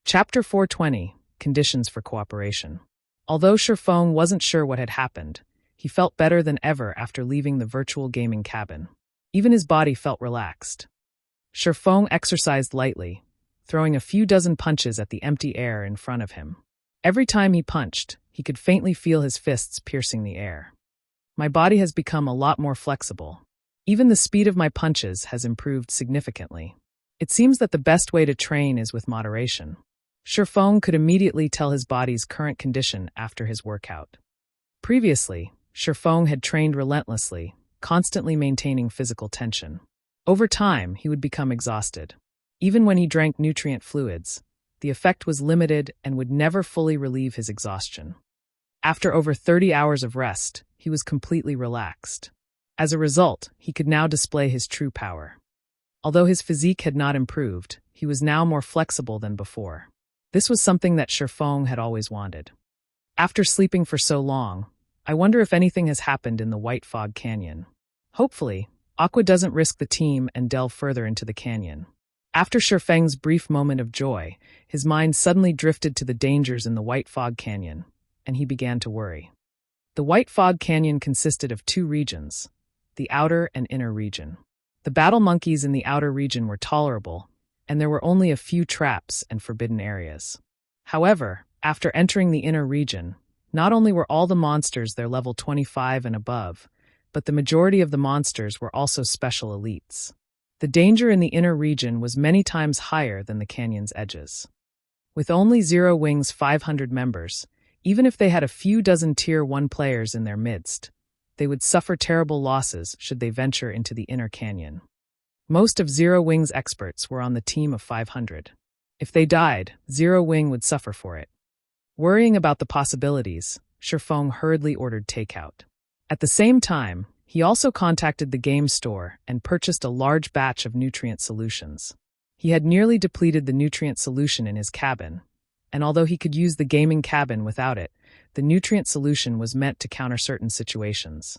Chapter 420, Conditions for Cooperation. Although Shifeng wasn't sure what had happened, he felt better than ever after leaving the virtual gaming cabin. Even his body felt relaxed. Shifeng exercised lightly, throwing a few dozen punches at the empty air in front of him. Every time he punched, he could faintly feel his fists piercing the air. My body has become a lot more flexible. Even the speed of my punches has improved significantly. It seems that the best way to train is with moderation. Shifeng could immediately tell his body's current condition after his workout. Previously, Shifeng had trained relentlessly, constantly maintaining physical tension. Over time, he would become exhausted. Even when he drank nutrient fluids, the effect was limited and would never fully relieve his exhaustion. After over 30 hours of rest, he was completely relaxed. As a result, he could now display his true power. Although his physique had not improved, he was now more flexible than before. This was something that Shifeng had always wanted. After sleeping for so long, I wonder if anything has happened in the White Fog Canyon. Hopefully, Aqua doesn't risk the team and delve further into the canyon. After Shifeng's brief moment of joy, his mind suddenly drifted to the dangers in the White Fog Canyon, and he began to worry. The White Fog Canyon consisted of two regions, the outer and inner region. The battle monkeys in the outer region were tolerable, and there were only a few traps and forbidden areas. However, after entering the inner region, not only were all the monsters there level 25 and above, but the majority of the monsters were also special elites. The danger in the inner region was many times higher than the canyon's edges. With only Zero Wing's 500 members, even if they had a few dozen Tier 1 players in their midst, they would suffer terrible losses should they venture into the inner canyon. Most of Zero Wing's experts were on the team of 500. If they died, Zero Wing would suffer for it. Worrying about the possibilities, Shifeng hurriedly ordered takeout. At the same time, he also contacted the game store and purchased a large batch of nutrient solutions. He had nearly depleted the nutrient solution in his cabin, and although he could use the gaming cabin without it, the nutrient solution was meant to counter certain situations.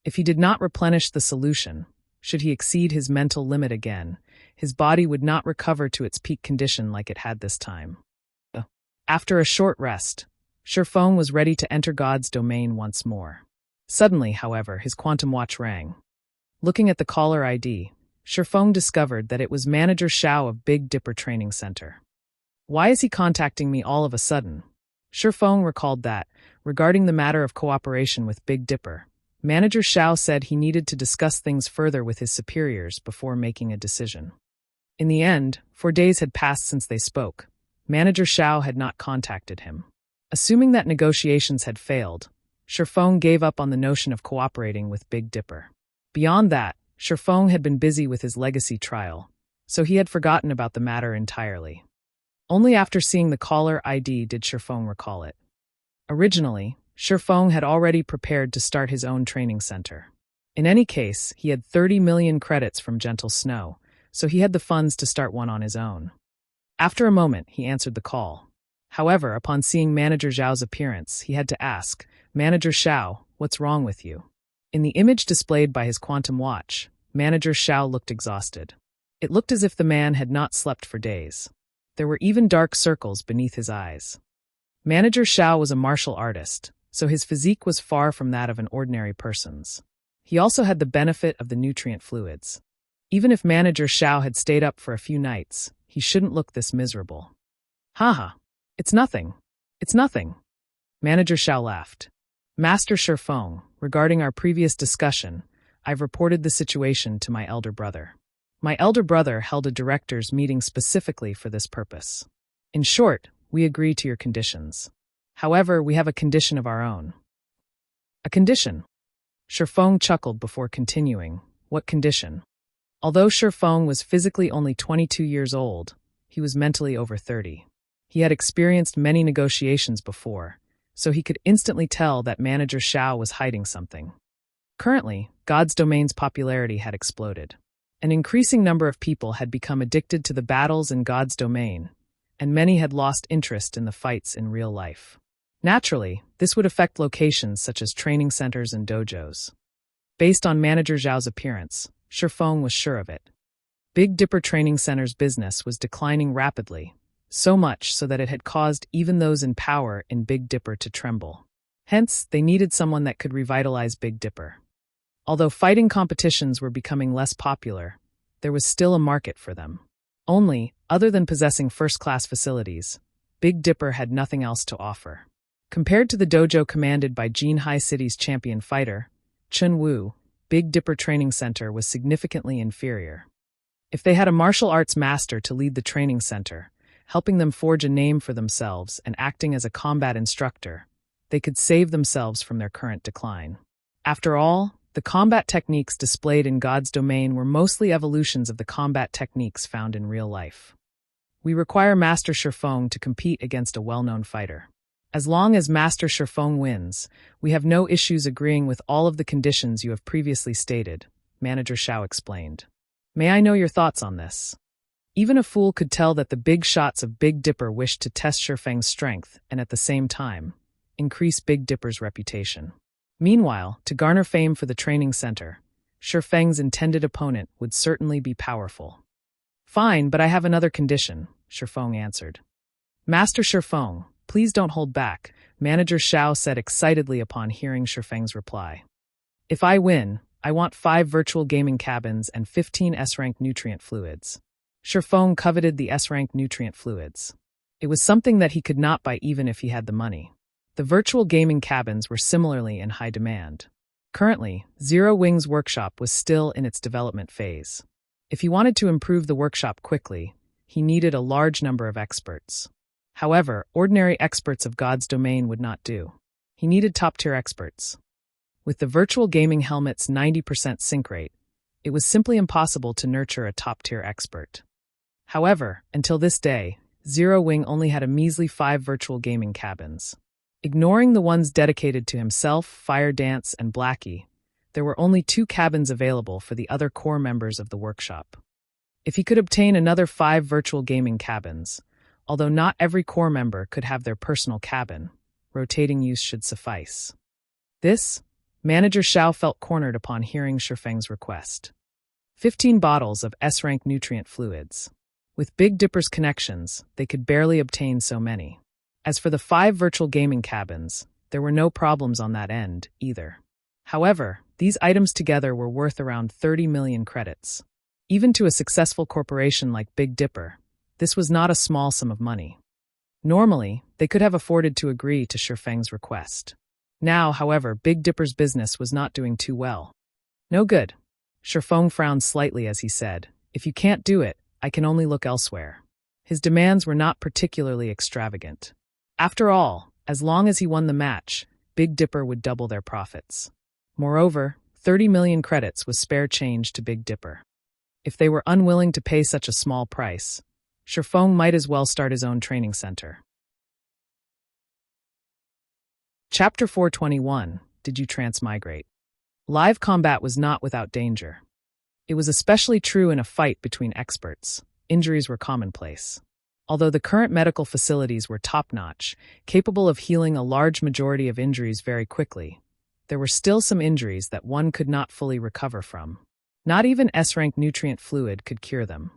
If he did not replenish the solution, should he exceed his mental limit again, his body would not recover to its peak condition like it had this time. After a short rest, Shifeng was ready to enter God's domain once more. Suddenly, however, his quantum watch rang. Looking at the caller ID, Shifeng discovered that it was Manager Shao of Big Dipper Training Center. Why is he contacting me all of a sudden? Shifeng recalled that, regarding the matter of cooperation with Big Dipper, Manager Shao said he needed to discuss things further with his superiors before making a decision. In the end, 4 days had passed since they spoke. Manager Shao had not contacted him. Assuming that negotiations had failed, Shifeng gave up on the notion of cooperating with Big Dipper. Beyond that, Shifeng had been busy with his legacy trial, so he had forgotten about the matter entirely. Only after seeing the caller ID did Shifeng recall it. Originally, Shifeng had already prepared to start his own training center. In any case, he had 30 million credits from Gentle Snow, so he had the funds to start one on his own. After a moment, he answered the call. However, upon seeing Manager Zhao's appearance, he had to ask, "Manager Shao, what's wrong with you?" In the image displayed by his quantum watch, Manager Shao looked exhausted. It looked as if the man had not slept for days. There were even dark circles beneath his eyes. Manager Shao was a martial artist, so his physique was far from that of an ordinary person's. He also had the benefit of the nutrient fluids. Even if Manager Shao had stayed up for a few nights, he shouldn't look this miserable. Haha, it's nothing. It's nothing. Manager Shao laughed. Master Shifeng, regarding our previous discussion, I've reported the situation to my elder brother. My elder brother held a directors' meeting specifically for this purpose. In short, we agree to your conditions. However, we have a condition of our own. A condition? Shifeng chuckled before continuing. What condition? Although Shifeng was physically only 22 years old, he was mentally over 30. He had experienced many negotiations before, so he could instantly tell that Manager Shao was hiding something. Currently, God's domain's popularity had exploded. An increasing number of people had become addicted to the battles in God's domain, and many had lost interest in the fights in real life. Naturally, this would affect locations such as training centers and dojos. Based on Manager Zhao's appearance, Shifeng was sure of it. Big Dipper Training Center's business was declining rapidly, so much so that it had caused even those in power in Big Dipper to tremble. Hence, they needed someone that could revitalize Big Dipper. Although fighting competitions were becoming less popular, there was still a market for them. Only, other than possessing first-class facilities, Big Dipper had nothing else to offer. Compared to the dojo commanded by Jean High City's champion fighter, Chun Wu, Big Dipper Training Center was significantly inferior. If they had a martial arts master to lead the training center, helping them forge a name for themselves and acting as a combat instructor, they could save themselves from their current decline. After all, the combat techniques displayed in God's domain were mostly evolutions of the combat techniques found in real life. We require Master Shifeng to compete against a well-known fighter. As long as Master Shifeng wins, we have no issues agreeing with all of the conditions you have previously stated, Manager Xiao explained. May I know your thoughts on this? Even a fool could tell that the big shots of Big Dipper wished to test Shifeng's strength and at the same time, increase Big Dipper's reputation. Meanwhile, to garner fame for the training center, Shifeng's intended opponent would certainly be powerful. Fine, but I have another condition, Shifeng answered. Master Shifeng, please don't hold back, Manager Xiao said excitedly upon hearing Shifeng's reply. If I win, I want 5 virtual gaming cabins and 15 S-rank nutrient fluids. Shifeng coveted the S-rank nutrient fluids. It was something that he could not buy even if he had the money. The virtual gaming cabins were similarly in high demand. Currently, Zero Wing's workshop was still in its development phase. If he wanted to improve the workshop quickly, he needed a large number of experts. However, ordinary experts of God's domain would not do. He needed top-tier experts. With the virtual gaming helmet's 90% sync rate, it was simply impossible to nurture a top-tier expert. However, until this day, Zero Wing only had a measly 5 virtual gaming cabins. Ignoring the ones dedicated to himself, Fire Dance, and Blackie, there were only 2 cabins available for the other core members of the workshop. If he could obtain another 5 virtual gaming cabins, although not every core member could have their personal cabin, rotating use should suffice. This, Manager Xiao felt cornered upon hearing Shifeng's request. 15 bottles of S-rank nutrient fluids. With Big Dipper's connections, they could barely obtain so many. As for the 5 virtual gaming cabins, there were no problems on that end, either. However, these items together were worth around 30 million credits. Even to a successful corporation like Big Dipper, this was not a small sum of money. Normally, they could have afforded to agree to Shifeng's request. Now, however, Big Dipper's business was not doing too well. No good. Shifeng frowned slightly as he said, "If you can't do it, I can only look elsewhere." His demands were not particularly extravagant. After all, as long as he won the match, Big Dipper would double their profits. Moreover, 30 million credits was spare change to Big Dipper. If they were unwilling to pay such a small price, Shifeng might as well start his own training center. Chapter 421, Did You Transmigrate? Live combat was not without danger. It was especially true in a fight between experts. Injuries were commonplace. Although the current medical facilities were top-notch, capable of healing a large majority of injuries very quickly, there were still some injuries that one could not fully recover from. Not even S-rank nutrient fluid could cure them.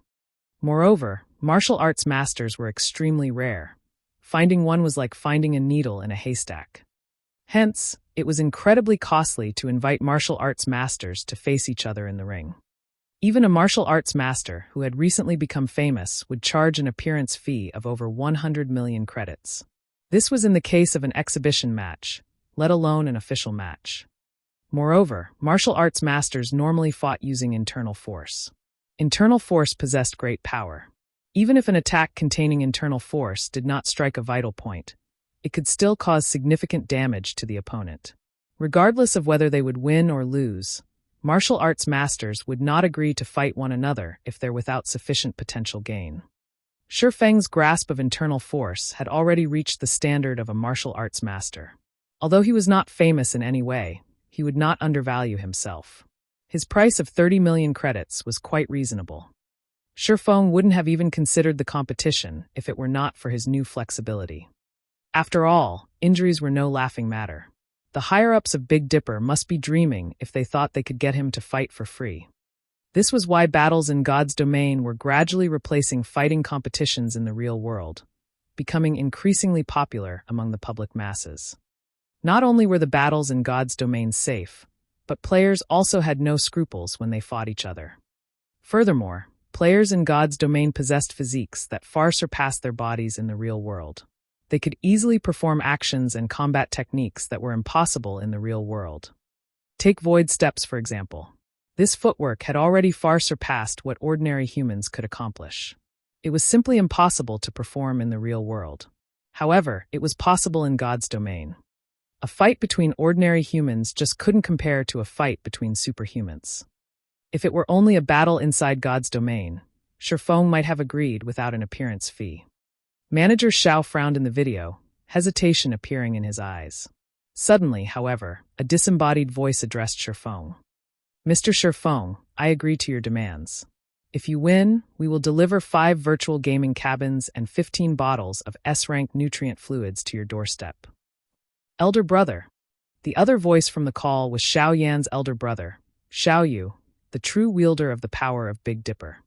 Moreover, martial arts masters were extremely rare. Finding one was like finding a needle in a haystack. Hence, it was incredibly costly to invite martial arts masters to face each other in the ring. Even a martial arts master who had recently become famous would charge an appearance fee of over 100 million credits. This was in the case of an exhibition match, let alone an official match. Moreover, martial arts masters normally fought using internal force. Internal force possessed great power. Even if an attack containing internal force did not strike a vital point, it could still cause significant damage to the opponent. Regardless of whether they would win or lose, martial arts masters would not agree to fight one another if they're without sufficient potential gain. Shifeng's grasp of internal force had already reached the standard of a martial arts master. Although he was not famous in any way, he would not undervalue himself. His price of 30 million credits was quite reasonable. Shifeng wouldn't have even considered the competition if it were not for his new flexibility. After all, injuries were no laughing matter. The higher-ups of Big Dipper must be dreaming if they thought they could get him to fight for free. This was why battles in God's domain were gradually replacing fighting competitions in the real world, becoming increasingly popular among the public masses. Not only were the battles in God's domain safe, but players also had no scruples when they fought each other. Furthermore, players in God's domain possessed physiques that far surpassed their bodies in the real world. They could easily perform actions and combat techniques that were impossible in the real world. Take void steps, for example. This footwork had already far surpassed what ordinary humans could accomplish. It was simply impossible to perform in the real world. However, it was possible in God's domain. A fight between ordinary humans just couldn't compare to a fight between superhumans. If it were only a battle inside God's domain, Shurfong might have agreed without an appearance fee. Manager Xiao frowned in the video, hesitation appearing in his eyes. Suddenly, however, a disembodied voice addressed Shurfong. Mr. Shurfong, I agree to your demands. If you win, we will deliver 5 virtual gaming cabins and 15 bottles of S-rank nutrient fluids to your doorstep. Elder brother. The other voice from the call was Xiao Yan's elder brother, Xiao Yu, the true wielder of the power of Big Dipper.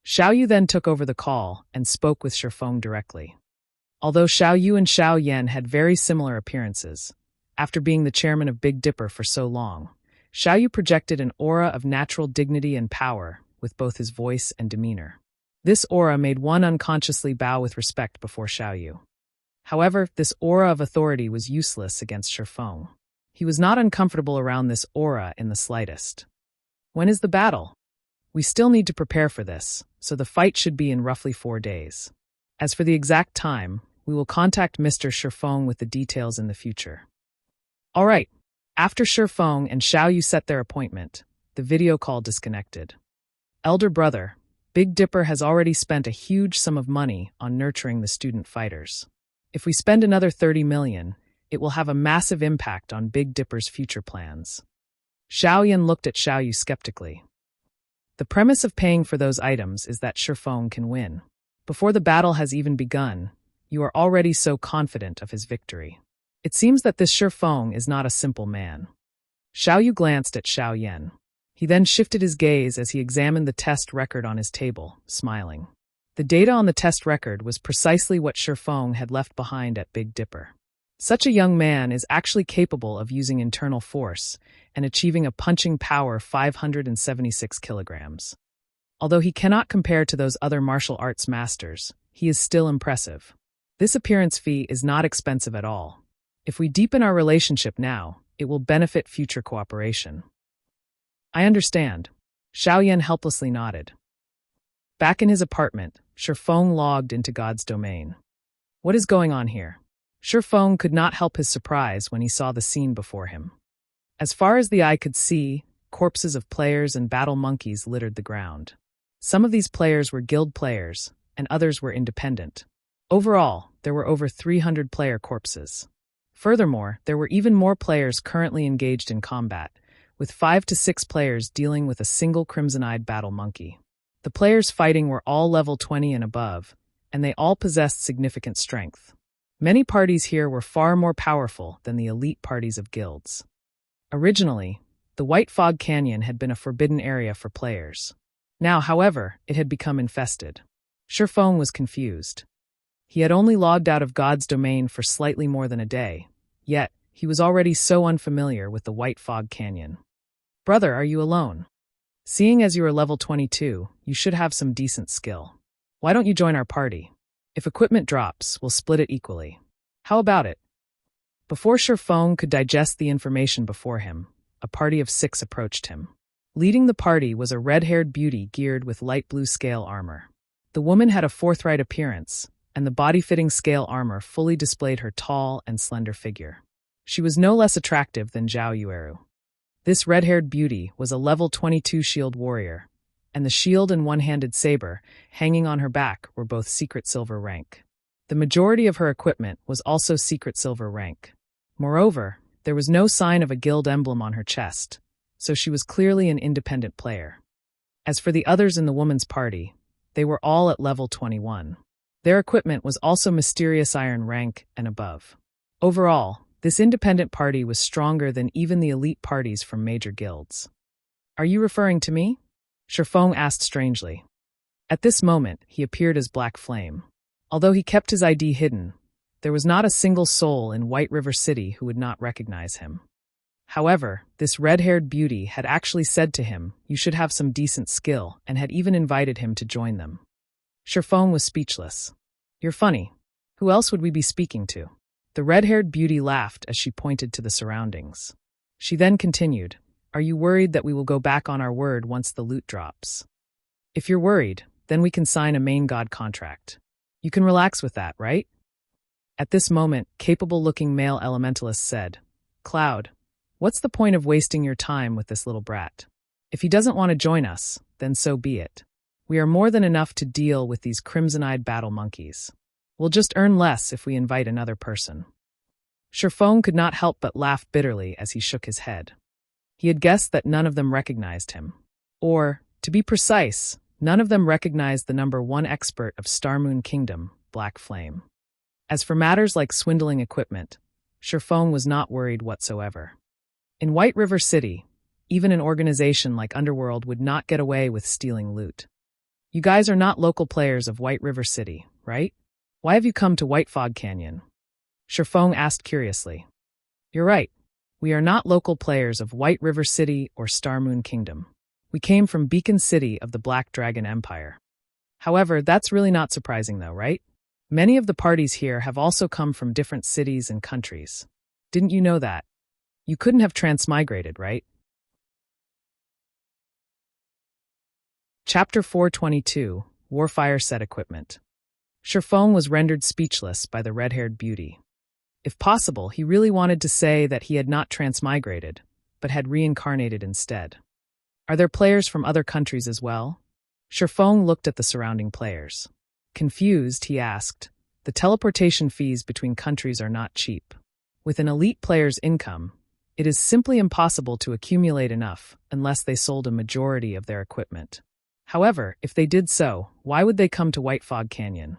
Xiao Yu then took over the call and spoke with Shurfong directly. Although Xiao Yu and Xiao Yan had very similar appearances, after being the chairman of Big Dipper for so long, Xiao Yu projected an aura of natural dignity and power with both his voice and demeanor. This aura made one unconsciously bow with respect before Xiao Yu. However, this aura of authority was useless against Shurfong. He was not uncomfortable around this aura in the slightest. When is the battle? We still need to prepare for this, so the fight should be in roughly 4 days. As for the exact time, we will contact Mr. Shurfong with the details in the future. All right. After Shurfong and Xiao Yu set their appointment, the video call disconnected. Elder brother, Big Dipper has already spent a huge sum of money on nurturing the student fighters. If we spend another 30 million, it will have a massive impact on Big Dipper's future plans. Xiao Yan looked at Xiao Yu skeptically. The premise of paying for those items is that Shurfong can win. Before the battle has even begun, you are already so confident of his victory. It seems that this Shurfong is not a simple man. Xiao Yu glanced at Xiao Yan. He then shifted his gaze as he examined the test record on his table, smiling. The data on the test record was precisely what Shurfong had left behind at Big Dipper. Such a young man is actually capable of using internal force and achieving a punching power 576 kilograms. Although he cannot compare to those other martial arts masters, he is still impressive. This appearance fee is not expensive at all. If we deepen our relationship now, it will benefit future cooperation. I understand. Xiao Yan helplessly nodded. Back in his apartment, Shurfong logged into God's domain. What is going on here? Shurfong could not help his surprise when he saw the scene before him. As far as the eye could see, corpses of players and battle monkeys littered the ground. Some of these players were guild players, and others were independent. Overall, there were over 300 player corpses. Furthermore, there were even more players currently engaged in combat, with 5 to 6 players dealing with a single crimson-eyed battle monkey. The players fighting were all level 20 and above, and they all possessed significant strength. Many parties here were far more powerful than the elite parties of guilds. Originally, the White Fog Canyon had been a forbidden area for players. Now, however, it had become infested. Shurfong was confused. He had only logged out of God's domain for slightly more than a day, yet he was already so unfamiliar with the White Fog Canyon. Brother, are you alone? Seeing as you are level 22, you should have some decent skill. Why don't you join our party? If equipment drops, we'll split it equally. How about it? Before Shurfong could digest the information before him, a party of 6 approached him. Leading the party was a red-haired beauty geared with light blue scale armor. The woman had a forthright appearance, and the body-fitting scale armor fully displayed her tall and slender figure. She was no less attractive than Zhao Yueru. This red-haired beauty was a level 22 shield warrior, and the shield and one-handed saber hanging on her back were both secret silver rank. The majority of her equipment was also secret silver rank. Moreover, there was no sign of a guild emblem on her chest, so she was clearly an independent player. As for the others in the woman's party, they were all at level 21. Their equipment was also mysterious iron rank and above. Overall, this independent party was stronger than even the elite parties from major guilds. Are you referring to me? Sherfong asked strangely. At this moment, he appeared as Black Flame. Although he kept his ID hidden, there was not a single soul in White River City who would not recognize him. However, this red-haired beauty had actually said to him, "You should have some decent skill," and had even invited him to join them. Sherfong was speechless. "You're funny. Who else would we be speaking to?" The red-haired beauty laughed as she pointed to the surroundings. She then continued, "Are you worried that we will go back on our word once the loot drops? If you're worried, then we can sign a main god contract. You can relax with that, right?" At this moment, capable-looking male elementalist said, "Cloud, what's the point of wasting your time with this little brat? If he doesn't want to join us, then so be it. We are more than enough to deal with these crimson-eyed battle monkeys. We'll just earn less if we invite another person." Sherfong could not help but laugh bitterly as he shook his head. He had guessed that none of them recognized him. Or, to be precise, none of them recognized the #1 expert of Starmoon Kingdom, Black Flame. As for matters like swindling equipment, Sherfong was not worried whatsoever. In White River City, even an organization like Underworld would not get away with stealing loot. "You guys are not local players of White River City, right? Why have you come to White Fog Canyon?" Sherfong asked curiously. "You're right. We are not local players of White River City or Starmoon Kingdom. We came from Beacon City of the Black Dragon Empire. However, that's really not surprising though, right? Many of the parties here have also come from different cities and countries. Didn't you know that? You couldn't have transmigrated, right?" Chapter 422, Warfire Set Equipment. Sherfong was rendered speechless by the red-haired beauty. If possible, he really wanted to say that he had not transmigrated, but had reincarnated instead. "Are there players from other countries as well?" Sherfong looked at the surrounding players. Confused, he asked, "The teleportation fees between countries are not cheap. With an elite player's income, it is simply impossible to accumulate enough unless they sold a majority of their equipment. However, if they did so, why would they come to White Fog Canyon?"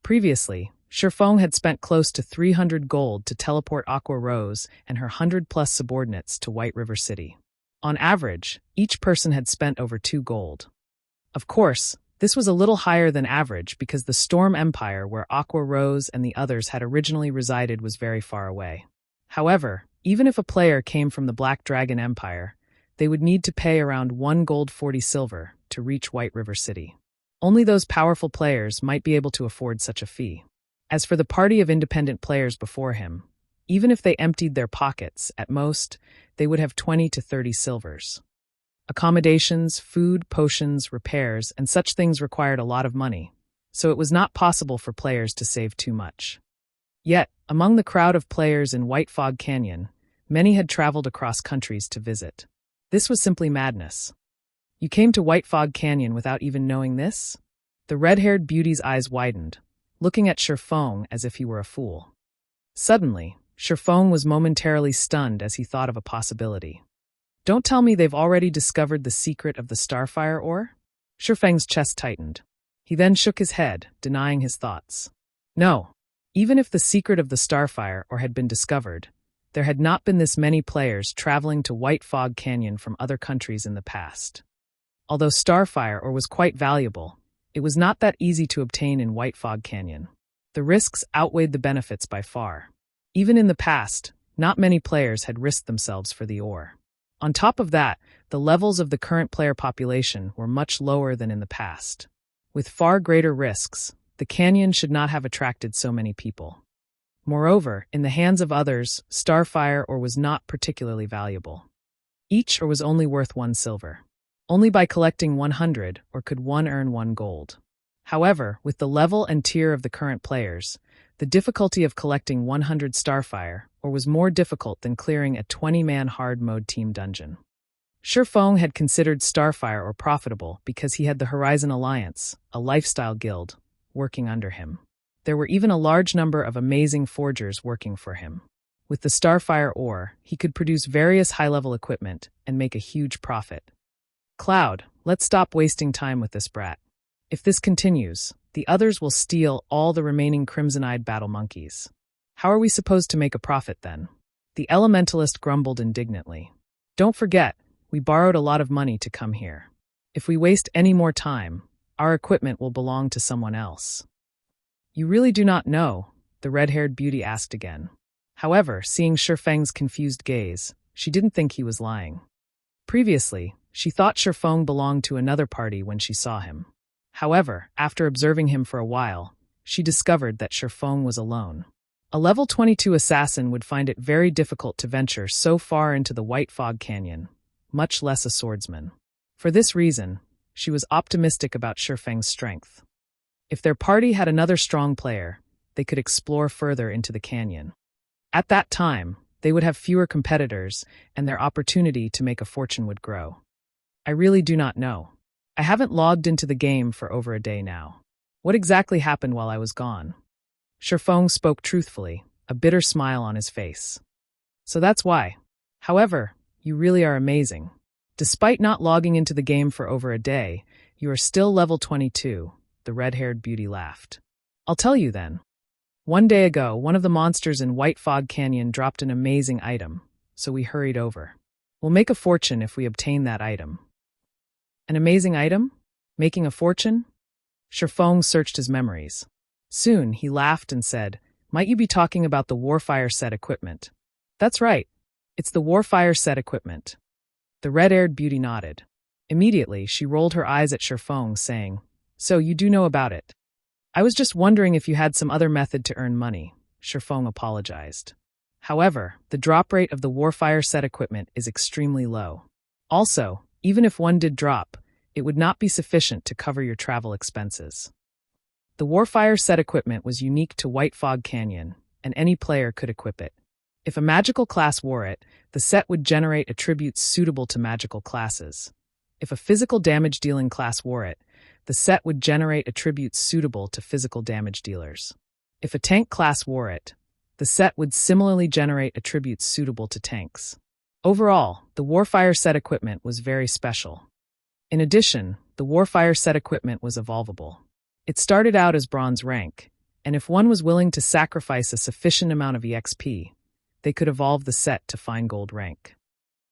Previously, Sherfong had spent close to 300 gold to teleport Aqua Rose and her 100-plus subordinates to White River City. On average, each person had spent over 2 gold. Of course, this was a little higher than average because the Storm Empire where Aqua Rose and the others had originally resided was very far away. However, even if a player came from the Black Dragon Empire, they would need to pay around 1 gold 40 silver to reach White River City. Only those powerful players might be able to afford such a fee. As for the party of independent players before him, even if they emptied their pockets, at most, they would have 20 to 30 silvers. Accommodations, food, potions, repairs, and such things required a lot of money, so it was not possible for players to save too much. Yet, among the crowd of players in White Fog Canyon, many had traveled across countries to visit. This was simply madness. "You came to White Fog Canyon without even knowing this?" The red-haired beauty's eyes widened, looking at Sherfong as if he were a fool. Suddenly, Sherfong was momentarily stunned as he thought of a possibility. "Don't tell me they've already discovered the secret of the Starfire ore?" Sherfong's chest tightened. He then shook his head, denying his thoughts. No, even if the secret of the Starfire ore had been discovered, there had not been this many players traveling to White Fog Canyon from other countries in the past. Although Starfire ore was quite valuable, it was not that easy to obtain in White Fog Canyon. The risks outweighed the benefits by far. Even in the past, not many players had risked themselves for the ore. On top of that, the levels of the current player population were much lower than in the past. With far greater risks, the canyon should not have attracted so many people. Moreover, in the hands of others, Starfire ore was not particularly valuable. Each ore was only worth 1 silver. Only by collecting 100 or could one earn 1 gold. However, with the level and tier of the current players, the difficulty of collecting 100 Starfire ore was more difficult than clearing a 20-man hard mode team dungeon. Sherfong had considered Starfire ore profitable because he had the Horizon Alliance, a lifestyle guild, working under him. There were even a large number of amazing forgers working for him. With the Starfire ore, he could produce various high-level equipment and make a huge profit. "Cloud, let's stop wasting time with this brat. If this continues, the others will steal all the remaining crimson-eyed battle monkeys. How are we supposed to make a profit then?" The elementalist grumbled indignantly. "Don't forget, we borrowed a lot of money to come here. If we waste any more time, our equipment will belong to someone else. You really do not know, the red-haired beauty asked again. However, seeing Shifeng's confused gaze, she didn't think he was lying. Previously, she thought Shifeng belonged to another party when she saw him. However, after observing him for a while, she discovered that Shifeng was alone. A level 22 assassin would find it very difficult to venture so far into the White Fog Canyon, much less a swordsman. For this reason, she was optimistic about Shifeng's strength. If their party had another strong player, they could explore further into the canyon. At that time, they would have fewer competitors, and their opportunity to make a fortune would grow. I really do not know. I haven't logged into the game for over a day now. What exactly happened while I was gone? Shifeng spoke truthfully, a bitter smile on his face. So that's why. However, you really are amazing. Despite not logging into the game for over a day, you are still level 22, the red-haired beauty laughed. I'll tell you then. One day ago, one of the monsters in White Fog Canyon dropped an amazing item, so we hurried over. We'll make a fortune if we obtain that item. An amazing item? Making a fortune? Shifeng searched his memories. Soon, he laughed and said, Might you be talking about the Warfire set equipment? That's right. It's the Warfire set equipment. The red-haired beauty nodded. Immediately, she rolled her eyes at Shifeng, saying, So you do know about it. I was just wondering if you had some other method to earn money, Shifeng apologized. However, the drop rate of the Warfire set equipment is extremely low. Also, even if one did drop, it would not be sufficient to cover your travel expenses. The Warfire set equipment was unique to White Fog Canyon, and any player could equip it. If a magical class wore it, the set would generate attributes suitable to magical classes. If a physical damage-dealing class wore it, the set would generate attributes suitable to physical damage dealers. If a tank class wore it, the set would similarly generate attributes suitable to tanks. Overall, the Warfire set equipment was very special. In addition, the Warfire set equipment was evolvable. It started out as bronze rank, and if one was willing to sacrifice a sufficient amount of EXP, they could evolve the set to fine gold rank.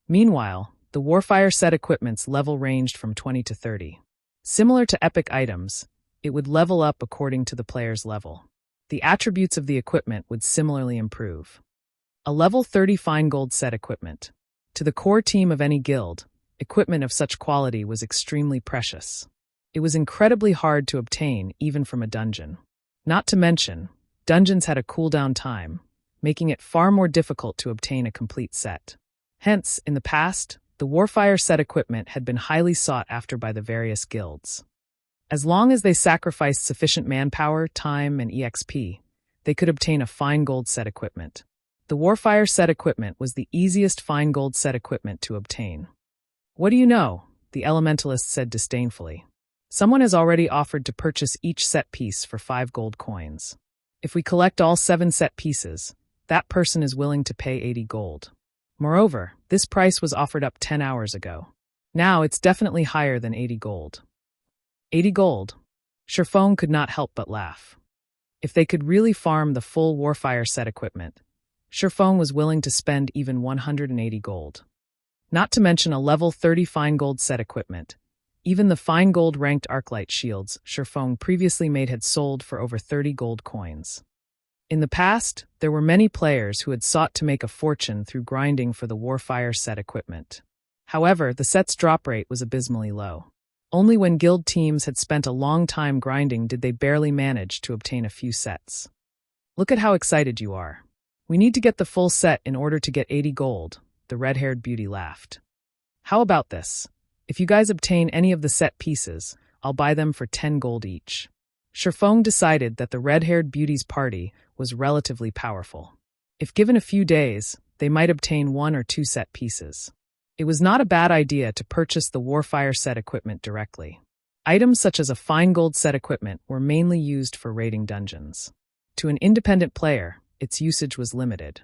Meanwhile, the Warfire set equipment's level ranged from 20 to 30. Similar to epic items, it would level up according to the player's level. The attributes of the equipment would similarly improve. A level 30 fine gold set equipment. To the core team of any guild, equipment of such quality was extremely precious. It was incredibly hard to obtain even from a dungeon. Not to mention, dungeons had a cooldown time, making it far more difficult to obtain a complete set. Hence, in the past, the Warfire set equipment had been highly sought after by the various guilds. As long as they sacrificed sufficient manpower, time, and EXP, they could obtain a fine gold set equipment. The Warfire set equipment was the easiest fine gold set equipment to obtain. What do you know? The elementalist said disdainfully. Someone has already offered to purchase each set piece for 5 gold coins. If we collect all 7 set pieces, that person is willing to pay 80 gold. Moreover, this price was offered up 10 hours ago. Now it's definitely higher than 80 gold. 80 gold? Shifeng could not help but laugh. If they could really farm the full Warfire set equipment, Shifeng was willing to spend even 180 gold. Not to mention a level 30 fine gold set equipment. Even the fine gold ranked arclight shields Shifeng previously made had sold for over 30 gold coins. In the past, there were many players who had sought to make a fortune through grinding for the Warfire set equipment. However, the set's drop rate was abysmally low. Only when guild teams had spent a long time grinding did they barely manage to obtain a few sets. Look at how excited you are. We need to get the full set in order to get 80 gold, the red-haired beauty laughed. How about this? If you guys obtain any of the set pieces, I'll buy them for 10 gold each. Shifeng decided that the red-haired beauty's party was relatively powerful. If given a few days, they might obtain 1 or 2 set pieces. It was not a bad idea to purchase the Warfire set equipment directly. Items such as a fine gold set equipment were mainly used for raiding dungeons. To an independent player, its usage was limited.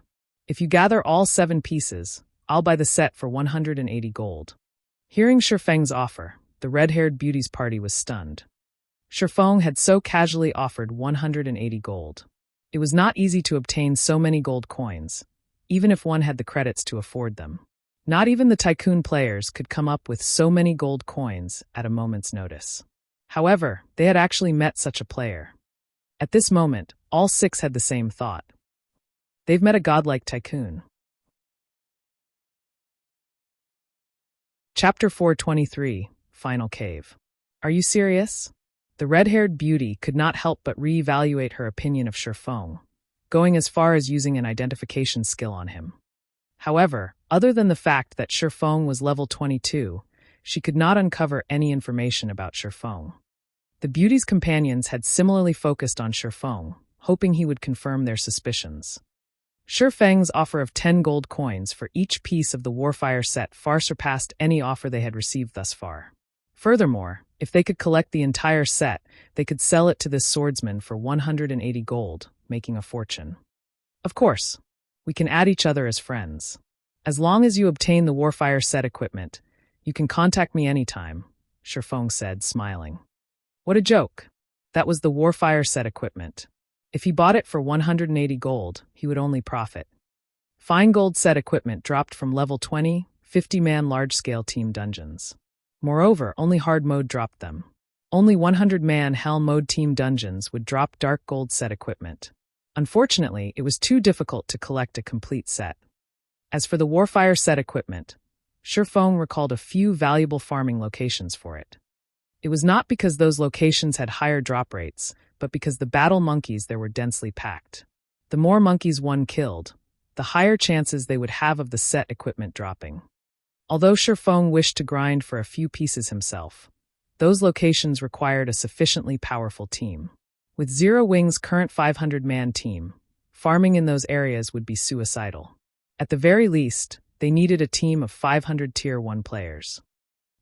If you gather all 7 pieces, I'll buy the set for 180 gold. Hearing Shifeng's offer, the red-haired beauty's party was stunned. Shifeng had so casually offered 180 gold. It was not easy to obtain so many gold coins, even if one had the credits to afford them. Not even the tycoon players could come up with so many gold coins at a moment's notice. However, they had actually met such a player. At this moment, all 6 had the same thought. They've met a godlike tycoon. Chapter 423, Final Cave. Are you serious? The red-haired beauty could not help but re-evaluate her opinion of Shifeng, going as far as using an identification skill on him. However, other than the fact that Shifeng was level 22, she could not uncover any information about Shifeng. The beauty's companions had similarly focused on Shifeng, hoping he would confirm their suspicions. Shifeng's offer of 10 gold coins for each piece of the Warfire set far surpassed any offer they had received thus far. Furthermore, if they could collect the entire set, they could sell it to this swordsman for 180 gold, making a fortune. Of course, we can add each other as friends. As long as you obtain the Warfire set equipment, you can contact me anytime, Shifeng said, smiling. What a joke. That was the Warfire set equipment. If he bought it for 180 gold, he would only profit. Fine gold set equipment dropped from level 20, 50-man large-scale team dungeons. Moreover, only hard mode dropped them. Only 100-man hell mode team dungeons would drop dark gold set equipment. Unfortunately, it was too difficult to collect a complete set. As for the Warfire set equipment, Shifeng recalled a few valuable farming locations for it. It was not because those locations had higher drop rates, but because the battle monkeys there were densely packed. The more monkeys one killed, the higher chances they would have of the set equipment dropping. Although Shifeng wished to grind for a few pieces himself, those locations required a sufficiently powerful team. With Zero Wing's current 500-man team, farming in those areas would be suicidal. At the very least, they needed a team of 500 Tier 1 players.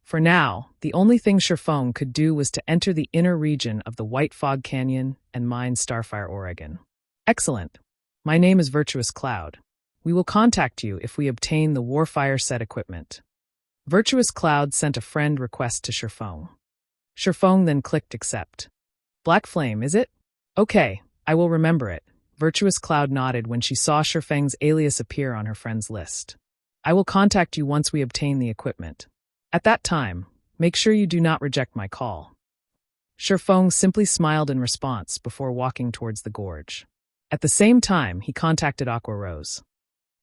For now, the only thing Shifeng could do was to enter the inner region of the White Fog Canyon and mine Starfire Oregon. Excellent. My name is Virtuous Cloud. We will contact you if we obtain the Warfire set equipment. Virtuous Cloud sent a friend request to Shifeng. Shifeng then clicked accept. Black Flame, is it? Okay, I will remember it. Virtuous Cloud nodded when she saw Shifeng's alias appear on her friend's list. I will contact you once we obtain the equipment. At that time, make sure you do not reject my call. Shifeng simply smiled in response before walking towards the gorge. At the same time, he contacted Aqua Rose.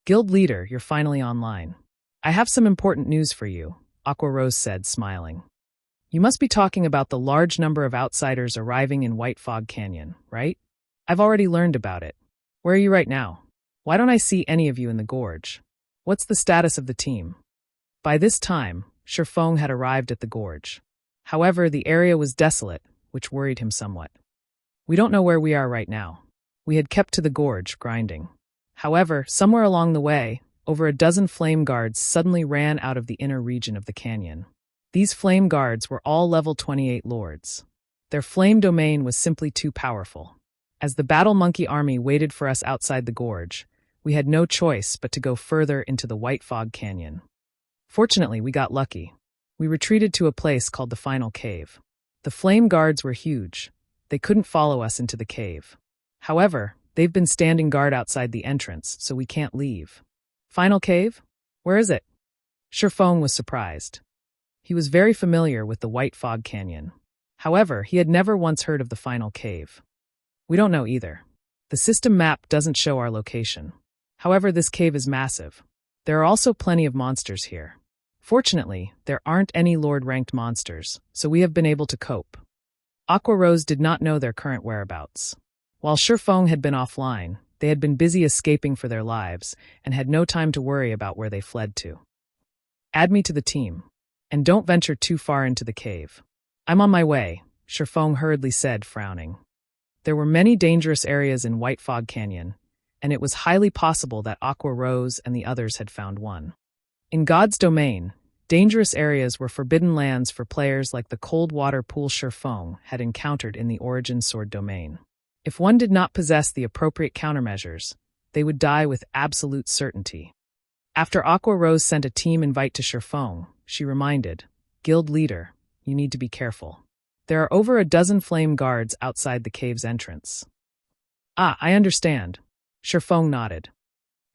Guild leader, you're finally online. I have some important news for you, Aqua Rose said, smiling. You must be talking about the large number of outsiders arriving in White Fog Canyon, right? I've already learned about it. Where are you right now? Why don't I see any of you in the gorge? What's the status of the team? By this time, Shifeng had arrived at the gorge. However, the area was desolate, which worried him somewhat. We don't know where we are right now. We had kept to the gorge, grinding. However, somewhere along the way, over a dozen flame guards suddenly ran out of the inner region of the canyon. These flame guards were all level 28 lords. Their flame domain was simply too powerful. As the battle monkey army waited for us outside the gorge, we had no choice but to go further into the White Fog Canyon. Fortunately, we got lucky. We retreated to a place called the Final Cave. The flame guards were huge. They couldn't follow us into the cave. However, they've been standing guard outside the entrance, so we can't leave. Final Cave? Where is it? Shifeng was surprised. He was very familiar with the White Fog Canyon. However, he had never once heard of the Final Cave. We don't know either. The system map doesn't show our location. However, this cave is massive. There are also plenty of monsters here. Fortunately, there aren't any Lord-ranked monsters, so we have been able to cope. Aqua Rose did not know their current whereabouts. While Shifeng had been offline, they had been busy escaping for their lives and had no time to worry about where they fled to. Add me to the team. And don't venture too far into the cave. I'm on my way, Shifeng hurriedly said, frowning. There were many dangerous areas in White Fog Canyon, and it was highly possible that Aqua Rose and the others had found one. In God's domain, dangerous areas were forbidden lands for players like the cold water pool Shifeng had encountered in the Origin Sword domain. If one did not possess the appropriate countermeasures, they would die with absolute certainty. After Aqua Rose sent a team invite to Shifeng, she reminded, Guild leader, you need to be careful. There are over a dozen flame guards outside the cave's entrance. Ah, I understand. Shifeng nodded.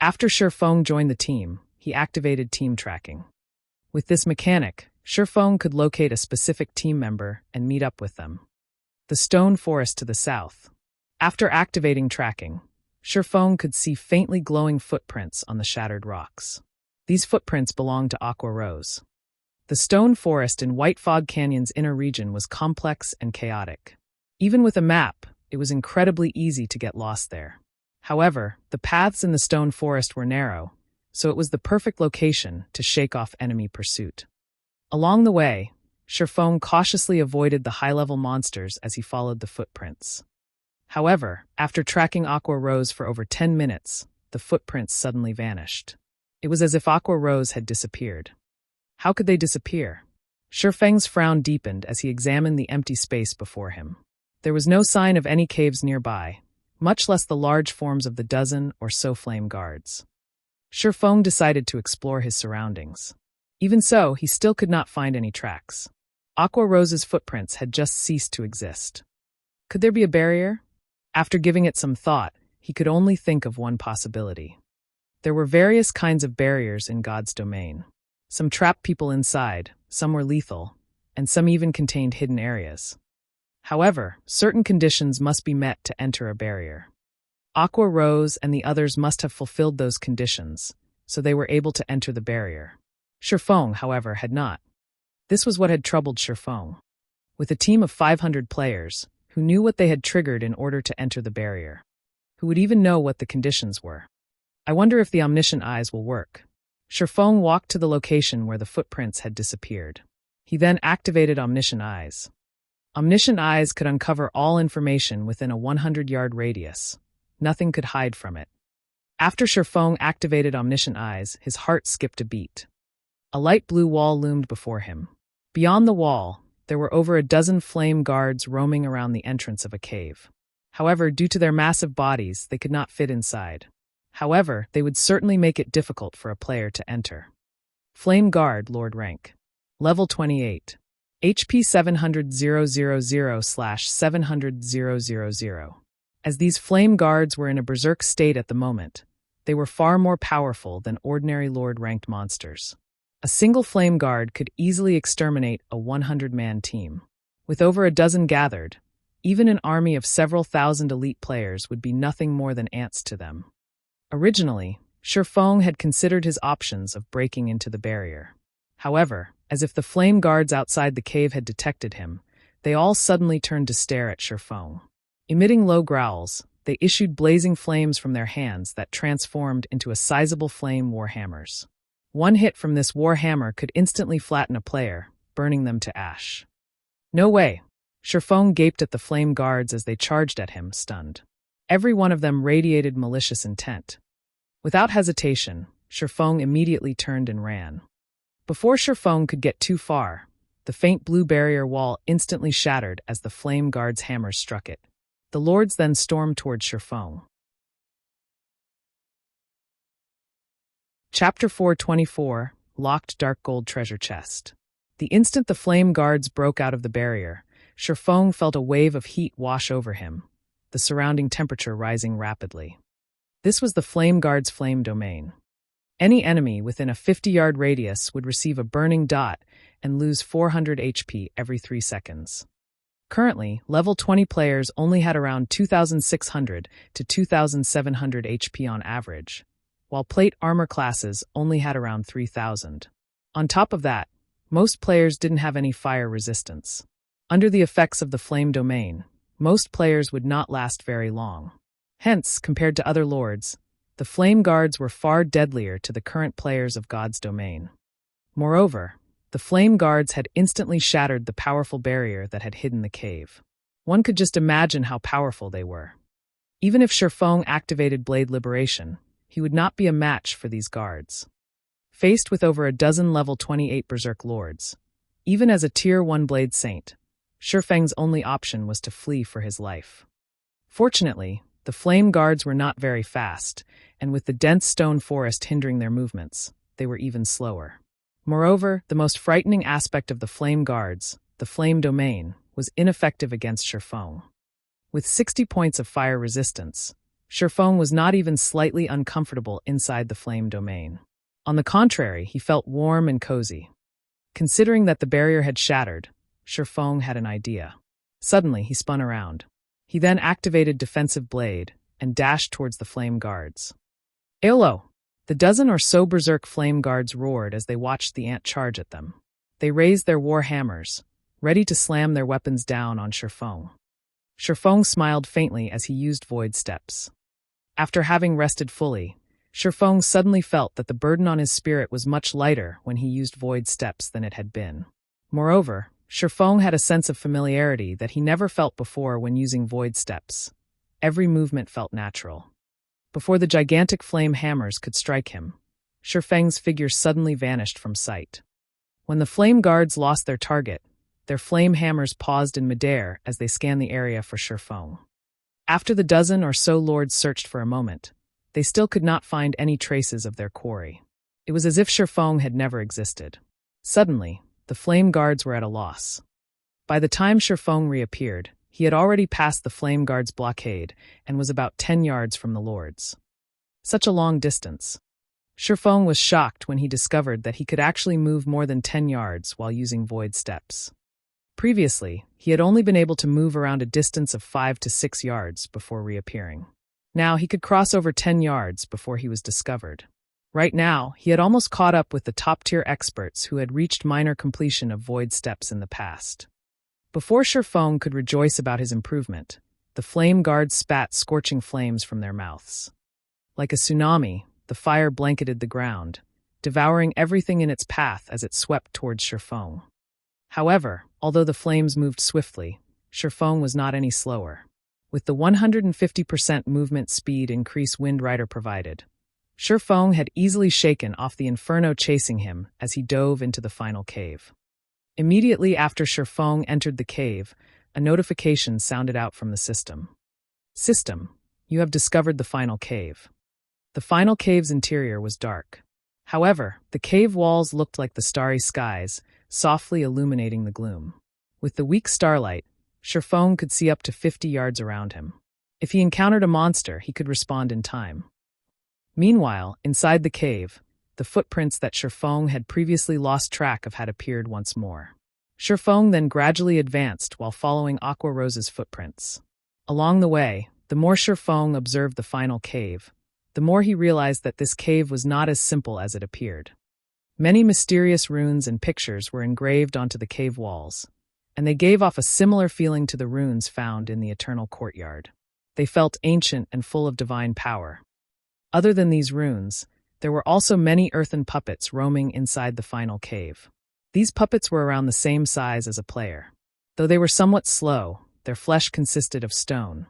After Shifeng joined the team, he activated team tracking. With this mechanic, Shifeng could locate a specific team member and meet up with them. The stone forest to the south. After activating tracking, Shifeng could see faintly glowing footprints on the shattered rocks. These footprints belonged to Aqua Rose. The stone forest in White Fog Canyon's inner region was complex and chaotic. Even with a map, it was incredibly easy to get lost there. However, the paths in the stone forest were narrow, so it was the perfect location to shake off enemy pursuit. Along the way, Shifeng cautiously avoided the high-level monsters as he followed the footprints. However, after tracking Aqua Rose for over 10 minutes, the footprints suddenly vanished. It was as if Aqua Rose had disappeared. How could they disappear? Shifeng's frown deepened as he examined the empty space before him. There was no sign of any caves nearby, much less the large forms of the dozen or so flame guards. Shifeng decided to explore his surroundings. Even so, he still could not find any tracks. Aqua Rose's footprints had just ceased to exist. Could there be a barrier? After giving it some thought, he could only think of one possibility. There were various kinds of barriers in God's domain. Some trapped people inside, some were lethal, and some even contained hidden areas. However, certain conditions must be met to enter a barrier. Aqua Rose and the others must have fulfilled those conditions, so they were able to enter the barrier. Shifeng, however, had not. This was what had troubled Shifeng. With a team of 500 players, who knew what they had triggered in order to enter the barrier, who would even know what the conditions were. I wonder if the omniscient eyes will work. Shifeng walked to the location where the footprints had disappeared. He then activated omniscient eyes. Omniscient eyes could uncover all information within a 100-yard radius. Nothing could hide from it. After Shifeng activated omniscient eyes, his heart skipped a beat. A light blue wall loomed before him. Beyond the wall, there were over a dozen flame guards roaming around the entrance of a cave. However, due to their massive bodies, they could not fit inside. However, they would certainly make it difficult for a player to enter. Flame Guard, Lord Rank. Level 28. HP 700,000/700,000. As these flame guards were in a berserk state at the moment, they were far more powerful than ordinary Lord-ranked monsters. A single flame guard could easily exterminate a 100-man team. With over a dozen gathered, even an army of several thousand elite players would be nothing more than ants to them. Originally, Shifeng had considered his options of breaking into the barrier. However, as if the flame guards outside the cave had detected him, they all suddenly turned to stare at Shifeng. Emitting low growls, they issued blazing flames from their hands that transformed into a sizable flame warhammers. One hit from this warhammer could instantly flatten a player, burning them to ash. No way! Shifeng gaped at the flame guards as they charged at him, stunned. Every one of them radiated malicious intent. Without hesitation, Shifeng immediately turned and ran. Before Shifeng could get too far, the faint blue barrier wall instantly shattered as the flame guard's hammers struck it. The lords then stormed towards Shifeng. Chapter 424, Locked Dark Gold Treasure Chest. The instant the flame guards broke out of the barrier, Shifeng felt a wave of heat wash over him, the surrounding temperature rising rapidly. This was the flame guard's flame domain. Any enemy within a 50-yard radius would receive a burning dot and lose 400 HP every 3 seconds. Currently, level 20 players only had around 2,600 to 2,700 HP on average, while plate armor classes only had around 3,000. On top of that, most players didn't have any fire resistance. Under the effects of the flame domain, most players would not last very long. Hence, compared to other lords, the flame guards were far deadlier to the current players of God's domain. Moreover, the flame guards had instantly shattered the powerful barrier that had hidden the cave. One could just imagine how powerful they were. Even if Shifeng activated Blade Liberation, he would not be a match for these guards. Faced with over a dozen level 28 Berserk Lords, even as a Tier 1 Blade Saint, Shifeng's only option was to flee for his life. Fortunately, the flame guards were not very fast, and with the dense stone forest hindering their movements, they were even slower. Moreover, the most frightening aspect of the flame guards, the flame domain, was ineffective against Shifeng. With 60 points of fire resistance, Shifeng was not even slightly uncomfortable inside the flame domain. On the contrary, he felt warm and cozy. Considering that the barrier had shattered, Shifeng had an idea. Suddenly, he spun around. He then activated Defensive Blade and dashed towards the flame guards. Aolo! The dozen or so berserk flame guards roared as they watched the ant charge at them. They raised their war hammers, ready to slam their weapons down on Shifeng. Shifeng smiled faintly as he used Void Steps. After having rested fully, Shifeng suddenly felt that the burden on his spirit was much lighter when he used Void Steps than it had been. Moreover, Shifeng had a sense of familiarity that he never felt before when using Void Steps. Every movement felt natural. Before the gigantic flame hammers could strike him, Shifeng's figure suddenly vanished from sight. When the flame guards lost their target, their flame hammers paused in midair as they scanned the area for Shifeng. After the dozen or so lords searched for a moment, they still could not find any traces of their quarry. It was as if Shifeng had never existed. Suddenly, the flame guards were at a loss. By the time Shifeng reappeared, he had already passed the flame guards' blockade and was about 10 yards from the lords. Such a long distance. Shifeng was shocked when he discovered that he could actually move more than 10 yards while using Void Steps. Previously, he had only been able to move around a distance of 5 to 6 yards before reappearing. Now he could cross over 10 yards before he was discovered. Right now, he had almost caught up with the top-tier experts who had reached minor completion of Void Steps in the past. Before Shifeng could rejoice about his improvement, the flame guards spat scorching flames from their mouths. Like a tsunami, the fire blanketed the ground, devouring everything in its path as it swept towards Shifeng. However, although the flames moved swiftly, Shifeng was not any slower. With the 150% movement speed increase Wind Rider provided, Shifeng had easily shaken off the inferno chasing him as he dove into the final cave. Immediately after Shifeng entered the cave, a notification sounded out from the system. System, you have discovered the final cave. The final cave's interior was dark. However, the cave walls looked like the starry skies, softly illuminating the gloom. With the weak starlight, Shifeng could see up to 50 yards around him. If he encountered a monster, he could respond in time. Meanwhile, inside the cave, the footprints that Shifeng had previously lost track of had appeared once more. Shifeng then gradually advanced while following Aqua Rose's footprints. Along the way, the more Shifeng observed the final cave, the more he realized that this cave was not as simple as it appeared. Many mysterious runes and pictures were engraved onto the cave walls, and they gave off a similar feeling to the runes found in the Eternal Courtyard. They felt ancient and full of divine power. Other than these runes, there were also many earthen puppets roaming inside the final cave. These puppets were around the same size as a player. Though they were somewhat slow, their flesh consisted of stone.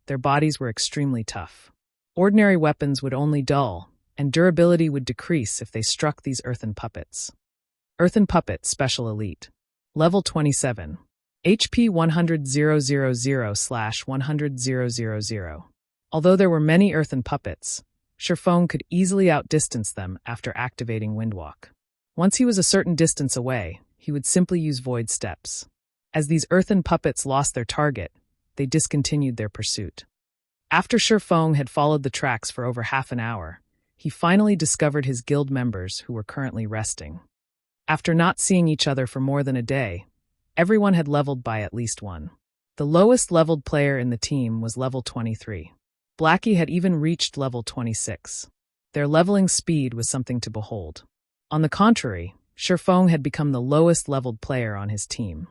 Their bodies were extremely tough. Ordinary weapons would only dull, and durability would decrease if they struck these earthen puppets. Earthen Puppet Special Elite. Level 27. HP 100,000/100,000. Although there were many earthen puppets, Shifeng could easily outdistance them after activating Windwalk. Once he was a certain distance away, he would simply use Void Steps. As these earthen puppets lost their target, they discontinued their pursuit. After Shifeng had followed the tracks for over half an hour, he finally discovered his guild members who were currently resting. After not seeing each other for more than a day, everyone had leveled by at least one. The lowest leveled player in the team was level 23. Blackie had even reached level 26. Their leveling speed was something to behold. On the contrary, Shifeng had become the lowest leveled player on his team.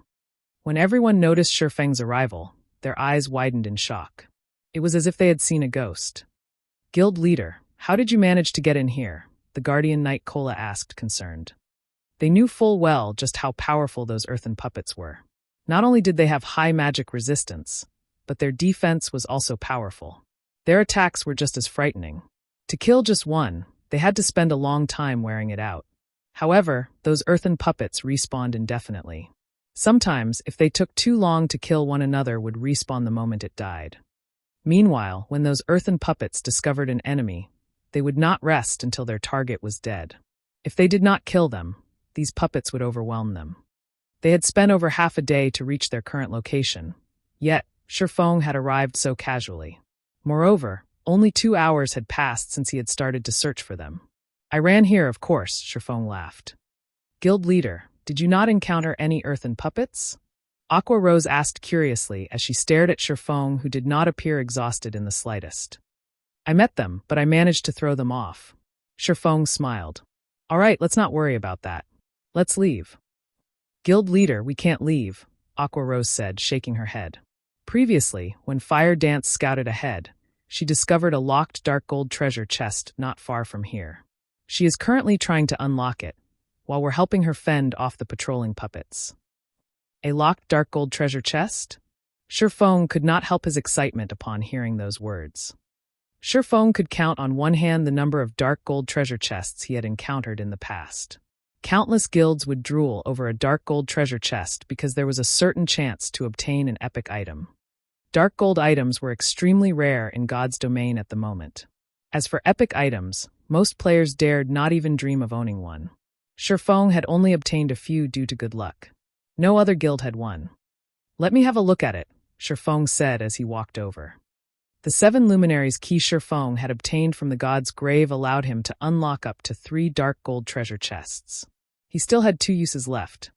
When everyone noticed Shifeng's arrival, their eyes widened in shock. It was as if they had seen a ghost. Guild leader, how did you manage to get in here? The Guardian Knight Kola asked, concerned. They knew full well just how powerful those earthen puppets were. Not only did they have high magic resistance, but their defense was also powerful. Their attacks were just as frightening. To kill just one, they had to spend a long time wearing it out. However, those earthen puppets respawned indefinitely. Sometimes, if they took too long to kill one another, would respawn the moment it died. Meanwhile, when those earthen puppets discovered an enemy, they would not rest until their target was dead. If they did not kill them, these puppets would overwhelm them. They had spent over half a day to reach their current location, yet Shifeng had arrived so casually. Moreover, only 2 hours had passed since he had started to search for them. I ran here, of course, Shifeng laughed. Guild leader, did you not encounter any earthen puppets? Aqua Rose asked curiously as she stared at Shifeng, who did not appear exhausted in the slightest. I met them, but I managed to throw them off. Shifeng smiled. All right, let's not worry about that. Let's leave. Guild leader, we can't leave, Aqua Rose said, shaking her head. Previously, when Fire Dance scouted ahead, she discovered a locked dark gold treasure chest not far from here. She is currently trying to unlock it, while we're helping her fend off the patrolling puppets. A locked dark gold treasure chest? Shifeng could not help his excitement upon hearing those words. Shifeng could count on one hand the number of dark gold treasure chests he had encountered in the past. Countless guilds would drool over a dark gold treasure chest because there was a certain chance to obtain an epic item. Dark gold items were extremely rare in God's domain at the moment. As for epic items, most players dared not even dream of owning one. Shifeng had only obtained a few due to good luck. No other guild had one. Let me have a look at it, Shifeng said as he walked over. The 7 luminaries key Shifeng had obtained from the god's grave allowed him to unlock up to 3 dark gold treasure chests. He still had 2 uses left.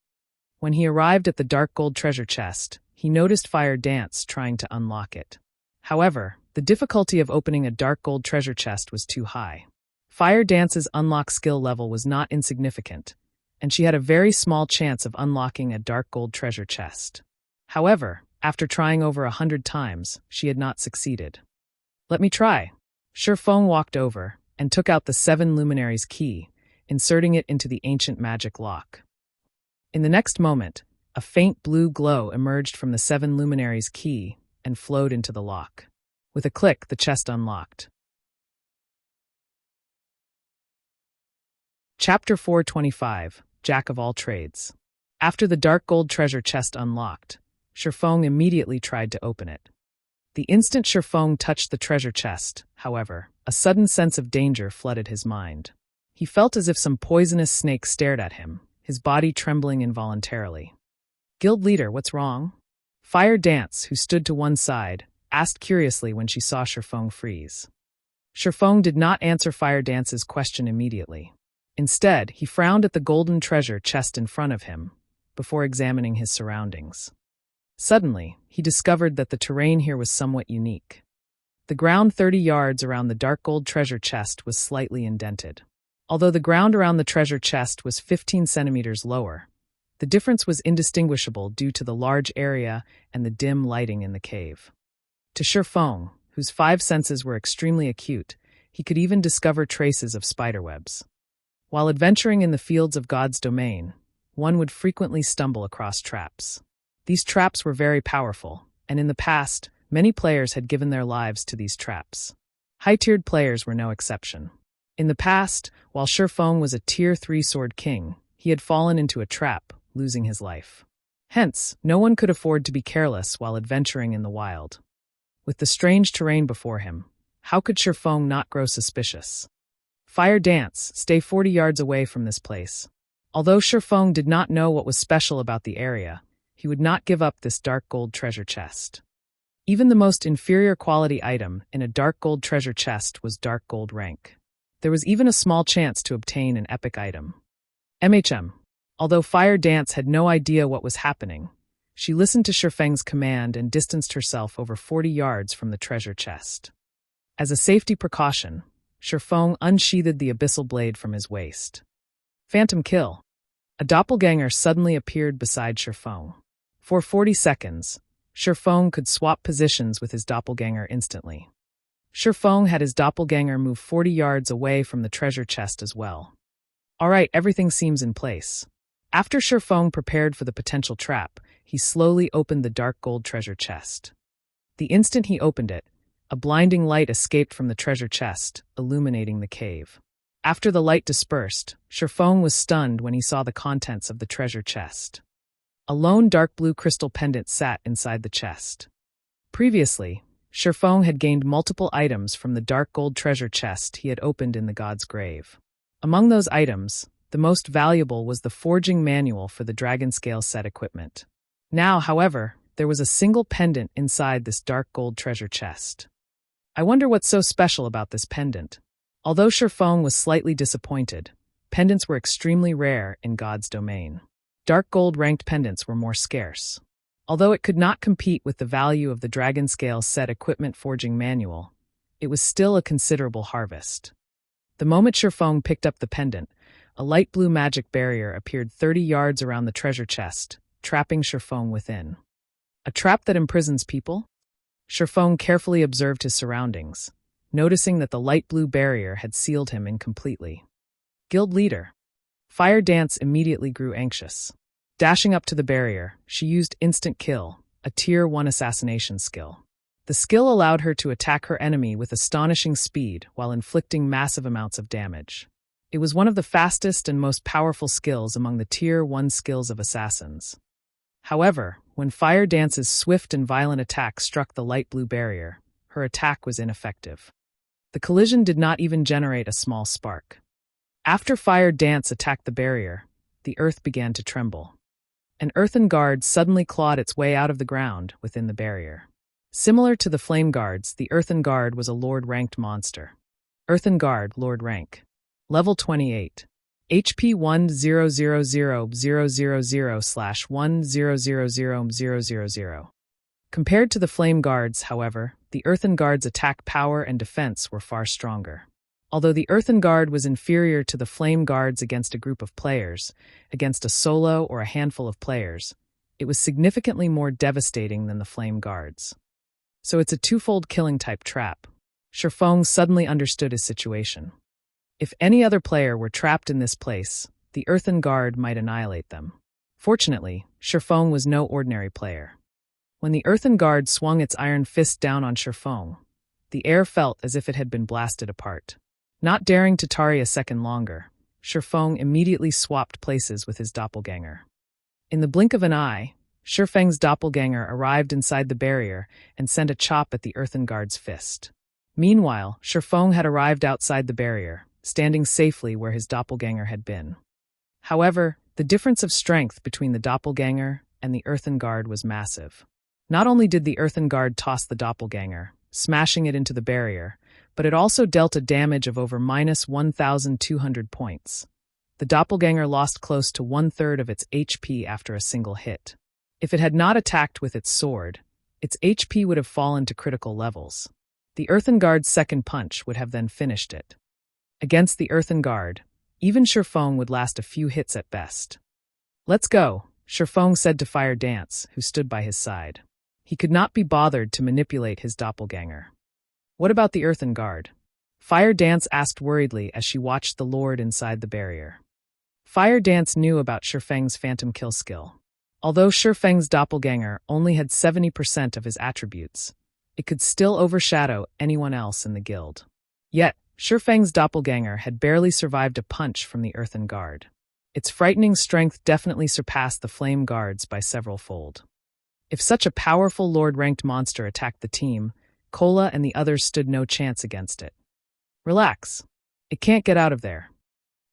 When he arrived at the dark gold treasure chest, he noticed Fire Dance trying to unlock it. However, the difficulty of opening a dark gold treasure chest was too high. Fire Dance's unlock skill level was not insignificant, and she had a very small chance of unlocking a dark gold treasure chest. However, after trying over 100 times, she had not succeeded. Let me try. Shifeng walked over and took out the 7 luminaries key, inserting it into the ancient magic lock. In the next moment, a faint blue glow emerged from the 7 luminaries key and flowed into the lock. With a click, the chest unlocked. Chapter 425, Jack of All Trades. After the dark gold treasure chest unlocked, Shifeng immediately tried to open it. The instant Shifeng touched the treasure chest, however, a sudden sense of danger flooded his mind. He felt as if some poisonous snake stared at him, his body trembling involuntarily. Guild leader, what's wrong? Fire Dance, who stood to one side, asked curiously when she saw Shifeng freeze. Shifeng did not answer Fire Dance's question immediately. Instead, he frowned at the golden treasure chest in front of him, before examining his surroundings. Suddenly, he discovered that the terrain here was somewhat unique. The ground 30 yards around the dark gold treasure chest was slightly indented. Although the ground around the treasure chest was 15 centimeters lower, the difference was indistinguishable due to the large area and the dim lighting in the cave. To Shifeng, whose 5 senses were extremely acute, he could even discover traces of spiderwebs. While adventuring in the fields of God's domain, one would frequently stumble across traps. These traps were very powerful, and in the past, many players had given their lives to these traps. High-tiered players were no exception. In the past, while Shifeng was a Tier 3 Sword King, he had fallen into a trap, losing his life. Hence, no one could afford to be careless while adventuring in the wild. With the strange terrain before him, how could Shifeng not grow suspicious? Fire Dance, stay 40 yards away from this place. Although Shifeng did not know what was special about the area, he would not give up this dark gold treasure chest. Even the most inferior quality item in a dark gold treasure chest was dark gold rank. There was even a small chance to obtain an epic item. Although Fire Dance had no idea what was happening, she listened to Shifeng's command and distanced herself over 40 yards from the treasure chest. As a safety precaution, Shifeng unsheathed the abyssal blade from his waist. Phantom kill. A doppelganger suddenly appeared beside Shifeng. For 40 seconds, Shifeng could swap positions with his doppelganger instantly. Shifeng had his doppelganger move 40 yards away from the treasure chest as well. All right, everything seems in place. After Shifeng prepared for the potential trap, he slowly opened the dark gold treasure chest. The instant he opened it, a blinding light escaped from the treasure chest, illuminating the cave. After the light dispersed, Shifeng was stunned when he saw the contents of the treasure chest. A lone dark blue crystal pendant sat inside the chest. Previously, Shifeng had gained multiple items from the dark gold treasure chest he had opened in the god's grave. Among those items, the most valuable was the forging manual for the dragon scale set equipment. Now, however, there was a single pendant inside this dark gold treasure chest. I wonder what's so special about this pendant. Although Sherfong was slightly disappointed, pendants were extremely rare in God's domain. Dark gold ranked pendants were more scarce. Although it could not compete with the value of the Dragon Scale Set Equipment Forging Manual, it was still a considerable harvest. The moment Sherfong picked up the pendant, a light blue magic barrier appeared 30 yards around the treasure chest, trapping Sherfong within. A trap that imprisons people? Sherfong carefully observed his surroundings, noticing that the light blue barrier had sealed him incompletely. Guild leader. Fire Dance immediately grew anxious. Dashing up to the barrier, she used Instant Kill, a Tier 1 assassination skill. The skill allowed her to attack her enemy with astonishing speed while inflicting massive amounts of damage. It was one of the fastest and most powerful skills among the Tier 1 skills of assassins. However, when Fire Dance's swift and violent attack struck the light blue barrier, her attack was ineffective. The collision did not even generate a small spark. After Fire Dance attacked the barrier, the earth began to tremble. An earthen guard suddenly clawed its way out of the ground within the barrier. Similar to the Flame Guards, the Earthen Guard was a Lord-ranked monster. Earthen Guard, Lord rank. Level 28. HP 1000/1000/100000. Compared to the Flame Guards, however, the Earthen Guard's attack power and defense were far stronger. Although the Earthen Guard was inferior to the Flame Guards against a group of players, against a solo or a handful of players, it was significantly more devastating than the Flame Guards. So it's a twofold killing type trap. Sherfong suddenly understood his situation. If any other player were trapped in this place, the Earthen Guard might annihilate them. Fortunately, Sherfong was no ordinary player. When the Earthen Guard swung its iron fist down on Sherfong, the air felt as if it had been blasted apart. Not daring to tarry a second longer, Sherfong immediately swapped places with his doppelganger. In the blink of an eye, Sherfeng's doppelganger arrived inside the barrier and sent a chop at the Earthen Guard's fist. Meanwhile, Sherfong had arrived outside the barrier, standing safely where his doppelganger had been. However, the difference of strength between the doppelganger and the Earthen Guard was massive. Not only did the Earthen Guard toss the doppelganger, smashing it into the barrier, but it also dealt a damage of over -1,200 points. The doppelganger lost close to 1/3 of its HP after a single hit. If it had not attacked with its sword, its HP would have fallen to critical levels. The Earthen Guard's second punch would have then finished it. Against the Earthen Guard, even Sherfong would last a few hits at best. "Let's go," Sherfong said to Fire Dance, who stood by his side. He could not be bothered to manipulate his doppelganger. "What about the Earthen Guard?" Fire Dance asked worriedly as she watched the Lord inside the barrier. Fire Dance knew about Sherfeng's Phantom Kill skill. Although Sherfeng's doppelganger only had 70% of his attributes, it could still overshadow anyone else in the guild. Yet, Sherfeng's doppelganger had barely survived a punch from the Earthen Guard. Its frightening strength definitely surpassed the Flame Guards by several fold. If such a powerful Lord-ranked monster attacked the team, Kola and the others stood no chance against it. "Relax. It can't get out of there."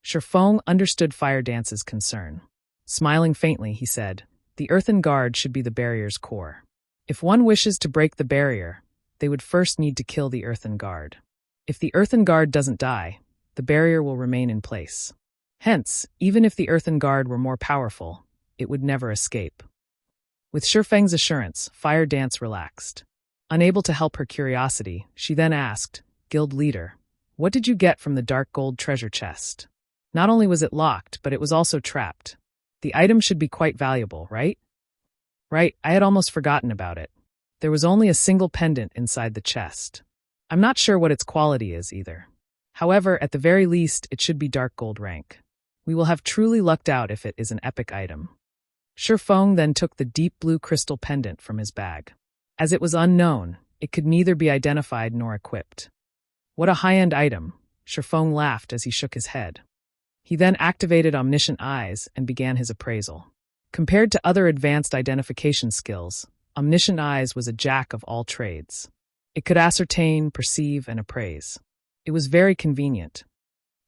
Sherfong understood Fire Dance's concern. Smiling faintly, he said, "The Earthen Guard should be the barrier's core. If one wishes to break the barrier, they would first need to kill the Earthen Guard. If the Earthen Guard doesn't die, the barrier will remain in place. Hence, even if the Earthen Guard were more powerful, it would never escape." With Sherfeng's assurance, Fire Dance relaxed. Unable to help her curiosity, she then asked, "Guild leader, what did you get from the dark gold treasure chest? Not only was it locked, but it was also trapped. The item should be quite valuable, right?" "Right, I had almost forgotten about it. There was only a single pendant inside the chest. I'm not sure what its quality is either. However, at the very least, it should be dark gold rank. We will have truly lucked out if it is an epic item." Sherfong then took the deep blue crystal pendant from his bag. As it was unknown, it could neither be identified nor equipped. "What a high-end item," Sherfong laughed as he shook his head. He then activated Omniscient Eyes and began his appraisal. Compared to other advanced identification skills, Omniscient Eyes was a jack of all trades. It could ascertain, perceive, and appraise. It was very convenient.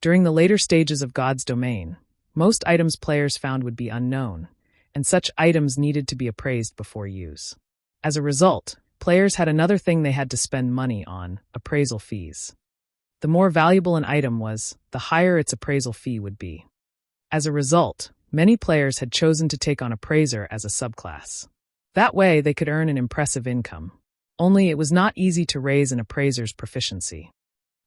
During the later stages of God's domain, most items players found would be unknown, and such items needed to be appraised before use. As a result, players had another thing they had to spend money on: appraisal fees. The more valuable an item was, the higher its appraisal fee would be. As a result, many players had chosen to take on Appraiser as a subclass. That way, they could earn an impressive income. Only it was not easy to raise an appraiser's proficiency.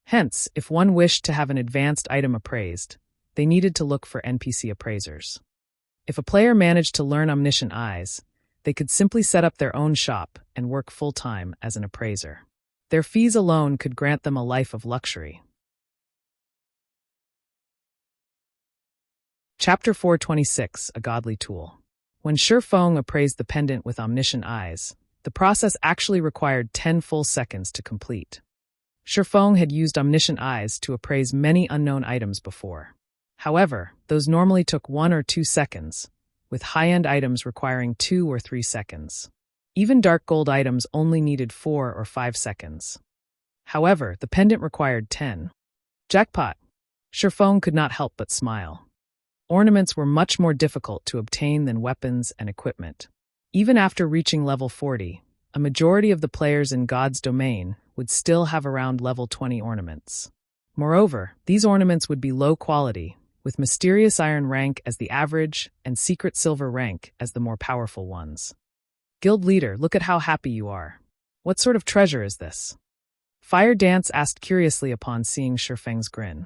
Hence, if one wished to have an advanced item appraised, they needed to look for NPC appraisers. If a player managed to learn Omniscient Eyes, they could simply set up their own shop and work full-time as an appraiser. Their fees alone could grant them a life of luxury. Chapter 426, A Godly Tool. When Shifeng appraised the pendant with Omniscient Eyes, the process actually required 10 full seconds to complete. Shifeng had used Omniscient Eyes to appraise many unknown items before. However, those normally took 1 or 2 seconds, with high-end items requiring 2 or 3 seconds. Even dark gold items only needed 4 or 5 seconds. However, the pendant required 10. Jackpot! Shifeng could not help but smile. Ornaments were much more difficult to obtain than weapons and equipment. Even after reaching level 40, a majority of the players in God's domain would still have around level 20 ornaments. Moreover, these ornaments would be low quality, with Mysterious Iron rank as the average and Secret Silver rank as the more powerful ones. Guild leader, look at how happy you are. What sort of treasure is this? Fire Dance asked curiously upon seeing Shifeng's grin.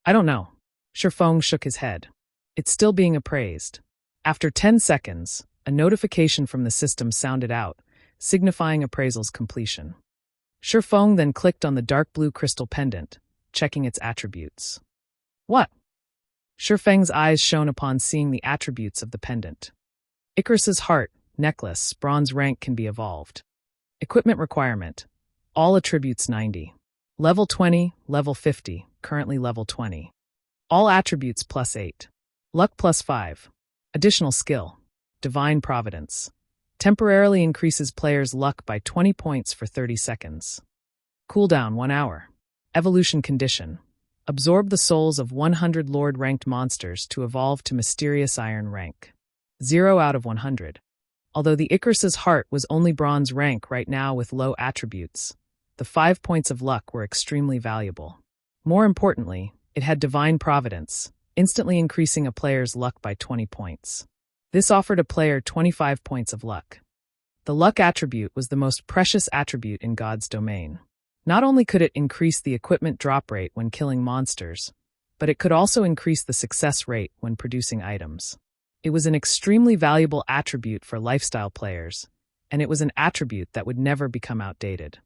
I don't know. Shifeng shook his head. It's still being appraised. After 10 seconds, a notification from the system sounded out, signifying appraisal's completion. Shifeng then clicked on the dark blue crystal pendant, checking its attributes. What? Shifeng's eyes shone upon seeing the attributes of the pendant. Icarus's heart, necklace, bronze rank can be evolved. Equipment requirement. All attributes 90. Level 20, level 50, currently level 20. All attributes +8. Luck +5. Additional skill. Divine Providence. Temporarily increases players' luck by 20 points for 30 seconds. Cooldown 1 hour. Evolution condition. Absorb the souls of 100 Lord-ranked monsters to evolve to Mysterious Iron rank. 0 out of 100. Although the Icarus's heart was only bronze rank right now with low attributes, the 5 points of luck were extremely valuable. More importantly, it had Divine Providence, instantly increasing a player's luck by 20 points. This offered a player 25 points of luck. The luck attribute was the most precious attribute in God's domain. Not only could it increase the equipment drop rate when killing monsters, but it could also increase the success rate when producing items. It was an extremely valuable attribute for lifestyle players, and it was an attribute that would never become outdated.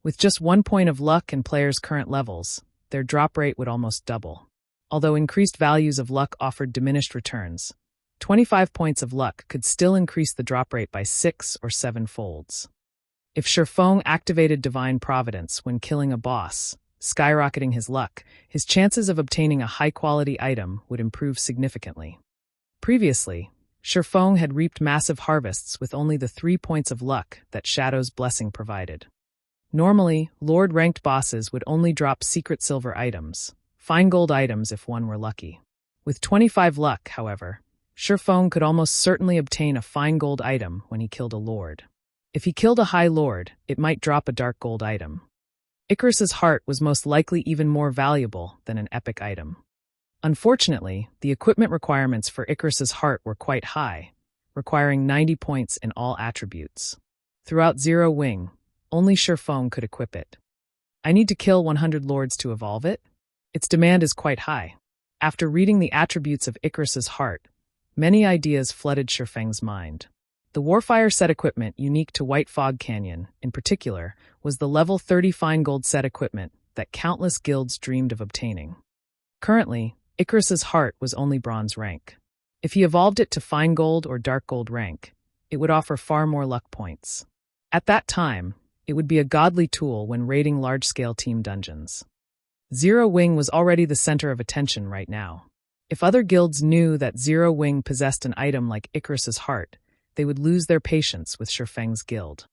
With just 1 point of luck in players' current levels, their drop rate would almost double. Although increased values of luck offered diminished returns, 25 points of luck could still increase the drop rate by 6 or 7 folds. If Shifeng activated Divine Providence when killing a boss, skyrocketing his luck, his chances of obtaining a high-quality item would improve significantly. Previously, Shifeng had reaped massive harvests with only the 3 points of luck that Shadow's blessing provided. Normally, Lord-ranked bosses would only drop Secret Silver items, fine gold items if one were lucky. With 25 luck, however, Shifeng could almost certainly obtain a fine gold item when he killed a Lord. If he killed a High Lord, it might drop a dark gold item. Icarus's heart was most likely even more valuable than an epic item. Unfortunately, the equipment requirements for Icarus's heart were quite high, requiring 90 points in all attributes. Throughout Zero Wing, only Shifeng could equip it. I need to kill 100 Lords to evolve it? Its demand is quite high. After reading the attributes of Icarus's heart, many ideas flooded Shifeng's mind. The Warfire set equipment unique to White Fog Canyon, in particular, was the level 30 fine gold set equipment that countless guilds dreamed of obtaining. Currently, Icarus's heart was only bronze rank. If he evolved it to fine gold or dark gold rank, it would offer far more luck points. At that time, it would be a godly tool when raiding large-scale team dungeons. Zero Wing was already the center of attention right now. If other guilds knew that Zero Wing possessed an item like Icarus's heart, they would lose their patience with Shifeng's guild.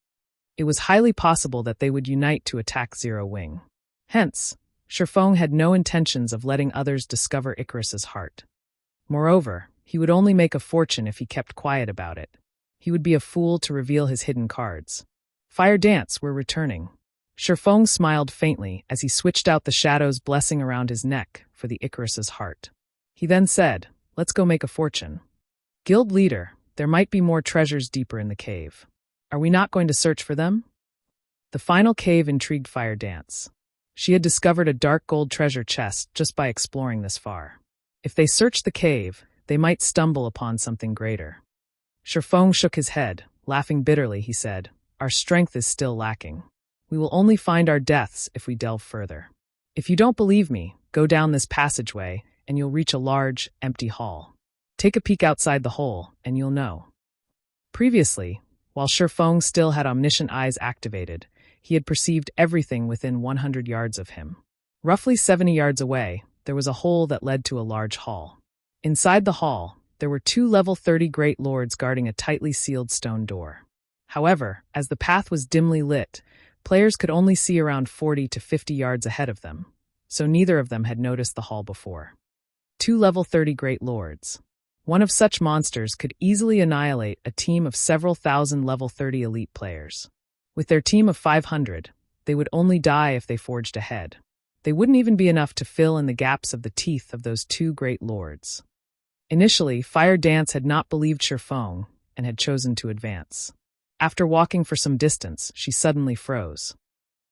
It was highly possible that they would unite to attack Zero Wing. Hence, Shifeng had no intentions of letting others discover Icarus's heart. Moreover, he would only make a fortune if he kept quiet about it. He would be a fool to reveal his hidden cards. Fire Dance were returning. Sherfong smiled faintly as he switched out the shadow's blessing around his neck for the Icarus's heart. He then said, "Let's go make a fortune. Guild leader, there might be more treasures deeper in the cave. Are we not going to search for them?" The final cave intrigued Fire Dance. She had discovered a dark gold treasure chest just by exploring this far. If they searched the cave, they might stumble upon something greater. Sherfong shook his head. Laughing bitterly, he said, "Our strength is still lacking. We will only find our deaths if we delve further. If you don't believe me, go down this passageway and you'll reach a large, empty hall. Take a peek outside the hole and you'll know." Previously, while Sherfong still had omniscient eyes activated, he had perceived everything within 100 yards of him. Roughly 70 yards away, there was a hole that led to a large hall. Inside the hall, there were 2 level 30 great lords guarding a tightly sealed stone door. However, as the path was dimly lit, players could only see around 40 to 50 yards ahead of them, so neither of them had noticed the hall before. 2 level 30 great lords. One of such monsters could easily annihilate a team of several thousand level 30 elite players. With their team of 500, they would only die if they forged ahead. They wouldn't even be enough to fill in the gaps of the teeth of those 2 great lords. Initially, Fire Dance had not believed Sherfong and had chosen to advance. After walking for some distance, she suddenly froze.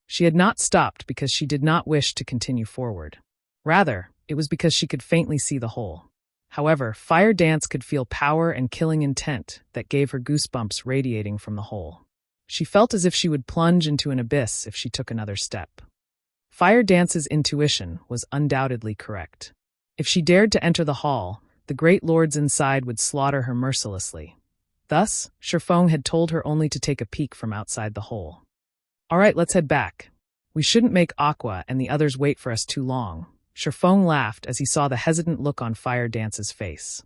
She had not stopped because she did not wish to continue forward. Rather, it was because she could faintly see the hole. However, Fire Dance could feel power and killing intent that gave her goosebumps radiating from the hole. She felt as if she would plunge into an abyss if she took another step. Fire Dance's intuition was undoubtedly correct. If she dared to enter the hall, the great lords inside would slaughter her mercilessly. Thus, Sherfong had told her only to take a peek from outside the hole. "All right, let's head back. We shouldn't make Aqua and the others wait for us too long." Sherfong laughed as he saw the hesitant look on Fire Dance's face.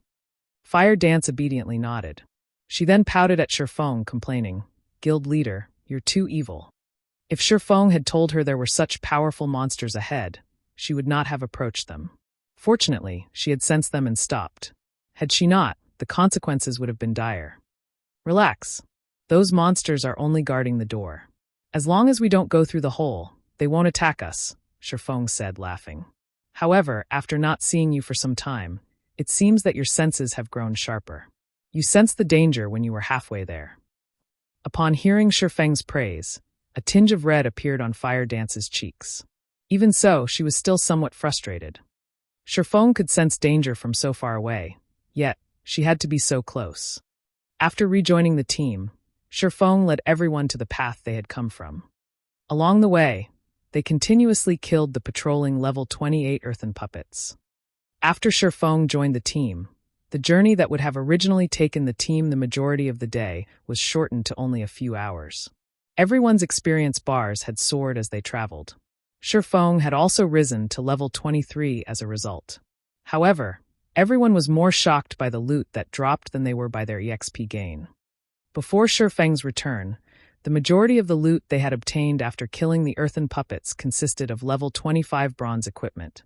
Fire Dance obediently nodded. She then pouted at Sherfong, complaining, "Guild leader, you're too evil." If Sherfong had told her there were such powerful monsters ahead, she would not have approached them. Fortunately, she had sensed them and stopped. Had she not, the consequences would have been dire. "Relax. Those monsters are only guarding the door. As long as we don't go through the hole, they won't attack us," Sherfong said, laughing. "However, after not seeing you for some time, it seems that your senses have grown sharper. You sensed the danger when you were halfway there." Upon hearing Sherfeng's praise, a tinge of red appeared on Fire Dance's cheeks. Even so, she was still somewhat frustrated. Sherfong could sense danger from so far away, yet she had to be so close. After rejoining the team, Sherfong led everyone to the path they had come from. Along the way, they continuously killed the patrolling level 28 earthen puppets. After Sherfong joined the team, the journey that would have originally taken the team the majority of the day was shortened to only a few hours. Everyone's experience bars had soared as they traveled. Sherfong had also risen to level 23 as a result. However, everyone was more shocked by the loot that dropped than they were by their EXP gain. Before Sherfeng's return, the majority of the loot they had obtained after killing the earthen puppets consisted of level 25 bronze equipment.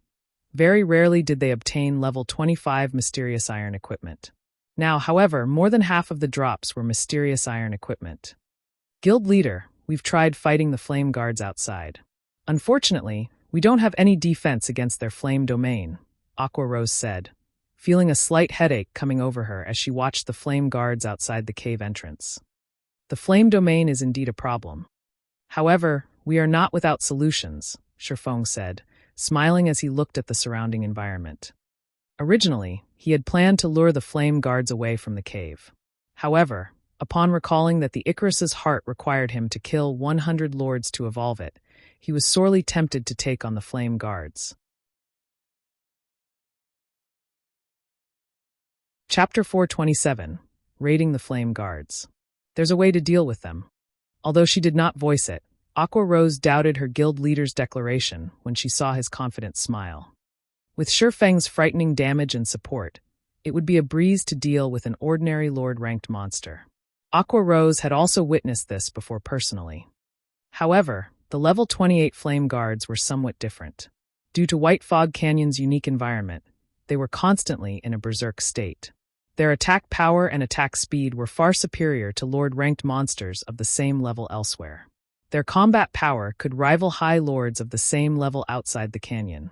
Very rarely did they obtain level 25 mysterious iron equipment. Now, however, more than half of the drops were mysterious iron equipment. "Guild leader, we've tried fighting the flame guards outside. Unfortunately, we don't have any defense against their flame domain," Aqua Rose said, feeling a slight headache coming over her as she watched the flame guards outside the cave entrance. "The flame domain is indeed a problem. However, we are not without solutions," Sherfong said, smiling as he looked at the surrounding environment. Originally, he had planned to lure the flame guards away from the cave. However, upon recalling that the Icarus's heart required him to kill 100 lords to evolve it, he was sorely tempted to take on the flame guards. Chapter 427, Raiding the Flame Guards. There's a way to deal with them. Although she did not voice it, Aqua Rose doubted her guild leader's declaration when she saw his confident smile. With Sherfeng's frightening damage and support, it would be a breeze to deal with an ordinary lord-ranked monster. Aqua Rose had also witnessed this before personally. However, the level 28 flame guards were somewhat different. Due to White Fog Canyon's unique environment, they were constantly in a berserk state. Their attack power and attack speed were far superior to lord-ranked monsters of the same level elsewhere. Their combat power could rival high lords of the same level outside the canyon.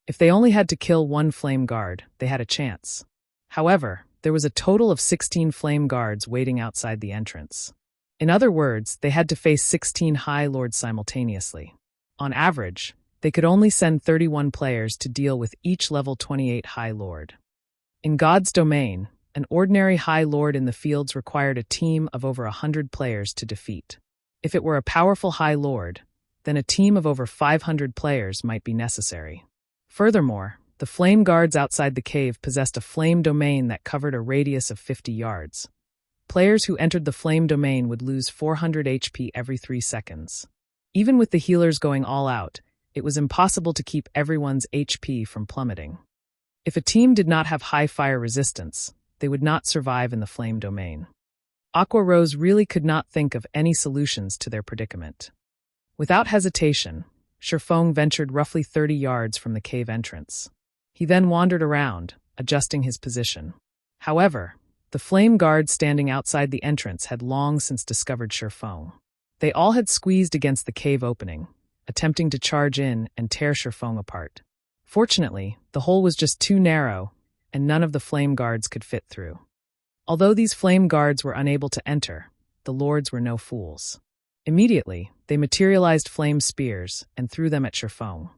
If they only had to kill one flame guard, they had a chance. However, there was a total of 16 flame guards waiting outside the entrance. In other words, they had to face 16 high lords simultaneously. On average, they could only send 31 players to deal with each level 28 high lord. In God's domain, an ordinary high lord in the fields required a team of over 100 players to defeat. If it were a powerful high lord, then a team of over 500 players might be necessary. Furthermore, the flame guards outside the cave possessed a flame domain that covered a radius of 50 yards. Players who entered the flame domain would lose 400 HP every 3 seconds. Even with the healers going all out, it was impossible to keep everyone's HP from plummeting. If a team did not have high fire resistance, they would not survive in the flame domain. Aqua Rose really could not think of any solutions to their predicament. Without hesitation, Sherfong ventured roughly 30 yards from the cave entrance. He then wandered around, adjusting his position. However, the flame guards standing outside the entrance had long since discovered Sherfong. They all had squeezed against the cave opening, attempting to charge in and tear Sherfong apart. Fortunately, the hole was just too narrow, and none of the flame guards could fit through. Although these flame guards were unable to enter, the lords were no fools. Immediately, they materialized flame spears and threw them at Sherfong.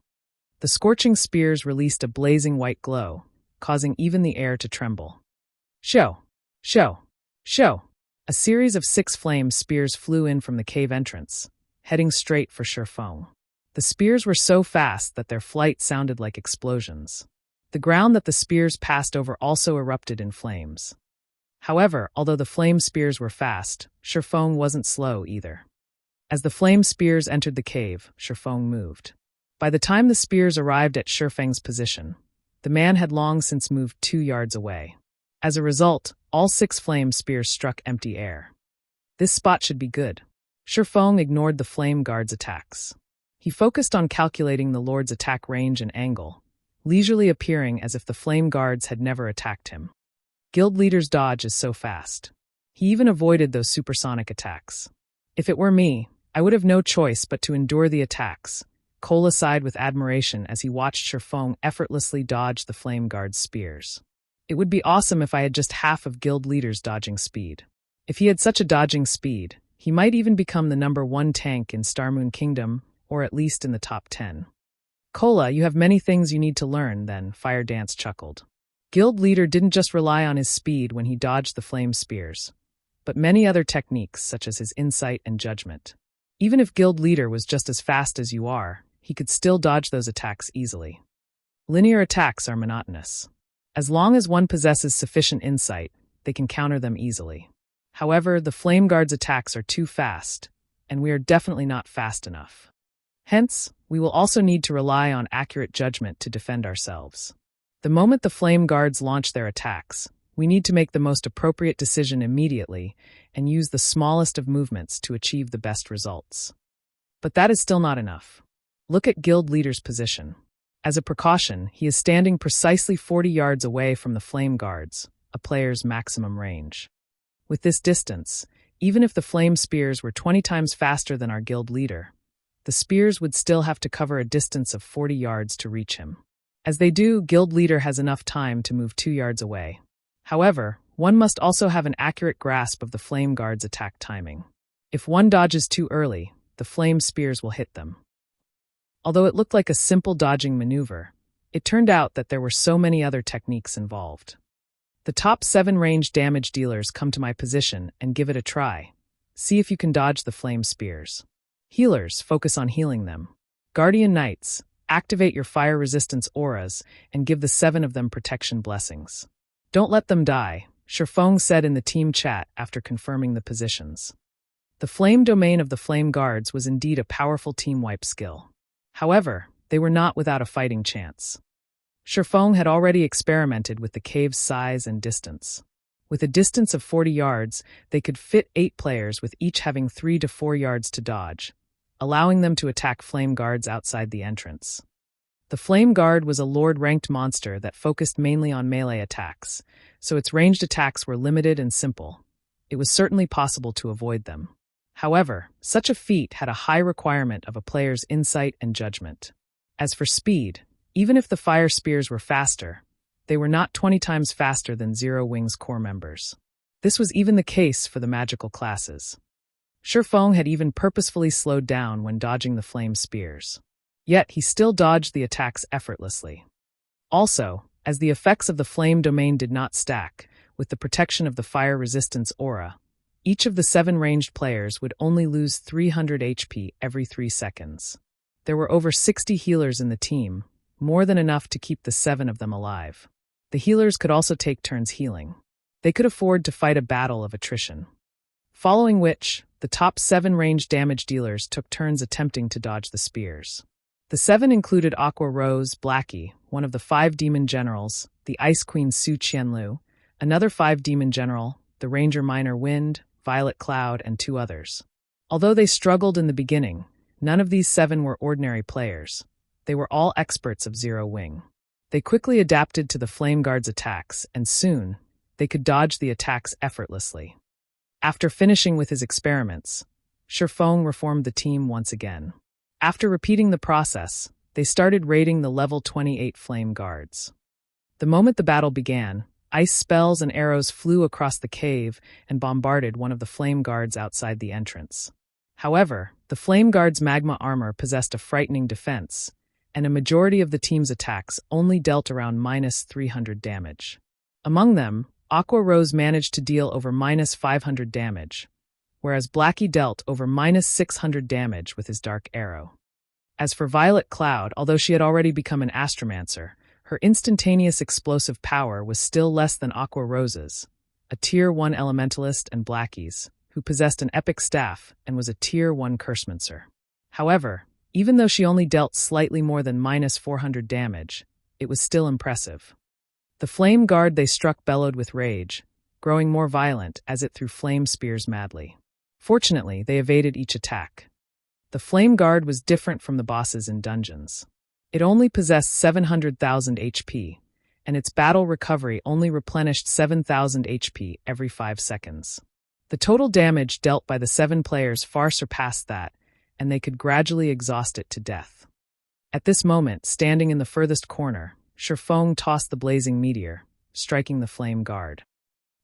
The scorching spears released a blazing white glow, causing even the air to tremble. Show! Show! Show! A series of 6 flame spears flew in from the cave entrance, heading straight for Sherfong. The spears were so fast that their flight sounded like explosions. The ground that the spears passed over also erupted in flames. However, although the flame spears were fast, Sherfong wasn't slow either. As the flame spears entered the cave, Sherfong moved. By the time the spears arrived at Sherfeng's position, the man had long since moved 2 yards away. As a result, all 6 flame spears struck empty air. This spot should be good. Sherfong ignored the flame guard's attacks. He focused on calculating the lord's attack range and angle, leisurely appearing as if the flame guards had never attacked him. Guild leader's dodge is so fast. He even avoided those supersonic attacks. If it were me, I would have no choice but to endure the attacks. Cola sighed with admiration as he watched Sherfong effortlessly dodge the flame guard's spears. It would be awesome if I had just half of guild leader's dodging speed. If he had such a dodging speed, he might even become the #1 tank in Starmoon Kingdom, or at least in the top 10. Cola, you have many things you need to learn, then, Fire Dance chuckled. Guild leader didn't just rely on his speed when he dodged the flame spears, but many other techniques such as his insight and judgment. Even if guild leader was just as fast as you are, he could still dodge those attacks easily. Linear attacks are monotonous. As long as one possesses sufficient insight, they can counter them easily. However, the flame guard's attacks are too fast, and we are definitely not fast enough. Hence, we will also need to rely on accurate judgment to defend ourselves. The moment the flame guards launch their attacks, we need to make the most appropriate decision immediately and use the smallest of movements to achieve the best results. But that is still not enough. Look at guild leader's position. As a precaution, he is standing precisely 40 yards away from the flame guards, a player's maximum range. With this distance, even if the flame spears were 20 times faster than our guild leader, the spears would still have to cover a distance of 40 yards to reach him. As they do, guild leader has enough time to move 2 yards away. However, one must also have an accurate grasp of the flame guard's attack timing. If one dodges too early, the flame spears will hit them. Although it looked like a simple dodging maneuver, it turned out that there were so many other techniques involved. The top 7 range damage dealers come to my position and give it a try. See if you can dodge the flame spears. Healers, focus on healing them. Guardian Knights, activate your fire resistance auras and give the 7 of them protection blessings. Don't let them die, Sherfong said in the team chat after confirming the positions. The flame domain of the flame guards was indeed a powerful team wipe skill. However, they were not without a fighting chance. Sherfong had already experimented with the cave's size and distance. With a distance of 40 yards, they could fit 8 players with each having 3 to 4 yards to dodge, allowing them to attack flame guards outside the entrance. The flame guard was a lord-ranked monster that focused mainly on melee attacks, so its ranged attacks were limited and simple. It was certainly possible to avoid them. However, such a feat had a high requirement of a player's insight and judgment. As for speed, even if the fire spears were faster, they were not 20 times faster than Zero Wing's core members. This was even the case for the magical classes. Shifeng had even purposefully slowed down when dodging the flame spears. Yet he still dodged the attacks effortlessly. Also, as the effects of the flame domain did not stack, with the protection of the fire resistance aura, each of the 7 ranged players would only lose 300 HP every 3 seconds. There were over 60 healers in the team, more than enough to keep the 7 of them alive. The healers could also take turns healing. They could afford to fight a battle of attrition. Following which, the top 7 ranged damage dealers took turns attempting to dodge the spears. The 7 included Aqua Rose Blackie, one of the 5 demon generals, the Ice Queen Su Qianlu, another 5 demon general, the Ranger Minor Wind, Violet Cloud, and 2 others. Although they struggled in the beginning, none of these 7 were ordinary players. They were all experts of Zero Wing. They quickly adapted to the Flame Guard's attacks, and soon, they could dodge the attacks effortlessly. After finishing with his experiments, Shifeng reformed the team once again. After repeating the process, they started raiding the level 28 Flame Guards. The moment the battle began, ice spells and arrows flew across the cave and bombarded one of the Flame Guards outside the entrance. However, the Flame Guard's magma armor possessed a frightening defense, and a majority of the team's attacks only dealt around -300 damage. Among them, Aqua Rose managed to deal over -500 damage, whereas Blackie dealt over -600 damage with his dark arrow. As for Violet Cloud, although she had already become an astromancer, her instantaneous explosive power was still less than Aqua Rose's, a Tier 1 elementalist, and Blackie's, who possessed an epic staff and was a Tier 1 cursemancer. However, even though she only dealt slightly more than -400 damage, it was still impressive. The Flame Guard they struck bellowed with rage, growing more violent as it threw flame spears madly. Fortunately, they evaded each attack. The Flame Guard was different from the bosses in dungeons. It only possessed 700,000 HP, and its battle recovery only replenished 7,000 HP every 5 seconds. The total damage dealt by the 7 players far surpassed that, and they could gradually exhaust it to death. At this moment, standing in the furthest corner, Shifeng tossed the blazing meteor, striking the Flame Guard.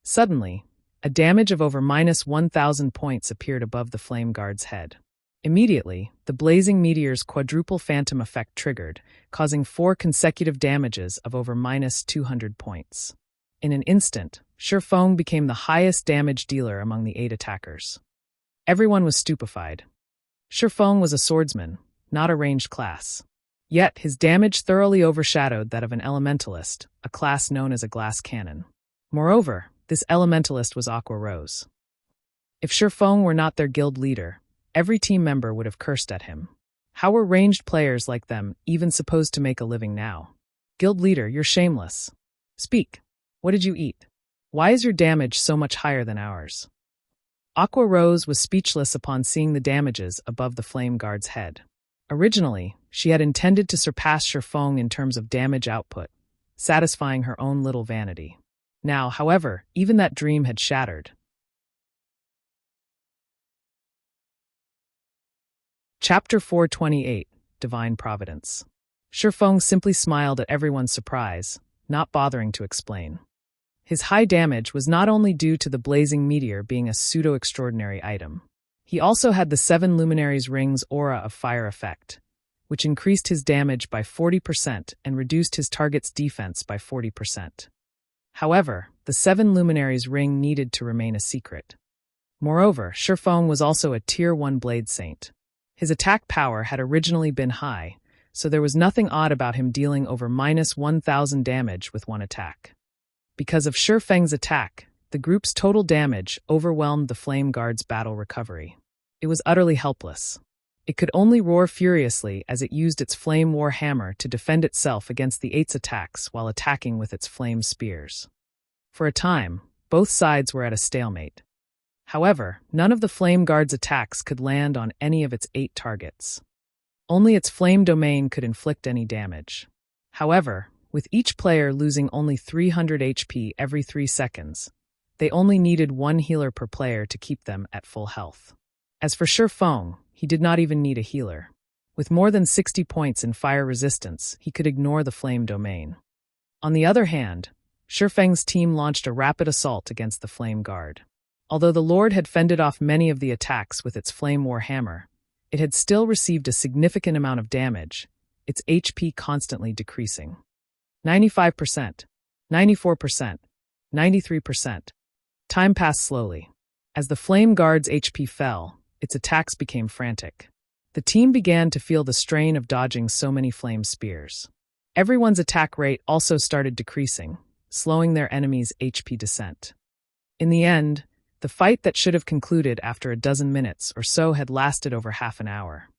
Suddenly, a damage of over -1,000 points appeared above the Flame Guard's head. Immediately, the blazing meteor's quadruple phantom effect triggered, causing 4 consecutive damages of over -200 points. In an instant, Shifeng became the highest damage dealer among the 8 attackers. Everyone was stupefied. Shifeng was a swordsman, not a ranged class. Yet his damage thoroughly overshadowed that of an elementalist, a class known as a glass cannon. Moreover, this elementalist was Aqua Rose. If Shifeng were not their guild leader, every team member would have cursed at him. How were ranged players like them even supposed to make a living now? Guild leader, you're shameless. Speak. What did you eat? Why is your damage so much higher than ours? Aqua Rose was speechless upon seeing the damages above the Flame Guard's head. Originally, she had intended to surpass Shifeng in terms of damage output, satisfying her own little vanity. Now, however, even that dream had shattered. Chapter 428, Divine Providence. Shifeng simply smiled at everyone's surprise, not bothering to explain. His high damage was not only due to the blazing meteor being a pseudo-extraordinary item. He also had the 7 Luminaries' Rings aura of fire effect, which increased his damage by 40% and reduced his target's defense by 40%. However, the 7 Luminaries' Ring needed to remain a secret. Moreover, Shifeng was also a Tier 1 Blade Saint. His attack power had originally been high, so there was nothing odd about him dealing over -1,000 damage with one attack. Because of Shifeng's attack, the group's total damage overwhelmed the Flame Guard's battle recovery. It was utterly helpless. It could only roar furiously as it used its Flame War Hammer to defend itself against the 8's attacks while attacking with its flame spears. For a time, both sides were at a stalemate. However, none of the Flame Guard's attacks could land on any of its 8 targets. Only its flame domain could inflict any damage. However, with each player losing only 300 HP every 3 seconds, they only needed 1 healer per player to keep them at full health. As for Shifeng, he did not even need a healer. With more than 60 points in fire resistance, he could ignore the flame domain. On the other hand, Shifeng's team launched a rapid assault against the flame guard. Although the Lord had fended off many of the attacks with its flame war hammer, it had still received a significant amount of damage, its HP constantly decreasing. 95%, 94%, 93%. Time passed slowly. As the flame guard's HP fell, its attacks became frantic. The team began to feel the strain of dodging so many flame spears. Everyone's attack rate also started decreasing, slowing their enemy's HP descent. In the end, the fight that should have concluded after a dozen minutes or so had lasted over half an hour.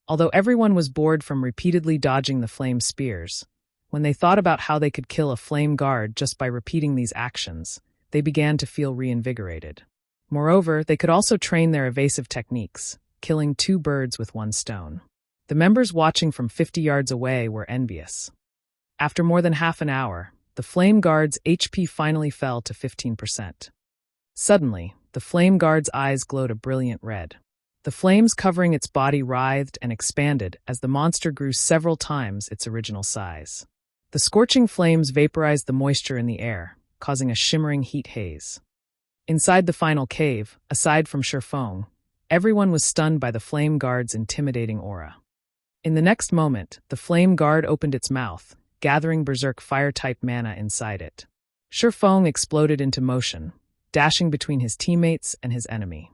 Although everyone was bored from repeatedly dodging the flame spears, when they thought about how they could kill a flame guard just by repeating these actions, they began to feel reinvigorated. Moreover, they could also train their evasive techniques, killing 2 birds with 1 stone. The members watching from 50 yards away were envious. After more than half an hour, the flame guard's HP finally fell to 15%. Suddenly, the flame guard's eyes glowed a brilliant red. The flames covering its body writhed and expanded as the monster grew several times its original size. The scorching flames vaporized the moisture in the air, causing a shimmering heat haze. Inside the final cave, aside from Shifeng, everyone was stunned by the flame guard's intimidating aura. In the next moment, the flame guard opened its mouth, gathering berserk fire-type mana inside it. Shifeng exploded into motion, dashing between his teammates and his enemy.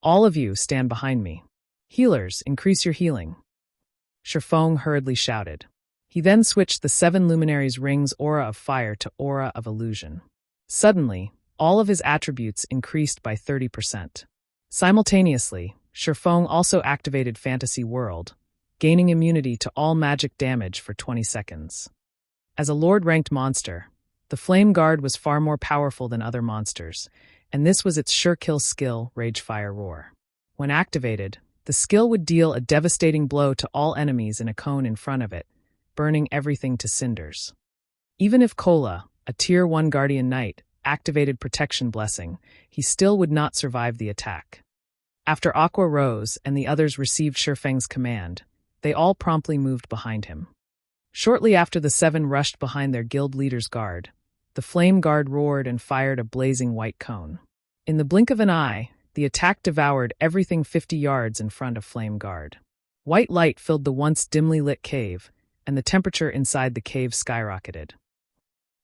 All of you stand behind me. Healers, increase your healing. Shifeng hurriedly shouted. He then switched the 7 luminaries' rings aura of fire to aura of illusion. Suddenly, all of his attributes increased by 30%. Simultaneously, Shifeng also activated Fantasy World, gaining immunity to all magic damage for 20 seconds. As a Lord-ranked monster, the Flame Guard was far more powerful than other monsters, and this was its sure-kill skill, Ragefire Roar. When activated, the skill would deal a devastating blow to all enemies in a cone in front of it, burning everything to cinders. Even if Kola, a Tier 1 Guardian Knight, activated Protection Blessing, he still would not survive the attack. After Aqua rose and the others received Shifeng's command, they all promptly moved behind him. Shortly after the 7 rushed behind their guild leader's guard, the Flame Guard roared and fired a blazing white cone. In the blink of an eye, the attack devoured everything 50 yards in front of Flame Guard. White light filled the once dimly lit cave, and the temperature inside the cave skyrocketed.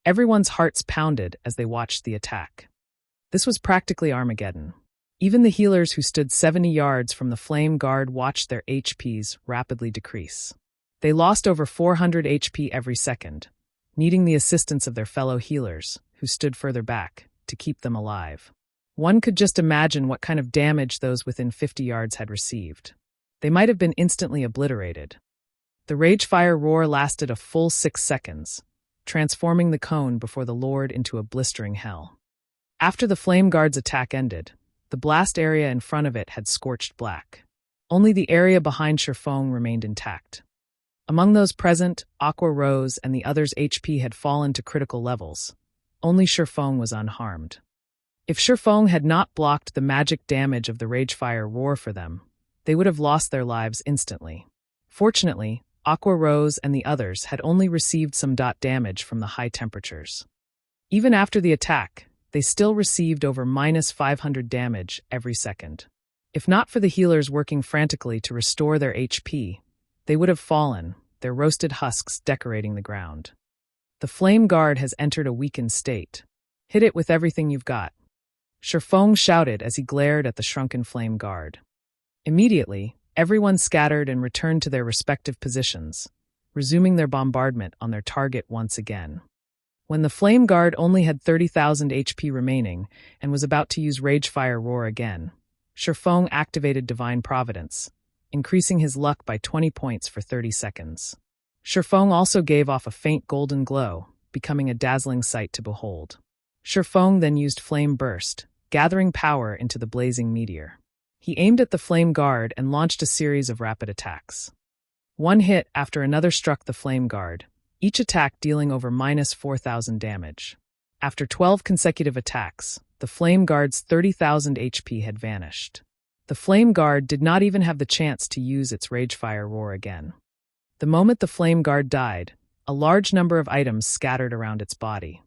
Everyone's hearts pounded as they watched the attack. This was practically Armageddon. Even the healers who stood 70 yards from the Flame Guard watched their HPs rapidly decrease. They lost over 400 HP every second, needing the assistance of their fellow healers, who stood further back, to keep them alive. One could just imagine what kind of damage those within 50 yards had received. They might have been instantly obliterated. The Ragefire Roar lasted a full 6 seconds, transforming the cone before the Lord into a blistering hell. After the Flame Guard's attack ended, the blast area in front of it had scorched black. Only the area behind Shifeng remained intact. Among those present, Aqua rose and the others' HP had fallen to critical levels. Only Shifeng was unharmed. If Shifeng had not blocked the magic damage of the Ragefire Roar for them, they would have lost their lives instantly. Fortunately, Aqua rose and the others had only received some damage from the high temperatures. Even after the attack, they still received over -500 damage every second. If not for the healers working frantically to restore their HP, they would have fallen, their roasted husks decorating the ground. The Flame Guard has entered a weakened state. Hit it with everything you've got. Shifeng shouted as he glared at the shrunken Flame Guard. Immediately, everyone scattered and returned to their respective positions, resuming their bombardment on their target once again. When the Flame Guard only had 30,000 HP remaining and was about to use Ragefire Roar again, Shifeng activated Divine Providence, increasing his luck by 20 points for 30 seconds. Shifeng also gave off a faint golden glow, becoming a dazzling sight to behold. Shifeng then used Flame Burst, gathering power into the blazing meteor. He aimed at the Flame Guard and launched a series of rapid attacks. One hit after another struck the Flame Guard, each attack dealing over -4,000 damage. After 12 consecutive attacks, the Flame Guard's 30,000 HP had vanished. The Flame Guard did not even have the chance to use its Ragefire roar again. The moment the Flame Guard died, a large number of items scattered around its body.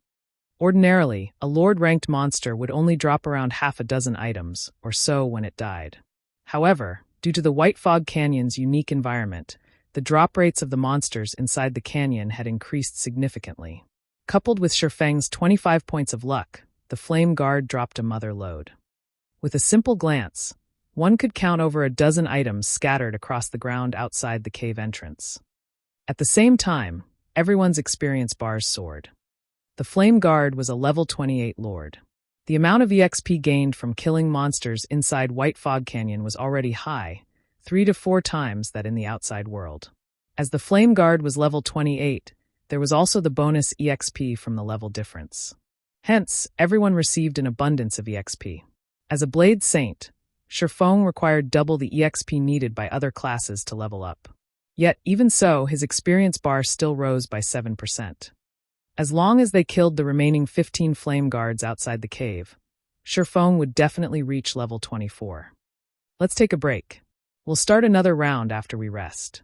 Ordinarily, a Lord-ranked monster would only drop around half a dozen items, or so when it died. However, due to the White Fog Canyon's unique environment, the drop rates of the monsters inside the canyon had increased significantly. Coupled with Shifeng's 25 points of luck, the Flame Guard dropped a mother load. With a simple glance, one could count over a dozen items scattered across the ground outside the cave entrance. At the same time, everyone's experience bars soared. The Flame Guard was a level 28 Lord. The amount of EXP gained from killing monsters inside White Fog Canyon was already high, 3 to 4 times that in the outside world. As the Flame Guard was level 28, there was also the bonus EXP from the level difference. Hence, everyone received an abundance of EXP. As a Blade Saint, Shifeng required double the EXP needed by other classes to level up. Yet, even so, his experience bar still rose by 7%. As long as they killed the remaining 15 Flame Guards outside the cave, Shifeng would definitely reach level 24. Let's take a break. We'll start another round after we rest.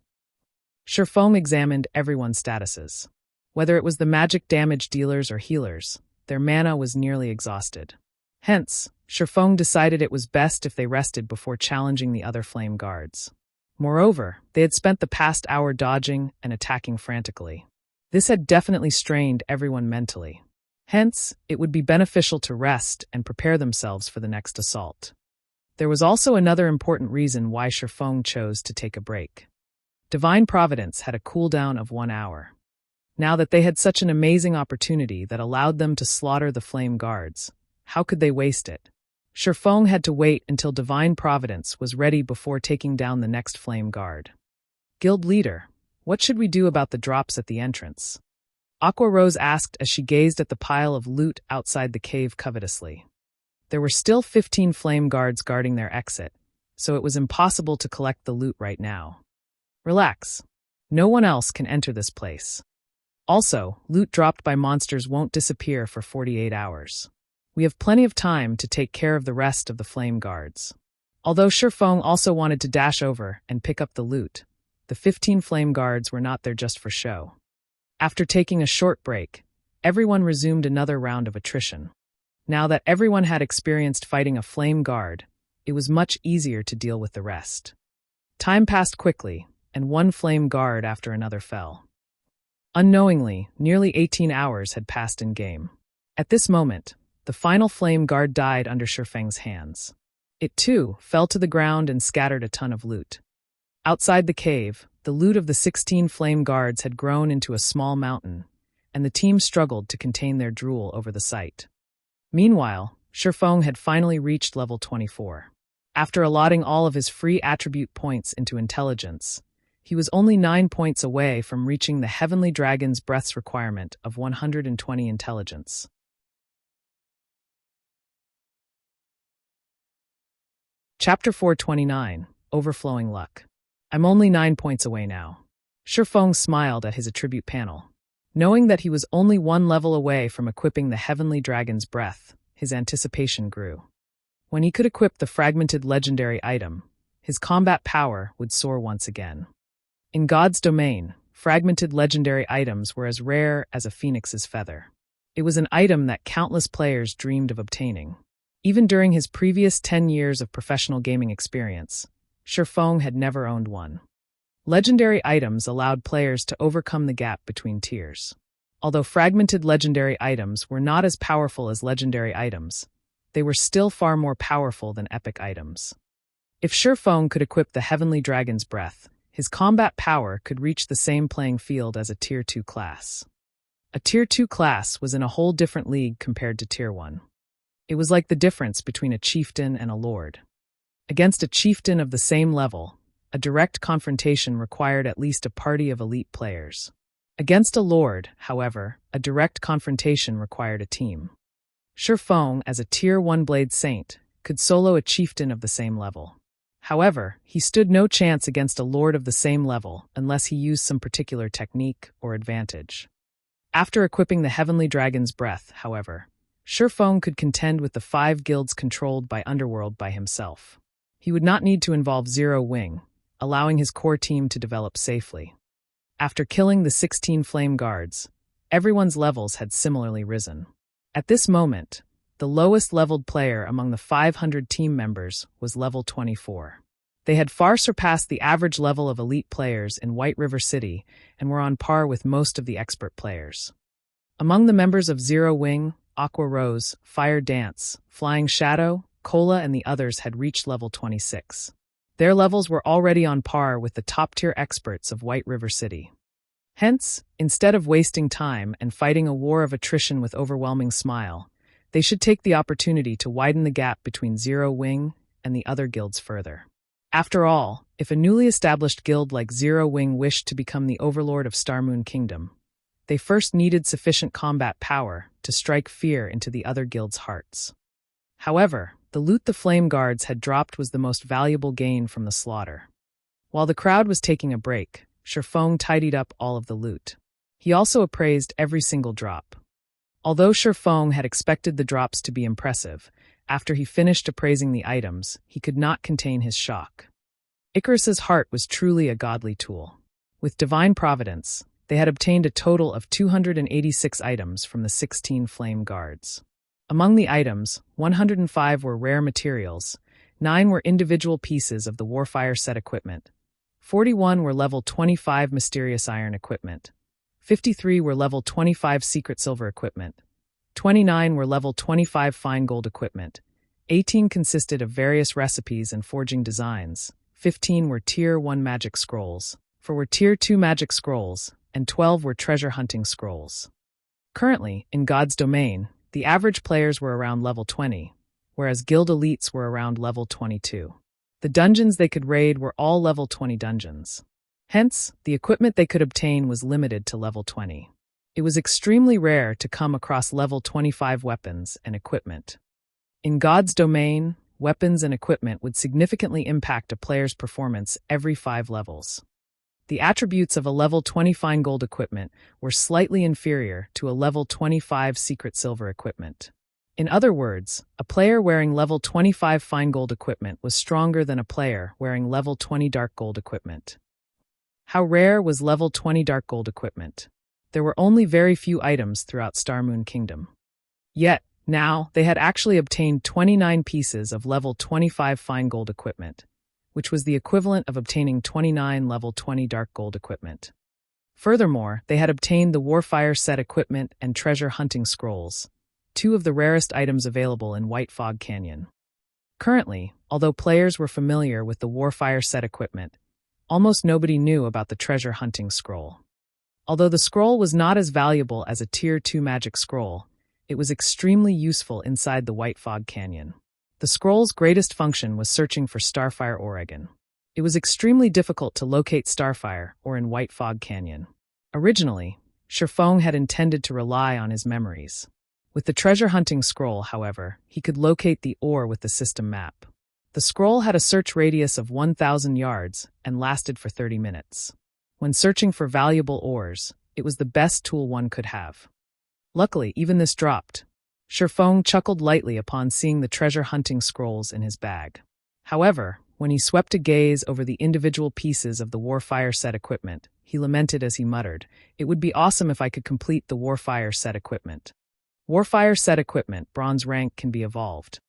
Shifeng examined everyone's statuses. Whether it was the magic damage dealers or healers, their mana was nearly exhausted. Hence, Shifeng decided it was best if they rested before challenging the other Flame Guards. Moreover, they had spent the past hour dodging and attacking frantically. This had definitely strained everyone mentally. Hence, it would be beneficial to rest and prepare themselves for the next assault. There was also another important reason why Shifeng chose to take a break. Divine Providence had a cooldown of 1 hour. Now that they had such an amazing opportunity that allowed them to slaughter the Flame Guards, how could they waste it? Shifeng had to wait until Divine Providence was ready before taking down the next Flame Guard. Guild Leader, what should we do about the drops at the entrance? Aqua Rose asked as she gazed at the pile of loot outside the cave covetously. There were still 15 Flame Guards guarding their exit, so it was impossible to collect the loot right now. Relax. No one else can enter this place. Also, loot dropped by monsters won't disappear for 48 hours. We have plenty of time to take care of the rest of the Flame Guards. Although Shifeng also wanted to dash over and pick up the loot, the 15 Flame Guards were not there just for show. After taking a short break, everyone resumed another round of attrition. Now that everyone had experienced fighting a Flame Guard, it was much easier to deal with the rest. Time passed quickly, and one Flame Guard after another fell. Unknowingly, nearly 18 hours had passed in-game. At this moment, the final Flame Guard died under Shifeng's hands. It too fell to the ground and scattered a ton of loot. Outside the cave, the loot of the 16 Flame Guards had grown into a small mountain, and the team struggled to contain their drool over the sight. Meanwhile, Shifeng had finally reached level 24. After allotting all of his free attribute points into intelligence, he was only 9 points away from reaching the Heavenly Dragon's Breath's requirement of 120 intelligence. Chapter 429, Overflowing Luck. I'm only 9 points away now. Shifeng smiled at his attribute panel. Knowing that he was only 1 level away from equipping the Heavenly Dragon's Breath, his anticipation grew. When he could equip the fragmented legendary item, his combat power would soar once again. In God's domain, fragmented legendary items were as rare as a phoenix's feather. It was an item that countless players dreamed of obtaining. Even during his previous 10 years of professional gaming experience, Shifeng had never owned one. Legendary items allowed players to overcome the gap between tiers. Although fragmented legendary items were not as powerful as legendary items, they were still far more powerful than epic items. If Shifeng could equip the Heavenly Dragon's Breath, his combat power could reach the same playing field as a Tier 2 class. A Tier 2 class was in a whole different league compared to Tier 1. It was like the difference between a chieftain and a lord. Against a chieftain of the same level, a direct confrontation required at least a party of elite players. Against a lord, however, a direct confrontation required a team. Shifeng, as a Tier 1 Blade Saint, could solo a chieftain of the same level. However, he stood no chance against a lord of the same level unless he used some particular technique or advantage. After equipping the Heavenly Dragon's Breath, however, Shifeng could contend with the 5 guilds controlled by Underworld by himself. He would not need to involve Zero Wing, allowing his core team to develop safely. After killing the 16 flame guards, everyone's levels had similarly risen. At this moment, the lowest leveled player among the 500 team members was level 24. They had far surpassed the average level of elite players in White River City and were on par with most of the expert players. Among the members of Zero Wing, Aqua Rose, Fire Dance, Flying Shadow, Cola and the others had reached level 26. Their levels were already on par with the top-tier experts of White River City. Hence, instead of wasting time and fighting a war of attrition with overwhelming smile, they should take the opportunity to widen the gap between Zero Wing and the other guilds further. After all, if a newly established guild like Zero Wing wished to become the overlord of Starmoon Kingdom, they first needed sufficient combat power to strike fear into the other guilds' hearts. However, the loot the Flame Guards had dropped was the most valuable gain from the slaughter. While the crowd was taking a break, Shifeng tidied up all of the loot. He also appraised every single drop. Although Shifeng had expected the drops to be impressive, after he finished appraising the items, he could not contain his shock. Icarus's heart was truly a godly tool. With divine providence, they had obtained a total of 286 items from the 16 Flame Guards. Among the items, 105 were rare materials, 9 were individual pieces of the Warfire set equipment, 41 were level 25 mysterious iron equipment, 53 were level 25 secret silver equipment, 29 were level 25 fine gold equipment, 18 consisted of various recipes and forging designs, 15 were Tier 1 magic scrolls, 4 were Tier 2 magic scrolls, and 12 were treasure hunting scrolls. Currently, in God's domain, the average players were around level 20, whereas guild elites were around level 22. The dungeons they could raid were all level 20 dungeons. Hence, the equipment they could obtain was limited to level 20. It was extremely rare to come across level 25 weapons and equipment. In God's domain, weapons and equipment would significantly impact a player's performance every 5 levels. The attributes of a level 20 fine gold equipment were slightly inferior to a level 25 secret silver equipment. In other words, a player wearing level 25 fine gold equipment was stronger than a player wearing level 20 dark gold equipment. How rare was level 20 dark gold equipment? There were only very few items throughout Starmoon Kingdom. Yet, now, they had actually obtained 29 pieces of level 25 fine gold equipment, which was the equivalent of obtaining 29 level 20 dark gold equipment. Furthermore, they had obtained the Warfire set equipment and treasure hunting scrolls, 2 of the rarest items available in White Fog Canyon. Currently, although players were familiar with the Warfire set equipment, almost nobody knew about the treasure hunting scroll. Although the scroll was not as valuable as a Tier 2 magic scroll, it was extremely useful inside the White Fog Canyon. The scroll's greatest function was searching for Starfire Oregon. It was extremely difficult to locate Starfire or in White Fog Canyon. Originally, Shifeng had intended to rely on his memories. With the treasure hunting scroll, however, he could locate the ore with the system map. The scroll had a search radius of 1,000 yards and lasted for 30 minutes. When searching for valuable ores, it was the best tool one could have. Luckily, even this dropped. Shifeng chuckled lightly upon seeing the treasure hunting scrolls in his bag. However, when he swept a gaze over the individual pieces of the Warfire set equipment, he lamented as he muttered, "It would be awesome if I could complete the Warfire set equipment." Warfire set equipment, bronze rank, can be evolved.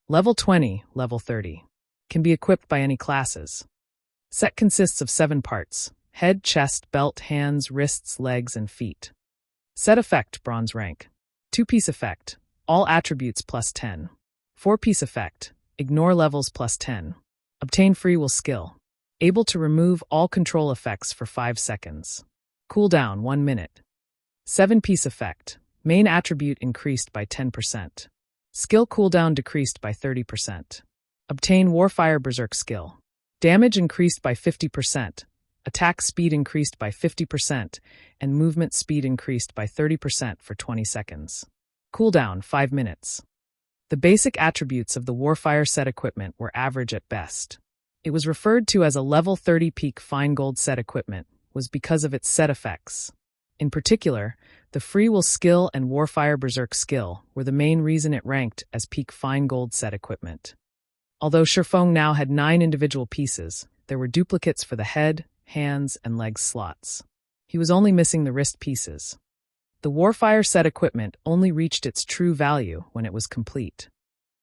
Level 20, level 30. Can be equipped by any classes. Set consists of 7 parts: head, chest, belt, hands, wrists, legs, and feet. Set effect, bronze rank. 2-piece effect, all attributes plus 10. 4-piece effect, ignore levels plus 10. Obtain free will skill. Able to remove all control effects for 5 seconds. Cooldown 1 minute. 7-piece effect, main attribute increased by 10%. Skill cooldown decreased by 30%. Obtain Warfire Berserk skill. Damage increased by 50%. Attack speed increased by 50%, and movement speed increased by 30% for 20 seconds. Cooldown 5 minutes. The basic attributes of the Warfire set equipment were average at best. It was referred to as a level 30 peak fine gold set equipment, was because of its set effects. In particular, the Free Will skill and Warfire Berserk skill were the main reason it ranked as peak fine gold set equipment. Although Shifeng now had 9 individual pieces, there were duplicates for the head, hands, and legs slots. He was only missing the wrist pieces. The Warfire set equipment only reached its true value when it was complete.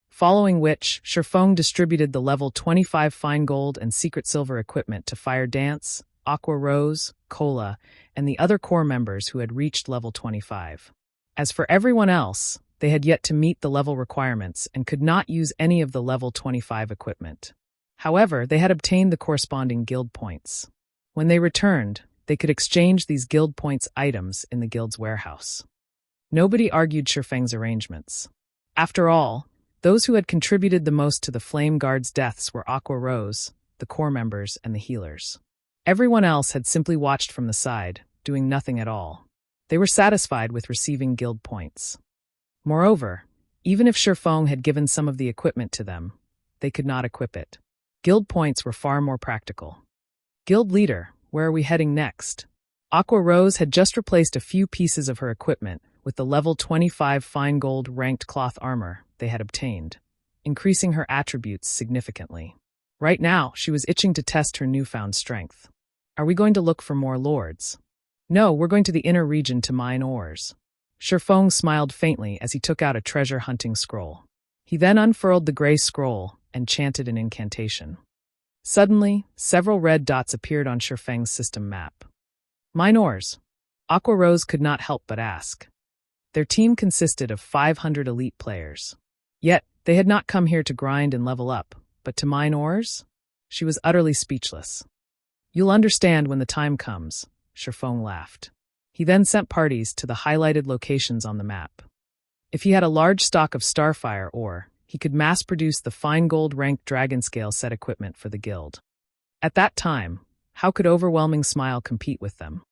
Following which, Shifeng distributed the level 25 fine gold and secret silver equipment to Fire Dance, Aqua Rose, Cola, and the other core members who had reached level 25. As for everyone else, they had yet to meet the level requirements and could not use any of the level 25 equipment. However, they had obtained the corresponding guild points. When they returned, they could exchange these guild points items in the guild's warehouse. Nobody argued Shifeng's arrangements. After all, those who had contributed the most to the Flame Guard's deaths were Aqua Rose, the core members, and the healers. Everyone else had simply watched from the side, doing nothing at all. They were satisfied with receiving guild points. Moreover, even if Shifeng had given some of the equipment to them, they could not equip it. Guild points were far more practical. Guild leader, where are we heading next? Aqua Rose had just replaced a few pieces of her equipment with the level 25 fine gold ranked cloth armor they had obtained, increasing her attributes significantly. Right now, she was itching to test her newfound strength. Are we going to look for more lords? No, we're going to the inner region to mine ores. Shifeng smiled faintly as he took out a treasure hunting scroll. He then unfurled the gray scroll and chanted an incantation. Suddenly, several red dots appeared on Shifeng's system map. Mine ores. Aqua Rose could not help but ask. Their team consisted of 500 elite players. Yet, they had not come here to grind and level up, but to mine ores? She was utterly speechless. You'll understand when the time comes, Shifeng laughed. He then sent parties to the highlighted locations on the map. If he had a large stock of Starfire ore, he could mass-produce the fine gold ranked dragon scale set equipment for the guild. At that time, how could Overwhelming Smile compete with them?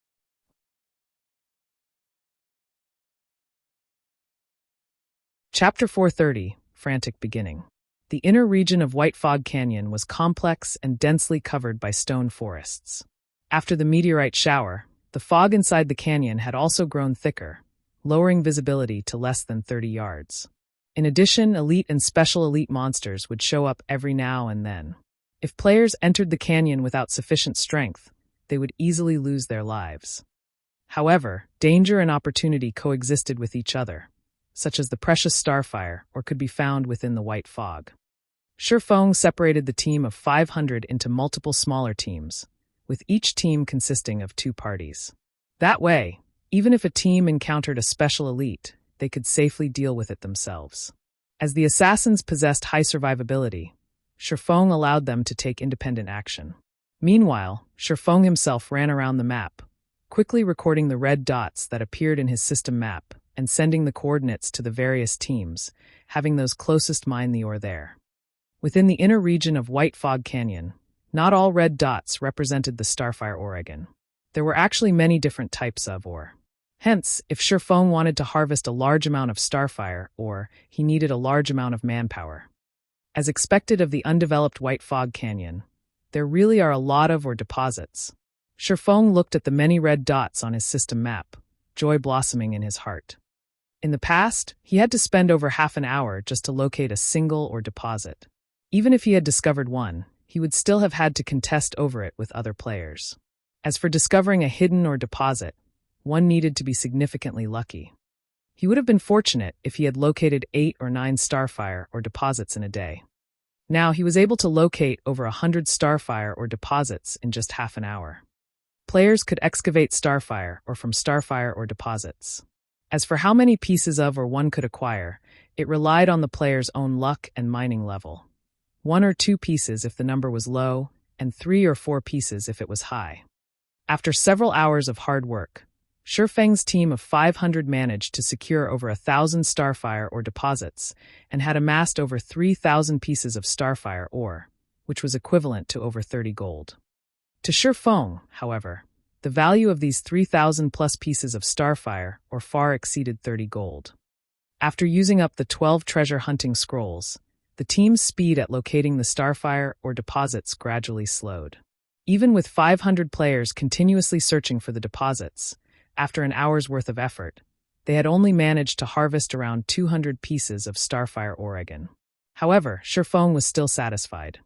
Chapter 430, Frantic Beginning. The inner region of White Fog Canyon was complex and densely covered by stone forests. After the meteorite shower, the fog inside the canyon had also grown thicker, lowering visibility to less than 30 yards. In addition, elite and special elite monsters would show up every now and then. If players entered the canyon without sufficient strength, they would easily lose their lives. However, danger and opportunity coexisted with each other, such as the precious Starfire, or could be found within the white fog. Shifeng separated the team of 500 into multiple smaller teams, with each team consisting of 2 parties. That way, even if a team encountered a special elite, they could safely deal with it themselves. As the assassins possessed high survivability, Shifeng allowed them to take independent action. Meanwhile, Shifeng himself ran around the map, quickly recording the red dots that appeared in his system map and sending the coordinates to the various teams, having those closest mine the ore there. Within the inner region of White Fog Canyon, not all red dots represented the Starfire Oregon. There were actually many different types of ore. Hence, if Shifeng wanted to harvest a large amount of Starfire ore, he needed a large amount of manpower. As expected of the undeveloped White Fog Canyon, there really are a lot of ore deposits. Shifeng looked at the many red dots on his system map, joy blossoming in his heart. In the past, he had to spend over half an hour just to locate a single ore deposit. Even if he had discovered one, he would still have had to contest over it with other players. As for discovering a hidden ore deposit, one needed to be significantly lucky. He would have been fortunate if he had located 8 or 9 Starfire ore deposits in a day. Now he was able to locate over 100 Starfire ore deposits in just half an hour. Players could excavate Starfire or from Starfire ore deposits. As for how many pieces of or one could acquire, it relied on the player's own luck and mining level. 1 or 2 pieces if the number was low, and 3 or 4 pieces if it was high. After several hours of hard work, Shifeng's team of 500 managed to secure over 1,000 Starfire ore deposits and had amassed over 3,000 pieces of Starfire ore, which was equivalent to over 30 gold. To Shifeng, however, the value of these 3,000 plus pieces of Starfire ore far exceeded 30 gold. After using up the 12 treasure hunting scrolls, the team's speed at locating the Starfire ore deposits gradually slowed. Even with 500 players continuously searching for the deposits, after an hour's worth of effort, they had only managed to harvest around 200 pieces of Starfire Oregon. However, Sherfong was still satisfied.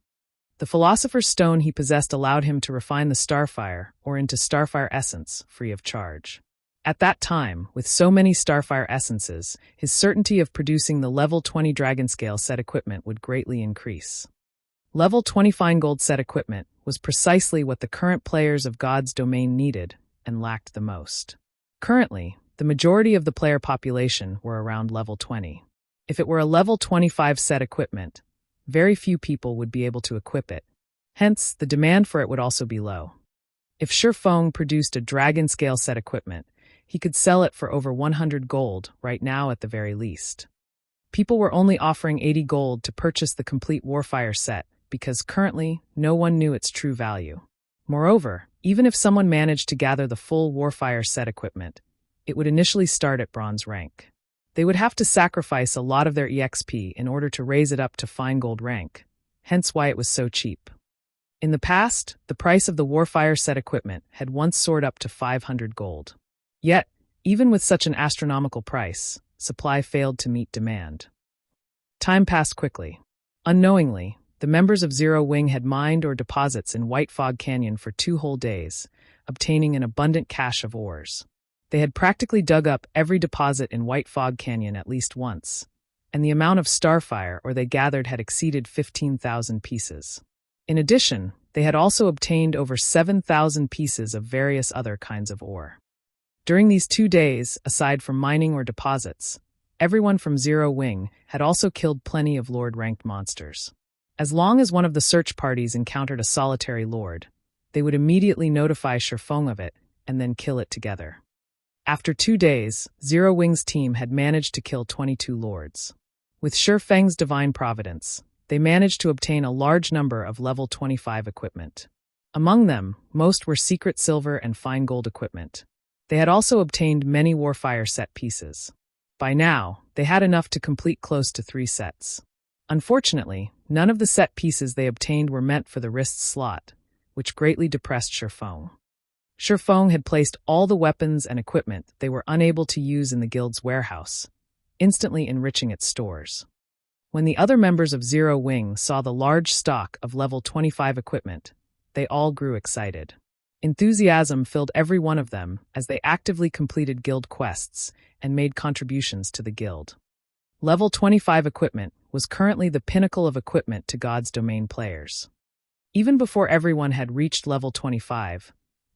The Philosopher's Stone he possessed allowed him to refine the Starfire, or into Starfire Essence, free of charge. At that time, with so many Starfire Essences, his certainty of producing the level 20 Dragonscale set equipment would greatly increase. Level 20 Fine Gold set equipment was precisely what the current players of God's Domain needed and lacked the most. Currently, the majority of the player population were around level 20. If it were a level 25 set equipment, very few people would be able to equip it. Hence, the demand for it would also be low. If Sherfong produced a Dragon Scale set equipment, he could sell it for over 100 gold right now at the very least. People were only offering 80 gold to purchase the complete Warfire set because currently no one knew its true value. Moreover, even if someone managed to gather the full Warfire set equipment, it would initially start at bronze rank. They would have to sacrifice a lot of their EXP in order to raise it up to fine gold rank, hence why it was so cheap. In the past, the price of the Warfire set equipment had once soared up to 500 gold. Yet, even with such an astronomical price, supply failed to meet demand. Time passed quickly. Unknowingly, the members of Zero Wing had mined ore deposits in White Fog Canyon for 2 whole days, obtaining an abundant cache of ores. They had practically dug up every deposit in White Fog Canyon at least once, and the amount of Starfire ore they gathered had exceeded 15,000 pieces. In addition, they had also obtained over 7,000 pieces of various other kinds of ore. During these 2 days, aside from mining or deposits, everyone from Zero Wing had also killed plenty of Lord-ranked monsters. As long as one of the search parties encountered a solitary Lord, they would immediately notify Sherfong of it and then kill it together. After 2 days, Zero Wing's team had managed to kill 22 Lords. With Sherfeng's divine providence, they managed to obtain a large number of level 25 equipment. Among them, most were secret silver and fine gold equipment. They had also obtained many Warfire set pieces. By now, they had enough to complete close to 3 sets. Unfortunately, none of the set pieces they obtained were meant for the wrist slot, which greatly depressed Sherfong. Sherfong had placed all the weapons and equipment they were unable to use in the guild's warehouse, instantly enriching its stores. When the other members of Zero Wing saw the large stock of level 25 equipment, they all grew excited. Enthusiasm filled every one of them as they actively completed guild quests and made contributions to the guild. Level 25 equipment was currently the pinnacle of equipment to God's Domain players. Even before everyone had reached level 25,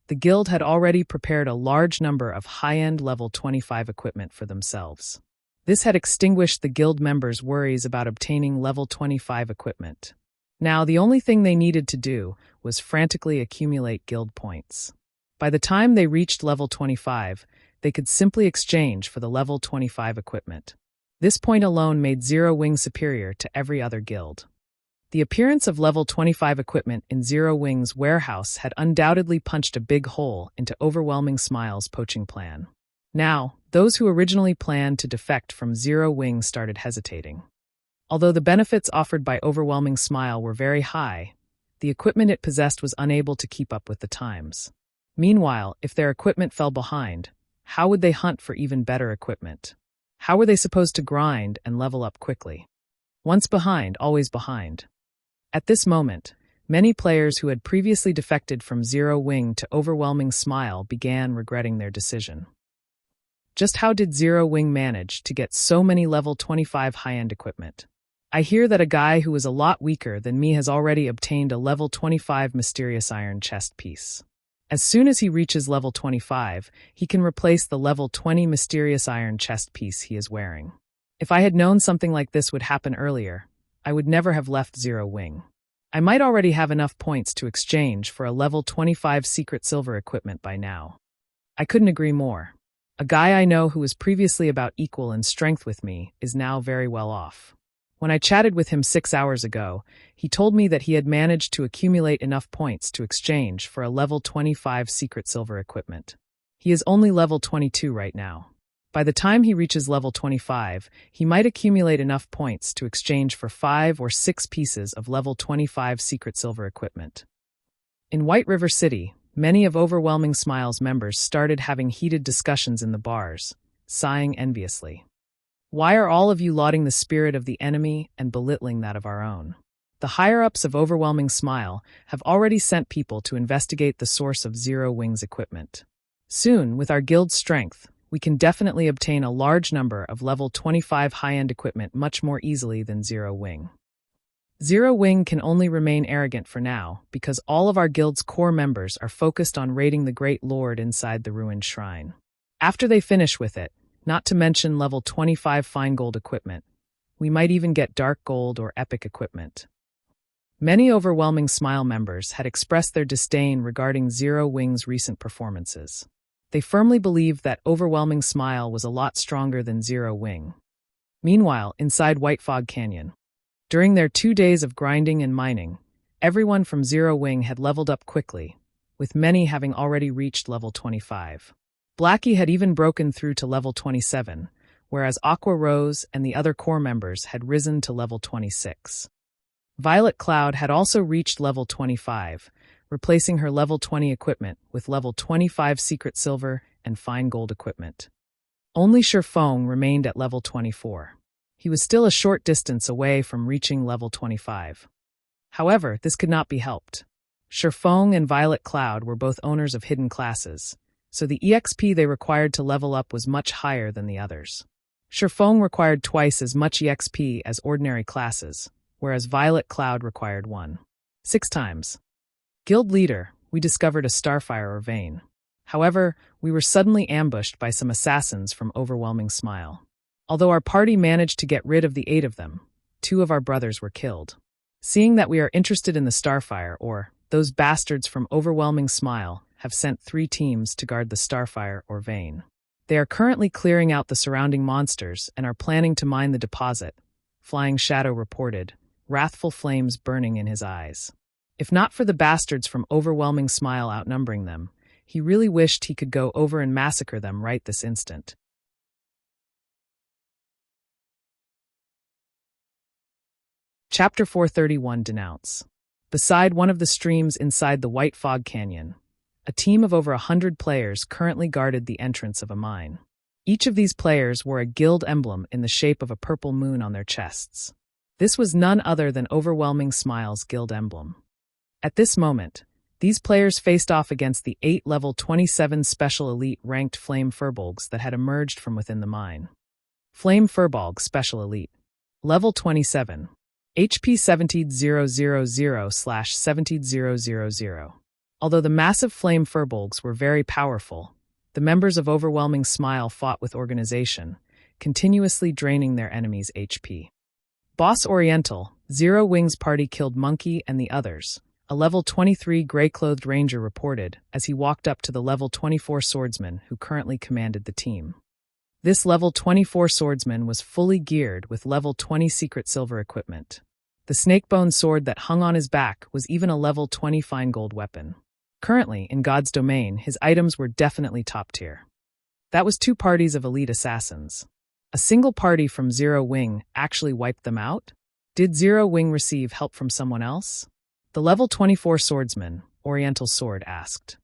the guild had already prepared a large number of high-end level 25 equipment for themselves. This had extinguished the guild members' worries about obtaining level 25 equipment. Now, the only thing they needed to do was frantically accumulate guild points. By the time they reached level 25, they could simply exchange for the level 25 equipment. This point alone made Zero Wing superior to every other guild. The appearance of level 25 equipment in Zero Wing's warehouse had undoubtedly punched a big hole into Overwhelming Smile's poaching plan. Now, those who originally planned to defect from Zero Wing started hesitating. Although the benefits offered by Overwhelming Smile were very high, the equipment it possessed was unable to keep up with the times. Meanwhile, if their equipment fell behind, how would they hunt for even better equipment? How were they supposed to grind and level up quickly? Once behind, always behind. At this moment, many players who had previously defected from Zero Wing to Overwhelming Smile began regretting their decision. Just how did Zero Wing manage to get so many level 25 high-end equipment? I hear that a guy who is a lot weaker than me has already obtained a level 25 mysterious iron chest piece. As soon as he reaches level 25, he can replace the level 20 mysterious iron chest piece he is wearing. If I had known something like this would happen earlier, I would never have left Zero Wing. I might already have enough points to exchange for a level 25 secret silver equipment by now. I couldn't agree more. A guy I know who was previously about equal in strength with me is now very well off. When I chatted with him 6 hours ago, he told me that he had managed to accumulate enough points to exchange for a level 25 secret silver equipment. He is only level 22 right now. By the time he reaches level 25, he might accumulate enough points to exchange for 5 or 6 pieces of level 25 secret silver equipment. In White River City, many of Overwhelming Smile's members started having heated discussions in the bars, sighing enviously. Why are all of you lauding the spirit of the enemy and belittling that of our own? The higher-ups of Overwhelming Smile have already sent people to investigate the source of Zero Wing's equipment. Soon, with our guild's strength, we can definitely obtain a large number of level 25 high-end equipment much more easily than Zero Wing. Zero Wing can only remain arrogant for now because all of our guild's core members are focused on raiding the Great Lord inside the ruined shrine. After they finish with it, not to mention level 25 fine gold equipment, we might even get dark gold or epic equipment. Many Overwhelming Smile members had expressed their disdain regarding Zero Wing's recent performances. They firmly believed that Overwhelming Smile was a lot stronger than Zero Wing. Meanwhile, inside White Fog Canyon, during their 2 days of grinding and mining, everyone from Zero Wing had leveled up quickly, with many having already reached level 25. Blackie had even broken through to level 27, whereas Aqua Rose and the other core members had risen to level 26. Violet Cloud had also reached level 25, replacing her level 20 equipment with level 25 secret silver and fine gold equipment. Only Shifeng remained at level 24. He was still a short distance away from reaching level 25. However, this could not be helped. Shifeng and Violet Cloud were both owners of hidden classes, so the EXP they required to level up was much higher than the others. Shifeng required twice as much EXP as ordinary classes, whereas Violet Cloud required 1.6 times. Guild leader, we discovered a Starfire or Vane. However, we were suddenly ambushed by some assassins from Overwhelming Smile. Although our party managed to get rid of the 8 of them, 2 of our brothers were killed. Seeing that we are interested in the Starfire, or those bastards from Overwhelming Smile have sent 3 teams to guard the Starfire or Vane. They are currently clearing out the surrounding monsters and are planning to mine the deposit, Flying Shadow reported, wrathful flames burning in his eyes. If not for the bastards from Overwhelming Smile outnumbering them, he really wished he could go over and massacre them right this instant. Chapter 431 Denounce. Beside one of the streams inside the White Fog Canyon, a team of over 100 players currently guarded the entrance of a mine. Each of these players wore a guild emblem in the shape of a purple moon on their chests. This was none other than Overwhelming Smile's guild emblem. At this moment, these players faced off against the 8 level 27 special elite ranked Flame Furbolgs that had emerged from within the mine. Flame Furbolg Special Elite. Level 27. HP 17000/17000. Although the massive Flame Furbolgs were very powerful, the members of Overwhelming Smile fought with organization, continuously draining their enemies' HP. Boss Oriental, Zero Wing's party killed Monkey and the others, a level 23 gray-clothed ranger reported as he walked up to the level 24 swordsman who currently commanded the team. This level 24 swordsman was fully geared with level 20 secret silver equipment. The snakebone sword that hung on his back was even a level 20 fine gold weapon. Currently, in God's domain, his items were definitely top tier. That was 2 parties of elite assassins. A single party from Zero Wing actually wiped them out? Did Zero Wing receive help from someone else? The level 24 swordsman, Oriental Sword, asked.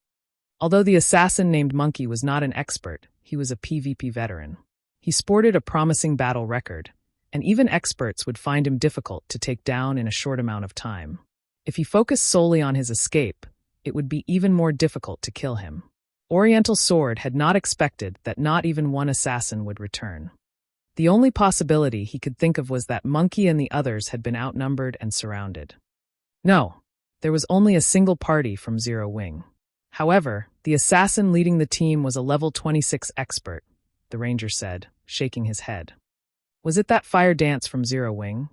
Although the assassin named Monkey was not an expert, he was a PvP veteran. He sported a promising battle record, and even experts would find him difficult to take down in a short amount of time. If he focused solely on his escape, it would be even more difficult to kill him. Oriental Sword had not expected that not even one assassin would return. The only possibility he could think of was that Monkey and the others had been outnumbered and surrounded. No, there was only a single party from Zero Wing. However, the assassin leading the team was a level 26 expert, the ranger said, shaking his head. Was it that fire dance from Zero Wing?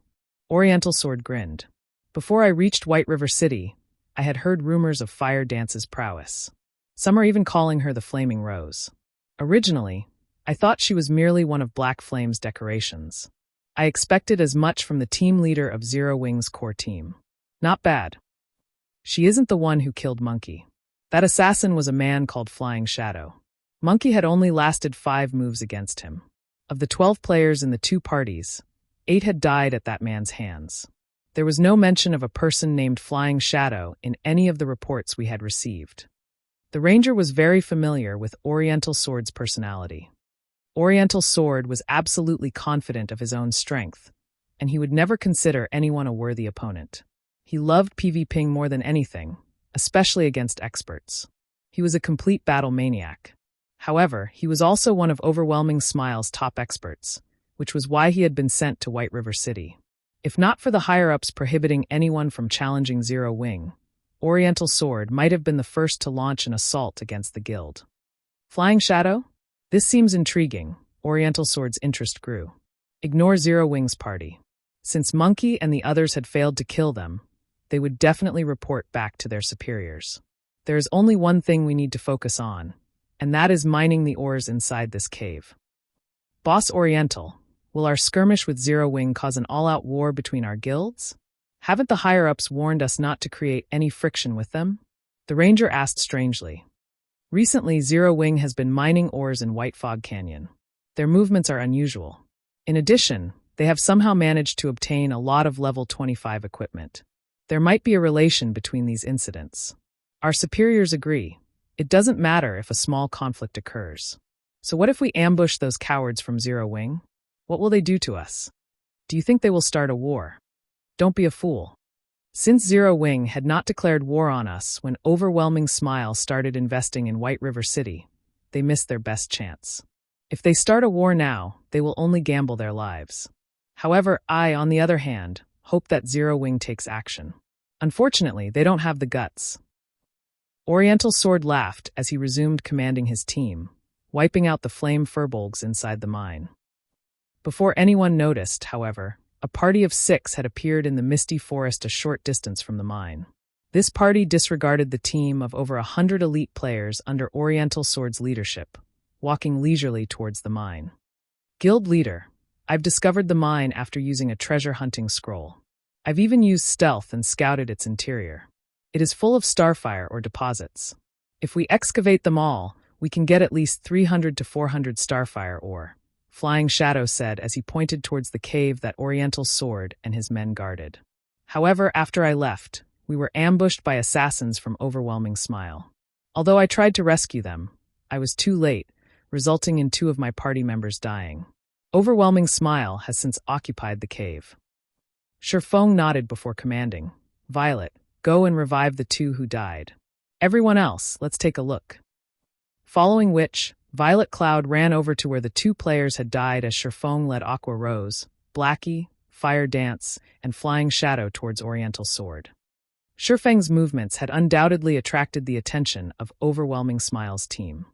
Oriental Sword grinned. Before I reached White River City, I had heard rumors of Fire Dance's prowess. Some are even calling her the Flaming Rose. Originally, I thought she was merely one of Black Flame's decorations. I expected as much from the team leader of Zero Wing's core team. Not bad. She isn't the one who killed Monkey. That assassin was a man called Flying Shadow. Monkey had only lasted 5 moves against him. Of the 12 players in the 2 parties, 8 had died at that man's hands. There was no mention of a person named Flying Shadow in any of the reports we had received. The ranger was very familiar with Oriental Sword's personality. Oriental Sword was absolutely confident of his own strength, and he would never consider anyone a worthy opponent. He loved PvPing more than anything, especially against experts. He was a complete battle maniac. However, he was also one of Overwhelming Smile's top experts, which was why he had been sent to White River City. If not for the higher-ups prohibiting anyone from challenging Zero Wing, Oriental Sword might have been the first to launch an assault against the guild. Flying Shadow? This seems intriguing. Oriental Sword's interest grew. Ignore Zero Wing's party. Since Monkey and the others had failed to kill them, they would definitely report back to their superiors. There is only one thing we need to focus on, and that is mining the ores inside this cave. Boss Oriental, will our skirmish with Zero Wing cause an all-out war between our guilds? Haven't the higher-ups warned us not to create any friction with them? The ranger asked strangely. Recently, Zero Wing has been mining ores in White Fog Canyon. Their movements are unusual. In addition, they have somehow managed to obtain a lot of level 25 equipment. There might be a relation between these incidents. Our superiors agree. It doesn't matter if a small conflict occurs. So what if we ambush those cowards from Zero Wing? What will they do to us? Do you think they will start a war? Don't be a fool. Since Zero Wing had not declared war on us when Overwhelming Smile started investing in White River City, they missed their best chance. If they start a war now, they will only gamble their lives. However, I, on the other hand, hope that Zero Wing takes action. Unfortunately, they don't have the guts. Oriental Sword laughed as he resumed commanding his team, wiping out the flame furbolgs inside the mine. Before anyone noticed, however, a party of 6 had appeared in the misty forest a short distance from the mine. This party disregarded the team of over 100 elite players under Oriental Sword's leadership, walking leisurely towards the mine. Guild leader, I've discovered the mine after using a treasure hunting scroll. I've even used stealth and scouted its interior. It is full of starfire or deposits. If we excavate them all, we can get at least 300 to 400 starfire ore, Flying Shadow said as he pointed towards the cave that Oriental Sword and his men guarded. However, after I left, we were ambushed by assassins from Overwhelming Smile. Although I tried to rescue them, I was too late, resulting in 2 of my party members dying. Overwhelming Smile has since occupied the cave. Shifeng nodded before commanding, Violet, go and revive the 2 who died. Everyone else, let's take a look. Following which, Violet Cloud ran over to where the 2 players had died as Shifeng led Aqua Rose, Blackie, Fire Dance, and Flying Shadow towards Oriental Sword. Shifeng's movements had undoubtedly attracted the attention of Overwhelming Smile's team.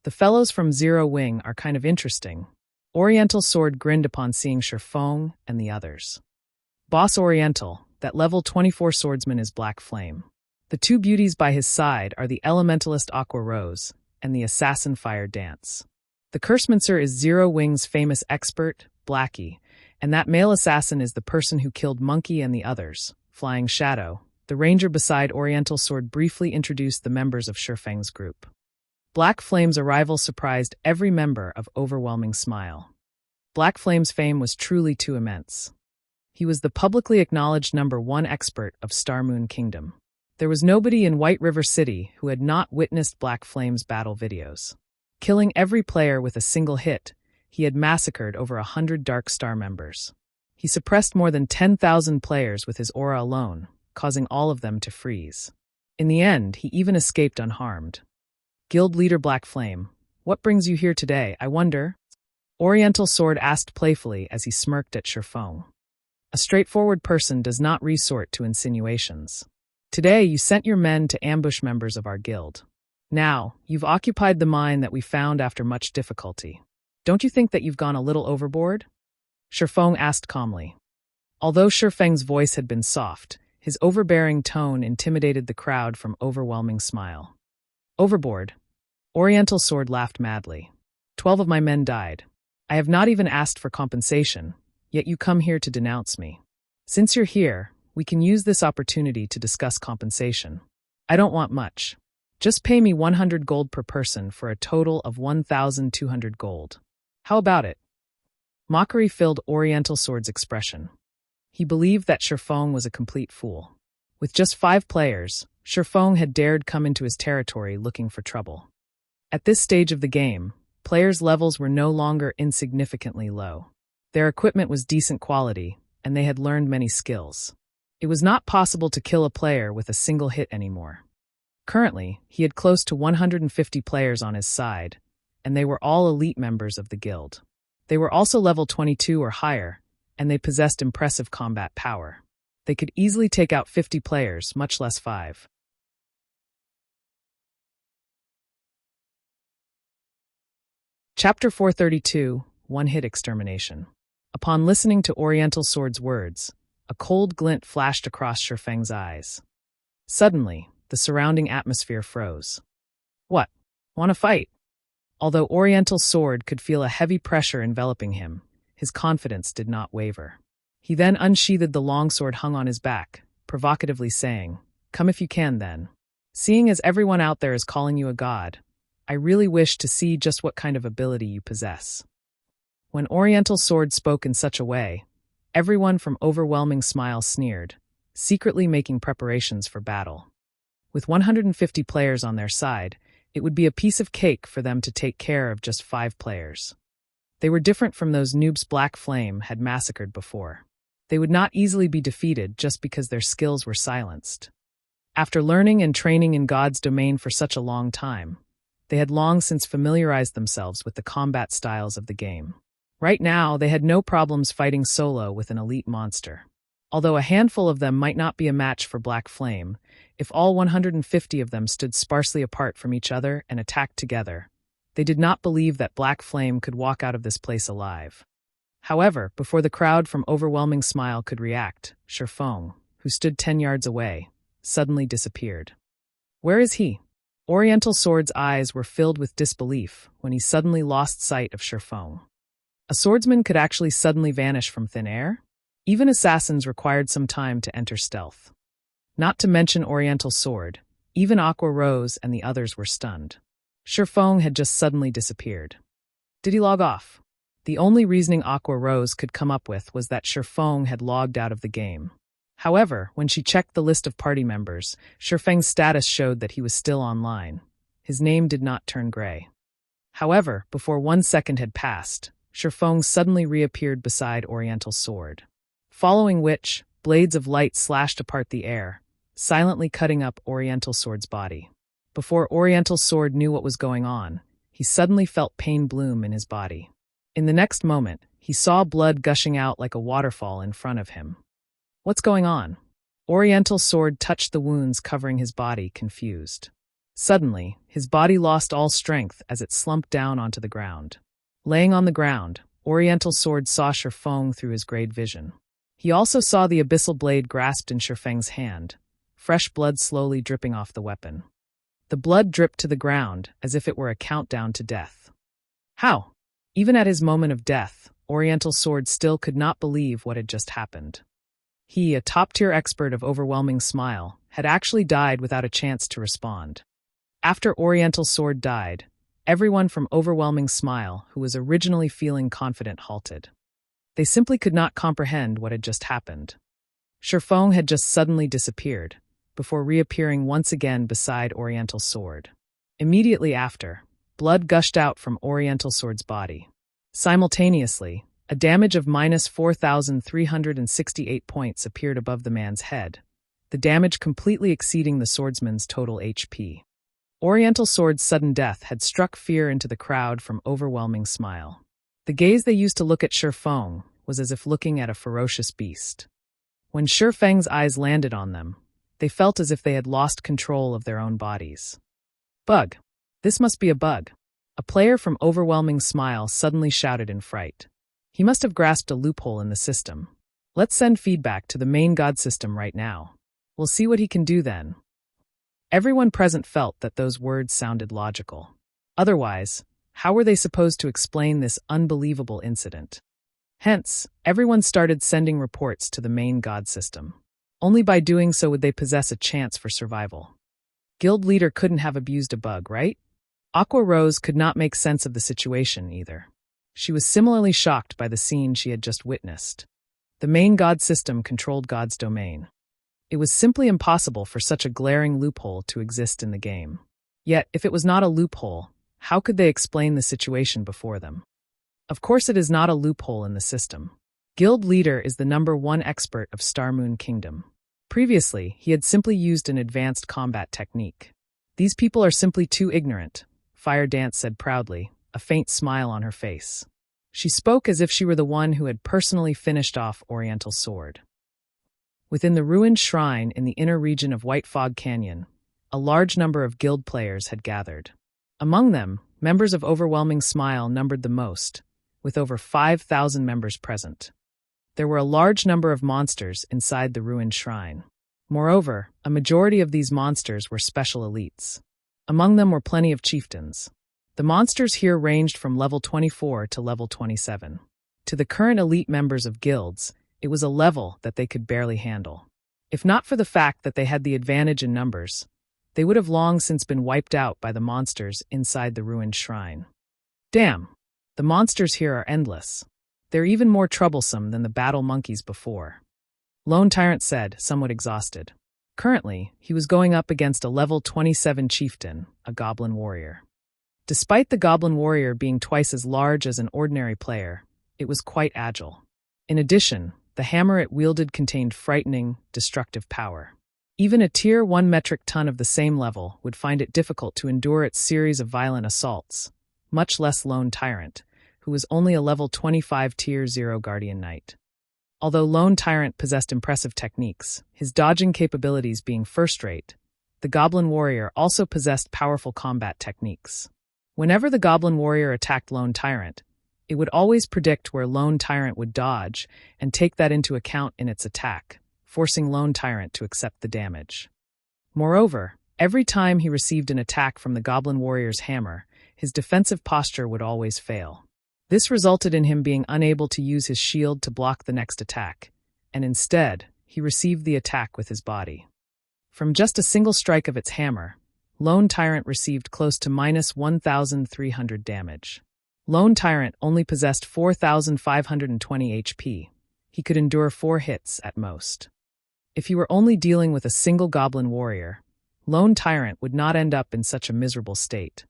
The fellows from Zero Wing are kind of interesting. Oriental Sword grinned upon seeing Shifeng and the others. Boss Oriental, that level 24 swordsman is Black Flame. The 2 beauties by his side are the Elementalist Aqua Rose and the Assassin Fire Dance. The Cursemancer is Zero Wing's famous expert, Blackie, and that male assassin is the person who killed Monkey and the others, Flying Shadow. The ranger beside Oriental Sword briefly introduced the members of Shifeng's group. Black Flame's arrival surprised every member of Overwhelming Smile. Black Flame's fame was truly too immense. He was the publicly acknowledged #1 expert of Star Moon Kingdom. There was nobody in White River City who had not witnessed Black Flame's battle videos. Killing every player with a single hit, he had massacred over 100 Dark Star members. He suppressed more than 10,000 players with his aura alone, causing all of them to freeze. In the end, he even escaped unharmed. Guild leader Black Flame, what brings you here today, I wonder? Oriental Sword asked playfully as he smirked at Shifeng. A straightforward person does not resort to insinuations. Today, you sent your men to ambush members of our guild. Now, you've occupied the mine that we found after much difficulty. Don't you think that you've gone a little overboard? Shifeng asked calmly. Although Shifeng's voice had been soft, his overbearing tone intimidated the crowd from Overwhelming Smile. Overboard? Oriental Sword laughed madly. 12 of my men died. I have not even asked for compensation, yet you come here to denounce me. Since you're here, we can use this opportunity to discuss compensation. I don't want much. Just pay me 100 gold per person for a total of 1,200 gold. How about it? Mockery filled Oriental Sword's expression. He believed that Shifeng was a complete fool. With just 5 players, Shifeng had dared come into his territory looking for trouble. At this stage of the game, Players' levels were no longer insignificantly low. Their equipment was decent quality, and they had learned many skills. It was not possible to kill a player with a single hit anymore. Currently, he had close to 150 players on his side, and they were all elite members of the guild. They were also level 22 or higher, and they possessed impressive combat power. They could easily take out 50 players, much less 5. Chapter 432, One-Hit Extermination. Upon listening to Oriental Sword's words, a cold glint flashed across Shifeng's eyes. Suddenly, the surrounding atmosphere froze. What? Want to fight? Although Oriental Sword could feel a heavy pressure enveloping him, his confidence did not waver. He then unsheathed the longsword hung on his back, provocatively saying, "Come if you can, then. Seeing as everyone out there is calling you a god, I really wish to see just what kind of ability you possess." When Oriental Sword spoke in such a way, everyone from Overwhelming Smile sneered, secretly making preparations for battle. With 150 players on their side, it would be a piece of cake for them to take care of just 5 players. They were different from those noobs Black Flame had massacred before. They would not easily be defeated just because their skills were silenced. After learning and training in God's domain for such a long time, they had long since familiarized themselves with the combat styles of the game. Right now, they had no problems fighting solo with an elite monster. Although a handful of them might not be a match for Black Flame, if all 150 of them stood sparsely apart from each other and attacked together, they did not believe that Black Flame could walk out of this place alive. However, before the crowd from Overwhelming Smile could react, Shifeng, who stood 10 yards away, suddenly disappeared. Where is he? Oriental Sword's eyes were filled with disbelief when he suddenly lost sight of Shifeng. A swordsman could actually suddenly vanish from thin air? Even assassins required some time to enter stealth. Not to mention Oriental Sword, even Aqua Rose and the others were stunned. Shifeng had just suddenly disappeared. Did he log off? The only reasoning Aqua Rose could come up with was that Shifeng had logged out of the game. However, when she checked the list of party members, Shifeng's status showed that he was still online. His name did not turn gray. However, before 1 second had passed, Shifeng suddenly reappeared beside Oriental Sword. Following which, blades of light slashed apart the air, silently cutting up Oriental Sword's body. Before Oriental Sword knew what was going on, he suddenly felt pain bloom in his body. In the next moment, he saw blood gushing out like a waterfall in front of him. What's going on? Oriental Sword touched the wounds covering his body, confused. Suddenly, his body lost all strength as it slumped down onto the ground. Laying on the ground, Oriental Sword saw Shifeng through his grade vision. He also saw the abyssal blade grasped in Shifeng's hand, fresh blood slowly dripping off the weapon. The blood dripped to the ground as if it were a countdown to death. How? Even at his moment of death, Oriental Sword still could not believe what had just happened. He, a top-tier expert of Overwhelming Smile, had actually died without a chance to respond. After Oriental Sword died, everyone from Overwhelming Smile who was originally feeling confident halted. They simply could not comprehend what had just happened. Shifeng had just suddenly disappeared, before reappearing once again beside Oriental Sword. Immediately after, blood gushed out from Oriental Sword's body. Simultaneously, a damage of minus 4,368 points appeared above the man's head, the damage completely exceeding the swordsman's total HP. Oriental Sword's sudden death had struck fear into the crowd from Overwhelming Smile. The gaze they used to look at Shifeng was as if looking at a ferocious beast. When Shifeng's eyes landed on them, they felt as if they had lost control of their own bodies. Bug. This must be a bug. A player from Overwhelming Smile suddenly shouted in fright. He must have grasped a loophole in the system. Let's send feedback to the main god system right now. We'll see what he can do then. Everyone present felt that those words sounded logical. Otherwise, how were they supposed to explain this unbelievable incident? Hence, everyone started sending reports to the main god system. Only by doing so would they possess a chance for survival. Guild leader couldn't have abused a bug, right? Aqua Rose could not make sense of the situation either. She was similarly shocked by the scene she had just witnessed. The main god system controlled God's domain. It was simply impossible for such a glaring loophole to exist in the game. Yet, if it was not a loophole, How could they explain the situation before them? Of course it is not a loophole in the system. Guild leader is the #1 expert of Starmoon Kingdom. Previously, he had simply used an advanced combat technique. These people are simply too ignorant, Fire Dance said proudly, a faint smile on her face. She spoke as if she were the one who had personally finished off Oriental Sword. Within the ruined shrine in the inner region of White Fog Canyon, a large number of guild players had gathered. Among them, members of Overwhelming Smile numbered the most, with over 5,000 members present. There were a large number of monsters inside the ruined shrine. Moreover, a majority of these monsters were special elites. Among them were plenty of chieftains. The monsters here ranged from level 24 to level 27. To the current elite members of guilds, it was a level that they could barely handle. If not for the fact that they had the advantage in numbers, they would have long since been wiped out by the monsters inside the ruined shrine. Damn! The monsters here are endless. They're even more troublesome than the battle monkeys before. Lone Tyrant said, somewhat exhausted. Currently, he was going up against a level 27 chieftain, a goblin warrior. Despite the goblin warrior being twice as large as an ordinary player, it was quite agile. In addition, the hammer it wielded contained frightening, destructive power. Even a tier 1 metric ton of the same level would find it difficult to endure its series of violent assaults, much less Lone Tyrant, who was only a level 25 tier 0 guardian knight. Although Lone Tyrant possessed impressive techniques, his dodging capabilities being first-rate, the Goblin Warrior also possessed powerful combat techniques. Whenever the Goblin Warrior attacked Lone Tyrant, it would always predict where Lone Tyrant would dodge and take that into account in its attack, forcing Lone Tyrant to accept the damage. Moreover, every time he received an attack from the Goblin Warrior's hammer, his defensive posture would always fail. This resulted in him being unable to use his shield to block the next attack, and instead, he received the attack with his body. From just a single strike of its hammer, Lone Tyrant received close to minus 1,300 damage. Lone Tyrant only possessed 4,520 HP. He could endure 4 hits at most. If he were only dealing with a single Goblin Warrior, Lone Tyrant would not end up in such a miserable state.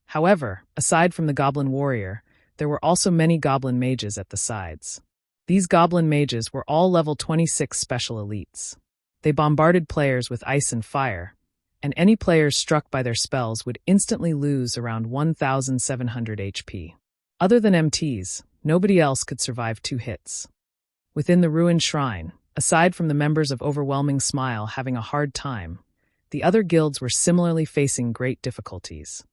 However, aside from the Goblin Warrior, there were also many Goblin Mages at the sides. These Goblin Mages were all level 26 special elites. They bombarded players with ice and fire, and any players struck by their spells would instantly lose around 1,700 HP. Other than MTs, nobody else could survive 2 hits. Within the ruined shrine, aside from the members of Overwhelming Smile having a hard time, the other guilds were similarly facing great difficulties.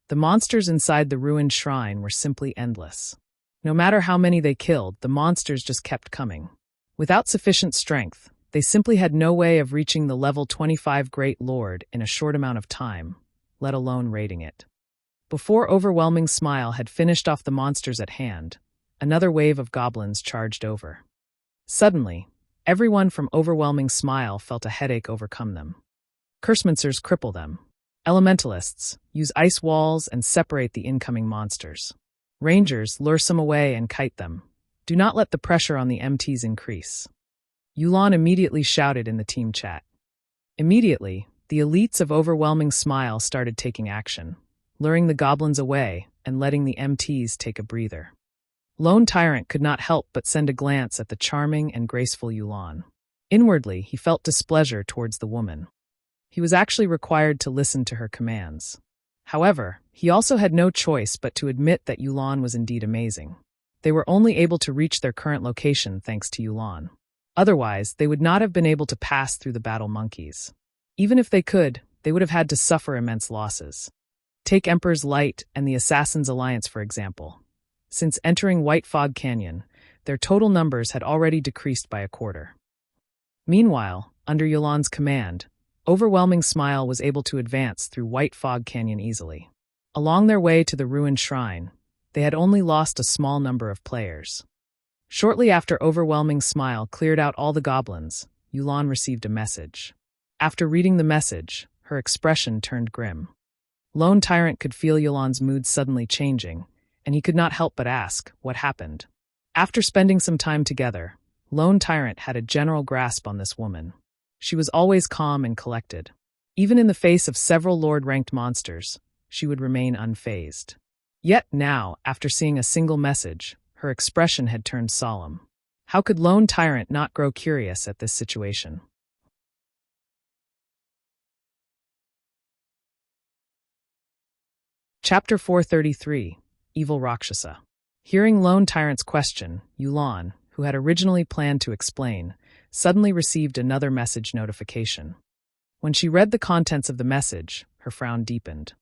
The monsters inside the ruined shrine were simply endless. No matter how many they killed, the monsters just kept coming. Without sufficient strength, they simply had no way of reaching the level 25 Great Lord in a short amount of time, let alone raiding it. Before Overwhelming Smile had finished off the monsters at hand, another wave of goblins charged over. Suddenly, everyone from Overwhelming Smile felt a headache overcome them. Cursemancers cripple them. Elementalists use ice walls and separate the incoming monsters. Rangers lure some away and kite them. Do not let the pressure on the MTs increase. Yulan immediately shouted in the team chat. Immediately, the elites of Overwhelming Smile started taking action, luring the goblins away and letting the MTs take a breather. Lone Tyrant could not help but send a glance at the charming and graceful Yulan. Inwardly, he felt displeasure towards the woman. He was actually required to listen to her commands. However, he also had no choice but to admit that Yulan was indeed amazing. They were only able to reach their current location thanks to Yulan. Otherwise, they would not have been able to pass through the battle monkeys. Even if they could, they would have had to suffer immense losses. Take Emperor's Light and the Assassin's Alliance, for example. Since entering White Fog Canyon, their total numbers had already decreased by a quarter. Meanwhile, under Yulan's command, Overwhelming Smile was able to advance through White Fog Canyon easily. Along their way to the ruined shrine, they had only lost a small number of players. Shortly after Overwhelming Smile cleared out all the goblins, Yulan received a message. After reading the message, her expression turned grim. Lone Tyrant could feel Yulan's mood suddenly changing, and he could not help but ask, what happened? After spending some time together, Lone Tyrant had a general grasp on this woman. She was always calm and collected. Even in the face of several Lord-ranked monsters, she would remain unfazed. Yet now, after seeing a single message, her expression had turned solemn. How could Lone Tyrant not grow curious at this situation? Chapter 433, Evil Rakshasa. Hearing Lone Tyrant's question, Yulan, who had originally planned to explain, suddenly received another message notification. When she read the contents of the message, her frown deepened.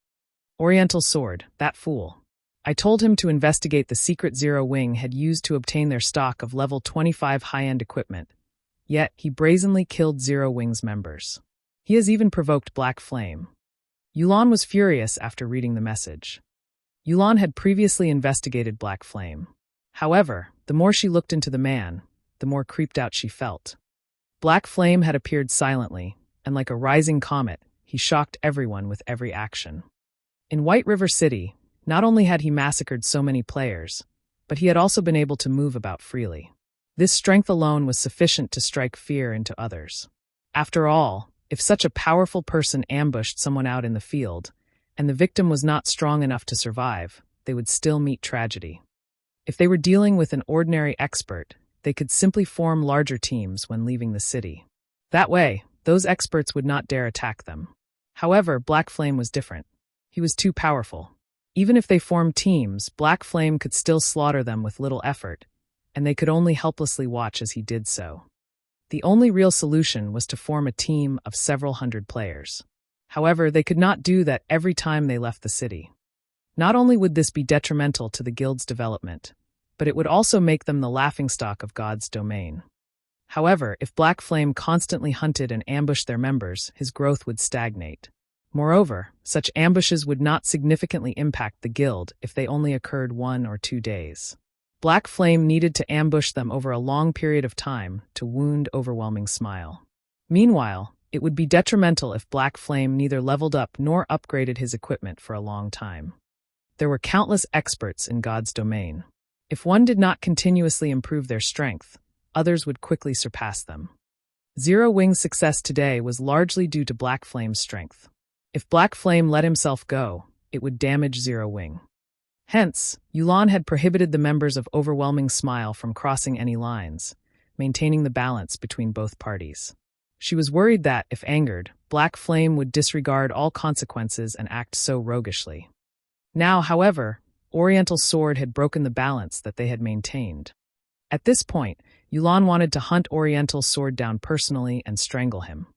Oriental Sword, that fool. I told him to investigate the secret Zero Wing had used to obtain their stock of level 25 high-end equipment. Yet, he brazenly killed Zero Wing's members. He has even provoked Black Flame. Yulan was furious after reading the message. Yulan had previously investigated Black Flame. However, the more she looked into the man, the more creeped out she felt. Black Flame had appeared silently, and like a rising comet, he shocked everyone with every action. In White River City, not only had he massacred so many players, but he had also been able to move about freely. This strength alone was sufficient to strike fear into others. After all, if such a powerful person ambushed someone out in the field, and the victim was not strong enough to survive, they would still meet tragedy. If they were dealing with an ordinary expert, they could simply form larger teams when leaving the city. That way, those experts would not dare attack them. However, Black Flame was different. He was too powerful. Even if they formed teams, Black Flame could still slaughter them with little effort, and they could only helplessly watch as he did so. The only real solution was to form a team of several hundred players. However, they could not do that every time they left the city. Not only would this be detrimental to the guild's development, but it would also make them the laughingstock of God's domain. However, if Black Flame constantly hunted and ambushed their members, his growth would stagnate. Moreover, such ambushes would not significantly impact the guild if they only occurred 1 or 2 days. Black Flame needed to ambush them over a long period of time to wound Overwhelming Smile. Meanwhile, it would be detrimental if Black Flame neither leveled up nor upgraded his equipment for a long time. There were countless experts in God's domain. If one did not continuously improve their strength, others would quickly surpass them. Zero Wing's success today was largely due to Black Flame's strength. If Black Flame let himself go, it would damage Zero Wing. Hence, Yulan had prohibited the members of Overwhelming Smile from crossing any lines, maintaining the balance between both parties. She was worried that, if angered, Black Flame would disregard all consequences and act so roguishly. Now, however, Oriental Sword had broken the balance that they had maintained. At this point, Yulan wanted to hunt Oriental Sword down personally and strangle him.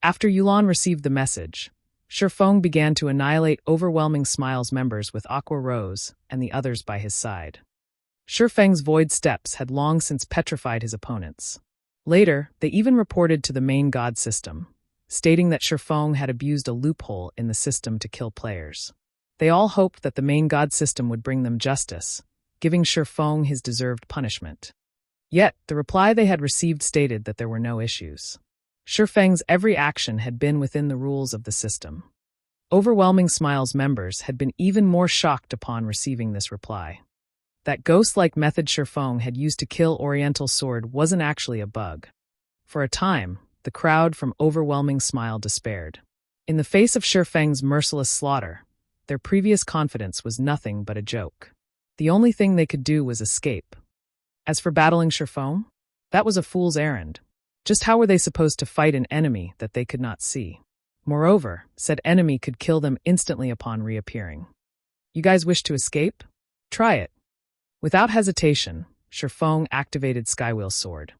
After Yulan received the message, Shifeng began to annihilate Overwhelming Smile's members with Aqua Rose and the others by his side. Shifeng's void steps had long since petrified his opponents. Later, they even reported to the main god system, stating that Shifeng had abused a loophole in the system to kill players. They all hoped that the main god system would bring them justice, giving Shifeng his deserved punishment. Yet, the reply they had received stated that there were no issues. Shifeng's every action had been within the rules of the system. Overwhelming Smile's members had been even more shocked upon receiving this reply. That ghost-like method Shifeng had used to kill Oriental Sword wasn't actually a bug. For a time, the crowd from Overwhelming Smile despaired. In the face of Shifeng's merciless slaughter, their previous confidence was nothing but a joke. The only thing they could do was escape. As for battling Shifeng, that was a fool's errand. Just how were they supposed to fight an enemy that they could not see? Moreover, said enemy could kill them instantly upon reappearing. You guys wish to escape? Try it. Without hesitation, Shifeng activated Skywheel Sword.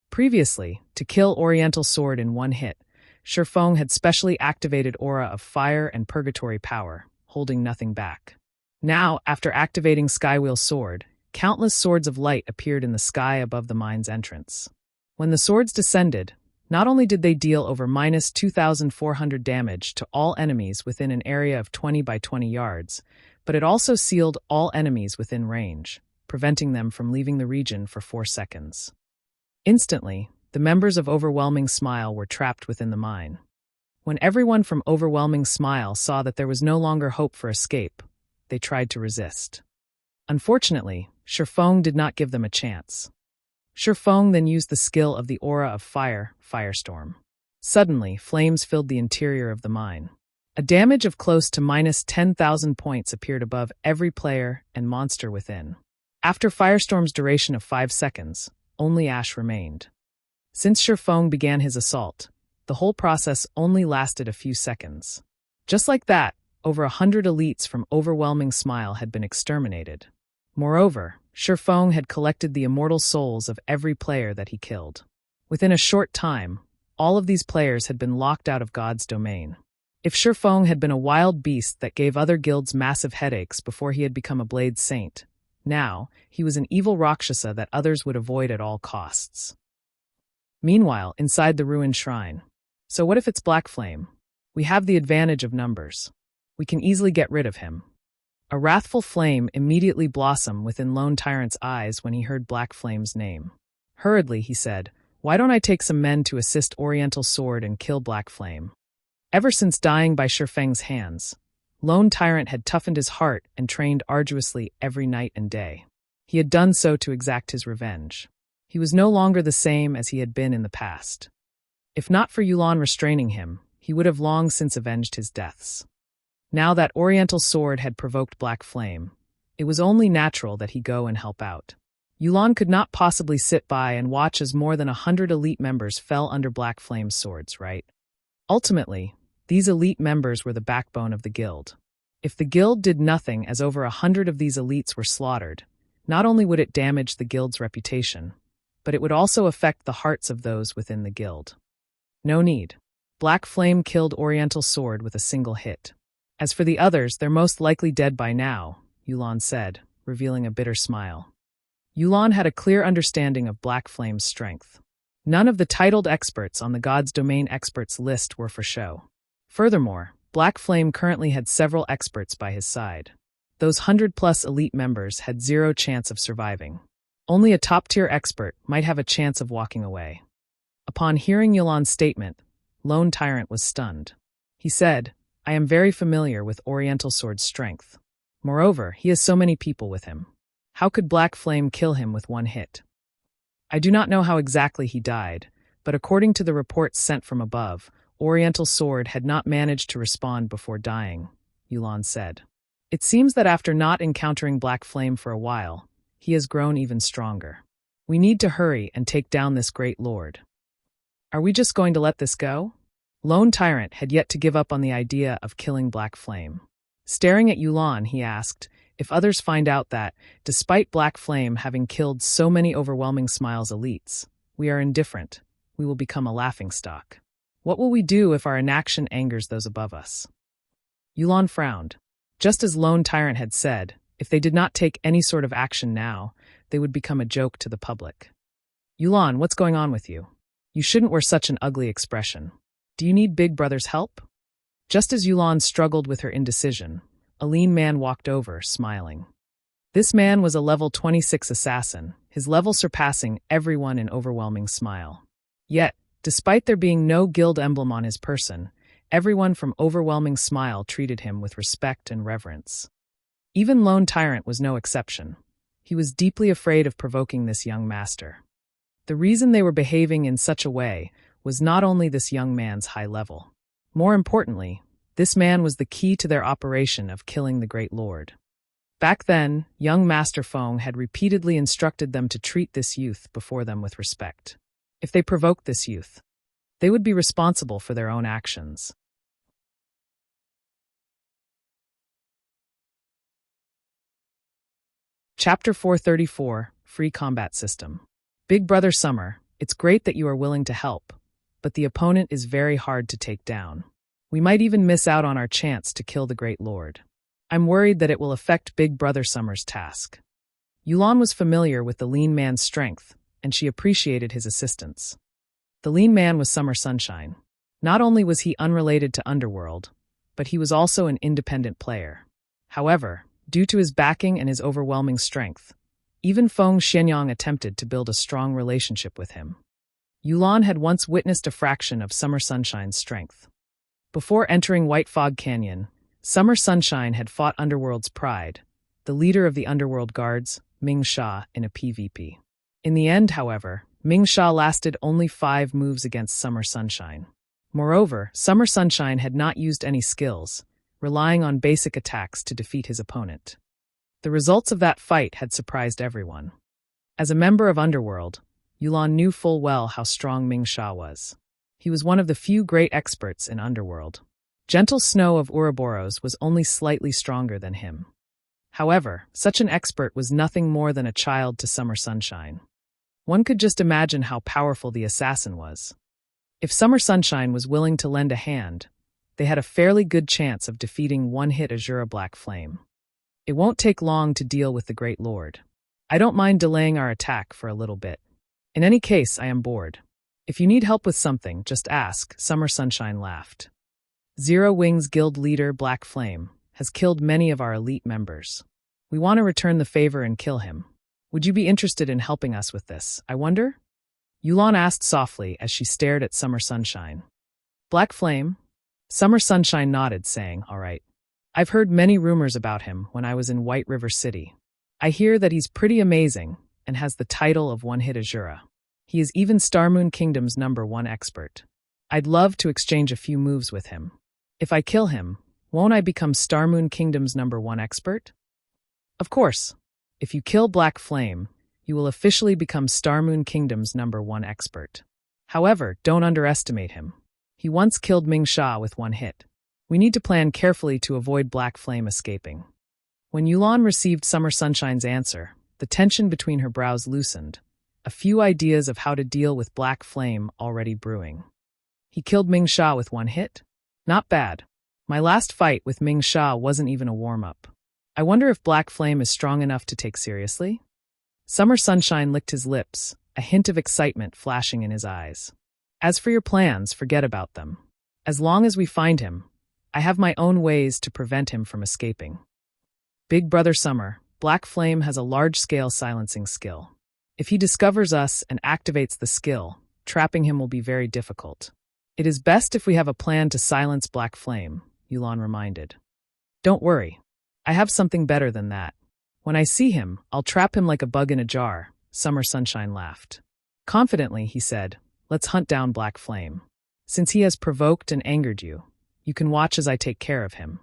Previously, to kill Oriental Sword in one hit, Shifeng had specially activated Aura of Fire and Purgatory Power, holding nothing back. Now, after activating Skywheel Sword, countless swords of light appeared in the sky above the mine's entrance. When the swords descended, not only did they deal over minus 2,400 damage to all enemies within an area of 20 by 20 yards, but it also sealed all enemies within range, preventing them from leaving the region for 4 seconds. Instantly, the members of Overwhelming Smile were trapped within the mine. When everyone from Overwhelming Smile saw that there was no longer hope for escape, they tried to resist. Unfortunately, Shifeng did not give them a chance. Shifeng then used the skill of the Aura of Fire, Firestorm. Suddenly, flames filled the interior of the mine. A damage of close to minus 10,000 points appeared above every player and monster within. After Firestorm's duration of 5 seconds, only Ash remained. Since Shifeng began his assault, the whole process only lasted a few seconds. Just like that, over 100 elites from Overwhelming Smile had been exterminated. Moreover, Shifeng had collected the immortal souls of every player that he killed. Within a short time, all of these players had been locked out of God's domain. If Shifeng had been a wild beast that gave other guilds massive headaches before he had become a Blade Saint, now he was an evil Rakshasa that others would avoid at all costs. Meanwhile, inside the ruined shrine. So what if it's Black Flame? We have the advantage of numbers. We can easily get rid of him. A wrathful flame immediately blossomed within Lone Tyrant's eyes when he heard Black Flame's name. Hurriedly, he said, "Why don't I take some men to assist Oriental Sword and kill Black Flame?" Ever since dying by Shifeng's hands, Lone Tyrant had toughened his heart and trained arduously every night and day. He had done so to exact his revenge. He was no longer the same as he had been in the past. If not for Yu'lon restraining him, he would have long since avenged his deaths. Now that Oriental Sword had provoked Black Flame, it was only natural that he go and help out. Yu'lon could not possibly sit by and watch as more than 100 elite members fell under Black Flame's swords, right? Ultimately, these elite members were the backbone of the guild. If the guild did nothing as over 100 of these elites were slaughtered, not only would it damage the guild's reputation, but it would also affect the hearts of those within the guild. No need. Black Flame killed Oriental Sword with a single hit. As for the others, they're most likely dead by now, Yu'lon said, revealing a bitter smile. Yu'lon had a clear understanding of Black Flame's strength. None of the titled experts on the God's Domain experts list were for show. Furthermore, Black Flame currently had several experts by his side. Those 100-plus elite members had zero chance of surviving. Only a top-tier expert might have a chance of walking away. Upon hearing Yu'lon's statement, Lone Tyrant was stunned. He said, "I am very familiar with Oriental Sword's strength. Moreover, he has so many people with him. How could Black Flame kill him with one hit? I do not know how exactly he died, but according to the reports sent from above, Oriental Sword had not managed to respond before dying," Yu'lon said. "It seems that after not encountering Black Flame for a while, he has grown even stronger. We need to hurry and take down this great lord." Are we just going to let this go? Lone Tyrant had yet to give up on the idea of killing Black Flame. Staring at Yu'lon, he asked, "If others find out that, despite Black Flame having killed so many Overwhelming Smile's elites, we are indifferent, we will become a laughingstock. What will we do if our inaction angers those above us?" Yu'lon frowned. Just as Lone Tyrant had said, if they did not take any sort of action now, they would become a joke to the public. "Yu'lon, what's going on with you? You shouldn't wear such an ugly expression. Do you need Big Brother's help?" Just as Yu'lon struggled with her indecision, a lean man walked over, smiling. This man was a level 26 assassin, his level surpassing everyone in Overwhelming Smile. Yet, despite there being no guild emblem on his person, everyone from Overwhelming Smile treated him with respect and reverence. Even Lone Tyrant was no exception. He was deeply afraid of provoking this young master. The reason they were behaving in such a way was not only this young man's high level. More importantly, this man was the key to their operation of killing the Great Lord. Back then, young Master Feng had repeatedly instructed them to treat this youth before them with respect. If they provoked this youth, they would be responsible for their own actions. Chapter 434, Free Combat System. Big Brother Summer, it's great that you are willing to help, but the opponent is very hard to take down. We might even miss out on our chance to kill the Great Lord. I'm worried that it will affect Big Brother Summer's task. Yu'lon was familiar with the lean man's strength, and she appreciated his assistance. The lean man was Summer Sunshine. Not only was he unrelated to Underworld, but he was also an independent player. However, due to his backing and his overwhelming strength, even Feng Xianyang attempted to build a strong relationship with him. Yu'lon had once witnessed a fraction of Summer Sunshine's strength. Before entering White Fog Canyon, Summer Sunshine had fought Underworld's Pride, the leader of the Underworld Guards, Ming Sha, in a PvP. In the end, however, Ming Sha lasted only 5 moves against Summer Sunshine. Moreover, Summer Sunshine had not used any skills, relying on basic attacks to defeat his opponent. The results of that fight had surprised everyone. As a member of Underworld, Yulan knew full well how strong Ming Sha was. He was one of the few great experts in Underworld. Gentle Snow of Ouroboros was only slightly stronger than him. However, such an expert was nothing more than a child to Summer Sunshine. One could just imagine how powerful the assassin was. If Summer Sunshine was willing to lend a hand, they had a fairly good chance of defeating one-hit Azura Black Flame. It won't take long to deal with the Great Lord. I don't mind delaying our attack for a little bit. In any case, I am bored. If you need help with something, just ask, Summer Sunshine laughed. Zero Wings Guild leader Black Flame has killed many of our elite members. We want to return the favor and kill him. Would you be interested in helping us with this, I wonder? Yulan asked softly as she stared at Summer Sunshine. Black Flame? Summer Sunshine nodded, saying, all right. I've heard many rumors about him when I was in White River City. I hear that he's pretty amazing and has the title of One-Hit Azura. He is even Star Moon Kingdom's #1 expert. I'd love to exchange a few moves with him. If I kill him, won't I become Star Moon Kingdom's #1 expert? Of course. If you kill Black Flame, you will officially become Star Moon Kingdom's #1 expert. However, don't underestimate him. He once killed Ming Sha with one hit. We need to plan carefully to avoid Black Flame escaping. When Yulan received Summer Sunshine's answer, the tension between her brows loosened, a few ideas of how to deal with Black Flame already brewing. He killed Ming Sha with one hit? Not bad. My last fight with Ming Sha wasn't even a warm-up. I wonder if Black Flame is strong enough to take seriously? Summer Sunshine licked his lips, a hint of excitement flashing in his eyes. As for your plans, forget about them. As long as we find him, I have my own ways to prevent him from escaping. Big Brother Summer, Black Flame has a large-scale silencing skill. If he discovers us and activates the skill, trapping him will be very difficult. It is best if we have a plan to silence Black Flame, Yulan reminded. Don't worry. I have something better than that. When I see him, I'll trap him like a bug in a jar, Summer Sunshine laughed. Confidently, he said, let's hunt down Black Flame. Since he has provoked and angered you, you can watch as I take care of him.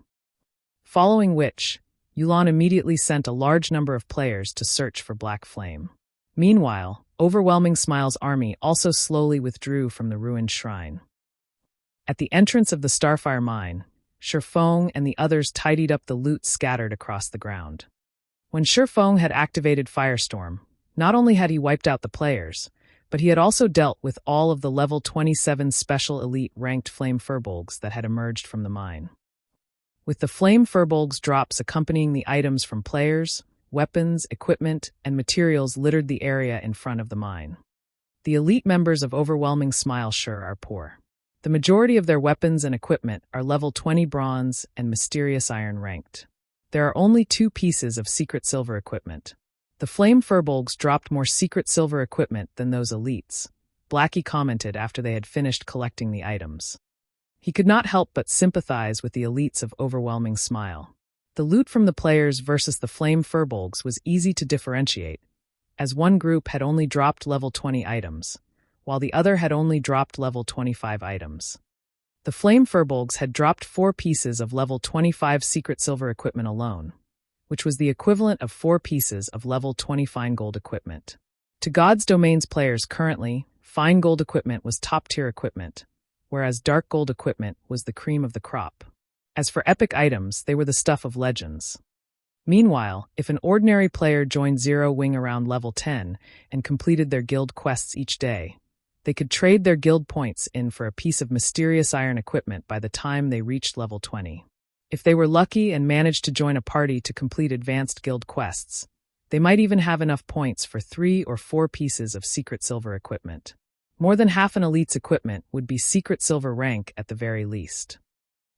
Following which, Yulan immediately sent a large number of players to search for Black Flame. Meanwhile, Overwhelming Smile's army also slowly withdrew from the ruined shrine. At the entrance of the Starfire mine, Shifeng and the others tidied up the loot scattered across the ground. When Shifeng had activated Firestorm, not only had he wiped out the players, but he had also dealt with all of the level 27 special elite ranked flame furbolgs that had emerged from the mine. With the flame furbolgs drops accompanying the items from players, weapons, equipment, and materials littered the area in front of the mine. The elite members of Overwhelming Smile sure are poor. The majority of their weapons and equipment are level 20 bronze and mysterious iron ranked. There are only 2 pieces of secret silver equipment. The flame furbolgs dropped more secret silver equipment than those elites, Blackie commented after they had finished collecting the items. He could not help but sympathize with the elites of Overwhelming Smile. The loot from the players versus the flame furbolgs was easy to differentiate, as one group had only dropped level 20 items, while the other had only dropped level 25 items. The flame furbolgs had dropped 4 pieces of level 25 secret silver equipment alone, which was the equivalent of 4 pieces of level 20 fine gold equipment. To God's Domains players currently, fine gold equipment was top-tier equipment, whereas dark gold equipment was the cream of the crop. As for epic items, they were the stuff of legends. Meanwhile, if an ordinary player joined Zero Wing around level 10 and completed their guild quests each day, they could trade their guild points in for a piece of mysterious iron equipment by the time they reached level 20. If they were lucky and managed to join a party to complete advanced guild quests, they might even have enough points for 3 or 4 pieces of secret silver equipment. More than half an elite's equipment would be secret silver rank at the very least.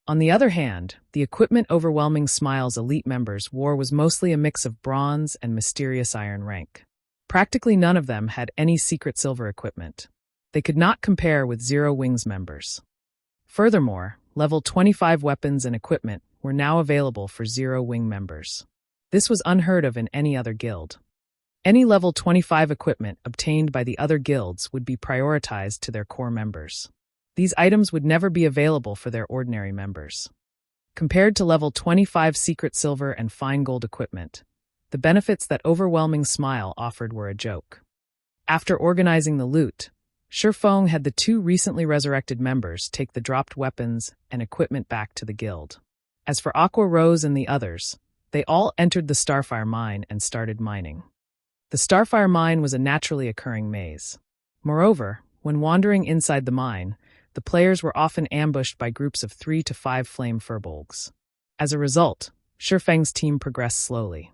On the other hand, the equipment Overwhelming Smile's elite members wore was mostly a mix of bronze and mysterious iron rank. Practically none of them had any secret silver equipment. They could not compare with Zero Wing's members. Furthermore, level 25 weapons and equipment were now available for Zero Wing members. This was unheard of in any other guild. Any level 25 equipment obtained by the other guilds would be prioritized to their core members. These items would never be available for their ordinary members. Compared to level 25 secret silver and fine gold equipment, the benefits that Overwhelming Smile offered were a joke. After organizing the loot, Shifeng had the two recently resurrected members take the dropped weapons and equipment back to the guild. As for Aqua Rose and the others, they all entered the Starfire mine and started mining. The Starfire mine was a naturally occurring maze. Moreover, when wandering inside the mine, the players were often ambushed by groups of 3 to 5 flame furbolgs. As a result, Shifeng's team progressed slowly.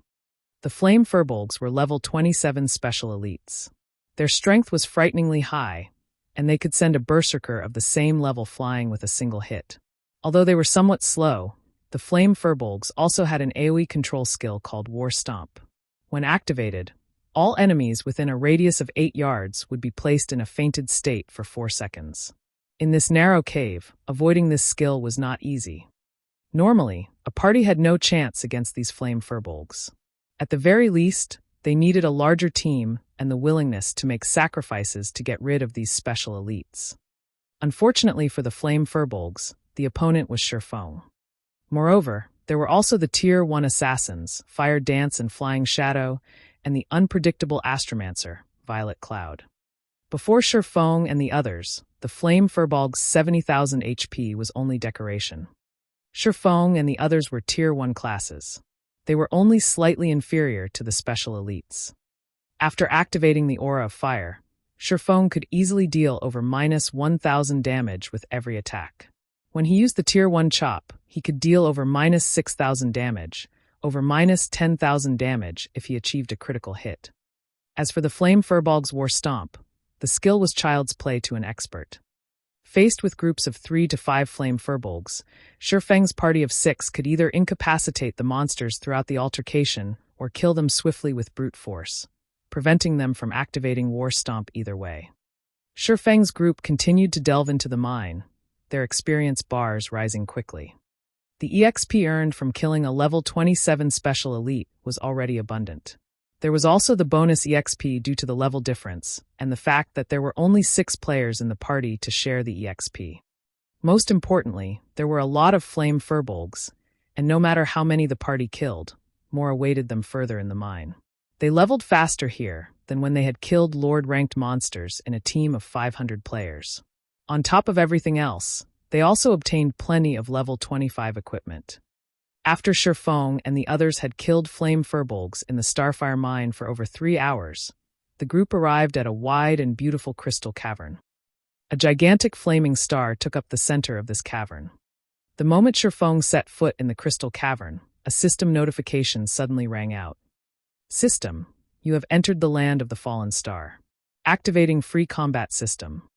The flame furbolgs were level 27 special elites. Their strength was frighteningly high, and they could send a berserker of the same level flying with a single hit. Although they were somewhat slow, the flame furbolgs also had an AoE control skill called War Stomp. When activated, all enemies within a radius of 8 yards would be placed in a fainted state for 4 seconds. In this narrow cave, avoiding this skill was not easy. Normally, a party had no chance against these flame furbolgs. At the very least, they needed a larger team and the willingness to make sacrifices to get rid of these special elites. Unfortunately for the flame furbolgs, the opponent was Shifeng. Moreover, there were also the Tier 1 assassins, Fire Dance and Flying Shadow, and the unpredictable Astromancer, Violet Cloud. Before Shifeng and the others, the flame furbolg's 70,000 HP was only decoration. Shifeng and the others were Tier 1 classes. They were only slightly inferior to the special elites. After activating the Aura of Fire, Shifeng could easily deal over minus 1,000 damage with every attack. When he used the Tier 1 Chop, he could deal over minus 6,000 damage, over minus 10,000 damage if he achieved a critical hit. As for the Flame Furbolg's War Stomp, the skill was child's play to an expert. Faced with groups of 3 to 5 Flame Furbolgs, Shifeng's party of 6 could either incapacitate the monsters throughout the altercation or kill them swiftly with brute force, preventing them from activating War Stomp either way. Shifeng's group continued to delve into the mine, their experience bars rising quickly. The EXP earned from killing a level 27 special elite was already abundant. There was also the bonus EXP due to the level difference, and the fact that there were only 6 players in the party to share the EXP. Most importantly, there were a lot of Flame Furbolgs, and no matter how many the party killed, more awaited them further in the mine. They leveled faster here than when they had killed Lord-ranked monsters in a team of 500 players. On top of everything else, they also obtained plenty of level 25 equipment. After Shifeng and the others had killed Flame Furbolgs in the Starfire mine for over 3 hours, the group arrived at a wide and beautiful crystal cavern. A gigantic flaming star took up the center of this cavern. The moment Shifeng set foot in the crystal cavern, a system notification suddenly rang out. System, you have entered the land of the fallen star. Activating free combat system.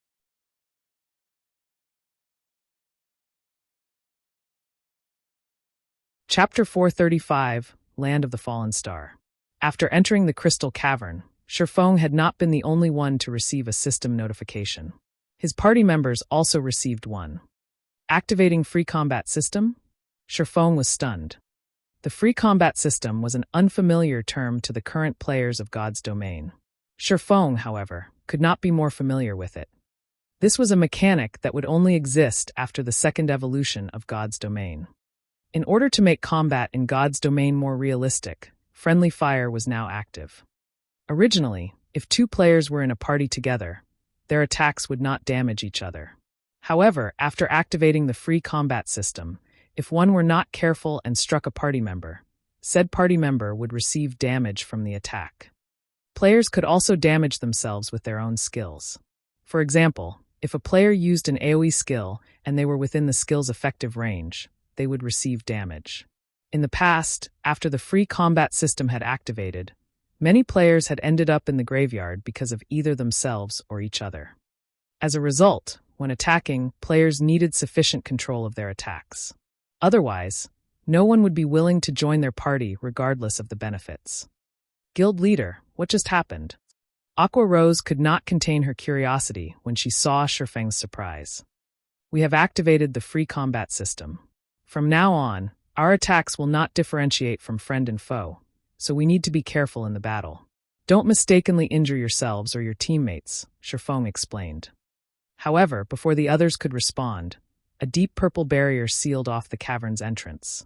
Chapter 435, Land of the Fallen Star. After entering the crystal cavern, Shifeng had not been the only one to receive a system notification. His party members also received one. Activating free combat system? Shifeng was stunned. The free combat system was an unfamiliar term to the current players of God's domain. Shifeng, however, could not be more familiar with it. This was a mechanic that would only exist after the second evolution of God's domain. In order to make combat in God's domain more realistic, friendly fire was now active. Originally, if 2 players were in a party together, their attacks would not damage each other. However, after activating the free combat system, if one were not careful and struck a party member, said party member would receive damage from the attack. Players could also damage themselves with their own skills. For example, if a player used an AoE skill and they were within the skill's effective range, they would receive damage. In the past, after the free combat system had activated, many players had ended up in the graveyard because of either themselves or each other. As a result, when attacking, players needed sufficient control of their attacks. Otherwise, no one would be willing to join their party regardless of the benefits. Guild leader, what just happened? Aqua Rose could not contain her curiosity when she saw Shifeng's surprise. We have activated the free combat system. From now on, our attacks will not differentiate from friend and foe, so we need to be careful in the battle. Don't mistakenly injure yourselves or your teammates, Shifeng explained. However, before the others could respond, a deep purple barrier sealed off the cavern's entrance.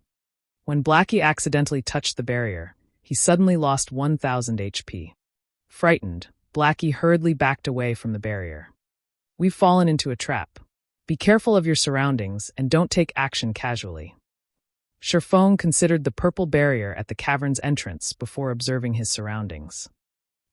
When Blackie accidentally touched the barrier, he suddenly lost 1,000 HP. Frightened, Blackie hurriedly backed away from the barrier. "We've fallen into a trap. Be careful of your surroundings and don't take action casually." Sherfone considered the purple barrier at the cavern's entrance before observing his surroundings.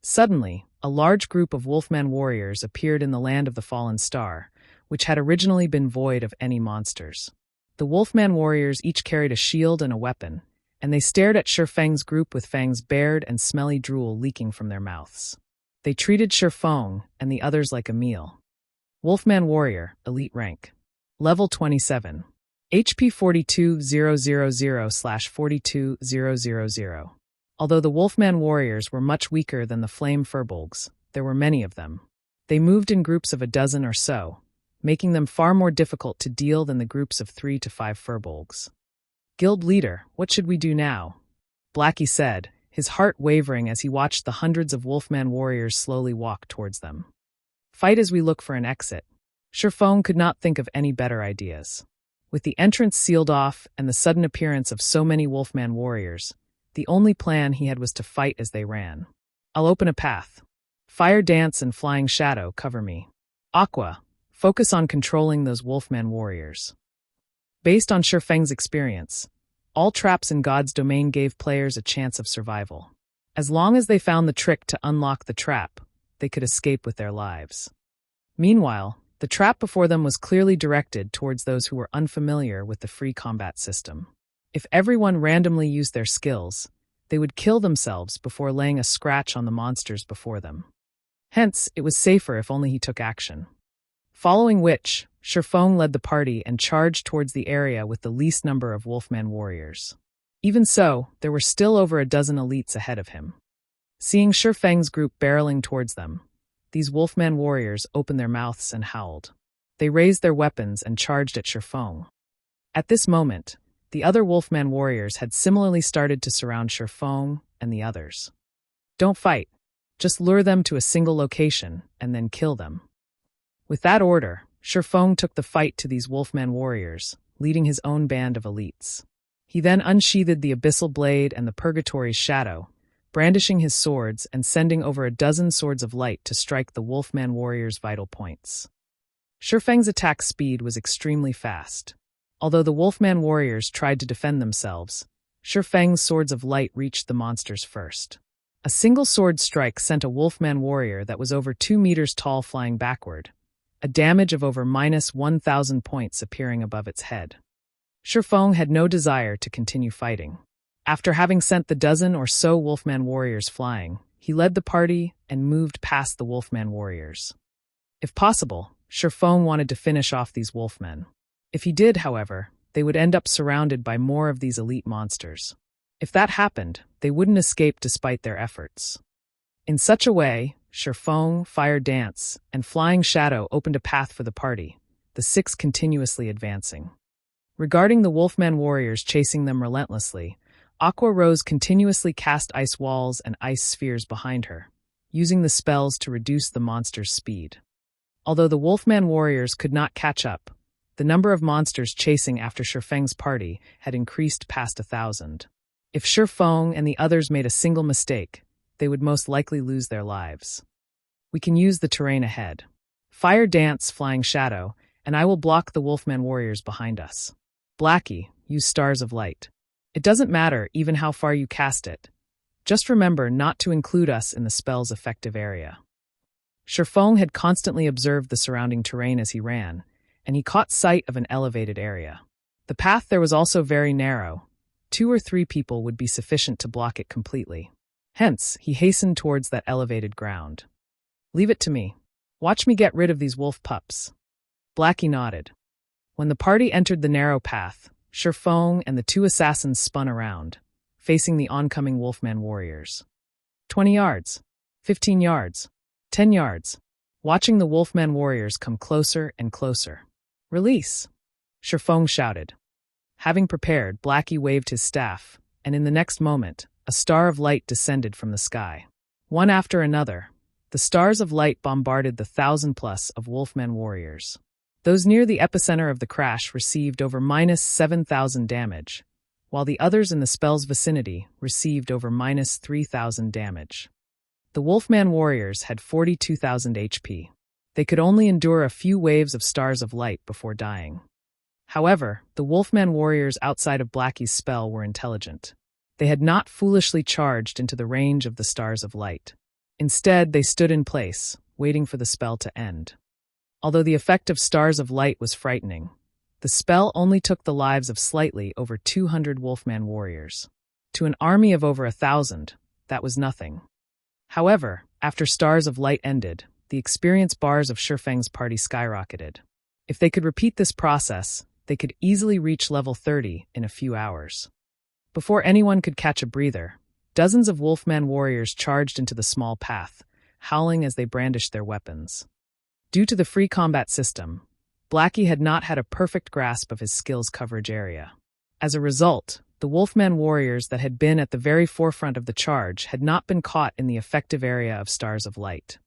Suddenly, a large group of Wolfman warriors appeared in the land of the Fallen Star, which had originally been void of any monsters. The Wolfman warriors each carried a shield and a weapon, and they stared at Sherfeng's group with fangs bared and smelly drool leaking from their mouths. They treated Sherfeng and the others like a meal. Wolfman Warrior, Elite Rank. Level 27. HP 42000/42000. Although the Wolfman warriors were much weaker than the Flame Furbolgs, there were many of them. They moved in groups of a dozen or so, making them far more difficult to deal than the groups of 3 to 5 Furbolgs. "Guild leader, what should we do now?" Blackie said, his heart wavering as he watched the hundreds of Wolfman warriors slowly walk towards them. "Fight as we look for an exit." Sherfone could not think of any better ideas. With the entrance sealed off and the sudden appearance of so many Wolfman warriors, the only plan he had was to fight as they ran. "I'll open a path. Fire Dance and Flying Shadow cover me. Aqua, focus on controlling those Wolfman warriors." Based on Sherfeng's experience, all traps in God's domain gave players a chance of survival. As long as they found the trick to unlock the trap, they could escape with their lives. Meanwhile, the trap before them was clearly directed towards those who were unfamiliar with the free combat system. If everyone randomly used their skills, they would kill themselves before laying a scratch on the monsters before them. Hence, it was safer if only he took action. Following which, Sherfone led the party and charged towards the area with the least number of Wolfman warriors. Even so, there were still over a dozen elites ahead of him. Seeing Sherfeng's group barreling towards them, these Wolfman warriors opened their mouths and howled. They raised their weapons and charged at Sherfone. At this moment, the other Wolfman warriors had similarly started to surround Sherfone and the others. "Don't fight. Just lure them to a single location and then kill them." With that order, Sherfone took the fight to these Wolfman warriors, leading his own band of elites. He then unsheathed the Abyssal Blade and the Purgatory's Shadow, brandishing his swords and sending over a dozen swords of light to strike the Wolfman warriors' vital points. Sherfeng's attack speed was extremely fast. Although the Wolfman warriors tried to defend themselves, Sherfeng's swords of light reached the monsters first. A single sword strike sent a Wolfman warrior that was over 2 meters tall flying backward, a damage of over -1,000 points appearing above its head. Sherfong had no desire to continue fighting. After having sent the dozen or so Wolfman warriors flying, he led the party and moved past the Wolfman warriors. If possible, Sherfong wanted to finish off these Wolfmen. If he did, however, they would end up surrounded by more of these elite monsters. If that happened, they wouldn't escape despite their efforts. In such a way, Sherfong, Fire Dance, and Flying Shadow opened a path for the party, the 6 continuously advancing. Regarding the Wolfman warriors chasing them relentlessly, Aqua Rose continuously cast ice walls and ice spheres behind her, using the spells to reduce the monster's speed. Although the Wolfman warriors could not catch up, the number of monsters chasing after Sherfeng's party had increased past 1,000. If Sherfeng and the others made a single mistake, they would most likely lose their lives. "We can use the terrain ahead. Fire Dance, Flying Shadow, and I will block the Wolfman warriors behind us. Blackie, use Stars of Light. It doesn't matter even how far you cast it. Just remember not to include us in the spell's effective area." Sherfeng had constantly observed the surrounding terrain as he ran, and he caught sight of an elevated area. The path there was also very narrow. 2 or 3 people would be sufficient to block it completely. Hence, he hastened towards that elevated ground. "Leave it to me. Watch me get rid of these wolf pups." Blackie nodded. When the party entered the narrow path, Sherfeng and the 2 assassins spun around, facing the oncoming Wolfman warriors. 20 yards, 15 yards, 10 yards, watching the Wolfman warriors come closer and closer. "Release!" Sherfeng shouted. Having prepared, Blackie waved his staff, and in the next moment, a star of light descended from the sky. One after another, the The stars of light bombarded the 1,000+ of Wolfman warriors. Those near the epicenter of the crash received over -7,000 damage, while the others in the spell's vicinity received over -3,000 damage. The Wolfman warriors had 42,000 HP. They could only endure a few waves of stars of light before dying. However, the Wolfman warriors outside of Blackie's spell were intelligent. They had not foolishly charged into the range of the stars of light. Instead, they stood in place, waiting for the spell to end. Although the effect of stars of light was frightening, the spell only took the lives of slightly over 200 Wolfman warriors. To an army of over 1,000, that was nothing. However, after stars of light ended, the experience bars of Shifeng's party skyrocketed. If they could repeat this process, they could easily reach level 30 in a few hours. Before anyone could catch a breather, dozens of Wolfman warriors charged into the small path, howling as they brandished their weapons. Due to the free combat system, Blackie had not had a perfect grasp of his skill's coverage area. As a result, the Wolfman warriors that had been at the very forefront of the charge had not been caught in the effective area of stars of light.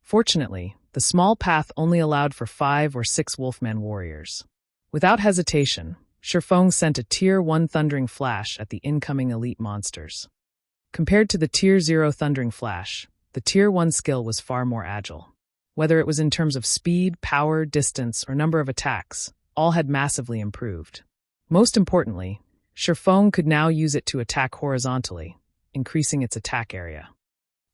Fortunately, the small path only allowed for 5 or 6 Wolfman warriors. Without hesitation, Shifeng sent a Tier 1 Thundering Flash at the incoming elite monsters. Compared to the Tier 0 Thundering Flash, the Tier 1 skill was far more agile. Whether it was in terms of speed, power, distance, or number of attacks, all had massively improved. Most importantly, Shifeng could now use it to attack horizontally, increasing its attack area.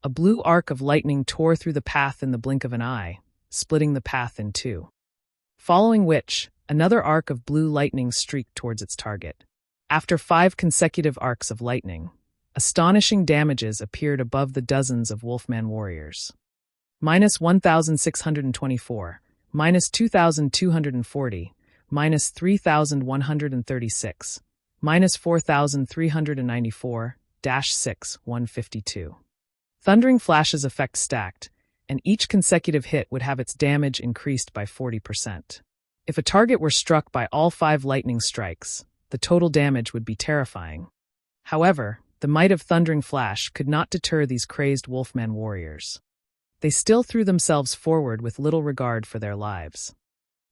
A blue arc of lightning tore through the path in the blink of an eye, splitting the path in two. Following which, another arc of blue lightning streaked towards its target. After 5 consecutive arcs of lightning, astonishing damages appeared above the dozens of Wolfman warriors. -1,624, -2,240, -3,136, -4,394, -6,152. Thundering Flash's effect stacked, and each consecutive hit would have its damage increased by 40%. If a target were struck by all 5 lightning strikes, the total damage would be terrifying. However, the might of Thundering Flash could not deter these crazed Wolfman warriors. They still threw themselves forward with little regard for their lives.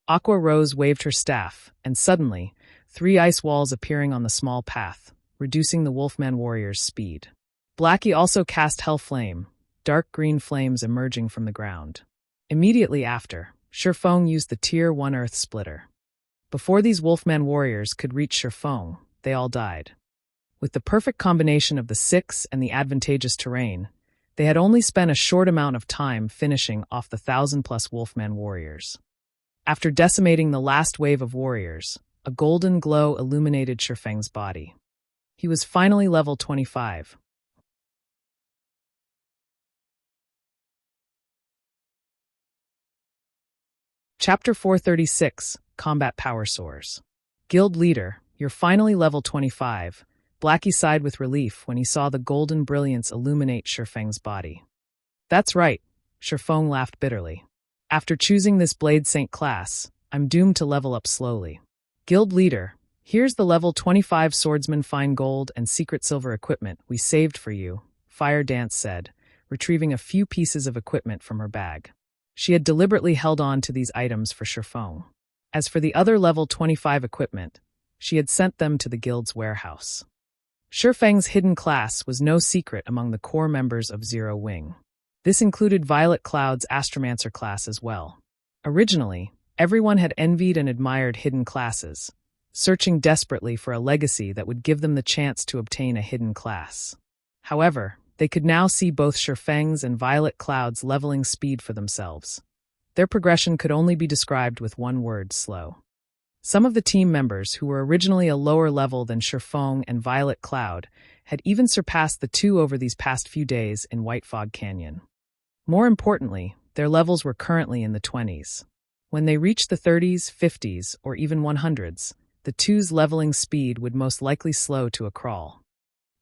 Aqua Rose waved her staff, and suddenly, 3 ice walls appearing on the small path, reducing the Wolfman warriors' speed. Blackie also cast Hell Flame, dark green flames emerging from the ground. Immediately after, Shifeng used the Tier 1 Earth Splitter. Before these Wolfman warriors could reach Shifeng, they all died. With the perfect combination of the 6 and the advantageous terrain, they had only spent a short amount of time finishing off the 1,000+ Wolfman warriors. After decimating the last wave of warriors, a golden glow illuminated Shifeng's body. He was finally level 25. Chapter 436, Combat Power Soars. Guild Leader, you're finally level 25. Blackie sighed with relief when he saw the golden brilliance illuminate Shifeng's body. That's right, Shifeng laughed bitterly. After choosing this Blade Saint class, I'm doomed to level up slowly. Guild Leader, here's the level 25 swordsman fine gold and secret silver equipment we saved for you, Fire Dance said, retrieving a few pieces of equipment from her bag. She had deliberately held on to these items for Shifeng. As for the other level 25 equipment, she had sent them to the guild's warehouse. Shifeng's hidden class was no secret among the core members of Zero Wing. This included Violet Cloud's Astromancer class as well. Originally, everyone had envied and admired hidden classes, searching desperately for a legacy that would give them the chance to obtain a hidden class. However, they could now see both Shifeng's and Violet Cloud's leveling speed for themselves. Their progression could only be described with one word: slow. Some of the team members who were originally a lower level than Shifeng and Violet Cloud had even surpassed the 2 over these past few days in White Fog Canyon. More importantly, their levels were currently in the 20s. When they reached the 30s, 50s, or even 100s, the 2's leveling speed would most likely slow to a crawl.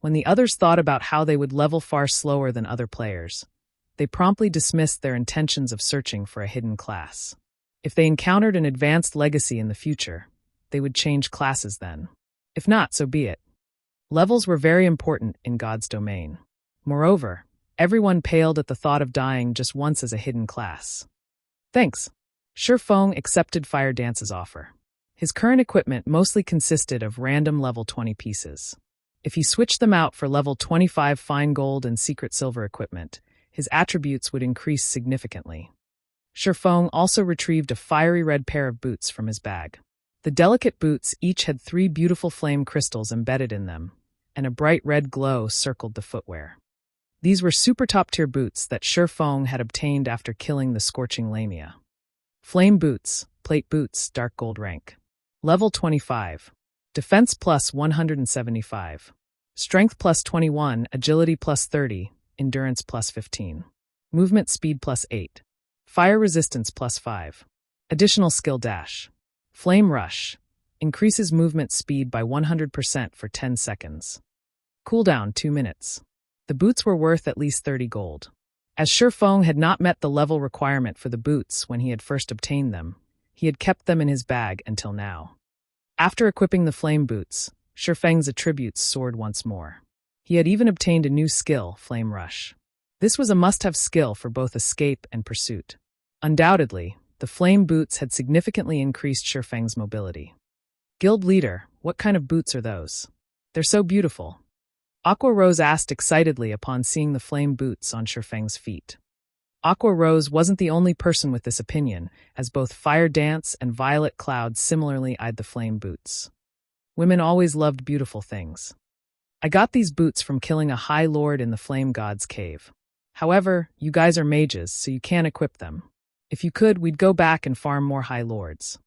When the others thought about how they would level far slower than other players, they promptly dismissed their intentions of searching for a hidden class. If they encountered an advanced legacy in the future, they would change classes then. If not, so be it. Levels were very important in God's domain. Moreover, Everyone paled at the thought of dying just once as a hidden class. Thanks. Shifeng accepted Fire Dance's offer. His current equipment mostly consisted of random level 20 pieces. If he switched them out for level 25 fine gold and secret silver equipment, his attributes would increase significantly. Shifeng also retrieved a fiery red pair of boots from his bag. The delicate boots each had 3 beautiful flame crystals embedded in them, and a bright red glow circled the footwear. These were super top-tier boots that Shifeng had obtained after killing the Scorching Lamia. Flame boots, plate boots, dark gold rank. Level 25. Defense plus 175. Strength plus 21, agility plus 30, endurance plus 15. Movement speed plus 8. Fire resistance plus 5. Additional skill dash. Flame rush. Increases movement speed by 100% for 10 seconds. Cooldown 2 minutes. The boots were worth at least 30 gold. As Shifeng had not met the level requirement for the boots when he had first obtained them, he had kept them in his bag until now. After equipping the flame boots, Shifeng's attributes soared once more. He had even obtained a new skill, Flame Rush. This was a must-have skill for both escape and pursuit. Undoubtedly, the flame boots had significantly increased Shifeng's mobility. Guild leader, what kind of boots are those? They're so beautiful. Aqua Rose asked excitedly upon seeing the flame boots on Shifeng's feet. Aqua Rose wasn't the only person with this opinion, as both Fire Dance and Violet Cloud similarly eyed the flame boots. Women always loved beautiful things. I got these boots from killing a High Lord in the Flame God's cave. However, you guys are mages, so you can't equip them. If you could, we'd go back and farm more High Lords.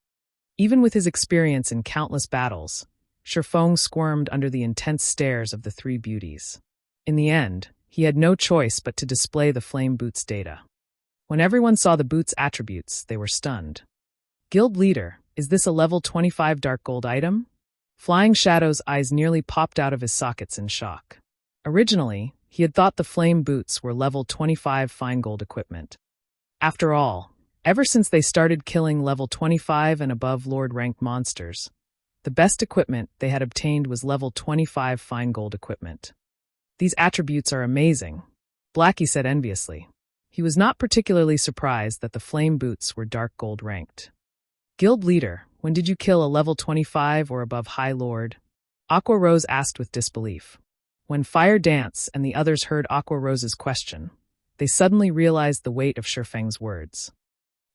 Even with his experience in countless battles, Shifeng squirmed under the intense stares of the 3 beauties. In the end, he had no choice but to display the flame boots data. When everyone saw the boots' attributes, they were stunned. Guild leader, is this a level 25 dark gold item? Flying Shadow's eyes nearly popped out of his sockets in shock. Originally, he had thought the flame boots were level 25 fine gold equipment. After all, ever since they started killing level 25 and above Lord-ranked monsters, the best equipment they had obtained was level 25 fine gold equipment. These attributes are amazing, Blackie said enviously. He was not particularly surprised that the flame boots were dark gold ranked. Guild leader, when did you kill a level 25 or above High Lord? Aqua Rose asked with disbelief. When Fire Dance and the others heard Aqua Rose's question, they suddenly realized the weight of Shifeng's words.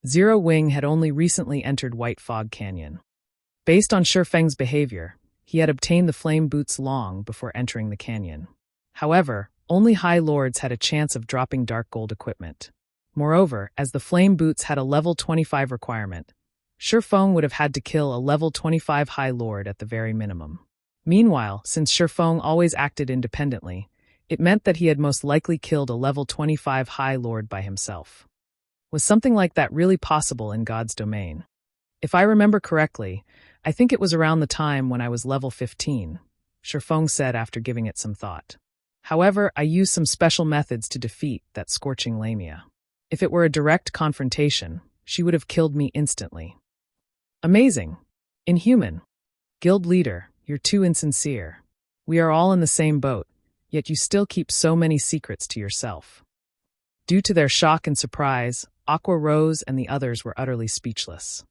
Zero Wing had only recently entered White Fog Canyon. Based on Shifeng's behavior, he had obtained the flame boots long before entering the canyon. However, only High Lords had a chance of dropping dark gold equipment. Moreover, as the flame boots had a level 25 requirement, Shifeng would have had to kill a level 25 High Lord at the very minimum. Meanwhile, since Shifeng always acted independently, it meant that he had most likely killed a level 25 High Lord by himself. Was something like that really possible in God's domain? If I remember correctly, I think it was around the time when I was level 15, Shifeng said after giving it some thought. However, I used some special methods to defeat that Scorching Lamia. If it were a direct confrontation, she would have killed me instantly. Amazing. Inhuman. Guild leader, you're too insincere. We are all in the same boat, yet you still keep so many secrets to yourself. Due to their shock and surprise, Aqua Rose and the others were utterly speechless.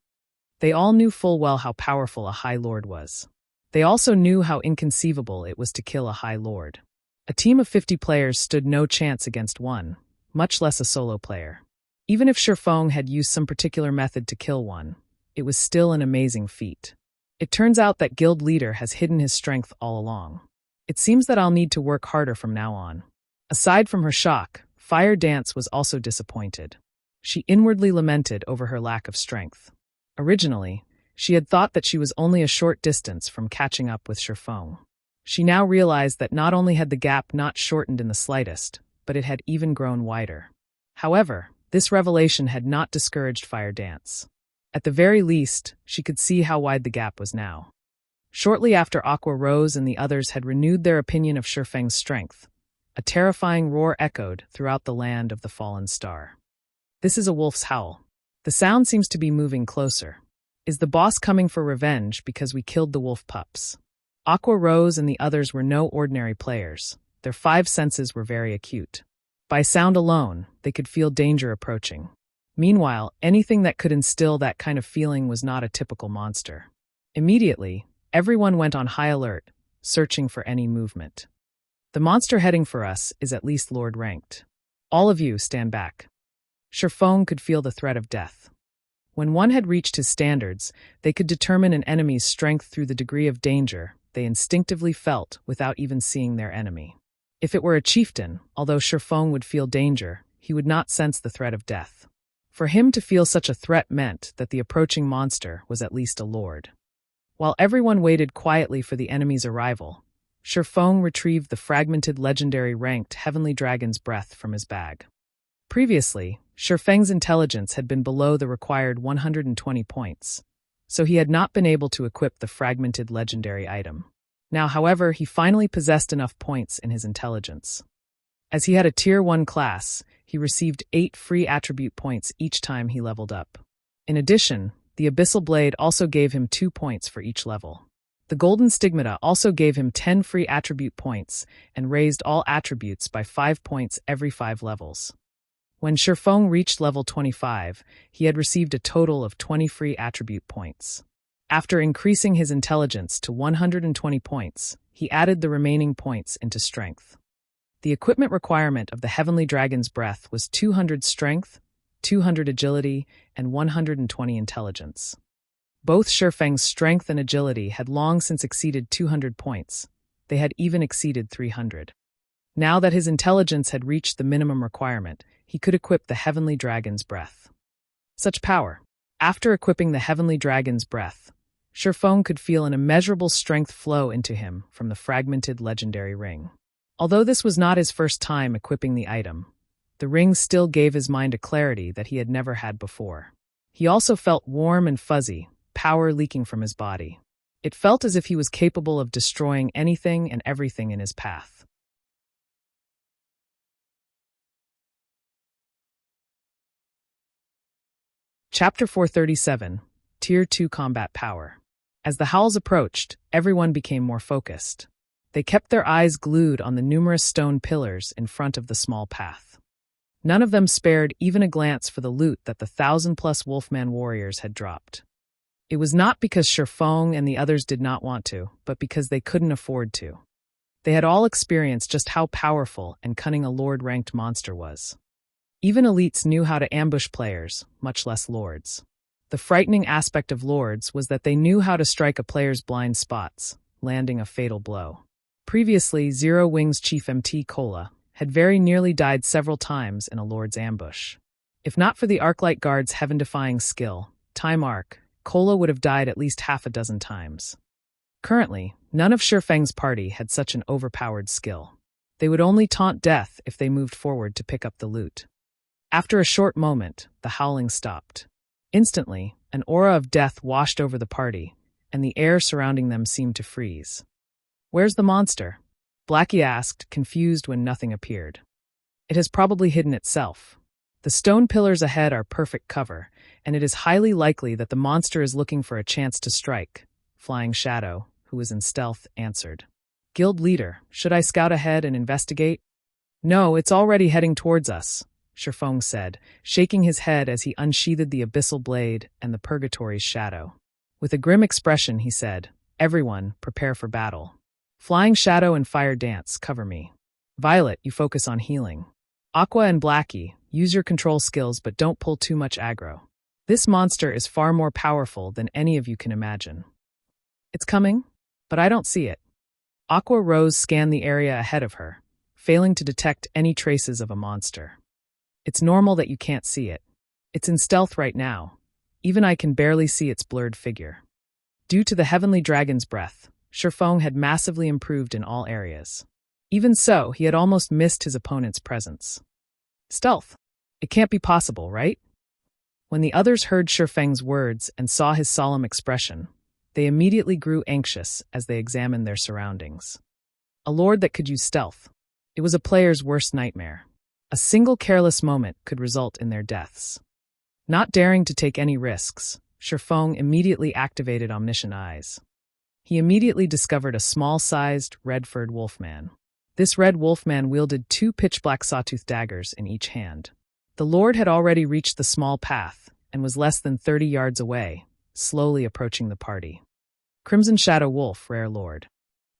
They all knew full well how powerful a High Lord was. They also knew how inconceivable it was to kill a High Lord. A team of 50 players stood no chance against one, much less a solo player. Even if Shifeng had used some particular method to kill one, it was still an amazing feat. It turns out that Guild Leader has hidden his strength all along. It seems that I'll need to work harder from now on. Aside from her shock, Fire Dance was also disappointed. She inwardly lamented over her lack of strength. Originally, she had thought that she was only a short distance from catching up with Shifeng. She now realized that not only had the gap not shortened in the slightest, but it had even grown wider. However, this revelation had not discouraged Fire Dance. At the very least, she could see how wide the gap was now. Shortly after Aqua Rose and the others had renewed their opinion of Shifeng's strength, a terrifying roar echoed throughout the land of the fallen star. This is a wolf's howl. The sound seems to be moving closer. Is the boss coming for revenge because we killed the wolf pups? Aqua Rose and the others were no ordinary players. Their 5 senses were very acute. By sound alone, they could feel danger approaching. Meanwhile, anything that could instill that kind of feeling was not a typical monster. Immediately, everyone went on high alert, searching for any movement. The monster heading for us is at least Lord-ranked. All of you stand back. Sherfong could feel the threat of death. When one had reached his standards, they could determine an enemy's strength through the degree of danger they instinctively felt without even seeing their enemy. If it were a chieftain, although Sherfong would feel danger, he would not sense the threat of death. For him to feel such a threat meant that the approaching monster was at least a lord. While everyone waited quietly for the enemy's arrival, Sherfong retrieved the fragmented legendary ranked Heavenly Dragon's breath from his bag. Previously, Sherfeng's intelligence had been below the required 120 points, so he had not been able to equip the fragmented legendary item. Now, however, he finally possessed enough points in his intelligence. As he had a Tier 1 class, he received 8 free attribute points each time he leveled up. In addition, the Abyssal Blade also gave him 2 points for each level. The Golden Stigmata also gave him 10 free attribute points and raised all attributes by 5 points every 5 levels. When Sherfong reached level 25, he had received a total of 20 free attribute points. After increasing his intelligence to 120 points, he added the remaining points into strength. The equipment requirement of the Heavenly Dragon's breath was 200 strength, 200 agility, and 120 intelligence. Both Sherfeng's strength and agility had long since exceeded 200 points. They had even exceeded 300. Now that his intelligence had reached the minimum requirement, he could equip the Heavenly Dragon's breath. Such power! After equipping the Heavenly Dragon's breath, Sherfong could feel an immeasurable strength flow into him from the fragmented legendary ring. Although this was not his first time equipping the item, the ring still gave his mind a clarity that he had never had before. He also felt warm and fuzzy, power leaking from his body. It felt as if he was capable of destroying anything and everything in his path. Chapter 437, Tier 2 Combat Power. As the howls approached, everyone became more focused. They kept their eyes glued on the numerous stone pillars in front of the small path. None of them spared even a glance for the loot that the 1,000+ Wolfman warriors had dropped. It was not because Sherfong and the others did not want to, but because they couldn't afford to. They had all experienced just how powerful and cunning a lord-ranked monster was. Even elites knew how to ambush players, much less lords. The frightening aspect of lords was that they knew how to strike a player's blind spots, landing a fatal blow. Previously, Zero Wings Chief MT Kola had very nearly died several times in a lord's ambush. If not for the Arclight Guard's heaven-defying skill, Time Arc, Kola would have died at least half a dozen times. Currently, none of Sherfeng's party had such an overpowered skill. They would only taunt death if they moved forward to pick up the loot. After a short moment, the howling stopped. Instantly, an aura of death washed over the party, and the air surrounding them seemed to freeze. "Where's the monster?" Blackie asked, confused when nothing appeared. "It has probably hidden itself. The stone pillars ahead are perfect cover, and it is highly likely that the monster is looking for a chance to strike," Flying Shadow, who was in stealth, answered. "Guild leader, should I scout ahead and investigate?" "No, it's already heading towards us," Sherfong said, shaking his head as he unsheathed the Abyssal Blade and the Purgatory's shadow. With a grim expression, he said, "Everyone, prepare for battle. Flying Shadow and Fire Dance, cover me. Violet, you focus on healing. Aqua and Blackie, use your control skills but don't pull too much aggro. This monster is far more powerful than any of you can imagine." "It's coming, but I don't see it." Aqua Rose scanned the area ahead of her, failing to detect any traces of a monster. "It's normal that you can't see it. It's in stealth right now. Even I can barely see its blurred figure." Due to the Heavenly Dragon's breath, Sherfong had massively improved in all areas. Even so, he had almost missed his opponent's presence. "Stealth? It can't be possible, right?" When the others heard Sherfeng's words and saw his solemn expression, they immediately grew anxious as they examined their surroundings. A lord that could use stealth. It was a player's worst nightmare. A single careless moment could result in their deaths. Not daring to take any risks, Sherfong immediately activated Omniscient Eyes. He immediately discovered a small-sized, red-furred wolfman. This red wolfman wielded 2 pitch-black sawtooth daggers in each hand. The lord had already reached the small path and was less than 30 yards away, slowly approaching the party. Crimson Shadow Wolf, Rare Lord.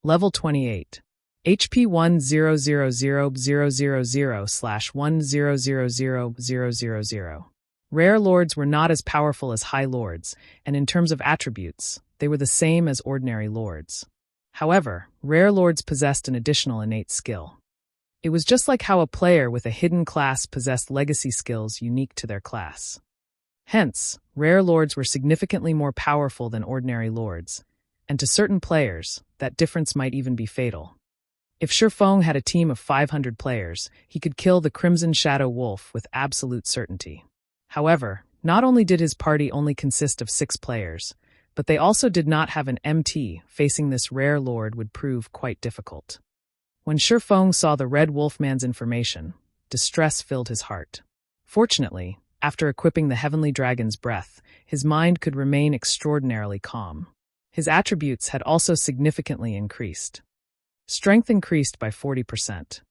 Level 28. HP 1000,000/1000,000. Rare Lords were not as powerful as High Lords, and in terms of attributes, they were the same as ordinary Lords. However, Rare Lords possessed an additional innate skill. It was just like how a player with a hidden class possessed legacy skills unique to their class. Hence, Rare Lords were significantly more powerful than ordinary Lords, and to certain players, that difference might even be fatal. If Shifeng had a team of 500 players, he could kill the Crimson Shadow Wolf with absolute certainty. However, not only did his party only consist of 6 players, but they also did not have an MT. Facing this rare lord would prove quite difficult. When Shifeng saw the Red Wolfman's information, distress filled his heart. Fortunately, after equipping the Heavenly Dragon's breath, his mind could remain extraordinarily calm. His attributes had also significantly increased. Strength increased by 40%.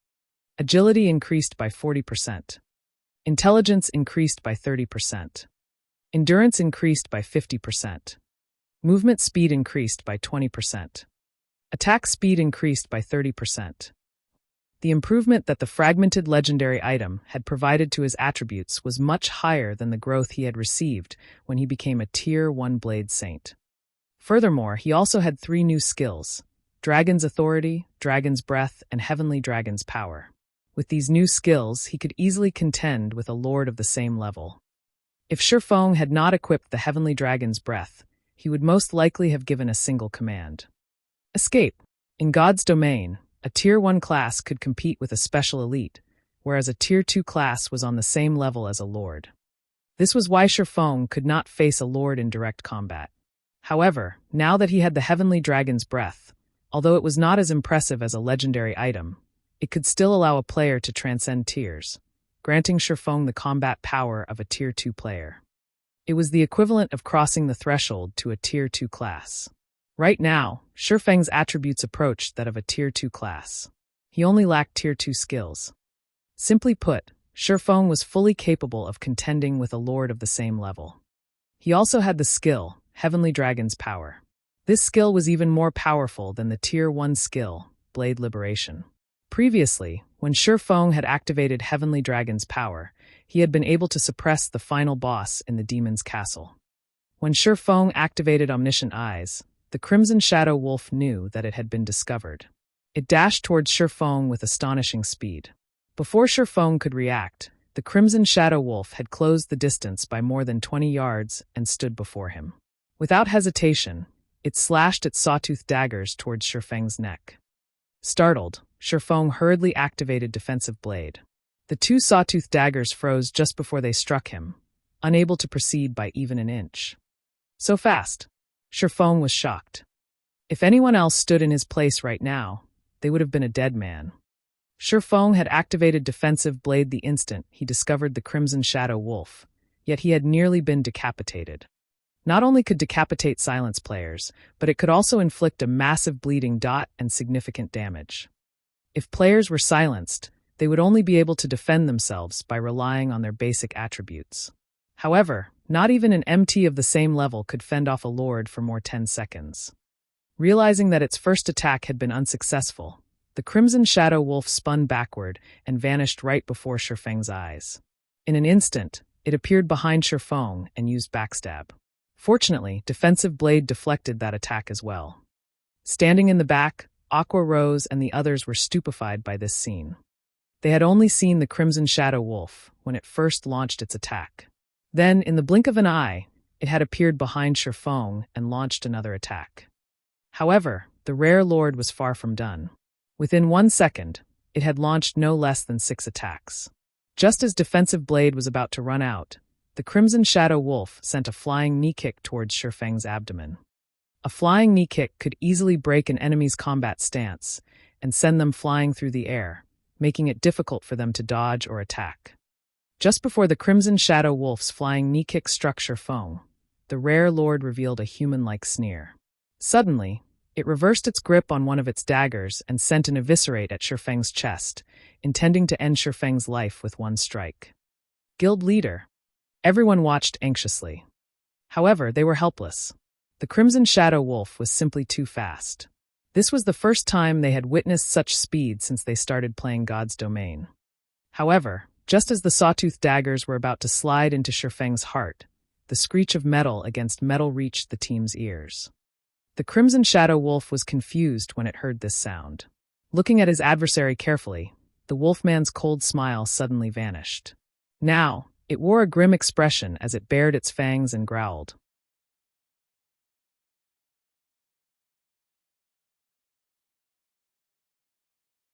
Agility increased by 40%. Intelligence increased by 30%. Endurance increased by 50%. Movement speed increased by 20%. Attack speed increased by 30%. The improvement that the fragmented legendary item had provided to his attributes was much higher than the growth he had received when he became a Tier 1 Blade Saint. Furthermore, he also had 3 new skills: Dragon's Authority, Dragon's Breath, and Heavenly Dragon's Power. With these new skills, he could easily contend with a lord of the same level. If Shifeng had not equipped the Heavenly Dragon's Breath, he would most likely have given a single command. Escape. In God's domain, a Tier 1 class could compete with a special elite, whereas a Tier 2 class was on the same level as a lord. This was why Shifeng could not face a lord in direct combat. However, now that he had the Heavenly Dragon's Breath, although it was not as impressive as a legendary item, it could still allow a player to transcend tiers, granting Shifeng the combat power of a Tier 2 player. It was the equivalent of crossing the threshold to a Tier 2 class. Right now, Shifeng's attributes approached that of a Tier 2 class. He only lacked Tier 2 skills. Simply put, Shifeng was fully capable of contending with a lord of the same level. He also had the skill, Heavenly Dragon's Power. This skill was even more powerful than the Tier 1 skill, Blade Liberation. Previously, when Shifeng had activated Heavenly Dragon's Power, he had been able to suppress the final boss in the demon's castle. When Shifeng activated Omniscient Eyes, the Crimson Shadow Wolf knew that it had been discovered. It dashed towards Shifeng with astonishing speed. Before Shifeng could react, the Crimson Shadow Wolf had closed the distance by more than 20 yards and stood before him. Without hesitation, it slashed its sawtooth daggers towards Shifeng's neck. Startled, Shifeng hurriedly activated Defensive Blade. The 2 sawtooth daggers froze just before they struck him, unable to proceed by even an inch. So fast. Shifeng was shocked. If anyone else stood in his place right now, they would have been a dead man. Shifeng had activated Defensive Blade the instant he discovered the Crimson Shadow Wolf, yet he had nearly been decapitated. Not only could decapitate silence players, but it could also inflict a massive bleeding dot and significant damage. If players were silenced, they would only be able to defend themselves by relying on their basic attributes. However, not even an MT of the same level could fend off a lord for more 10 seconds. Realizing that its first attack had been unsuccessful, the Crimson Shadow Wolf spun backward and vanished right before Shifeng's eyes. In an instant, it appeared behind Shifeng and used backstab. Fortunately, Defensive Blade deflected that attack as well. Standing in the back, Aqua Rose and the others were stupefied by this scene. They had only seen the Crimson Shadow Wolf when it first launched its attack. Then, in the blink of an eye, it had appeared behind Shifeng and launched another attack. However, the rare lord was far from done. Within 1 second, it had launched no less than 6 attacks. Just as Defensive Blade was about to run out, the Crimson Shadow Wolf sent a flying knee kick towards Shifeng's abdomen. A flying knee kick could easily break an enemy's combat stance and send them flying through the air, making it difficult for them to dodge or attack. Just before the Crimson Shadow Wolf's flying knee kick struck Shifeng, the rare lord revealed a human-like sneer. Suddenly, It reversed its grip on one of its daggers and sent an eviscerate at Shifeng's chest, intending to end Shifeng's life with one strike. Guild leader. Everyone watched anxiously. However, they were helpless. The Crimson Shadow Wolf was simply too fast. This was the first time they had witnessed such speed since they started playing God's Domain. However, just as the sawtooth daggers were about to slide into Shifeng's heart, the screech of metal against metal reached the team's ears. The Crimson Shadow Wolf was confused when it heard this sound. Looking at his adversary carefully, the Wolfman's cold smile suddenly vanished. Now, it wore a grim expression as it bared its fangs and growled.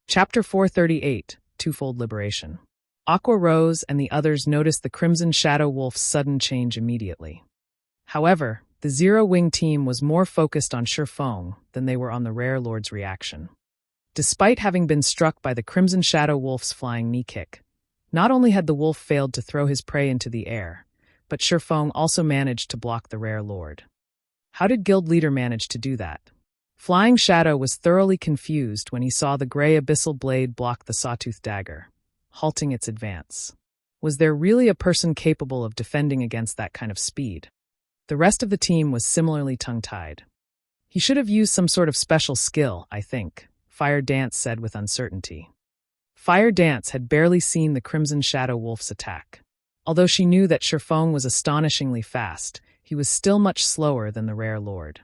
Chapter 438, Twofold Liberation. Aqua Rose and the others noticed the Crimson Shadow Wolf's sudden change immediately. However, the Zero-Wing team was more focused on Shifeng than they were on the Rare Lord's reaction. Despite having been struck by the Crimson Shadow Wolf's flying knee kick, not only had the wolf failed to throw his prey into the air, but Shifeng also managed to block the Rare Lord. How did Guild Leader manage to do that? Flying Shadow was thoroughly confused when he saw the gray abyssal blade block the sawtooth dagger, halting its advance. Was there really a person capable of defending against that kind of speed? The rest of the team was similarly tongue-tied. He should have used some sort of special skill, I think, Fire Dance said with uncertainty. Fire Dance had barely seen the Crimson Shadow Wolf's attack. Although she knew that Shifeng was astonishingly fast, he was still much slower than the Rare Lord.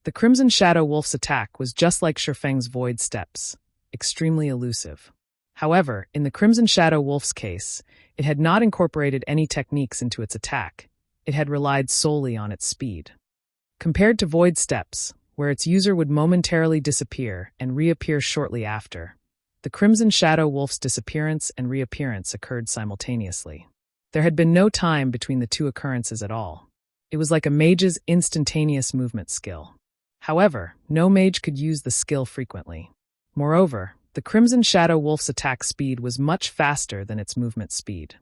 The Crimson Shadow Wolf's attack was just like Shifeng's Void Steps, extremely elusive. However, in the Crimson Shadow Wolf's case, it had not incorporated any techniques into its attack. It had relied solely on its speed. Compared to Void Steps, where its user would momentarily disappear and reappear shortly after, the Crimson Shadow Wolf's disappearance and reappearance occurred simultaneously. There had been no time between the two occurrences at all. It was like a mage's instantaneous movement skill. However, no mage could use the skill frequently. Moreover, the Crimson Shadow Wolf's attack speed was much faster than its movement speed.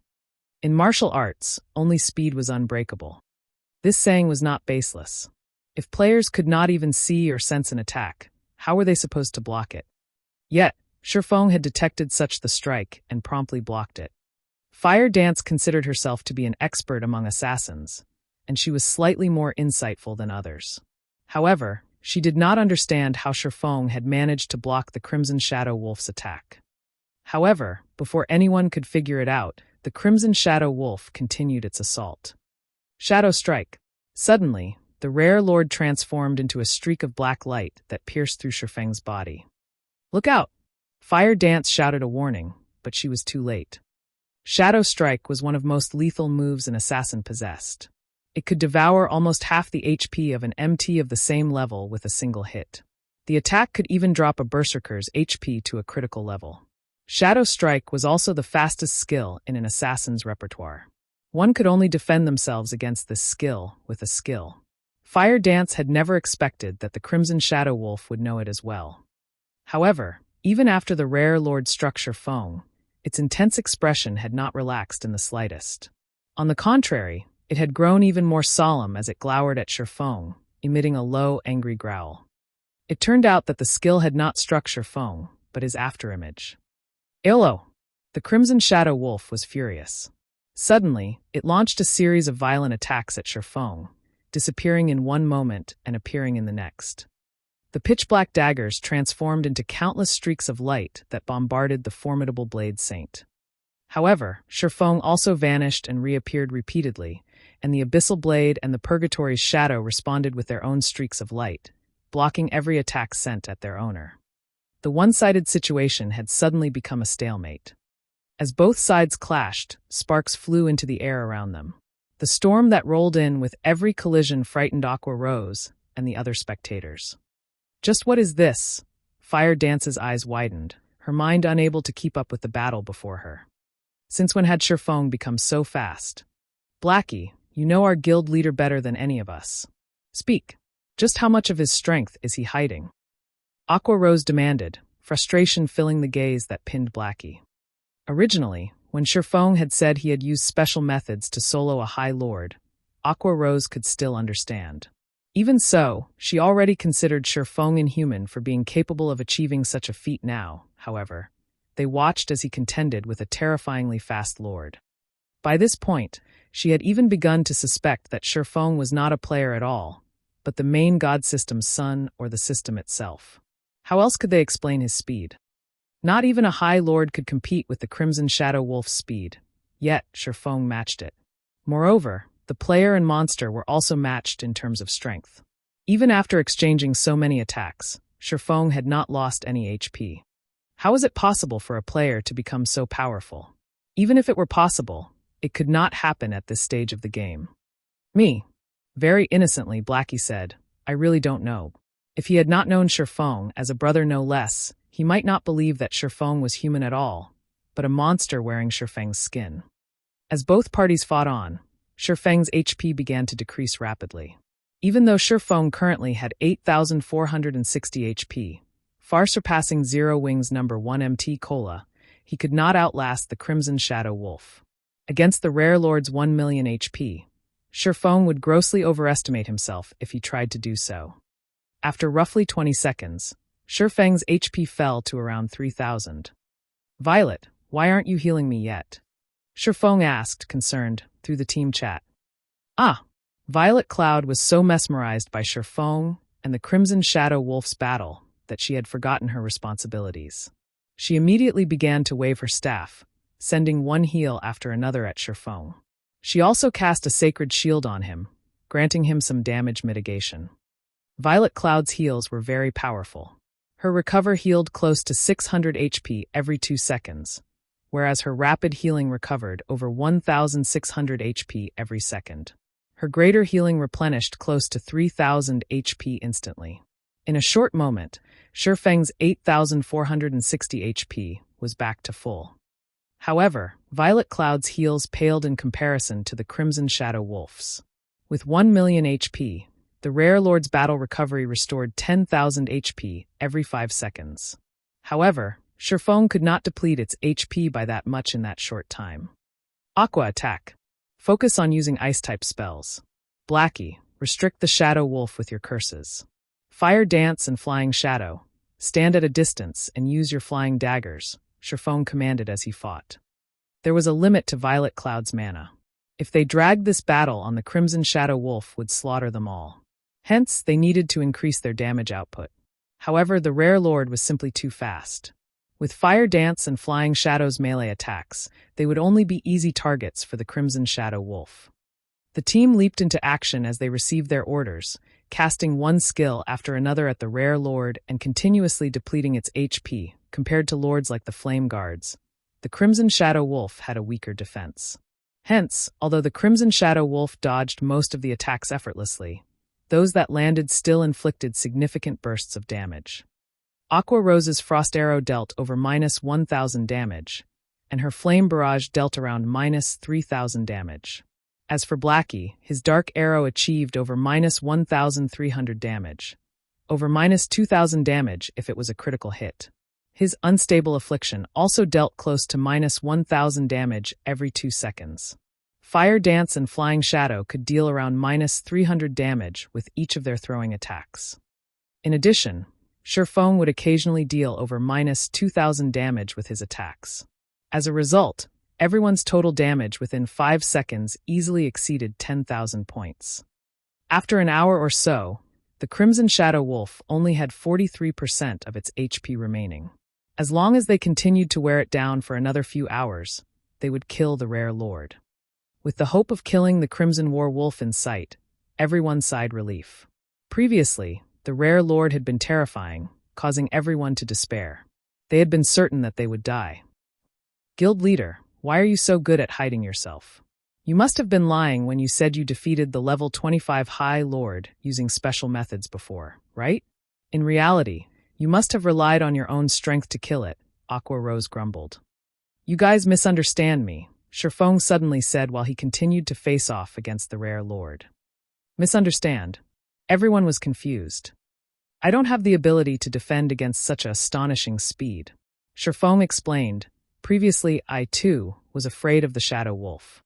In martial arts, only speed was unbreakable. This saying was not baseless. If players could not even see or sense an attack, how were they supposed to block it? Yet, Shifeng had detected such the strike and promptly blocked it. Fire Dance considered herself to be an expert among assassins, and she was slightly more insightful than others. However, she did not understand how Shifeng had managed to block the Crimson Shadow Wolf's attack. However, before anyone could figure it out, the Crimson Shadow Wolf continued its assault. Shadow Strike. Suddenly, the Rare Lord transformed into a streak of black light that pierced through Shifeng's body. Look out! Fire Dance shouted a warning, but she was too late. Shadow Strike was one of most lethal moves an assassin possessed. It could devour almost half the HP of an MT of the same level with a single hit. The attack could even drop a berserker's HP to a critical level. Shadow Strike was also the fastest skill in an assassin's repertoire. One could only defend themselves against this skill with a skill. Fire Dance had never expected that the Crimson Shadow Wolf would know it as well. However, even after the Rare Lord struck Shifeng, its intense expression had not relaxed in the slightest. On the contrary, it had grown even more solemn as it glowered at Shifeng, emitting a low, angry growl. It turned out that the skill had not struck Shifeng, but his afterimage. Elo! The Crimson Shadow Wolf was furious. Suddenly, it launched a series of violent attacks at Shifeng, disappearing in one moment and appearing in the next. The pitch-black daggers transformed into countless streaks of light that bombarded the formidable Blade Saint. However, Shifeng also vanished and reappeared repeatedly, and the Abyssal Blade and the Purgatory's Shadow responded with their own streaks of light, blocking every attack sent at their owner. The one-sided situation had suddenly become a stalemate. As both sides clashed, sparks flew into the air around them. The storm that rolled in with every collision frightened Aqua Rose and the other spectators. Just what is this? Fire Dance's eyes widened, her mind unable to keep up with the battle before her. Since when had Shifeng become so fast? Blackie, you know our guild leader better than any of us. Speak. Just how much of his strength is he hiding? Aqua Rose demanded, frustration filling the gaze that pinned Blackie. Originally, when Shifeng had said he had used special methods to solo a High Lord, Aqua Rose could still understand. Even so, she already considered Shifeng inhuman for being capable of achieving such a feat now, however. They watched as he contended with a terrifyingly fast lord. By this point, she had even begun to suspect that Shifeng was not a player at all, but the main god system's son or the system itself. How else could they explain his speed? Not even a high lord could compete with the Crimson Shadow Wolf's speed, yet Shifeng matched it. Moreover, the player and monster were also matched in terms of strength. Even after exchanging so many attacks, Shifeng had not lost any HP. How is it possible for a player to become so powerful? Even if it were possible, it could not happen at this stage of the game. Me. Very innocently, Blackie said, I really don't know. If he had not known Shifeng as a brother no less, he might not believe that Shifeng was human at all, but a monster wearing Shifeng's skin. As both parties fought on, Shifeng's HP began to decrease rapidly. Even though Shifeng currently had 8,460 HP, far surpassing Zero Wings number 1 MT Cola, he could not outlast the Crimson Shadow Wolf. Against the Rare Lord's 1 million HP, Shifeng would grossly overestimate himself if he tried to do so. After roughly 20 seconds, Shifeng's HP fell to around 3,000. Violet, why aren't you healing me yet? Shifeng asked, concerned, through the team chat. Violet Cloud was so mesmerized by Shifeng and the Crimson Shadow Wolf's battle that she had forgotten her responsibilities. She immediately began to wave her staff, sending one heal after another at Shifeng. She also cast a sacred shield on him, granting him some damage mitigation. Violet Cloud's heals were very powerful. Her recover healed close to 600 HP every 2 seconds, whereas her rapid healing recovered over 1,600 HP every second. Her greater healing replenished close to 3,000 HP instantly. In a short moment, Shifeng's 8,460 HP was back to full. However, Violet Cloud's heals paled in comparison to the Crimson Shadow Wolf's. With 1 million HP, the Rare Lord's battle recovery restored 10,000 HP every 5 seconds. However, Shifeng could not deplete its HP by that much in that short time. Aqua attack. Focus on using ice-type spells. Blackie, restrict the Shadow Wolf with your curses. Fire Dance and Flying Shadow. Stand at a distance and use your flying daggers, Shifeng commanded as he fought. There was a limit to Violet Cloud's mana. If they dragged this battle on, the Crimson Shadow Wolf would slaughter them all. Hence, they needed to increase their damage output. However, the Rare Lord was simply too fast. With Fire Dance and Flying Shadow's melee attacks, they would only be easy targets for the Crimson Shadow Wolf. The team leaped into action as they received their orders, casting one skill after another at the Rare Lord and continuously depleting its HP. Compared to lords like the Flame Guards, the Crimson Shadow Wolf had a weaker defense. Hence, although the Crimson Shadow Wolf dodged most of the attacks effortlessly, those that landed still inflicted significant bursts of damage. Aqua Rose's Frost Arrow dealt over -1,000 damage, and her Flame Barrage dealt around -3,000 damage. As for Blackie, his Dark Arrow achieved over -1,300 damage, over -2,000 damage if it was a critical hit. His Unstable Affliction also dealt close to -1,000 damage every 2 seconds. Fire Dance and Flying Shadow could deal around -300 damage with each of their throwing attacks. In addition, Shifeng would occasionally deal over -2,000 damage with his attacks. As a result, everyone's total damage within 5 seconds easily exceeded 10,000 points. After an hour or so, the Crimson Shadow Wolf only had 43% of its HP remaining. As long as they continued to wear it down for another few hours, they would kill the Rare Lord. With the hope of killing the Crimson War Wolf in sight, everyone sighed relief. Previously, the Rare Lord had been terrifying, causing everyone to despair. They had been certain that they would die. Guild Leader, why are you so good at hiding yourself? You must have been lying when you said you defeated the level 25 High Lord using special methods before, right? In reality, you must have relied on your own strength to kill it, Aqua Rose grumbled. You guys misunderstand me, Shifeng suddenly said while he continued to face off against the Rare Lord. Misunderstand? Everyone was confused. I don't have the ability to defend against such astonishing speed. Shifeng explained. Previously, I too was afraid of the Shadow Wolf.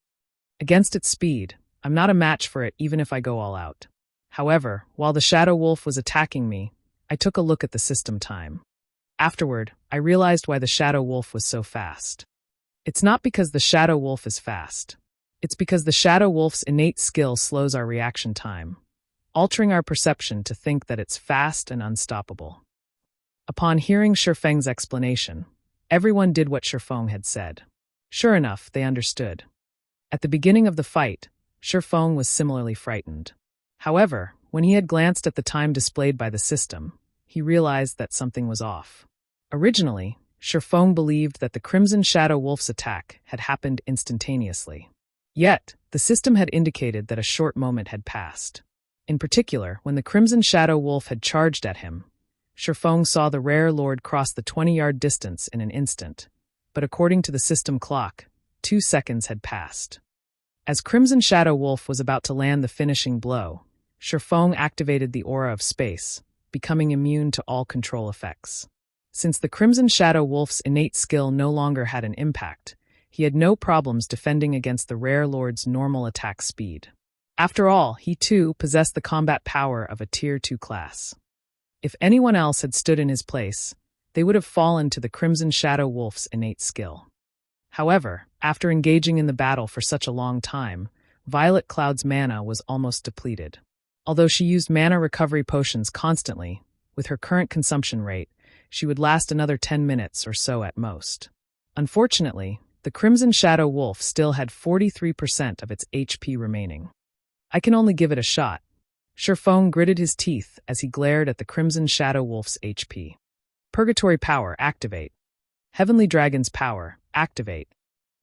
Against its speed, I'm not a match for it even if I go all out. However, while the shadow wolf was attacking me, I took a look at the system time. Afterward, I realized why the shadow wolf was so fast. It's not because the shadow wolf is fast. It's because the shadow wolf's innate skill slows our reaction time, altering our perception to think that it's fast and unstoppable. Upon hearing Shifeng's explanation, everyone did what Shifeng had said. Sure enough, they understood. At the beginning of the fight, Shifeng was similarly frightened. However, when he had glanced at the time displayed by the system, he realized that something was off. Originally, Shifeng believed that the Crimson Shadow Wolf's attack had happened instantaneously. Yet, the system had indicated that a short moment had passed. In particular, when the Crimson Shadow Wolf had charged at him, Shifeng saw the rare lord cross the 20-yard distance in an instant, but according to the system clock, 2 seconds had passed. As Crimson Shadow Wolf was about to land the finishing blow, Shifeng activated the aura of space, becoming immune to all control effects. Since the Crimson Shadow Wolf's innate skill no longer had an impact, he had no problems defending against the rare lord's normal attack speed. After all, he too possessed the combat power of a Tier 2 class. If anyone else had stood in his place, they would have fallen to the Crimson Shadow Wolf's innate skill. However, after engaging in the battle for such a long time, Violet Cloud's mana was almost depleted. Although she used mana recovery potions constantly, with her current consumption rate, she would last another 10 minutes or so at most. Unfortunately, the Crimson Shadow Wolf still had 43% of its HP remaining. I can only give it a shot. Shifeng gritted his teeth as he glared at the Crimson Shadow Wolf's HP. Purgatory Power, activate. Heavenly Dragon's Power, activate.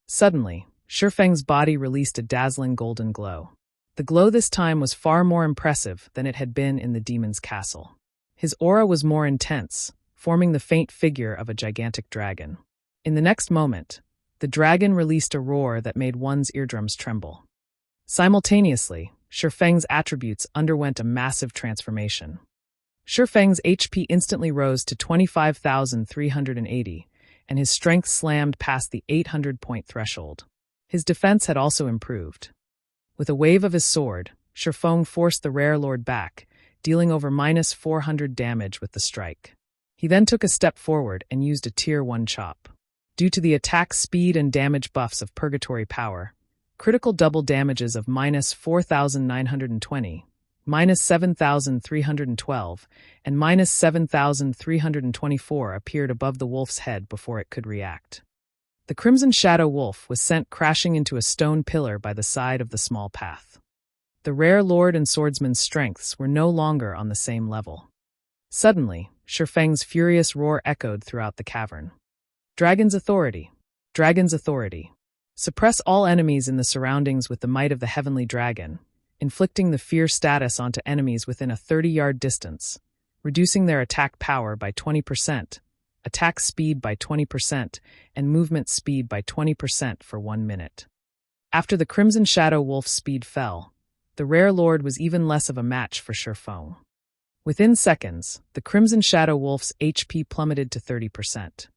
Suddenly, Shifeng's body released a dazzling golden glow. The glow this time was far more impressive than it had been in the demon's castle. His aura was more intense, forming the faint figure of a gigantic dragon. In the next moment, the dragon released a roar that made one's eardrums tremble. Simultaneously, Shifeng's attributes underwent a massive transformation. Shifeng's HP instantly rose to 25,380, and his strength slammed past the 800-point threshold. His defense had also improved. With a wave of his sword, Shifeng forced the rare lord back, dealing over -400 damage with the strike. He then took a step forward and used a Tier 1 chop. Due to the attack speed and damage buffs of Purgatory Power, critical double damages of -4,920, -7,312, and -7,324 appeared above the wolf's head before it could react. The Crimson Shadow Wolf was sent crashing into a stone pillar by the side of the small path. The rare lord and swordsman's strengths were no longer on the same level. Suddenly, Shifeng's furious roar echoed throughout the cavern. Dragon's authority. Dragon's authority. Suppress all enemies in the surroundings with the might of the heavenly dragon, inflicting the fear status onto enemies within a 30-yard distance, reducing their attack power by 20%, attack speed by 20%, and movement speed by 20% for 1 minute. After the Crimson Shadow Wolf's speed fell, the rare lord was even less of a match for Shifeng. Within seconds, the Crimson Shadow Wolf's HP plummeted to 30%.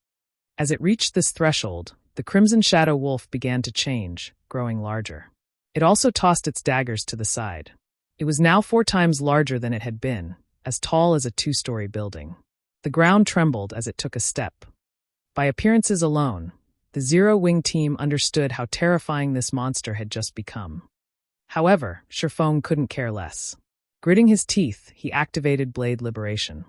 As it reached this threshold, the Crimson Shadow Wolf began to change, growing larger. It also tossed its daggers to the side. It was now 4 times larger than it had been, as tall as a 2-story building. The ground trembled as it took a step. By appearances alone, the Zero-Wing team understood how terrifying this monster had just become. However, Shifeng couldn't care less. Gritting his teeth, he activated Blade Liberation.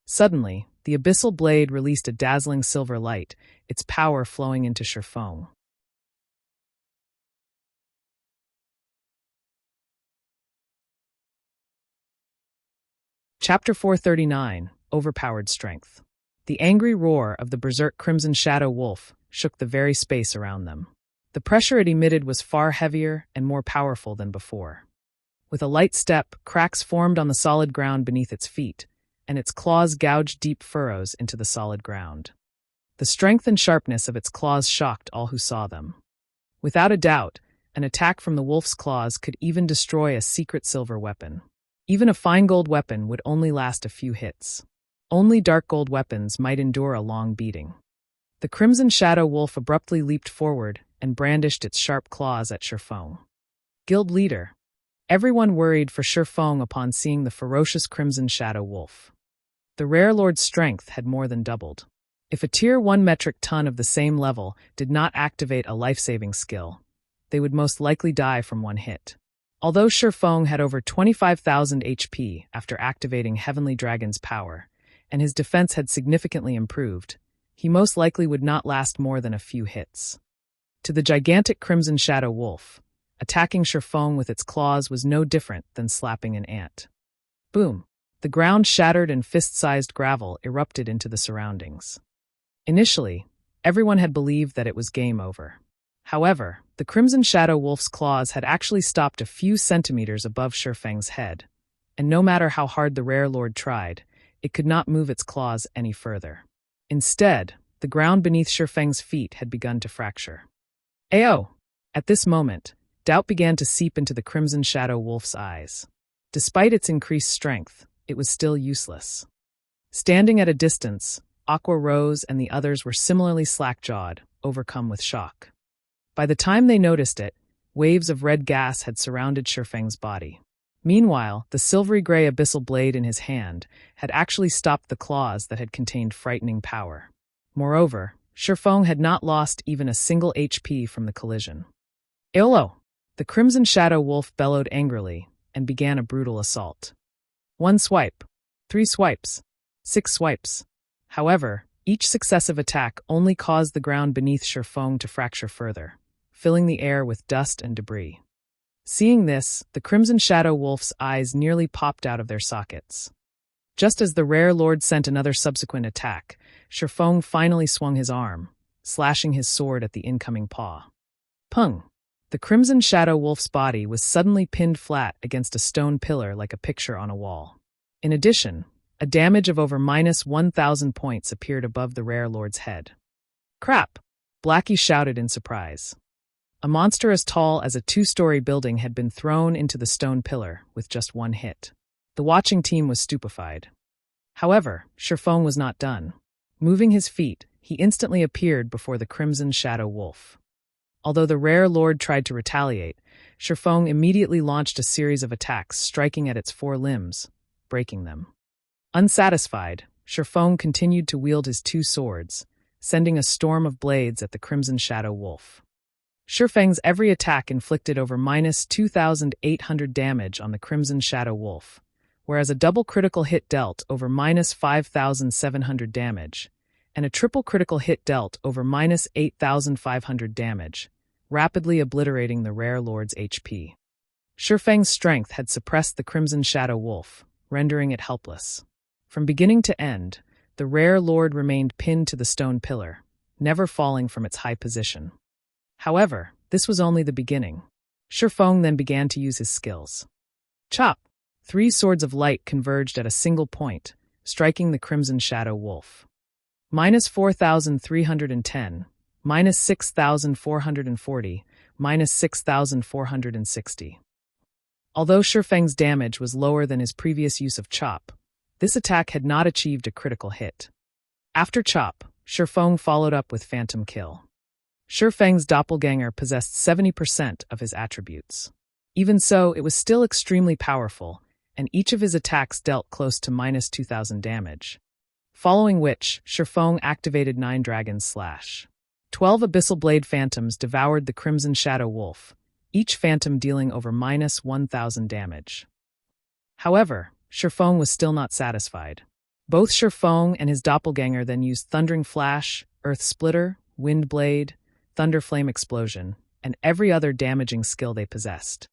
Suddenly, the abyssal blade released a dazzling silver light, its power flowing into Shifeng. Chapter 439, Overpowered Strength. The angry roar of the berserk Crimson Shadow Wolf shook the very space around them. The pressure it emitted was far heavier and more powerful than before. With a light step, cracks formed on the solid ground beneath its feet, and its claws gouged deep furrows into the solid ground. The strength and sharpness of its claws shocked all who saw them. Without a doubt, an attack from the wolf's claws could even destroy a secret silver weapon. Even a fine gold weapon would only last a few hits. Only dark gold weapons might endure a long beating. The Crimson Shadow Wolf abruptly leaped forward and brandished its sharp claws at Shifeng. Guild leader. Everyone worried for Shifeng upon seeing the ferocious Crimson Shadow Wolf. The Rare Lord's strength had more than doubled. If a Tier 1 metric ton of the same level did not activate a life-saving skill, they would most likely die from one hit. Although Shifeng had over 25,000 HP after activating Heavenly Dragon's power, and his defense had significantly improved, he most likely would not last more than a few hits. To the gigantic Crimson Shadow Wolf, attacking Shifeng with its claws was no different than slapping an ant. Boom! The ground shattered and fist-sized gravel erupted into the surroundings. Initially, everyone had believed that it was game over. However, the Crimson Shadow Wolf's claws had actually stopped a few centimeters above Shifeng's head, and no matter how hard the Rare Lord tried, it could not move its claws any further. Instead, the ground beneath Shifeng's feet had begun to fracture. Ayo! At this moment, doubt began to seep into the Crimson Shadow Wolf's eyes. Despite its increased strength, it was still useless. Standing at a distance, Aqua Rose and the others were similarly slack-jawed, overcome with shock. By the time they noticed it, waves of red gas had surrounded Shifeng's body. Meanwhile, the silvery-gray abyssal blade in his hand had actually stopped the claws that had contained frightening power. Moreover, Shifeng had not lost even a single HP from the collision. Eolo! The Crimson Shadow Wolf bellowed angrily and began a brutal assault. 1 swipe, 3 swipes, 6 swipes. However, each successive attack only caused the ground beneath Shifeng to fracture further, filling the air with dust and debris. Seeing this, the Crimson Shadow Wolf's eyes nearly popped out of their sockets. Just as the Rare Lord sent another subsequent attack, Shifeng finally swung his arm, slashing his sword at the incoming paw. Pung! The Crimson Shadow Wolf's body was suddenly pinned flat against a stone pillar like a picture on a wall. In addition, a damage of over -1,000 points appeared above the Rare Lord's head. Crap! Blackie shouted in surprise. A monster as tall as a 2-story building had been thrown into the stone pillar with just one hit. The watching team was stupefied. However, Shifeng was not done. Moving his feet, he instantly appeared before the Crimson Shadow Wolf. Although the Rare Lord tried to retaliate, Shifeng immediately launched a series of attacks striking at its 4 limbs, breaking them. Unsatisfied, Shifeng continued to wield his 2 swords, sending a storm of blades at the Crimson Shadow Wolf. Shifeng's every attack inflicted over -2,800 damage on the Crimson Shadow Wolf, whereas a double critical hit dealt over -5,700 damage, and a triple critical hit dealt over -8,500 damage, rapidly obliterating the Rare Lord's HP. Shifeng's strength had suppressed the Crimson Shadow Wolf, rendering it helpless. From beginning to end, the Rare Lord remained pinned to the stone pillar, never falling from its high position. However, this was only the beginning. Shifeng then began to use his skills. Chop! 3 swords of light converged at a single point, striking the Crimson Shadow Wolf. -4,310, -6,440, -6,460. Although Shifeng's damage was lower than his previous use of Chop, this attack had not achieved a critical hit. After Chop, Shifeng followed up with Phantom Kill. Shifeng's doppelganger possessed 70% of his attributes. Even so, it was still extremely powerful, and each of his attacks dealt close to -2,000 damage. Following which, Shifeng activated 9 Dragon's Slash. 12 Abyssal Blade Phantoms devoured the Crimson Shadow Wolf, each phantom dealing over -1,000 damage. However, Shifeng was still not satisfied. Both Shifeng and his doppelganger then used Thundering Flash, Earth Splitter, Wind Blade, Thunder Flame Explosion, and every other damaging skill they possessed.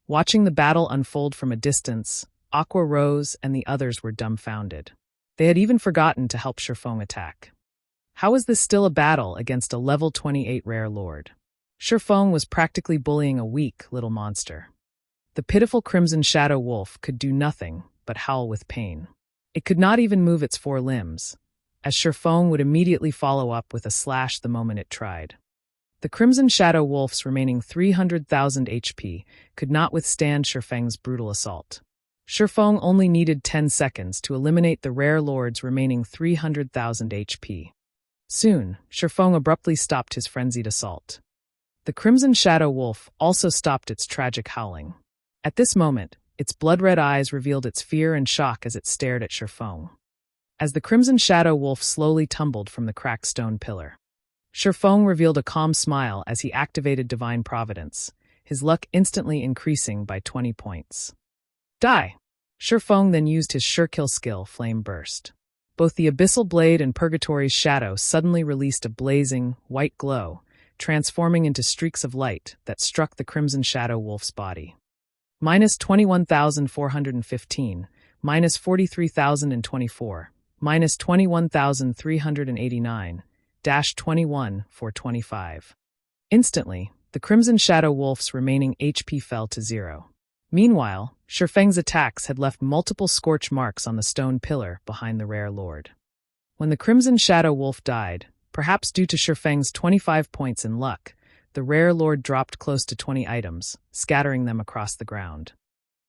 Watching the battle unfold from a distance, Aqua Rose and the others were dumbfounded. They had even forgotten to help Shifeng attack. How was this still a battle against a level 28 Rare Lord? Shifeng was practically bullying a weak little monster. The pitiful Crimson Shadow Wolf could do nothing but howl with pain. It could not even move its 4 limbs, as Shifeng would immediately follow up with a slash the moment it tried. The Crimson Shadow Wolf's remaining 300,000 HP could not withstand Shifeng's brutal assault. Shifeng only needed 10 seconds to eliminate the Rare Lord's remaining 300,000 HP. Soon, Shifeng abruptly stopped his frenzied assault. The Crimson Shadow Wolf also stopped its tragic howling. At this moment, its blood-red eyes revealed its fear and shock as it stared at Shifeng. As the Crimson Shadow Wolf slowly tumbled from the cracked stone pillar, Shifeng revealed a calm smile as he activated Divine Providence, his luck instantly increasing by 20 points. Die! Shifeng then used his sure-kill skill, Flame Burst. Both the Abyssal Blade and Purgatory's Shadow suddenly released a blazing, white glow, transforming into streaks of light that struck the Crimson Shadow Wolf's body. Minus 21,415, minus 43,024, minus 21,389, -21 for 25. Instantly, the Crimson Shadow Wolf's remaining HP fell to 0. Meanwhile, Shifeng's attacks had left multiple scorch marks on the stone pillar behind the Rare Lord. When the Crimson Shadow Wolf died, perhaps due to Shifeng's 25 points in luck, the Rare Lord dropped close to 20 items, scattering them across the ground.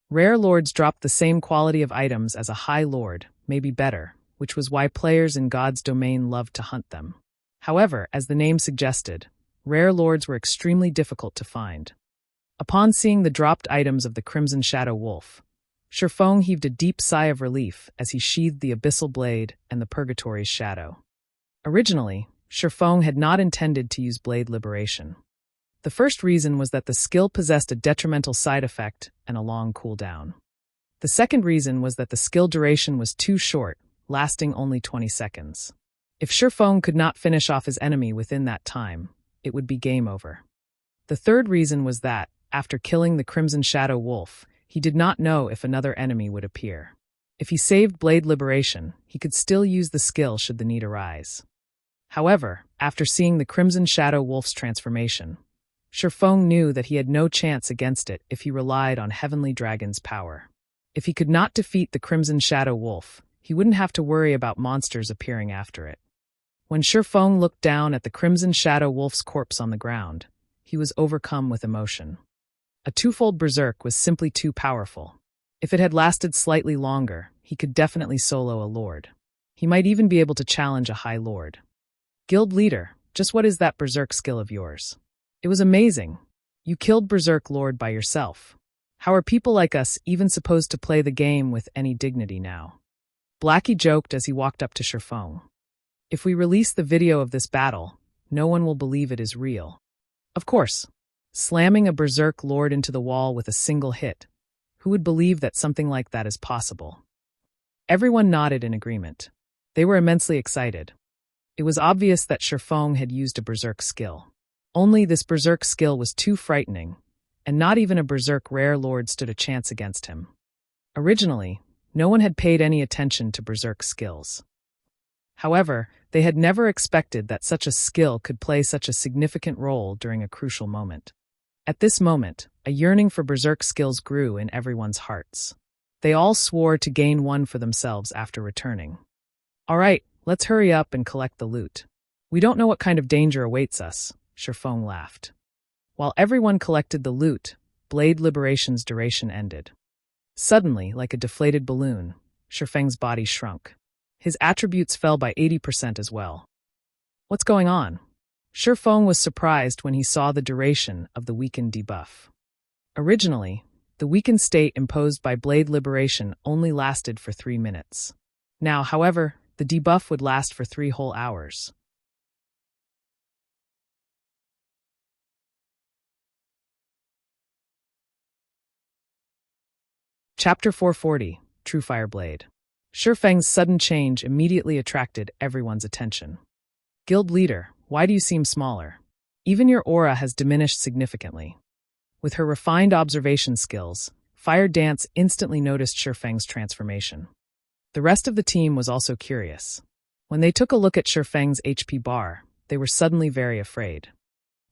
Rare Lords dropped the same quality of items as a High Lord, maybe better, which was why players in God's domain loved to hunt them. However, as the name suggested, Rare Lords were extremely difficult to find. Upon seeing the dropped items of the Crimson Shadow Wolf, Shifeng heaved a deep sigh of relief as he sheathed the Abyssal Blade and the Purgatory's Shadow. Originally, Shifeng had not intended to use Blade Liberation. The first reason was that the skill possessed a detrimental side effect and a long cooldown. The second reason was that the skill duration was too short, lasting only 20 seconds. If Shifeng could not finish off his enemy within that time, it would be game over. The third reason was that, after killing the Crimson Shadow Wolf, he did not know if another enemy would appear. If he saved Blade Liberation, he could still use the skill should the need arise. However, after seeing the Crimson Shadow Wolf's transformation, Shifeng knew that he had no chance against it if he relied on Heavenly Dragon's power. If he could not defeat the Crimson Shadow Wolf, he wouldn't have to worry about monsters appearing after it. When Shifeng looked down at the Crimson Shadow Wolf's corpse on the ground, he was overcome with emotion. A Twofold Berserk was simply too powerful. If it had lasted slightly longer, he could definitely solo a Lord. He might even be able to challenge a High Lord. Guild Leader, just what is that Berserk skill of yours? It was amazing. You killed Berserk Lord by yourself. How are people like us even supposed to play the game with any dignity now? Blackie joked as he walked up to Shifeng. If we release the video of this battle, no one will believe it is real. Of course. Slamming a Berserk Lord into the wall with a single hit. Who would believe that something like that is possible? Everyone nodded in agreement. They were immensely excited. It was obvious that Shifeng had used a Berserk skill. Only this Berserk skill was too frightening, and not even a Berserk Rare Lord stood a chance against him. Originally, no one had paid any attention to Berserk skills. However, they had never expected that such a skill could play such a significant role during a crucial moment. At this moment, a yearning for Berserk skills grew in everyone's hearts. They all swore to gain one for themselves after returning. All right, let's hurry up and collect the loot. We don't know what kind of danger awaits us, Shifeng laughed. While everyone collected the loot, Blade Liberation's duration ended. Suddenly, like a deflated balloon, Shifeng's body shrunk. His attributes fell by 80% as well. What's going on? Shifeng was surprised when he saw the duration of the weakened debuff. Originally, the weakened state imposed by Blade Liberation only lasted for 3 minutes. Now, however, the debuff would last for 3 whole hours. Chapter 440, Truefire Blade. Shifeng's sudden change immediately attracted everyone's attention. Guild Leader, why do you seem smaller? Even your aura has diminished significantly. With her refined observation skills, Fire Dance instantly noticed Shifeng's transformation. The rest of the team was also curious. When they took a look at Shifeng's HP bar, they were suddenly very afraid.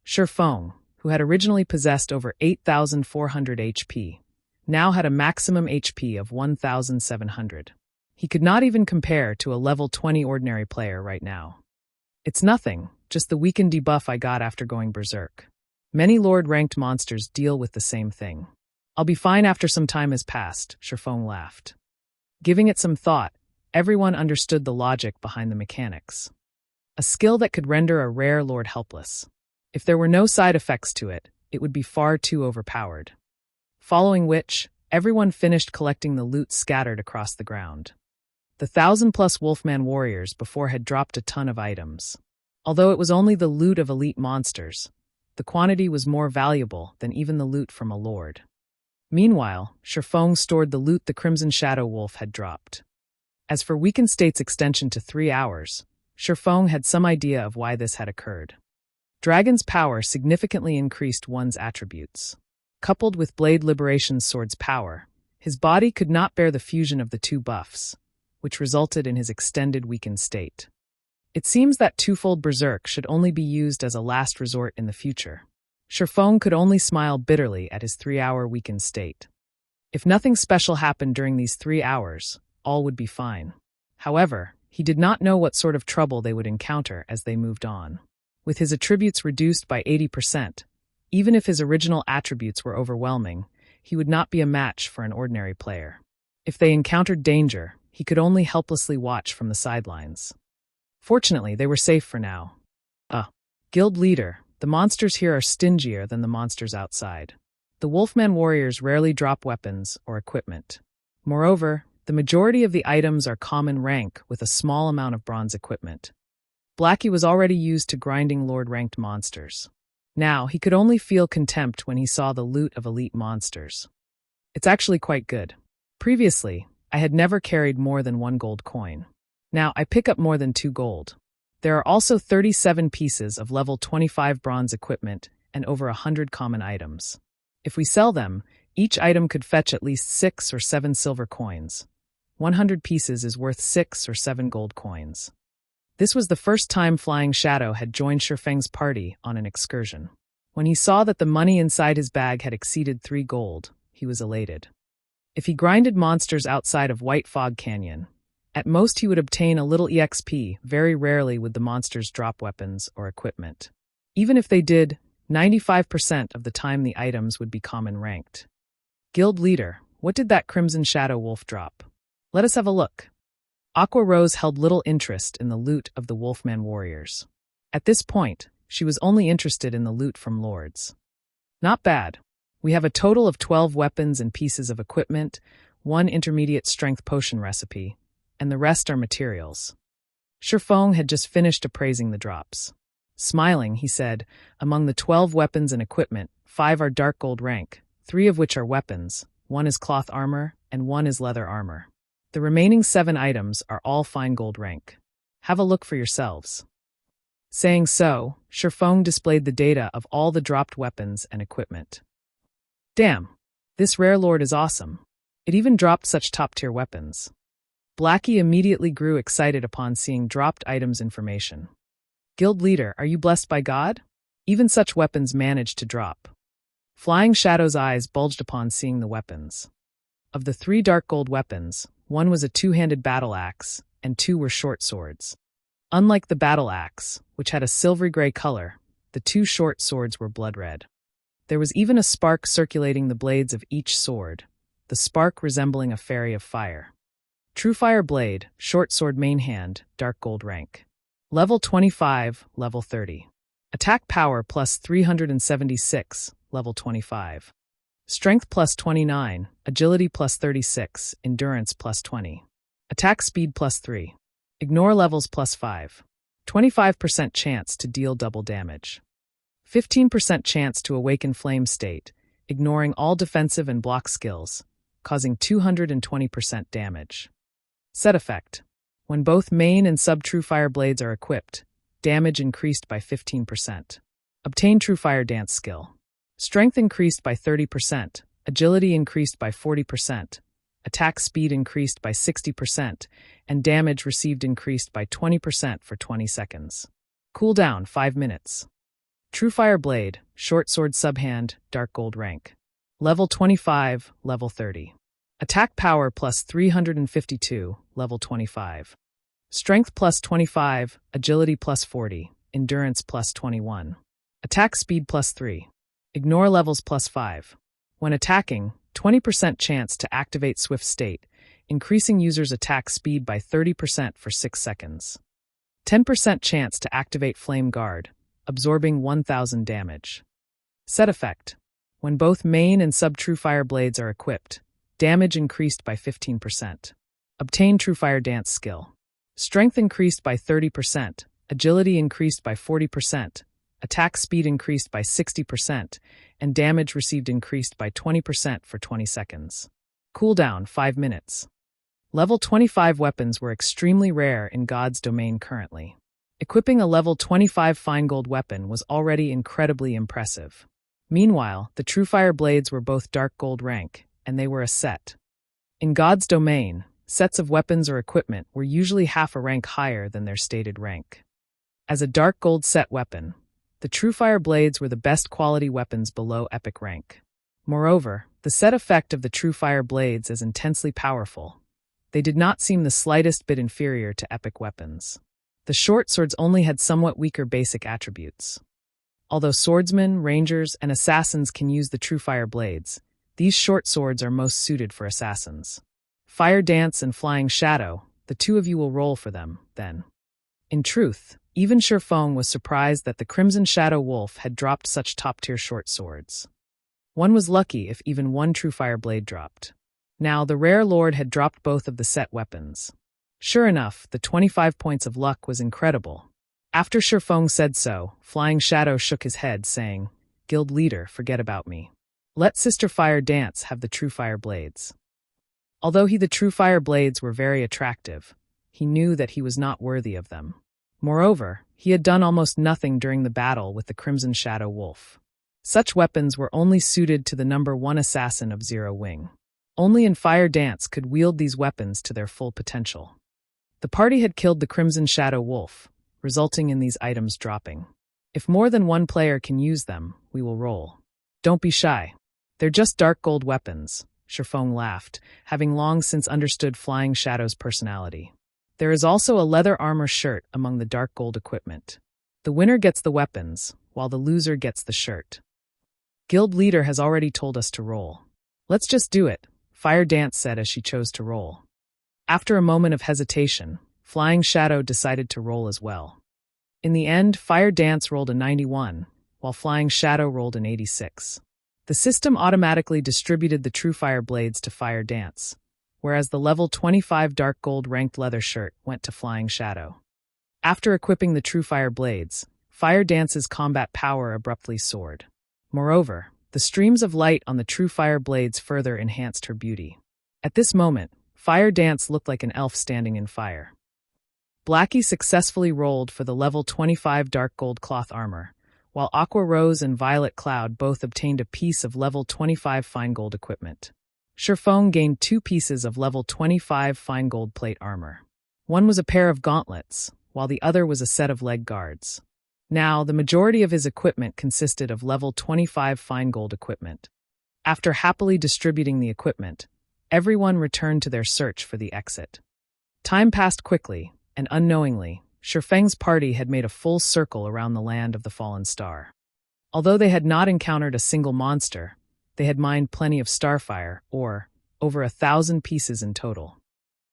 Shifeng, who had originally possessed over 8,400 HP, now had a maximum HP of 1,700. He could not even compare to a level 20 ordinary player right now. It's nothing, just the weakened debuff I got after going berserk. Many Lord-ranked monsters deal with the same thing. I'll be fine after some time has passed, Shifeng laughed. Giving it some thought, everyone understood the logic behind the mechanics. A skill that could render a rare lord helpless. If there were no side effects to it, it would be far too overpowered. following which, everyone finished collecting the loot scattered across the ground. The 1,000+ Wolfman warriors before had dropped a ton of items. Although it was only the loot of elite monsters, the quantity was more valuable than even the loot from a lord. Meanwhile, Sherfong stored the loot the Crimson Shadow Wolf had dropped. As for Weakened State's extension to 3 hours, Sherfong had some idea of why this had occurred. Dragon's power significantly increased one's attributes. Coupled with Blade Liberation's sword's power, his body could not bear the fusion of the two buffs, which resulted in his extended Weakened State. It seems that Twofold Berserk should only be used as a last resort in the future. Sherfong could only smile bitterly at his 3-hour Weakened State. If nothing special happened during these 3 hours, all would be fine. However, he did not know what sort of trouble they would encounter as they moved on. With his attributes reduced by 80%, even if his original attributes were overwhelming, he would not be a match for an ordinary player. If they encountered danger, he could only helplessly watch from the sidelines. Fortunately, they were safe for now. Guild leader, the monsters here are stingier than the monsters outside. The Wolfman warriors rarely drop weapons or equipment. Moreover, the majority of the items are common rank with a small amount of bronze equipment. Blackie was already used to grinding Lord-ranked monsters. Now, he could only feel contempt when he saw the loot of elite monsters. It's actually quite good. Previously, I had never carried more than 1 gold coin. Now, I pick up more than 2 gold. There are also 37 pieces of level 25 bronze equipment and over 100 common items. If we sell them, each item could fetch at least 6 or 7 silver coins. 100 pieces is worth 6 or 7 gold coins. This was the first time Flying Shadow had joined Sherfeng's party on an excursion. When he saw that the money inside his bag had exceeded 3 gold, he was elated. If he grinded monsters outside of White Fog Canyon, at most he would obtain a little EXP, very rarely would the monsters drop weapons or equipment. Even if they did, 95% of the time the items would be common ranked. Guild leader, what did that Crimson Shadow Wolf drop? Let us have a look. Aqua Rose held little interest in the loot of the Wolfman warriors. At this point, she was only interested in the loot from lords. Not bad. We have a total of 12 weapons and pieces of equipment, 1 intermediate strength potion recipe, and the rest are materials. Sherfong had just finished appraising the drops. Smiling, he said, among the 12 weapons and equipment, 5 are dark gold rank, 3 of which are weapons, 1 is cloth armor, and 1 is leather armor. The remaining 7 items are all fine gold rank. Have a look for yourselves. Saying so, Sherfong displayed the data of all the dropped weapons and equipment. Damn, this rare lord is awesome. It even dropped such top-tier weapons. Blackie immediately grew excited upon seeing dropped items information. Guild leader, are you blessed by God? Even such weapons managed to drop. Flying Shadow's eyes bulged upon seeing the weapons. Of the 3 dark gold weapons, 1 was a 2-handed battle axe, and 2 were short swords. Unlike the battle axe, which had a silvery gray color, the 2 short swords were blood red. There was even a spark circulating the blades of each sword, the spark resembling a fairy of fire. Truefire blade, short sword main hand, dark gold rank. Level 25, level 30. Attack power plus 376, level 25. Strength plus 29, agility plus 36, endurance plus 20. Attack speed plus 3. Ignore levels plus 5. 25% chance to deal double damage. 15% chance to awaken flame state, ignoring all defensive and block skills, causing 220% damage. Set effect. When both main and sub-Truefire blades are equipped, damage increased by 15%. Obtain Truefire dance skill. Strength increased by 30%, agility increased by 40%, attack speed increased by 60%, and damage received increased by 20% for 20 seconds. Cooldown 5 minutes. Truefire blade, short sword subhand, dark gold rank. Level 25, level 30. Attack power plus 352, level 25. Strength plus 25, agility plus 40, endurance plus 21. Attack speed plus 3. Ignore levels plus 5. When attacking, 20% chance to activate Swift State, increasing user's attack speed by 30% for 6 seconds. 10% chance to activate Flame Guard, absorbing 1000 damage. Set effect. When both main and sub-Truefire blades are equipped, damage increased by 15%. Obtain Truefire Dance skill. Strength increased by 30%, agility increased by 40%, attack speed increased by 60%, and damage received increased by 20% for 20 seconds. Cooldown 5 minutes. Level 25 weapons were extremely rare in God's domain currently. Equipping a level 25 fine gold weapon was already incredibly impressive. Meanwhile, the Truefire blades were both dark gold rank, and they were a set. In God's domain, sets of weapons or equipment were usually half a rank higher than their stated rank. As a dark gold set weapon, the Truefire blades were the best quality weapons below epic rank. Moreover, the set effect of the Truefire blades is intensely powerful. They did not seem the slightest bit inferior to epic weapons. The short swords only had somewhat weaker basic attributes. Although swordsmen, rangers, and assassins can use the Truefire blades, these short swords are most suited for assassins. Fire Dance and Flying Shadow, the two of you will roll for them, then. In truth, even Shurfeng was surprised that the Crimson Shadow Wolf had dropped such top-tier short swords. One was lucky if even one Truefire blade dropped. Now, the rare lord had dropped both of the set weapons. Sure enough, the 25 points of luck was incredible. After Shurfeng said so, Flying Shadow shook his head, saying, "Guild leader, forget about me. Let Sister Fire Dance have the Truefire blades." Although the Truefire blades were very attractive, he knew that he was not worthy of them. Moreover, he had done almost nothing during the battle with the Crimson Shadow Wolf. Such weapons were only suited to the number 1 assassin of Zero Wing. Only in Fire Dance could wield these weapons to their full potential. The party had killed the Crimson Shadow Wolf, resulting in these items dropping. If more than one player can use them, we will roll. Don't be shy. They're just dark gold weapons, Shurfeng laughed, having long since understood Flying Shadow's personality. There is also a leather armor shirt among the dark gold equipment. The winner gets the weapons, while the loser gets the shirt. Guild leader has already told us to roll. Let's just do it, Fire Dance said as she chose to roll. After a moment of hesitation, Flying Shadow decided to roll as well. In the end, Fire Dance rolled a 91, while Flying Shadow rolled an 86. The system automatically distributed the Truefire blades to Fire Dance, whereas the level 25 dark gold ranked leather shirt went to Flying Shadow. After equipping the Truefire blades, Fire Dance's combat power abruptly soared. Moreover, the streams of light on the Truefire blades further enhanced her beauty. At this moment, Fire Dance looked like an elf standing in fire. Blackie successfully rolled for the level 25 dark gold cloth armor, while Aqua Rose and Violet Cloud both obtained a piece of level 25 fine gold equipment. Shurfeng gained 2 pieces of level 25 fine gold plate armor. One was a pair of gauntlets, while the other was a set of leg guards. Now, the majority of his equipment consisted of level 25 fine gold equipment. After happily distributing the equipment, everyone returned to their search for the exit. Time passed quickly, and unknowingly, Shurfeng's party had made a full circle around the land of the fallen star. Although they had not encountered a single monster, they had mined plenty of starfire, or over 1,000 pieces in total.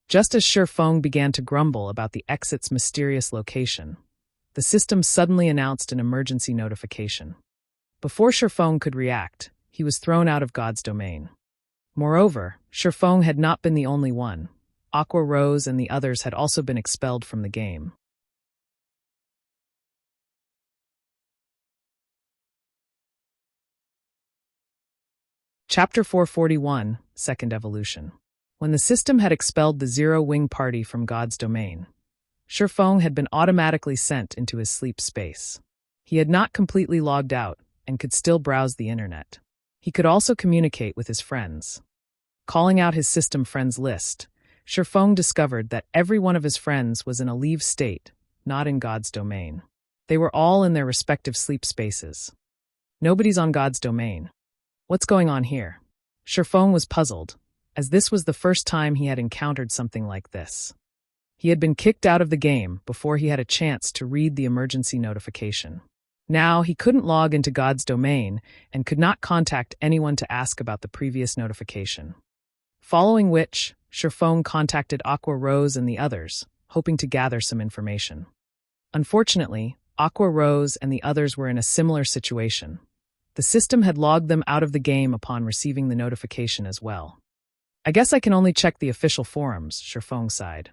Just as Shurfeng began to grumble about the exit's mysterious location, the system suddenly announced an emergency notification. Before Shurfeng could react, he was thrown out of God's domain. Moreover, Shurfeng had not been the only one. Aqua Rose and the others had also been expelled from the game. Chapter 441, Second Evolution. When the system had expelled the Zero Wing party from God's domain, Shurfeng had been automatically sent into his sleep space. He had not completely logged out and could still browse the internet. He could also communicate with his friends. Calling out his system friends list, Shurfeng discovered that every one of his friends was in a leave state, not in God's domain. They were all in their respective sleep spaces. Nobody's on God's domain. What's going on here? Shurfeng was puzzled, as this was the first time he had encountered something like this. He had been kicked out of the game before he had a chance to read the emergency notification. Now he couldn't log into God's domain and could not contact anyone to ask about the previous notification. Following which, Shurfeng contacted Aqua Rose and the others, hoping to gather some information. Unfortunately, Aqua Rose and the others were in a similar situation. The system had logged them out of the game upon receiving the notification as well. I guess I can only check the official forums, Shifeng sighed.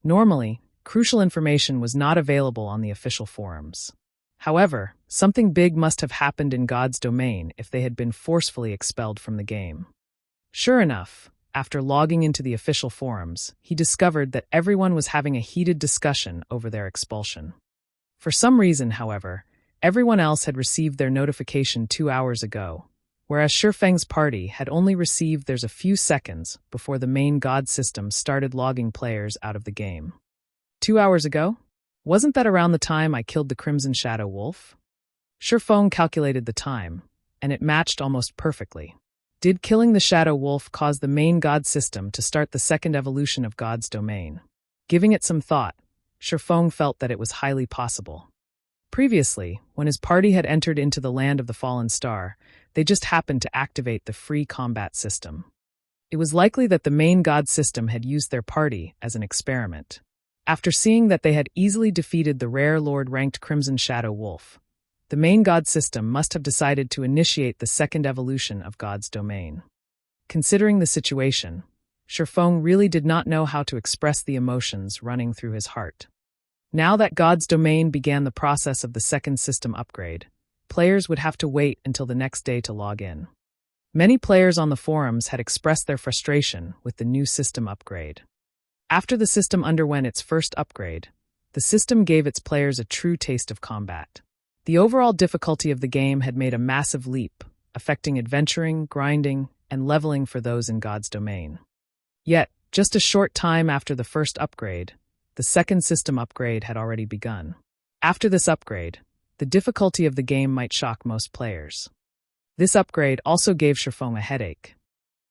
Normally, crucial information was not available on the official forums. However, something big must have happened in God's domain if they had been forcefully expelled from the game. Sure enough, after logging into the official forums, he discovered that everyone was having a heated discussion over their expulsion. For some reason, however, everyone else had received their notification 2 hours ago, whereas Shifeng's party had only received theirs a few seconds before the main God system started logging players out of the game. 2 hours ago? Wasn't that around the time I killed the Crimson Shadow Wolf? Shifeng calculated the time, and it matched almost perfectly. Did killing the Shadow Wolf cause the main God system to start the second evolution of God's domain? Giving it some thought, Shifeng felt that it was highly possible. Previously, when his party had entered into the land of the fallen star, they just happened to activate the free combat system. It was likely that the main God system had used their party as an experiment. After seeing that they had easily defeated the rare Lord-ranked Crimson Shadow Wolf, the main God system must have decided to initiate the second evolution of God's domain. Considering the situation, Shifeng really did not know how to express the emotions running through his heart. Now that God's domain began the process of the second system upgrade, players would have to wait until the next day to log in. Many players on the forums had expressed their frustration with the new system upgrade. After the system underwent its first upgrade, the system gave its players a true taste of combat. The overall difficulty of the game had made a massive leap, affecting adventuring, grinding, and leveling for those in God's domain. Yet, just a short time after the first upgrade, the second system upgrade had already begun. After this upgrade, the difficulty of the game might shock most players. This upgrade also gave Shifeng a headache.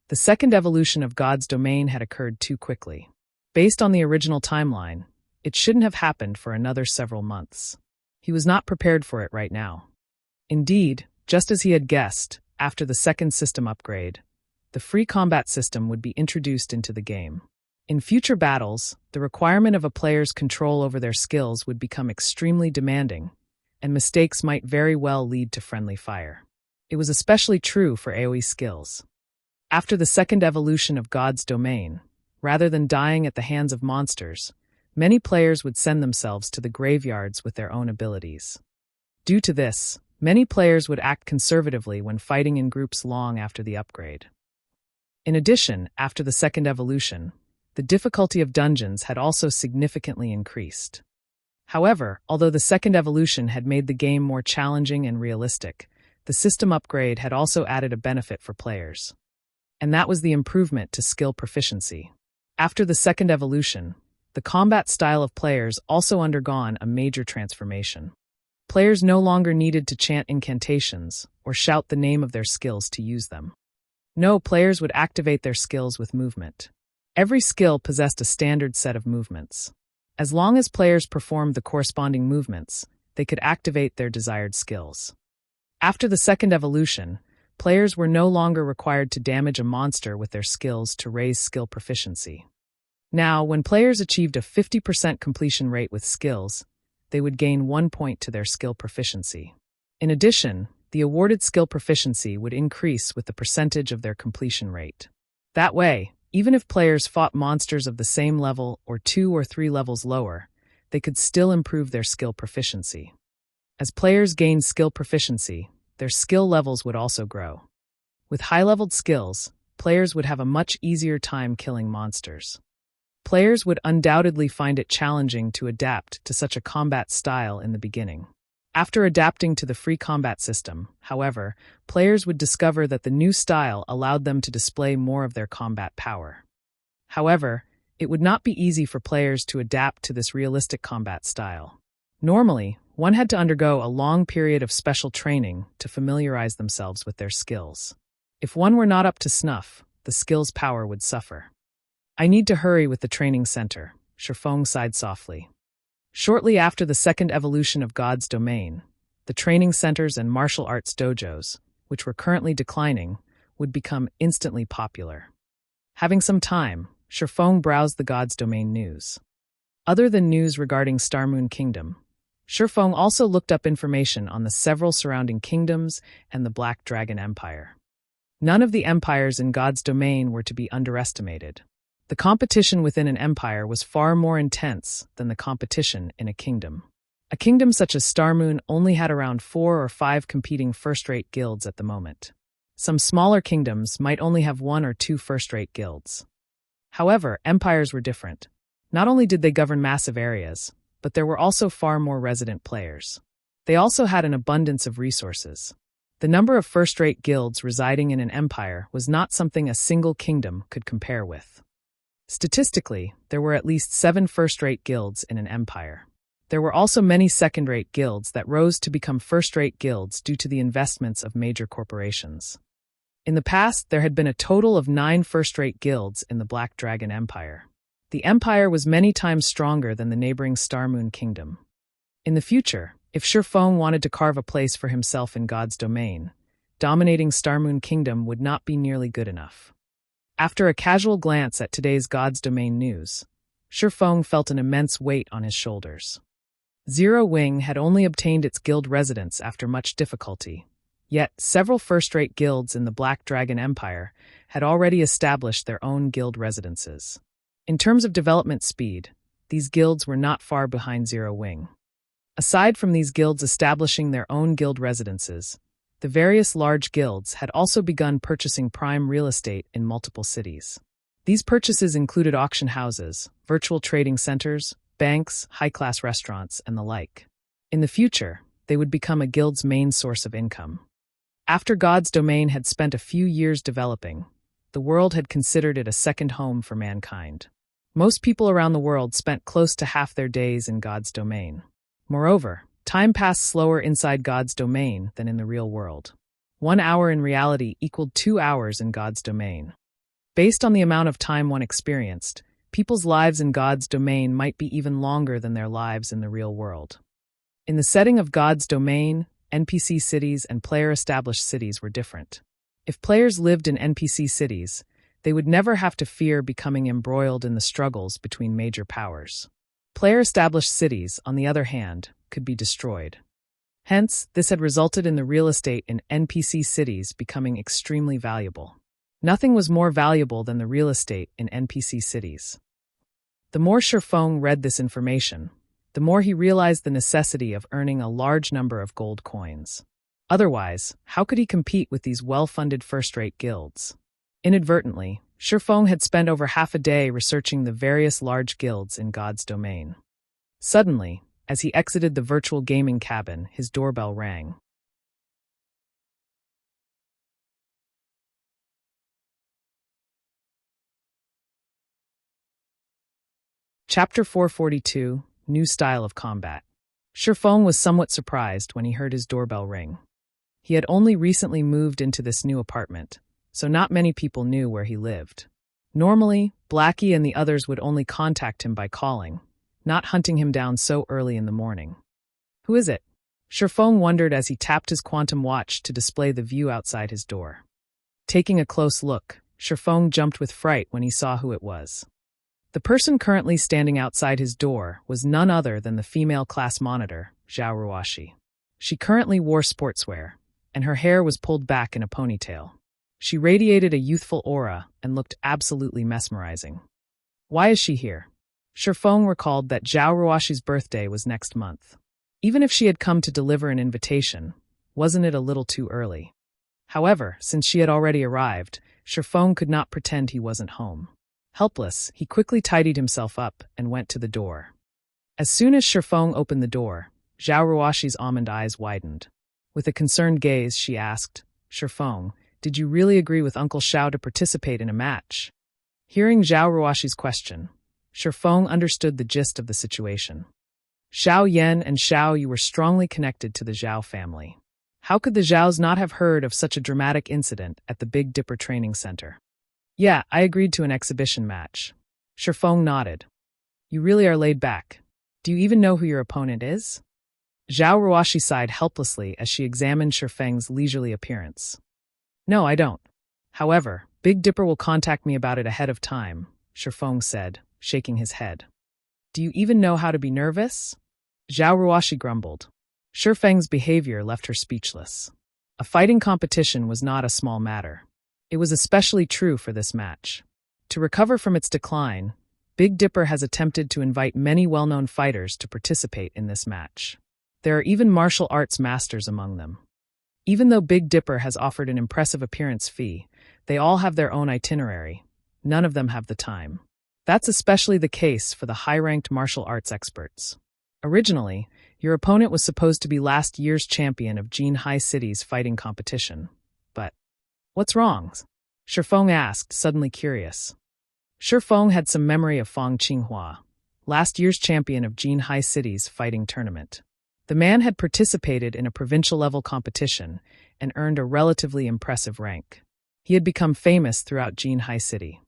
The second evolution of God's domain had occurred too quickly. Based on the original timeline, it shouldn't have happened for another several months. He was not prepared for it right now. Indeed, just as he had guessed, after the second system upgrade, the free combat system would be introduced into the game. In future battles, the requirement of a player's control over their skills would become extremely demanding, and mistakes might very well lead to friendly fire. It was especially true for AoE skills. After the second evolution of God's domain, rather than dying at the hands of monsters, many players would send themselves to the graveyards with their own abilities. Due to this, many players would act conservatively when fighting in groups long after the upgrade. In addition, after the second evolution, the difficulty of dungeons had also significantly increased. However, although the second evolution had made the game more challenging and realistic, the system upgrade had also added a benefit for players. And that was the improvement to skill proficiency. After the second evolution, the combat style of players also undergone a major transformation. Players no longer needed to chant incantations or shout the name of their skills to use them. No, players would activate their skills with movement. Every skill possessed a standard set of movements. As long as players performed the corresponding movements, they could activate their desired skills. After the second evolution, players were no longer required to damage a monster with their skills to raise skill proficiency. Now, when players achieved a 50% completion rate with skills, they would gain 1 point to their skill proficiency. In addition, the awarded skill proficiency would increase with the percentage of their completion rate. That way, even if players fought monsters of the same level or 2 or 3 levels lower, they could still improve their skill proficiency. As players gained skill proficiency, their skill levels would also grow. With high-leveled skills, players would have a much easier time killing monsters. Players would undoubtedly find it challenging to adapt to such a combat style in the beginning. After adapting to the free combat system, however, players would discover that the new style allowed them to display more of their combat power. However, it would not be easy for players to adapt to this realistic combat style. Normally, one had to undergo a long period of special training to familiarize themselves with their skills. If one were not up to snuff, the skill's power would suffer. I need to hurry with the training center, Shifeng sighed softly. Shortly after the second evolution of God's domain, the training centers and martial arts dojos, which were currently declining, would become instantly popular. Having some time, Shifeng browsed the God's domain news. Other than news regarding Starmoon Kingdom, Shifeng also looked up information on the several surrounding kingdoms and the Black Dragon Empire. None of the empires in God's domain were to be underestimated. The competition within an empire was far more intense than the competition in a kingdom. A kingdom such as Starmoon only had around 4 or 5 competing first-rate guilds at the moment. Some smaller kingdoms might only have 1 or 2 first-rate guilds. However, empires were different. Not only did they govern massive areas, but there were also far more resident players. They also had an abundance of resources. The number of first-rate guilds residing in an empire was not something a single kingdom could compare with. Statistically, there were at least 7 first-rate guilds in an empire. There were also many second-rate guilds that rose to become first-rate guilds due to the investments of major corporations. In the past, there had been a total of 9 first-rate guilds in the Black Dragon Empire. The empire was many times stronger than the neighboring Starmoon Kingdom. In the future, if Shifeng wanted to carve a place for himself in God's domain, dominating Starmoon Kingdom would not be nearly good enough. After a casual glance at today's God's domain news, Shifeng felt an immense weight on his shoulders. Zero Wing had only obtained its guild residence after much difficulty, yet several first-rate guilds in the Black Dragon Empire had already established their own guild residences. In terms of development speed, these guilds were not far behind Zero Wing. Aside from these guilds establishing their own guild residences, the various large guilds had also begun purchasing prime real estate in multiple cities. These purchases included auction houses, virtual trading centers, banks, high-class restaurants, and the like. In the future, they would become a guild's main source of income. After God's domain had spent a few years developing, the world had considered it a second home for mankind. Most people around the world spent close to half their days in God's domain. Moreover, time passed slower inside God's domain than in the real world. 1 hour in reality equaled 2 hours in God's domain. Based on the amount of time one experienced, people's lives in God's domain might be even longer than their lives in the real world. In the setting of God's domain, NPC cities and player-established cities were different. If players lived in NPC cities, they would never have to fear becoming embroiled in the struggles between major powers. Player-established cities, on the other hand, could be destroyed. Hence, this had resulted in the real estate in NPC cities becoming extremely valuable. Nothing was more valuable than the real estate in NPC cities. The more Shifeng read this information, the more he realized the necessity of earning a large number of gold coins. Otherwise, how could he compete with these well-funded first-rate guilds? Inadvertently, Shifeng had spent over half a day researching the various large guilds in God's domain. Suddenly, as he exited the virtual gaming cabin, his doorbell rang. Chapter 442, New Style of Combat. Shifeng was somewhat surprised when he heard his doorbell ring. He had only recently moved into this new apartment, so not many people knew where he lived. Normally, Blackie and the others would only contact him by calling, not hunting him down so early in the morning. Who is it? Shifeng wondered as he tapped his quantum watch to display the view outside his door. Taking a close look, Shifeng jumped with fright when he saw who it was. The person currently standing outside his door was none other than the female class monitor, Zhao Ruoshi. She currently wore sportswear, and her hair was pulled back in a ponytail. She radiated a youthful aura and looked absolutely mesmerizing. Why is she here? Shifeng recalled that Zhao Ruoshi's birthday was next month. Even if she had come to deliver an invitation, wasn't it a little too early? However, since she had already arrived, Shifeng could not pretend he wasn't home. Helpless, he quickly tidied himself up and went to the door. As soon as Shifeng opened the door, Zhao Ruoshi's almond eyes widened. With a concerned gaze, she asked, "Shifeng, did you really agree with Uncle Xiao to participate in a match?" Hearing Zhao Ruoshi's question, Shifeng understood the gist of the situation. Xiao Yan and Xiao Yu were strongly connected to the Zhao family. How could the Zhaos not have heard of such a dramatic incident at the Big Dipper Training Center? Yeah, I agreed to an exhibition match. Shifeng nodded. You really are laid back. Do you even know who your opponent is? Zhao Ruoshi sighed helplessly as she examined Shifeng's leisurely appearance. No, I don't. However, Big Dipper will contact me about it ahead of time, Shifeng said, shaking his head. Do you even know how to be nervous? Zhao Ruoshi grumbled. Shi Feng's behavior left her speechless. A fighting competition was not a small matter. It was especially true for this match. To recover from its decline, Big Dipper has attempted to invite many well-known fighters to participate in this match. There are even martial arts masters among them. Even though Big Dipper has offered an impressive appearance fee, they all have their own itinerary. None of them have the time. That's especially the case for the high-ranked martial arts experts. Originally, your opponent was supposed to be last year's champion of Jinhai City's fighting competition. But what's wrong? Shi Feng asked, suddenly curious. Shi Feng had some memory of Fang Qinghua, last year's champion of Jinhai City's fighting tournament. The man had participated in a provincial-level competition and earned a relatively impressive rank. He had become famous throughout Jinhai City.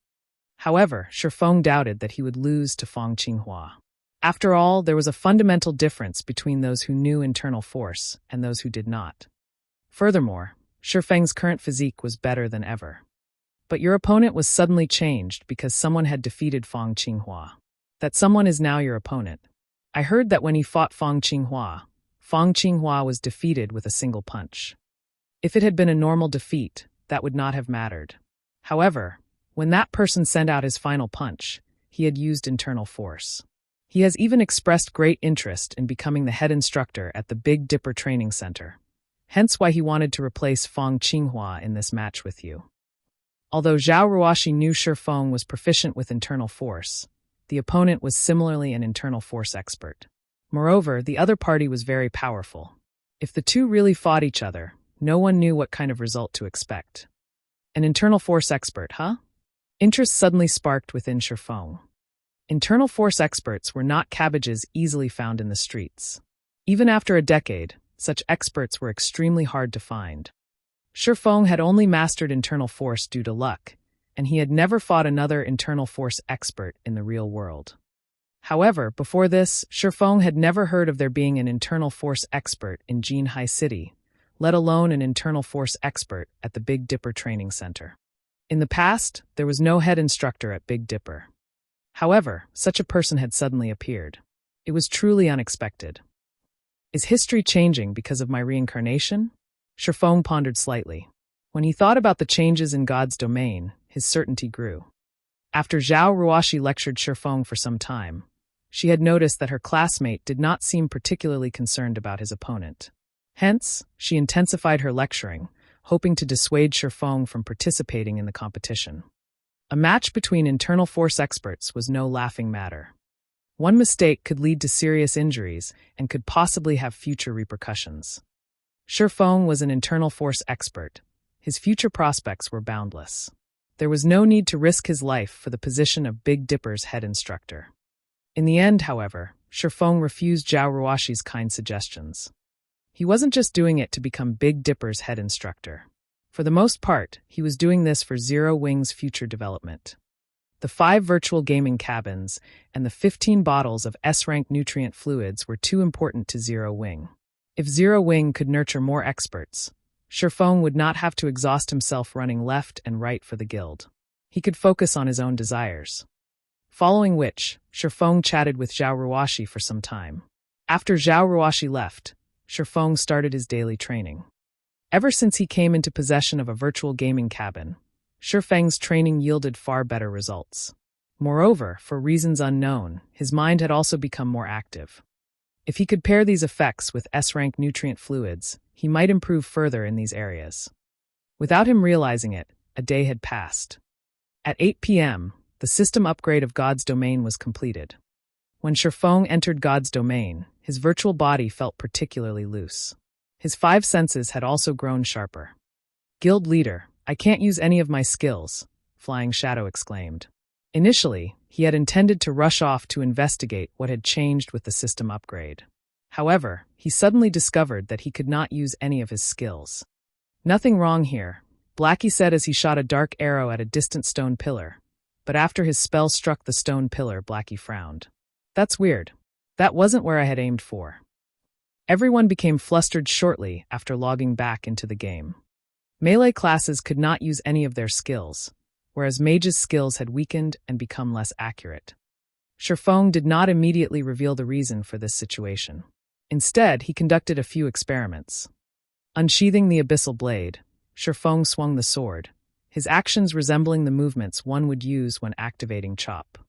However, Shi Feng doubted that he would lose to Fang Qinghua. After all, there was a fundamental difference between those who knew internal force and those who did not. Furthermore, Shi Feng's current physique was better than ever. But your opponent was suddenly changed because someone had defeated Fang Qinghua. That someone is now your opponent. I heard that when he fought Fang Qinghua was defeated with a single punch. If it had been a normal defeat, that would not have mattered. However, when that person sent out his final punch, he had used internal force. He has even expressed great interest in becoming the head instructor at the Big Dipper Training Center. Hence why he wanted to replace Fang Qinghua in this match with you. Although Zhao Ruoshi knew Shi Feng was proficient with internal force, the opponent was similarly an internal force expert. Moreover, the other party was very powerful. If the two really fought each other, no one knew what kind of result to expect. An internal force expert, huh? Interest suddenly sparked within Shi Feng. Internal force experts were not cabbages easily found in the streets. Even after a decade, such experts were extremely hard to find. Shi Feng had only mastered internal force due to luck, and he had never fought another internal force expert in the real world. However, before this, Shi Feng had never heard of there being an internal force expert in Jinhai City, let alone an internal force expert at the Big Dipper Training Center. In the past, there was no head instructor at Big Dipper. However, such a person had suddenly appeared. It was truly unexpected. Is history changing because of my reincarnation? Shi Feng pondered slightly. When he thought about the changes in God's domain, his certainty grew. After Zhao Ruoshi lectured Shi Feng for some time, she had noticed that her classmate did not seem particularly concerned about his opponent. Hence, she intensified her lecturing, hoping to dissuade Shi Feng from participating in the competition. A match between internal force experts was no laughing matter. One mistake could lead to serious injuries and could possibly have future repercussions. Shi Feng was an internal force expert. His future prospects were boundless. There was no need to risk his life for the position of Big Dipper's head instructor. In the end, however, Shi Feng refused Zhao Ruoshi's kind suggestions. He wasn't just doing it to become Big Dipper's head instructor. For the most part, he was doing this for Zero Wing's future development. The 5 virtual gaming cabins and the 15 bottles of S-rank nutrient fluids were too important to Zero Wing. If Zero Wing could nurture more experts, Shi Feng would not have to exhaust himself running left and right for the guild. He could focus on his own desires. Following which, Shi Feng chatted with Zhao Ruoshi for some time. After Zhao Ruoshi left, Shi Feng started his daily training. Ever since he came into possession of a virtual gaming cabin, Shi Feng's training yielded far better results. Moreover, for reasons unknown, his mind had also become more active. If he could pair these effects with S-rank nutrient fluids, he might improve further in these areas. Without him realizing it, a day had passed. At 8 p.m., the system upgrade of God's domain was completed. When Shi Feng entered God's domain, his virtual body felt particularly loose. His 5 senses had also grown sharper. "Guild leader, I can't use any of my skills," Flying Shadow exclaimed. Initially, he had intended to rush off to investigate what had changed with the system upgrade. However, he suddenly discovered that he could not use any of his skills. "Nothing wrong here," Blackie said as he shot a dark arrow at a distant stone pillar. But after his spell struck the stone pillar, Blackie frowned. "That's weird. That wasn't where I had aimed for." Everyone became flustered shortly after logging back into the game. Melee classes could not use any of their skills, whereas mages' skills had weakened and become less accurate. Shi Feng did not immediately reveal the reason for this situation. Instead, he conducted a few experiments. Unsheathing the abyssal blade, Shifeng swung the sword, his actions resembling the movements one would use when activating chop.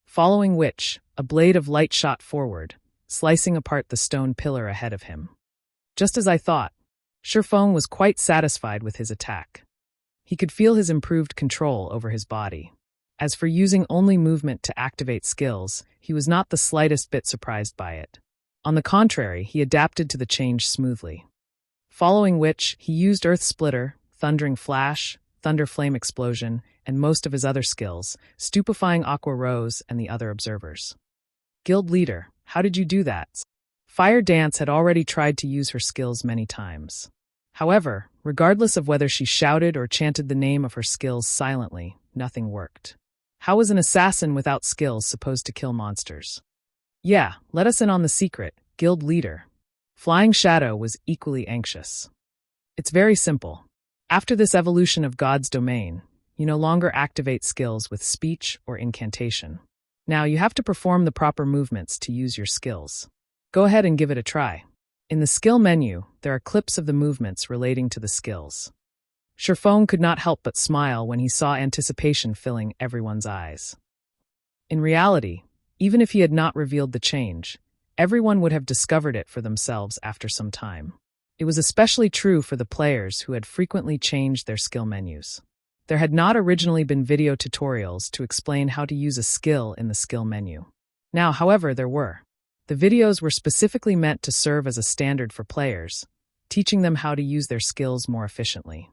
Following which, a blade of light shot forward, slicing apart the stone pillar ahead of him. Just as I thought, Shifeng was quite satisfied with his attack. He could feel his improved control over his body. As for using only movement to activate skills, he was not the slightest bit surprised by it. On the contrary, he adapted to the change smoothly. Following which, he used Earth Splitter, Thundering Flash, Thunder Flame Explosion, and most of his other skills, stupefying Aqua Rose and the other observers. Guild leader, how did you do that? Fire Dance had already tried to use her skills many times. However, regardless of whether she shouted or chanted the name of her skills silently, nothing worked. How was an assassin without skills supposed to kill monsters? Yeah, let us in on the secret, guild leader. Flying Shadow was equally anxious. It's very simple. After this evolution of God's domain, you no longer activate skills with speech or incantation. Now you have to perform the proper movements to use your skills. Go ahead and give it a try. In the skill menu, there are clips of the movements relating to the skills. Shifeng could not help but smile when he saw anticipation filling everyone's eyes. In reality, even if he had not revealed the change, everyone would have discovered it for themselves after some time. It was especially true for the players who had frequently changed their skill menus. There had not originally been video tutorials to explain how to use a skill in the skill menu. Now, however, there were. The videos were specifically meant to serve as a standard for players, teaching them how to use their skills more efficiently.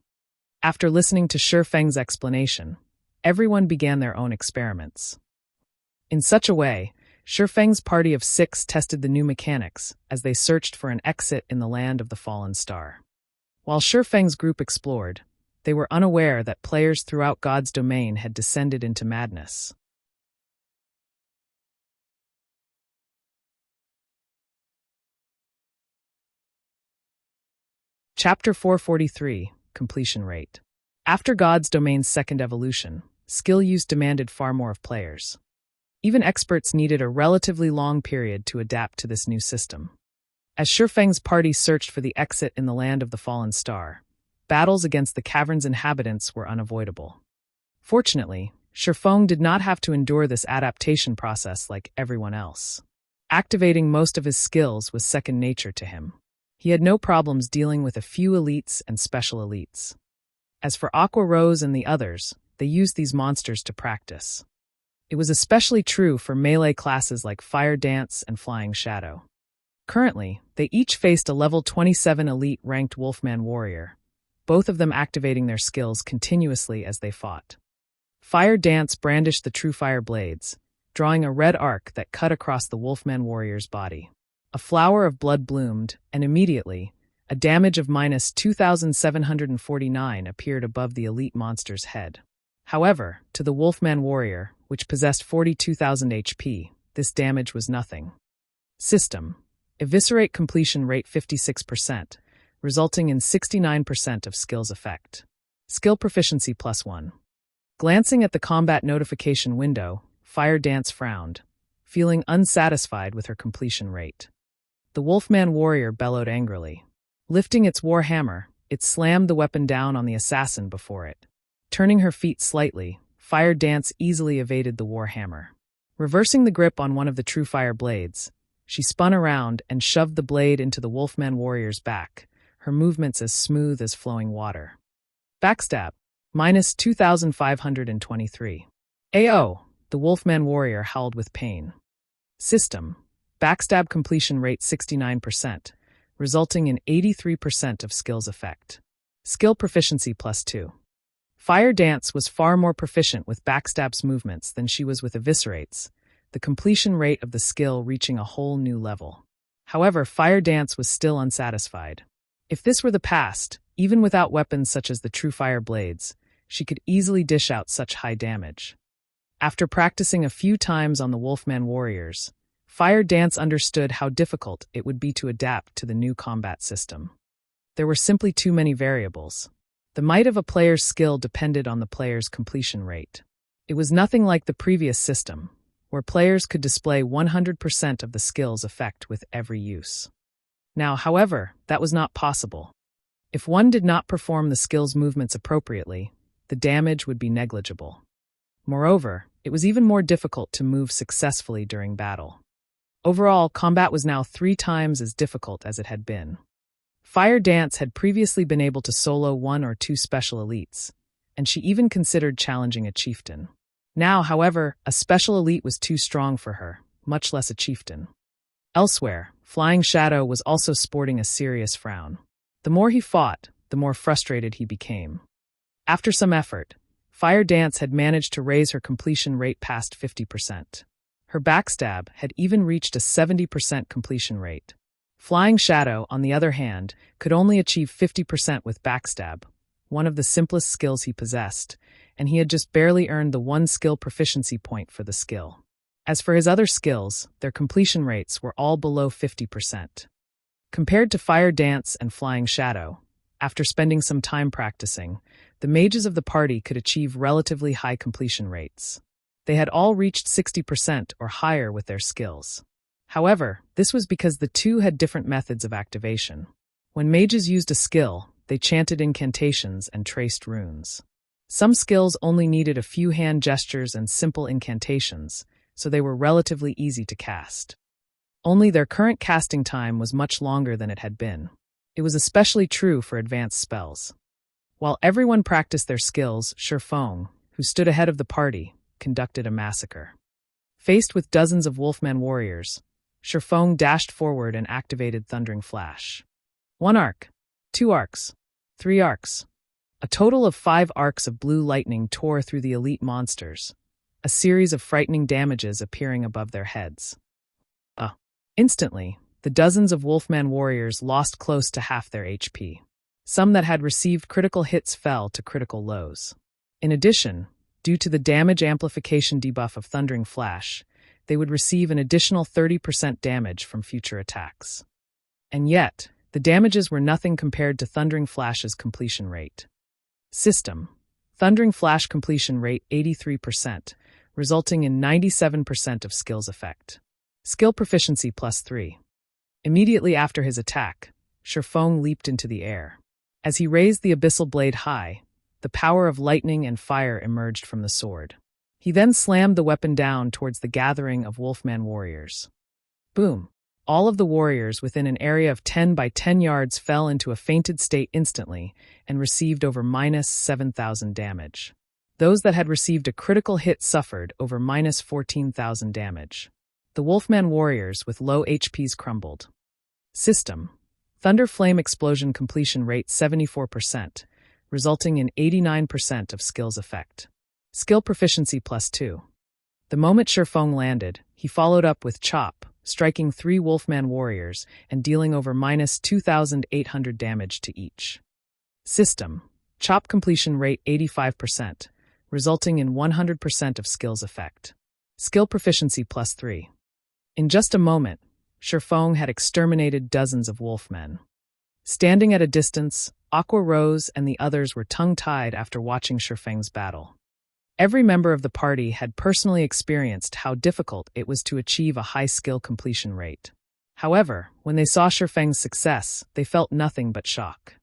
After listening to Shifeng's explanation, everyone began their own experiments. In such a way, Shifeng's party of 6 tested the new mechanics as they searched for an exit in the land of the fallen star. While Shifeng's group explored, they were unaware that players throughout God's domain had descended into madness. Chapter 443, Completion Rate. After God's domain's second evolution, skill use demanded far more of players. Even experts needed a relatively long period to adapt to this new system. As Shifeng's party searched for the exit in the land of the fallen star, battles against the cavern's inhabitants were unavoidable. Fortunately, Shifeng did not have to endure this adaptation process like everyone else. Activating most of his skills was second nature to him. He had no problems dealing with a few elites and special elites. As for Aqua Rose and the others, they used these monsters to practice. It was especially true for melee classes like Fire Dance and Flying Shadow. Currently, they each faced a level 27 elite ranked Wolfman warrior, both of them activating their skills continuously as they fought. Fire Dance brandished the Truefire blades, drawing a red arc that cut across the Wolfman warrior's body. A flower of blood bloomed, and immediately, a damage of -2,749 appeared above the elite monster's head. However, to the Wolfman warrior, which possessed 42,000 HP, this damage was nothing. System: Eviscerate completion rate 56%, resulting in 69% of skills effect. Skill proficiency +1. Glancing at the combat notification window, Fire Dance frowned, feeling unsatisfied with her completion rate. The Wolfman warrior bellowed angrily. Lifting its war hammer, it slammed the weapon down on the assassin before it. Turning her feet slightly, Fire Dance easily evaded the war hammer. Reversing the grip on one of the Truefire blades, she spun around and shoved the blade into the Wolfman warrior's back, her movements as smooth as flowing water. Backstab, -2,523. AO, the Wolfman warrior howled with pain. System: Backstab completion rate 69%, resulting in 83% of skills effect. Skill proficiency +2. Fire Dance was far more proficient with Backstab's movements than she was with Eviscerate's, the completion rate of the skill reaching a whole new level. However, Fire Dance was still unsatisfied. If this were the past, even without weapons such as the Truefire blades, she could easily dish out such high damage. After practicing a few times on the Wolfman warriors, Fire Dance understood how difficult it would be to adapt to the new combat system. There were simply too many variables. The might of a player's skill depended on the player's completion rate. It was nothing like the previous system, where players could display 100% of the skill's effect with every use. Now, however, that was not possible. If one did not perform the skill's movements appropriately, the damage would be negligible. Moreover, it was even more difficult to move successfully during battle. Overall, combat was now 3 times as difficult as it had been. Fire Dance had previously been able to solo 1 or 2 special elites, and she even considered challenging a chieftain. Now, however, a special elite was too strong for her, much less a chieftain. Elsewhere, Flying Shadow was also sporting a serious frown. The more he fought, the more frustrated he became. After some effort, Fire Dance had managed to raise her completion rate past 50%. Her backstab had even reached a 70% completion rate. Flying Shadow, on the other hand, could only achieve 50% with backstab, one of the simplest skills he possessed, and he had just barely earned the 1 skill proficiency point for the skill. As for his other skills, their completion rates were all below 50%. Compared to Fire Dance and Flying Shadow, after spending some time practicing, the mages of the party could achieve relatively high completion rates. They had all reached 60% or higher with their skills. However, this was because the two had different methods of activation. When mages used a skill, they chanted incantations and traced runes. Some skills only needed a few hand gestures and simple incantations, so they were relatively easy to cast. Only their current casting time was much longer than it had been. It was especially true for advanced spells. While everyone practiced their skills, Shifeng, who stood ahead of the party, conducted a massacre. Faced with dozens of Wolfman warriors, Shifeng dashed forward and activated Thundering Flash. 1 arc, 2 arcs, 3 arcs. A total of 5 arcs of blue lightning tore through the elite monsters, a series of frightening damages appearing above their heads. Instantly, the dozens of Wolfman warriors lost close to half their HP. Some that had received critical hits fell to critical lows. In addition, due to the damage amplification debuff of Thundering Flash, they would receive an additional 30% damage from future attacks. And yet, the damages were nothing compared to Thundering Flash's completion rate. System: Thundering Flash completion rate 83%, resulting in 97% of skills effect. Skill proficiency +3. Immediately after his attack, Shifeng leaped into the air. As he raised the abyssal blade high, the power of lightning and fire emerged from the sword. He then slammed the weapon down towards the gathering of Wolfman warriors. Boom! All of the warriors within an area of 10 by 10 yards fell into a fainted state instantly and received over -7,000 damage. Those that had received a critical hit suffered over -14,000 damage. The Wolfman warriors with low HPs crumbled. System: Thunder Flame Explosion completion rate 74%, resulting in 89% of skills effect. Skill proficiency +2. The moment Shifeng landed, he followed up with Chop, striking 3 Wolfman warriors and dealing over -2,800 damage to each. System: Chop completion rate 85%, resulting in 100% of skills effect. Skill proficiency +3. In just a moment, Shifeng had exterminated dozens of Wolfmen. Standing at a distance, Aqua Rose and the others were tongue-tied after watching Shifeng's battle. Every member of the party had personally experienced how difficult it was to achieve a high skill completion rate. However, when they saw Shifeng's success, they felt nothing but shock.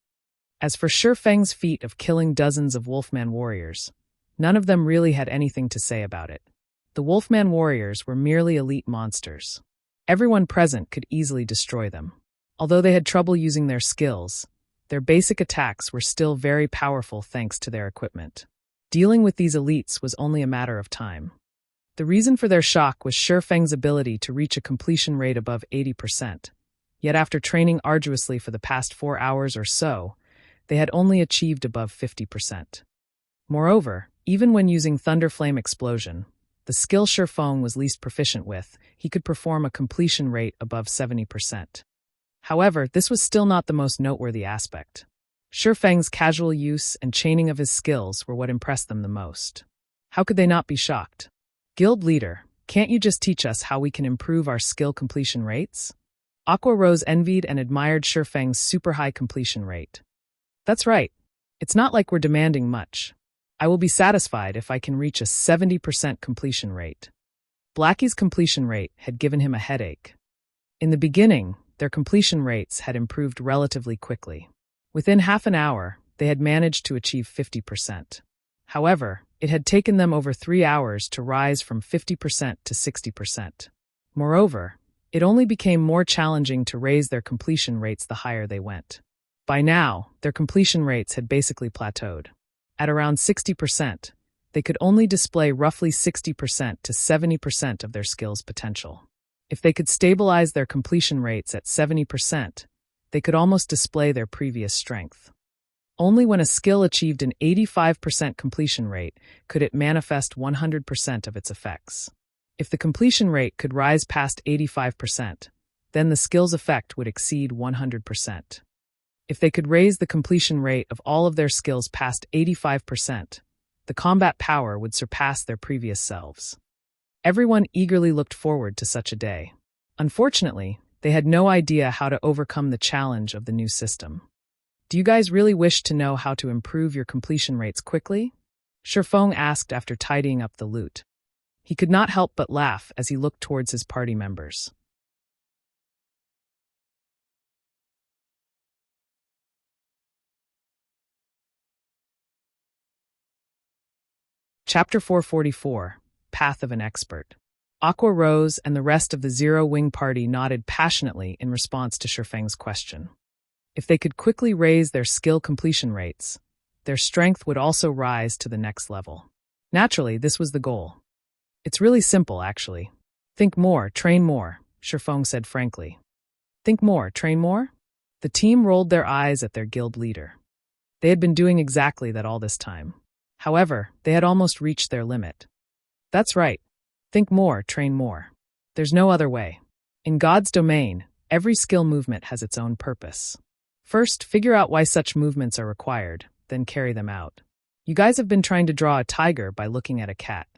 As for Shifeng's feat of killing dozens of Wolfman warriors, none of them really had anything to say about it. The Wolfman warriors were merely elite monsters. Everyone present could easily destroy them. Although they had trouble using their skills, their basic attacks were still very powerful thanks to their equipment. Dealing with these elites was only a matter of time. The reason for their shock was Shifeng's ability to reach a completion rate above 80%. Yet after training arduously for the past 4 hours or so, they had only achieved above 50%. Moreover, even when using Thunder Flame Explosion, the skill Shifeng was least proficient with, he could perform a completion rate above 70%. However, this was still not the most noteworthy aspect. Shifeng's casual use and chaining of his skills were what impressed them the most. How could they not be shocked? Guild leader, can't you just teach us how we can improve our skill completion rates? Aqua Rose envied and admired Shifeng's super high completion rate. That's right. It's not like we're demanding much. I will be satisfied if I can reach a 70% completion rate. Blackie's completion rate had given him a headache. In the beginning, their completion rates had improved relatively quickly. Within half an hour, they had managed to achieve 50%. However, it had taken them over 3 hours to rise from 50% to 60%. Moreover, it only became more challenging to raise their completion rates the higher they went. By now, their completion rates had basically plateaued. At around 60%, they could only display roughly 60% to 70% of their skill's potential. If they could stabilize their completion rates at 70%, they could almost display their previous strength. Only when a skill achieved an 85% completion rate could it manifest 100% of its effects. If the completion rate could rise past 85%, then the skill's effect would exceed 100%. If they could raise the completion rate of all of their skills past 85%, the combat power would surpass their previous selves. Everyone eagerly looked forward to such a day. Unfortunately, they had no idea how to overcome the challenge of the new system. Do you guys really wish to know how to improve your completion rates quickly? Shifeng asked after tidying up the loot. He could not help but laugh as he looked towards his party members. Chapter 444, Path of an Expert. Aqua Rose and the rest of the Zero Wing party nodded passionately in response to Shifeng's question. If they could quickly raise their skill completion rates, their strength would also rise to the next level. Naturally, this was the goal. It's really simple, actually. Think more, train more, Shifeng said frankly. Think more, train more? The team rolled their eyes at their guild leader. They had been doing exactly that all this time. However, they had almost reached their limit. That's right. Think more, train more. There's no other way. In God's domain, every skill movement has its own purpose. First, figure out why such movements are required, then carry them out. You guys have been trying to draw a tiger by looking at a cat.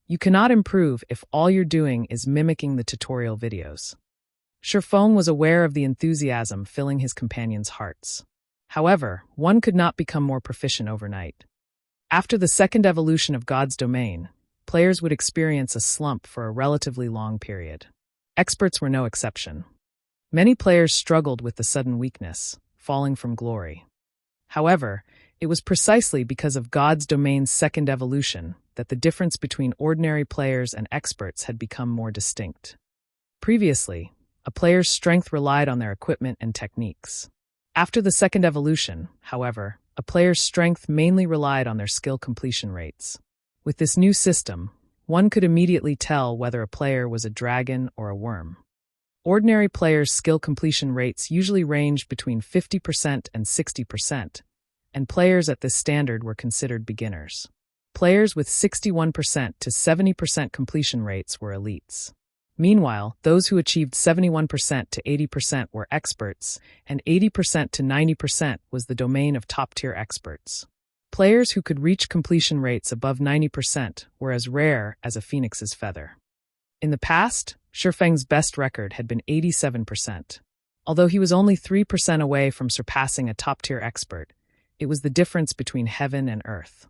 You cannot improve if all you're doing is mimicking the tutorial videos. Shifeng was aware of the enthusiasm filling his companions' hearts. However, one could not become more proficient overnight. After the second evolution of God's domain, players would experience a slump for a relatively long period. Experts were no exception. Many players struggled with the sudden weakness, falling from glory. However, it was precisely because of God's domain's second evolution that the difference between ordinary players and experts had become more distinct. Previously, a player's strength relied on their equipment and techniques. After the second evolution, however, a player's strength mainly relied on their skill completion rates. With this new system, one could immediately tell whether a player was a dragon or a worm. Ordinary players' skill completion rates usually ranged between 50% and 60%, and players at this standard were considered beginners. Players with 61% to 70% completion rates were elites. Meanwhile, those who achieved 71% to 80% were experts, and 80% to 90% was the domain of top-tier experts. Players who could reach completion rates above 90% were as rare as a phoenix's feather. In the past, Shifeng's best record had been 87%. Although he was only 3% away from surpassing a top-tier expert, it was the difference between heaven and earth.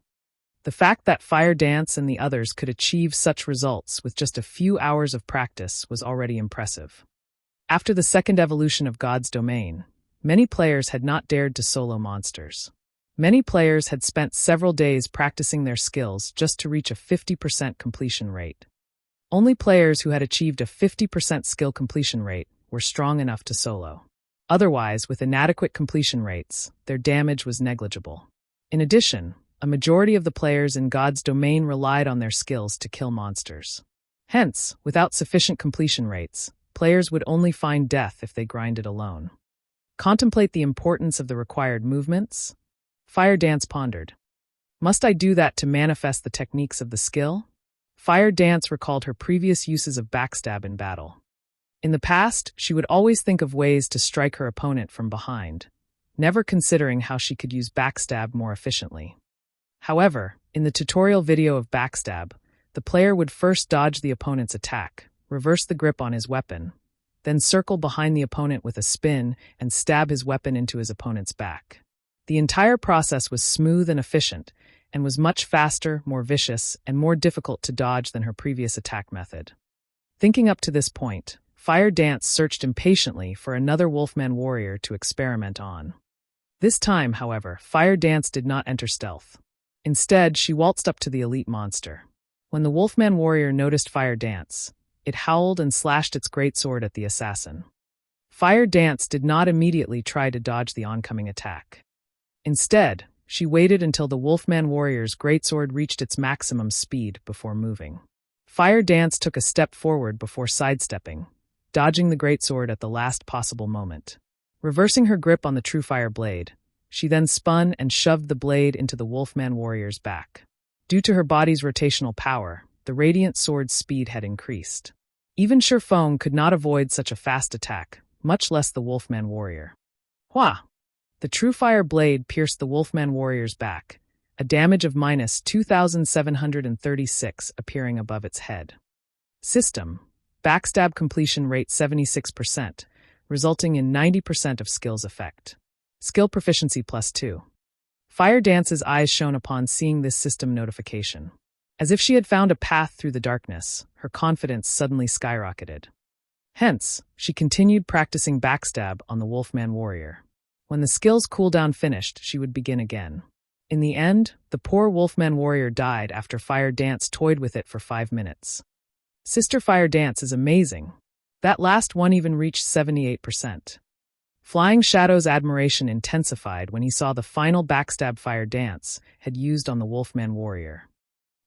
The fact that Fire Dance and the others could achieve such results with just a few hours of practice was already impressive. After the second evolution of God's domain, many players had not dared to solo monsters. Many players had spent several days practicing their skills just to reach a 50% completion rate. Only players who had achieved a 50% skill completion rate were strong enough to solo. Otherwise, with inadequate completion rates, their damage was negligible. In addition, a majority of the players in God's domain relied on their skills to kill monsters. Hence, without sufficient completion rates, players would only find death if they grinded alone. Contemplate the importance of the required movements? Fire Dance pondered. Must I do that to manifest the techniques of the skill? Fire Dance recalled her previous uses of backstab in battle. In the past, she would always think of ways to strike her opponent from behind, never considering how she could use backstab more efficiently. However, in the tutorial video of backstab, the player would first dodge the opponent's attack, reverse the grip on his weapon, then circle behind the opponent with a spin and stab his weapon into his opponent's back. The entire process was smooth and efficient, and was much faster, more vicious, and more difficult to dodge than her previous attack method. Thinking up to this point, Fire Dance searched impatiently for another Wolfman warrior to experiment on. This time, however, Fire Dance did not enter stealth. Instead, she waltzed up to the elite monster. When the Wolfman warrior noticed Fire Dance, it howled and slashed its greatsword at the assassin. Fire Dance did not immediately try to dodge the oncoming attack. Instead, she waited until the Wolfman warrior's greatsword reached its maximum speed before moving. Fire Dance took a step forward before sidestepping, dodging the greatsword at the last possible moment. Reversing her grip on the Truefire blade, she then spun and shoved the blade into the Wolfman warrior's back. Due to her body's rotational power, the radiant sword's speed had increased. Even Shurfong could not avoid such a fast attack, much less the Wolfman warrior. Hua! The Truefire blade pierced the Wolfman warrior's back, a damage of minus 2,736 appearing above its head. System: backstab completion rate 76%, resulting in 90% of skill's effect. Skill proficiency +2. Fire Dance's eyes shone upon seeing this system notification. As if she had found a path through the darkness, her confidence suddenly skyrocketed. Hence, she continued practicing backstab on the Wolfman warrior. When the skill's cooldown finished, she would begin again. In the end, the poor Wolfman warrior died after Fire Dance toyed with it for 5 minutes. Sister Fire Dance is amazing. That last one even reached 78%. Flying Shadow's admiration intensified when he saw the final backstab Fire Dance had used on the Wolfman warrior.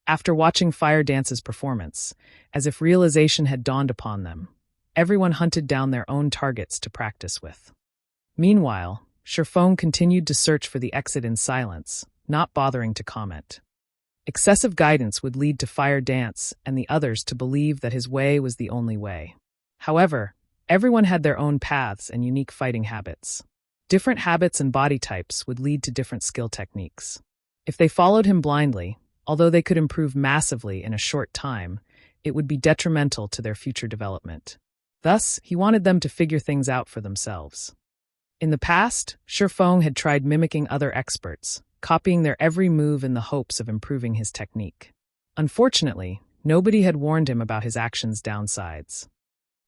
After watching Fire Dance's performance, as if realization had dawned upon them, everyone hunted down their own targets to practice with. Meanwhile, Shurfong continued to search for the exit in silence, not bothering to comment. Excessive guidance would lead to Fire Dance and the others to believe that his way was the only way. However, everyone had their own paths and unique fighting habits. Different habits and body types would lead to different skill techniques. If they followed him blindly, although they could improve massively in a short time, it would be detrimental to their future development. Thus, he wanted them to figure things out for themselves. In the past, Shurfong had tried mimicking other experts, copying their every move in the hopes of improving his technique. Unfortunately, nobody had warned him about his actions' downsides.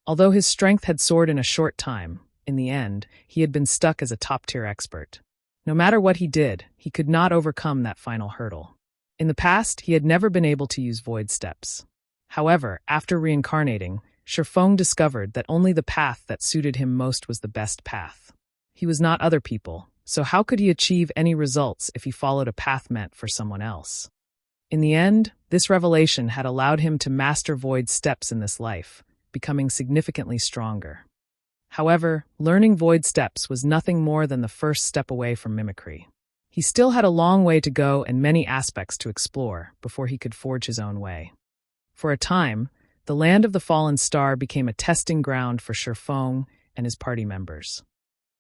Although his strength had soared in a short time, in the end, he had been stuck as a top-tier expert. No matter what he did, he could not overcome that final hurdle. In the past, he had never been able to use void steps. However, after reincarnating, Shurfong discovered that only the path that suited him most was the best path. He was not other people, so how could he achieve any results if he followed a path meant for someone else? In the end, this revelation had allowed him to master void steps in this life, becoming significantly stronger. However, learning void steps was nothing more than the first step away from mimicry. He still had a long way to go and many aspects to explore before he could forge his own way. For a time, the Land of the Fallen Star became a testing ground for Shurfong and his party members.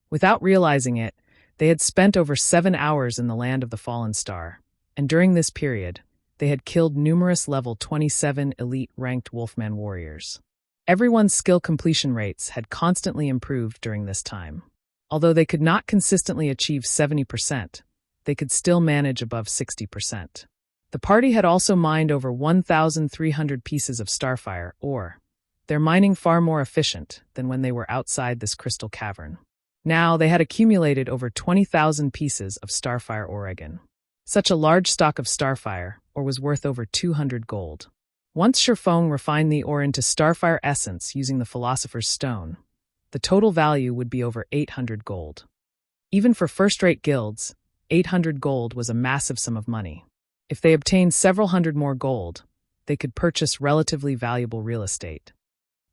Without realizing it, they had spent over 7 hours in the Land of the Fallen Star, and during this period, they had killed numerous level 27 elite-ranked Wolfman warriors. Everyone's skill completion rates had constantly improved during this time. Although they could not consistently achieve 70%, they could still manage above 60%. The party had also mined over 1,300 pieces of Starfire ore, their mining far more efficient than when they were outside this crystal cavern. Now, they had accumulated over 20,000 pieces of Starfire ore again. Such a large stock of Starfire ore was worth over 200 gold. Once Shurfong refined the ore into Starfire essence using the Philosopher's Stone, the total value would be over 800 gold. Even for first-rate guilds, 800 gold was a massive sum of money. If they obtained several hundred more gold, they could purchase relatively valuable real estate.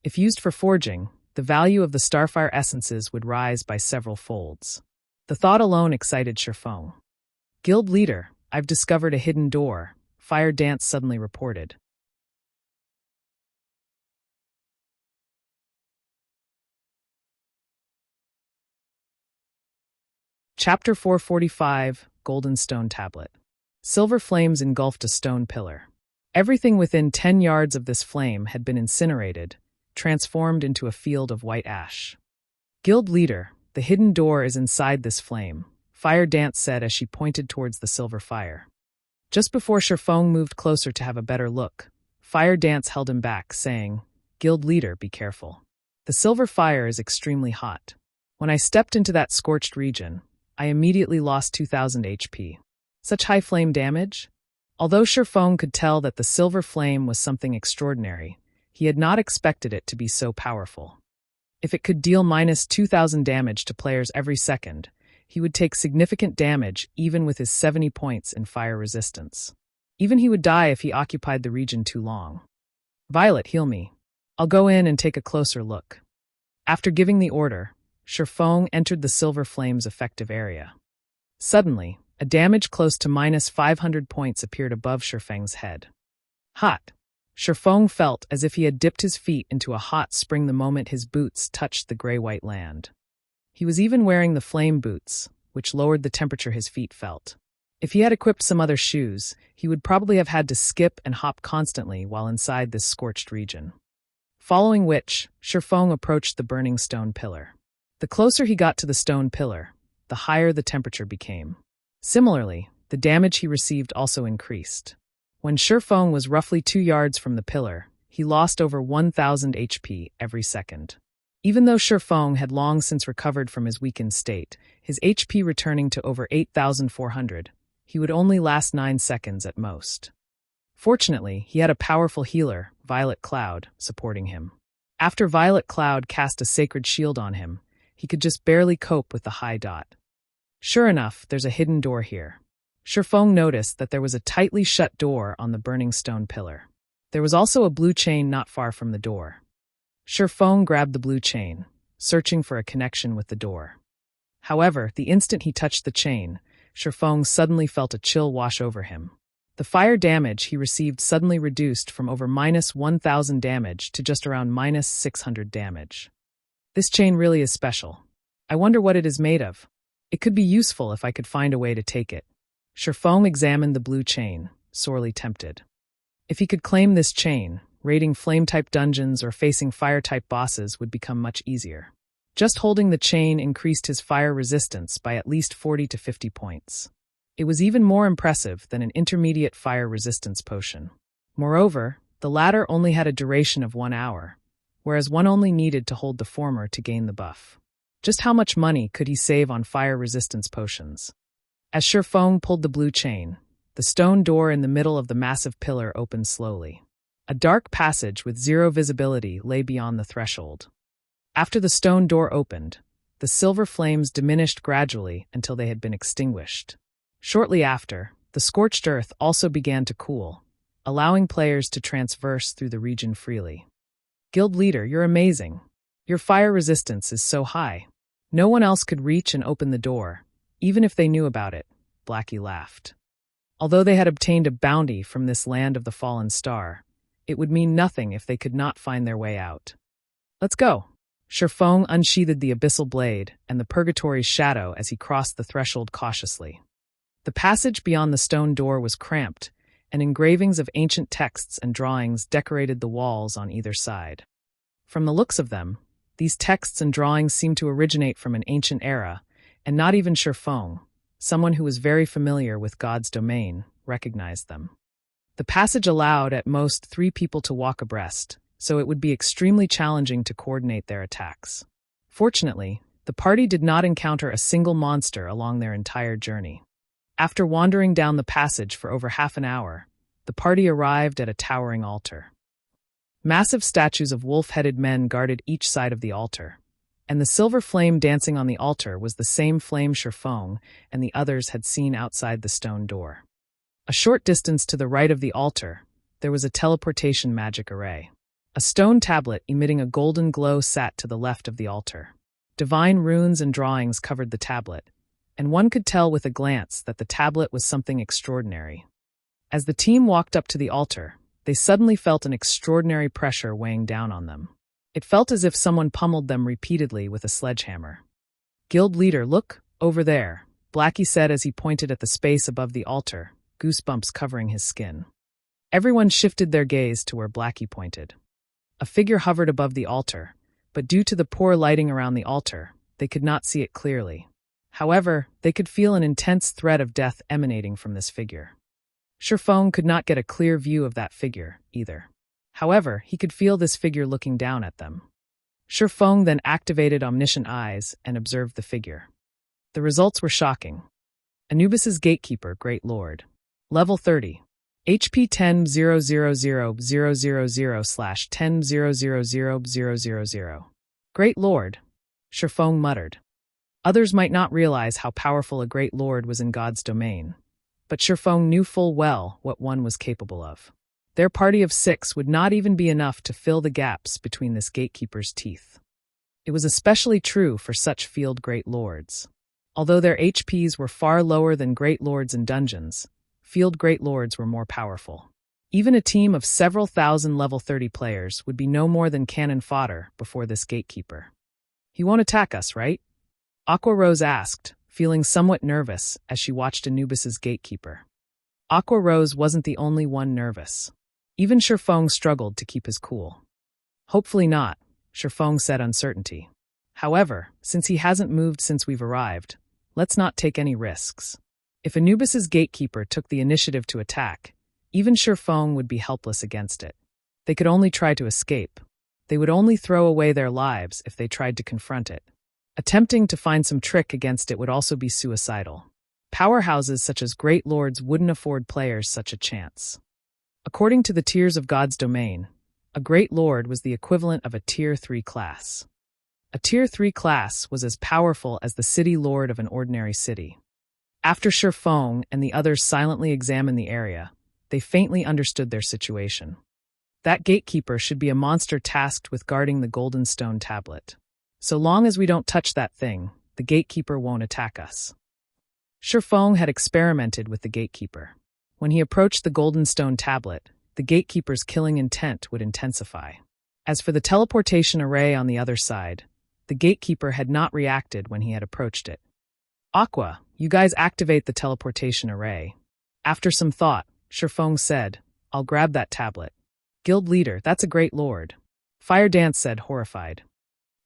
If used for forging, the value of the Starfire essences would rise by several folds. The thought alone excited Shurfong. Guild leader, I've discovered a hidden door, Fire Dance suddenly reported. Chapter 445, Golden Stone Tablet. Silver flames engulfed a stone pillar. Everything within 10 yards of this flame had been incinerated, transformed into a field of white ash. Guild leader, the hidden door is inside this flame, Fire Dance said as she pointed towards the silver fire. Just before Shurfong moved closer to have a better look, Fire Dance held him back, saying, Guild leader, be careful. The silver fire is extremely hot. When I stepped into that scorched region, I immediately lost 2000 HP. Such high flame damage? Although Shifeng could tell that the silver flame was something extraordinary, he had not expected it to be so powerful. If it could deal minus 2000 damage to players every second, he would take significant damage even with his 70 points in fire resistance. Even he would die if he occupied the region too long. Violet, heal me. I'll go in and take a closer look. After giving the order, Shifeng entered the silver flame's effective area. Suddenly, a damage close to minus 500 points appeared above Shifeng's head. Hot. Shifeng felt as if he had dipped his feet into a hot spring the moment his boots touched the gray-white land. He was even wearing the flame boots, which lowered the temperature his feet felt. If he had equipped some other shoes, he would probably have had to skip and hop constantly while inside this scorched region. Following which, Shifeng approached the burning stone pillar. The closer he got to the stone pillar, the higher the temperature became. Similarly, the damage he received also increased. When Shifeng was roughly 2 yards from the pillar, he lost over 1000 HP every second. Even though Shifeng had long since recovered from his weakened state, his HP returning to over 8400, he would only last 9 seconds at most. Fortunately, he had a powerful healer, Violet Cloud, supporting him. After Violet Cloud cast a sacred shield on him, he could just barely cope with the high dot. Sure enough, there's a hidden door here. Shifeng noticed that there was a tightly shut door on the burning stone pillar. There was also a blue chain not far from the door. Shifeng grabbed the blue chain, searching for a connection with the door. However, the instant he touched the chain, Shifeng suddenly felt a chill wash over him. The fire damage he received suddenly reduced from over minus 1000 damage to just around minus 600 damage. This chain really is special. I wonder what it is made of. It could be useful if I could find a way to take it. Shifeng examined the blue chain, sorely tempted. If he could claim this chain, raiding flame-type dungeons or facing fire-type bosses would become much easier. Just holding the chain increased his fire resistance by at least 40 to 50 points. It was even more impressive than an intermediate fire resistance potion. Moreover, the latter only had a duration of 1 hour, whereas one only needed to hold the former to gain the buff. Just how much money could he save on fire resistance potions? As Shifeng pulled the blue chain, the stone door in the middle of the massive pillar opened slowly. A dark passage with zero visibility lay beyond the threshold. After the stone door opened, the silver flames diminished gradually until they had been extinguished. Shortly after, the scorched earth also began to cool, allowing players to transverse through the region freely. Guild leader, you're amazing. Your fire resistance is so high. No one else could reach and open the door, even if they knew about it, Blackie laughed. Although they had obtained a bounty from this land of the fallen star, it would mean nothing if they could not find their way out. Let's go. Shifeng unsheathed the abyssal blade and the purgatory's shadow as he crossed the threshold cautiously. The passage beyond the stone door was cramped, and engravings of ancient texts and drawings decorated the walls on either side. From the looks of them, these texts and drawings seemed to originate from an ancient era, and not even Shifeng, someone who was very familiar with God's domain, recognized them. The passage allowed at most 3 people to walk abreast, so it would be extremely challenging to coordinate their attacks. Fortunately, the party did not encounter a single monster along their entire journey. After wandering down the passage for over half an hour, the party arrived at a towering altar. Massive statues of wolf-headed men guarded each side of the altar, and the silver flame dancing on the altar was the same flame Shifeng and the others had seen outside the stone door. A short distance to the right of the altar, there was a teleportation magic array. A stone tablet emitting a golden glow sat to the left of the altar. Divine runes and drawings covered the tablet, and one could tell with a glance that the tablet was something extraordinary. As the team walked up to the altar, they suddenly felt an extraordinary pressure weighing down on them. It felt as if someone pummeled them repeatedly with a sledgehammer. Guild leader, look, over there, Blackie said as he pointed at the space above the altar, goosebumps covering his skin. Everyone shifted their gaze to where Blackie pointed. A figure hovered above the altar, but due to the poor lighting around the altar, they could not see it clearly. However, they could feel an intense threat of death emanating from this figure. Shifeng could not get a clear view of that figure, either. However, he could feel this figure looking down at them. Shifeng then activated omniscient eyes and observed the figure. The results were shocking. Anubis's gatekeeper, Great Lord. Level 30. HP 10,000/10,000,000. Great Lord, Shifeng muttered. Others might not realize how powerful a Great Lord was in God's domain, but Shifeng knew full well what one was capable of. Their party of 6 would not even be enough to fill the gaps between this gatekeeper's teeth. It was especially true for such field Great Lords. Although their HPs were far lower than Great Lords in dungeons, field Great Lords were more powerful. Even a team of several thousand level 30 players would be no more than cannon fodder before this gatekeeper. He won't attack us, right? Aqua Rose asked, feeling somewhat nervous as she watched Anubis's gatekeeper. Aqua Rose wasn't the only one nervous. Even Shifeng struggled to keep his cool. Hopefully not, Shifeng said uncertainty. However, since he hasn't moved since we've arrived, let's not take any risks. If Anubis's gatekeeper took the initiative to attack, even Shifeng would be helpless against it. They could only try to escape. They would only throw away their lives if they tried to confront it. Attempting to find some trick against it would also be suicidal. Powerhouses such as Great Lords wouldn't afford players such a chance. According to the tiers of God's domain, a Great Lord was the equivalent of a Tier 3 class. A Tier 3 class was as powerful as the city lord of an ordinary city. After Shifeng and the others silently examined the area, they faintly understood their situation. That gatekeeper should be a monster tasked with guarding the golden stone tablet. So long as we don't touch that thing, the gatekeeper won't attack us. Shifeng had experimented with the gatekeeper. When he approached the golden stone tablet, the gatekeeper's killing intent would intensify. As for the teleportation array on the other side, the gatekeeper had not reacted when he had approached it. Aqua, you guys activate the teleportation array. After some thought, Shifeng said, I'll grab that tablet. Guild leader, that's a Great Lord. Fire Dance said, horrified.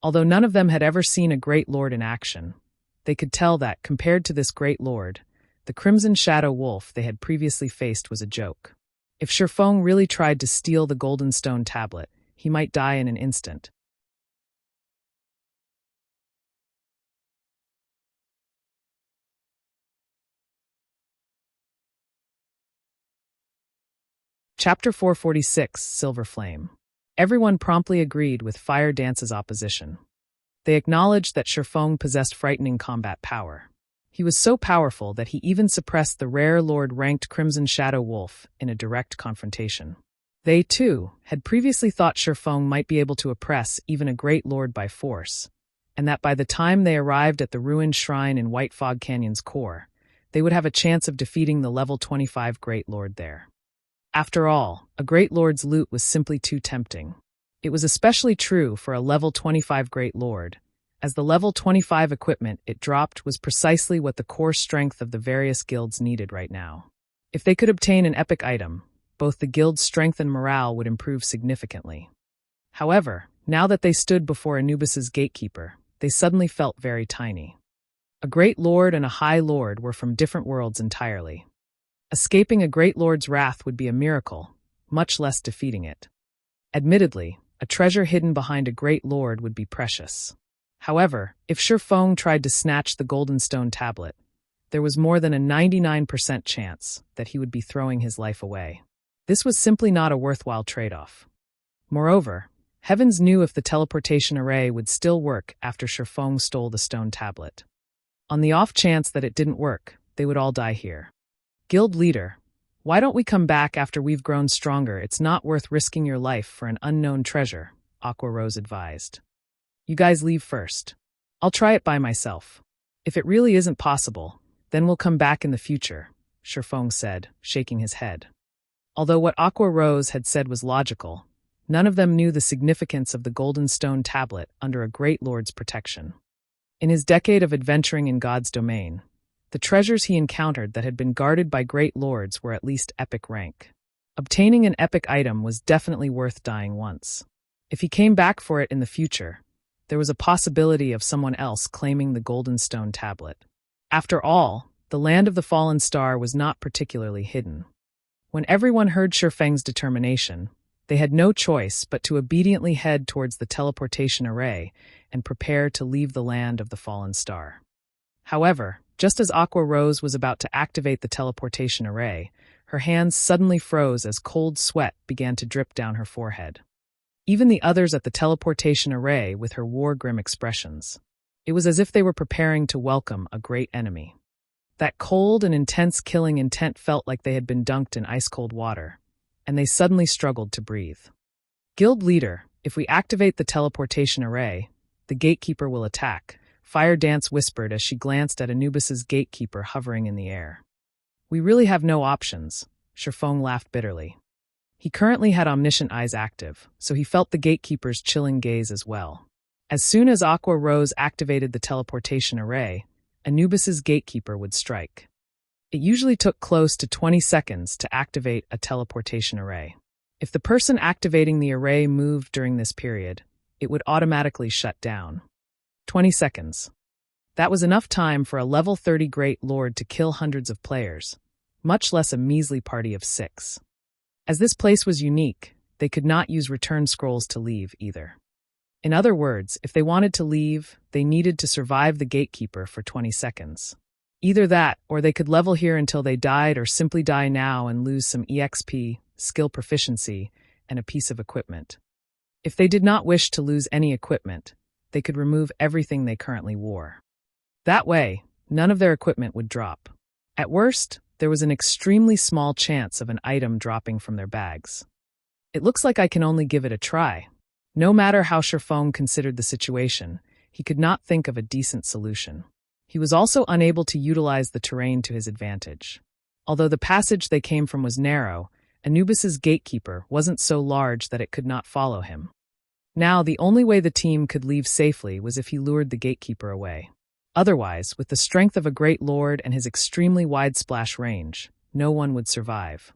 Although none of them had ever seen a Great Lord in action, they could tell that, compared to this Great Lord, the Crimson Shadow Wolf they had previously faced was a joke. If Shifeng really tried to steal the golden stone tablet, he might die in an instant. Chapter 446, Silver Flame. Everyone promptly agreed with Fire Dance's opposition. They acknowledged that Shifeng possessed frightening combat power. He was so powerful that he even suppressed the rare Lord-ranked Crimson Shadow Wolf in a direct confrontation. They, too, had previously thought Shifeng might be able to oppress even a Great Lord by force, and that by the time they arrived at the ruined shrine in White Fog Canyon's core, they would have a chance of defeating the level 25 Great Lord there. After all, a Great Lord's loot was simply too tempting. It was especially true for a level 25 Great Lord, as the level 25 equipment it dropped was precisely what the core strength of the various guilds needed right now. If they could obtain an epic item, both the guild's strength and morale would improve significantly. However, now that they stood before Anubis's gatekeeper, they suddenly felt very tiny. A Great Lord and a High Lord were from different worlds entirely. Escaping a Great Lord's wrath would be a miracle, much less defeating it. Admittedly, a treasure hidden behind a Great Lord would be precious. However, if Shifeng tried to snatch the golden stone tablet, there was more than a 99% chance that he would be throwing his life away. This was simply not a worthwhile trade-off. Moreover, Heavens knew if the teleportation array would still work after Shifeng stole the stone tablet. On the off chance that it didn't work, they would all die here. Guild leader, why don't we come back after we've grown stronger? It's not worth risking your life for an unknown treasure, Aqua Rose advised. You guys leave first. I'll try it by myself. If it really isn't possible, then we'll come back in the future, Shifeng said, shaking his head. Although what Aqua Rose had said was logical, none of them knew the significance of the golden stone tablet under a Great Lord's protection. In his decade of adventuring in God's domain, the treasures he encountered that had been guarded by Great Lords were at least epic rank. Obtaining an epic item was definitely worth dying once. If he came back for it in the future, there was a possibility of someone else claiming the golden stone tablet. After all, the land of the fallen star was not particularly hidden. When everyone heard Shifeng's determination, They had no choice but to obediently head towards the teleportation array and prepare to leave the land of the fallen star. However, just as Aqua Rose was about to activate the teleportation array, her hands suddenly froze as cold sweat began to drip down her forehead. Even the others at the teleportation array with her war-grim expressions. It was as if they were preparing to welcome a great enemy. That cold and intense killing intent felt like they had been dunked in ice-cold water, and they suddenly struggled to breathe. Guild leader, if we activate the teleportation array, the gatekeeper will attack, Fire Dance whispered as she glanced at Anubis's gatekeeper hovering in the air. We really have no options, Sherfong laughed bitterly. He currently had omniscient eyes active, so he felt the gatekeeper's chilling gaze as well. As soon as Aqua Rose activated the teleportation array, Anubis's gatekeeper would strike. It usually took close to 20 seconds to activate a teleportation array. If the person activating the array moved during this period, it would automatically shut down. 20 seconds. That was enough time for a level 30 Great Lord to kill hundreds of players, much less a measly party of 6. As this place was unique, they could not use return scrolls to leave either. In other words, if they wanted to leave, they needed to survive the gatekeeper for 20 seconds. Either that, or they could level here until they died or simply die now and lose some EXP, skill proficiency, and a piece of equipment. If they did not wish to lose any equipment, they could remove everything they currently wore. That way, none of their equipment would drop. At worst, there was an extremely small chance of an item dropping from their bags. It looks like I can only give it a try. No matter how Sherfong considered the situation, he could not think of a decent solution. He was also unable to utilize the terrain to his advantage. Although the passage they came from was narrow, Anubis's gatekeeper wasn't so large that it could not follow him. Now, the only way the team could leave safely was if he lured the gatekeeper away. Otherwise, with the strength of a great lord and his extremely wide splash range, no one would survive.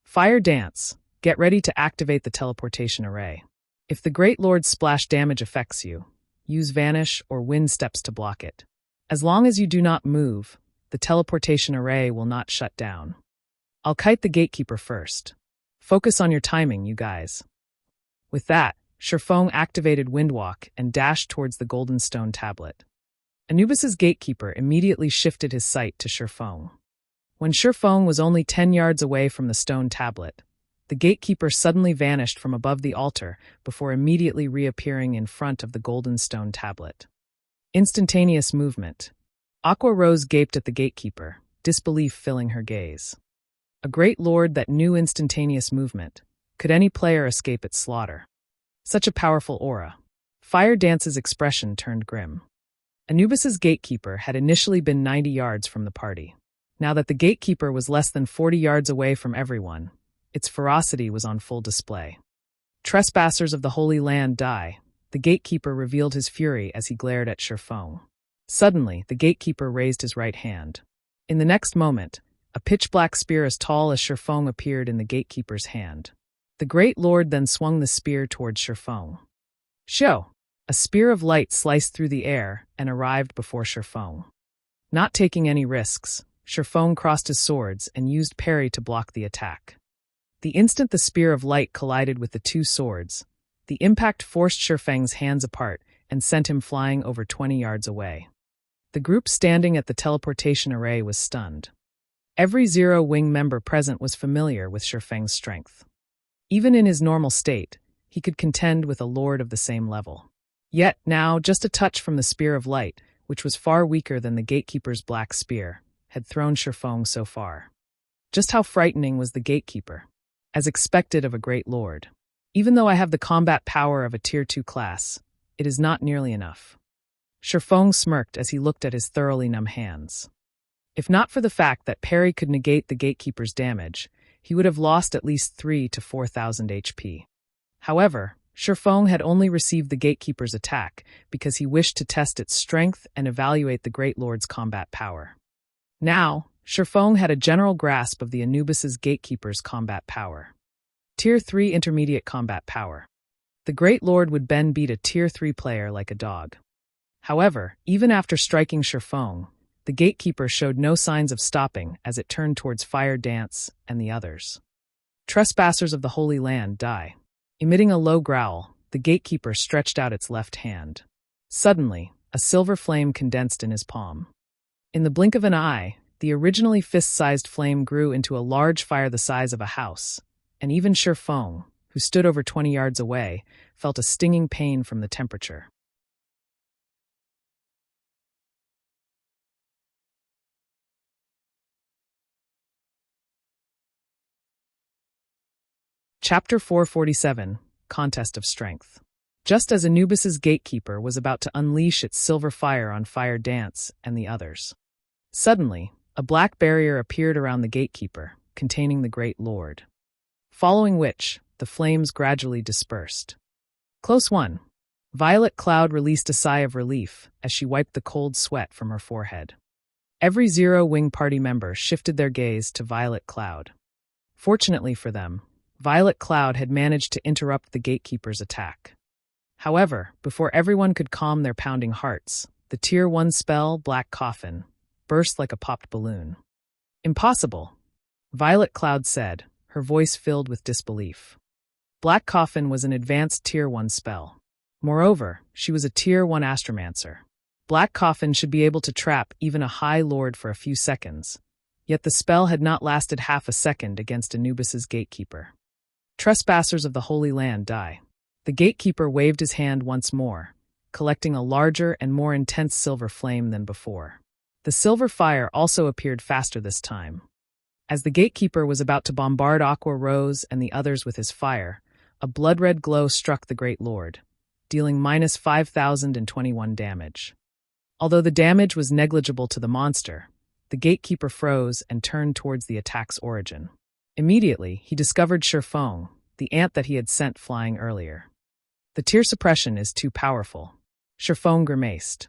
Fire Dance, get ready to activate the teleportation array. If the great lord's splash damage affects you, use Vanish or Wind Steps to block it. As long as you do not move, the teleportation array will not shut down. I'll kite the gatekeeper first. Focus on your timing, you guys. With that, Sherfong activated Windwalk and dashed towards the golden stone tablet. Anubis's gatekeeper immediately shifted his sight to Sherfong. When Sherfong was only 10 yards away from the stone tablet, the gatekeeper suddenly vanished from above the altar before immediately reappearing in front of the golden stone tablet. Instantaneous movement. Aqua Rose gaped at the gatekeeper, disbelief filling her gaze. A great lord that knew instantaneous movement. Could any player escape its slaughter? Such a powerful aura. Fire Dance's expression turned grim. Anubis's gatekeeper had initially been 90 yards from the party. Now that the gatekeeper was less than 40 yards away from everyone, its ferocity was on full display. Trespassers of the Holy Land die. The gatekeeper revealed his fury as he glared at Sherfong. Suddenly, the gatekeeper raised his right hand. In the next moment, a pitch-black spear as tall as Sherfong appeared in the gatekeeper's hand. The great lord then swung the spear towards Sherfong. Show! A spear of light sliced through the air and arrived before Sherfong. Not taking any risks, Sherfong crossed his swords and used parry to block the attack. The instant the spear of light collided with the two swords, the impact forced Sherfeng's hands apart and sent him flying over 20 yards away. The group standing at the teleportation array was stunned. Every Zero Wing member present was familiar with Sherfeng's strength. Even in his normal state, he could contend with a lord of the same level. Yet now, just a touch from the spear of light, which was far weaker than the gatekeeper's black spear, had thrown Sherfong so far. Just how frightening was the gatekeeper? As expected of a great lord. Even though I have the combat power of a Tier 2 class, it is not nearly enough. Sherfong smirked as he looked at his thoroughly numb hands. If not for the fact that parry could negate the gatekeeper's damage, he would have lost at least 3,000 to 4,000 HP. However, Sherfong had only received the gatekeeper's attack because he wished to test its strength and evaluate the Great Lord's combat power. Now, Sherfong had a general grasp of the Anubis's gatekeeper's combat power. Tier 3 intermediate combat power. The Great Lord would then beat a Tier 3 player like a dog. However, even after striking Sherfong, the gatekeeper showed no signs of stopping as it turned towards Fire Dance and the others. Trespassers of the Holy Land die. Emitting a low growl, the gatekeeper stretched out its left hand. Suddenly, a silver flame condensed in his palm. In the blink of an eye, the originally fist-sized flame grew into a large fire the size of a house, and even Shifeng, who stood over 20 yards away, felt a stinging pain from the temperature. Chapter 447, Contest of Strength. Just as Anubis's gatekeeper was about to unleash its silver fire on Fire Dance and the others, suddenly, a black barrier appeared around the gatekeeper, containing the Great Lord. Following which, the flames gradually dispersed. Close one. Violet Cloud released a sigh of relief as she wiped the cold sweat from her forehead. Every Zero-Wing party member shifted their gaze to Violet Cloud. Fortunately for them, Violet Cloud had managed to interrupt the gatekeeper's attack. However, before everyone could calm their pounding hearts, the Tier 1 spell, Black Coffin, burst like a popped balloon. Impossible, Violet Cloud said, her voice filled with disbelief. Black Coffin was an advanced Tier 1 spell. Moreover, she was a Tier 1 astromancer. Black Coffin should be able to trap even a High Lord for a few seconds, yet the spell had not lasted half a second against Anubis's gatekeeper. Trespassers of the Holy Land die. The gatekeeper waved his hand once more, collecting a larger and more intense silver flame than before. The silver fire also appeared faster this time. As the gatekeeper was about to bombard Aqua Rose and the others with his fire, a blood-red glow struck the Great Lord, dealing minus 5,021 damage. Although the damage was negligible to the monster, the gatekeeper froze and turned towards the attack's origin. Immediately, he discovered Shifeng, the ant that he had sent flying earlier. The tear suppression is too powerful. Shifeng grimaced.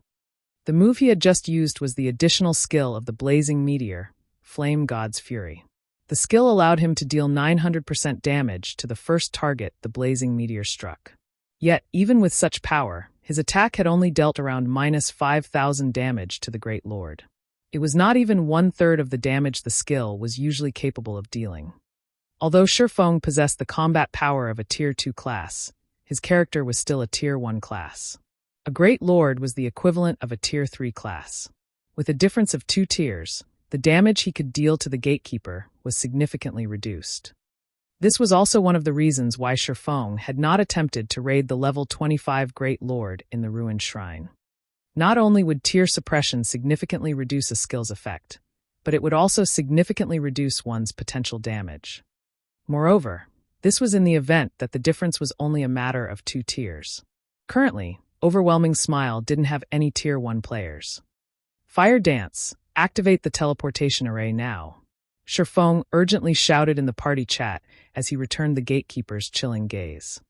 The move he had just used was the additional skill of the blazing meteor, Flame God's Fury. The skill allowed him to deal 900% damage to the first target the blazing meteor struck. Yet, even with such power, his attack had only dealt around minus 5,000 damage to the Great Lord. It was not even 1/3 of the damage the skill was usually capable of dealing. Although Shifeng possessed the combat power of a Tier 2 class, his character was still a Tier 1 class. A Great Lord was the equivalent of a Tier 3 class. With a difference of 2 tiers, the damage he could deal to the gatekeeper was significantly reduced. This was also one of the reasons why Shifeng had not attempted to raid the level 25 Great Lord in the ruined shrine. Not only would tier suppression significantly reduce a skill's effect, but it would also significantly reduce one's potential damage. Moreover, this was in the event that the difference was only a matter of 2 tiers. Currently, Overwhelming Smile didn't have any Tier 1 players. Fire Dance, activate the teleportation array now. Shifeng urgently shouted in the party chat as he returned the gatekeeper's chilling gaze.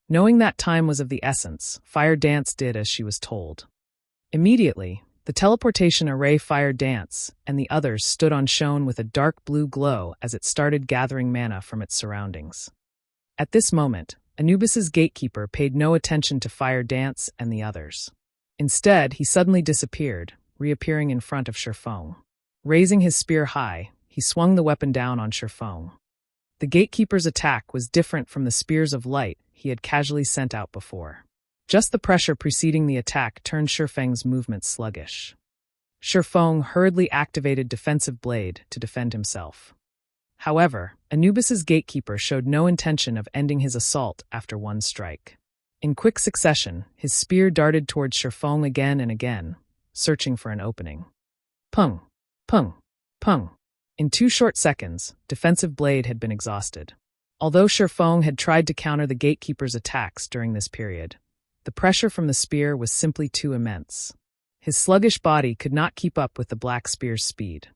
Knowing that time was of the essence, Fire Dance did as she was told. Immediately, the teleportation array Fire Dance and the others stood on shone with a dark blue glow as it started gathering mana from its surroundings. At this moment, Anubis's gatekeeper paid no attention to Fire Dance and the others. Instead, he suddenly disappeared, reappearing in front of Shifeng. Raising his spear high, he swung the weapon down on Shifeng. The gatekeeper's attack was different from the spears of light he had casually sent out before. Just the pressure preceding the attack turned Shifeng's movement sluggish. Shifeng hurriedly activated Defensive Blade to defend himself. However, Anubis's gatekeeper showed no intention of ending his assault after one strike. In quick succession, his spear darted towards Shifeng again and again, searching for an opening. Pung! Pung! Pung! In 2 short seconds, Defensive Blade had been exhausted. Although Shifeng had tried to counter the gatekeeper's attacks during this period, the pressure from the spear was simply too immense. His sluggish body could not keep up with the black spear's speed.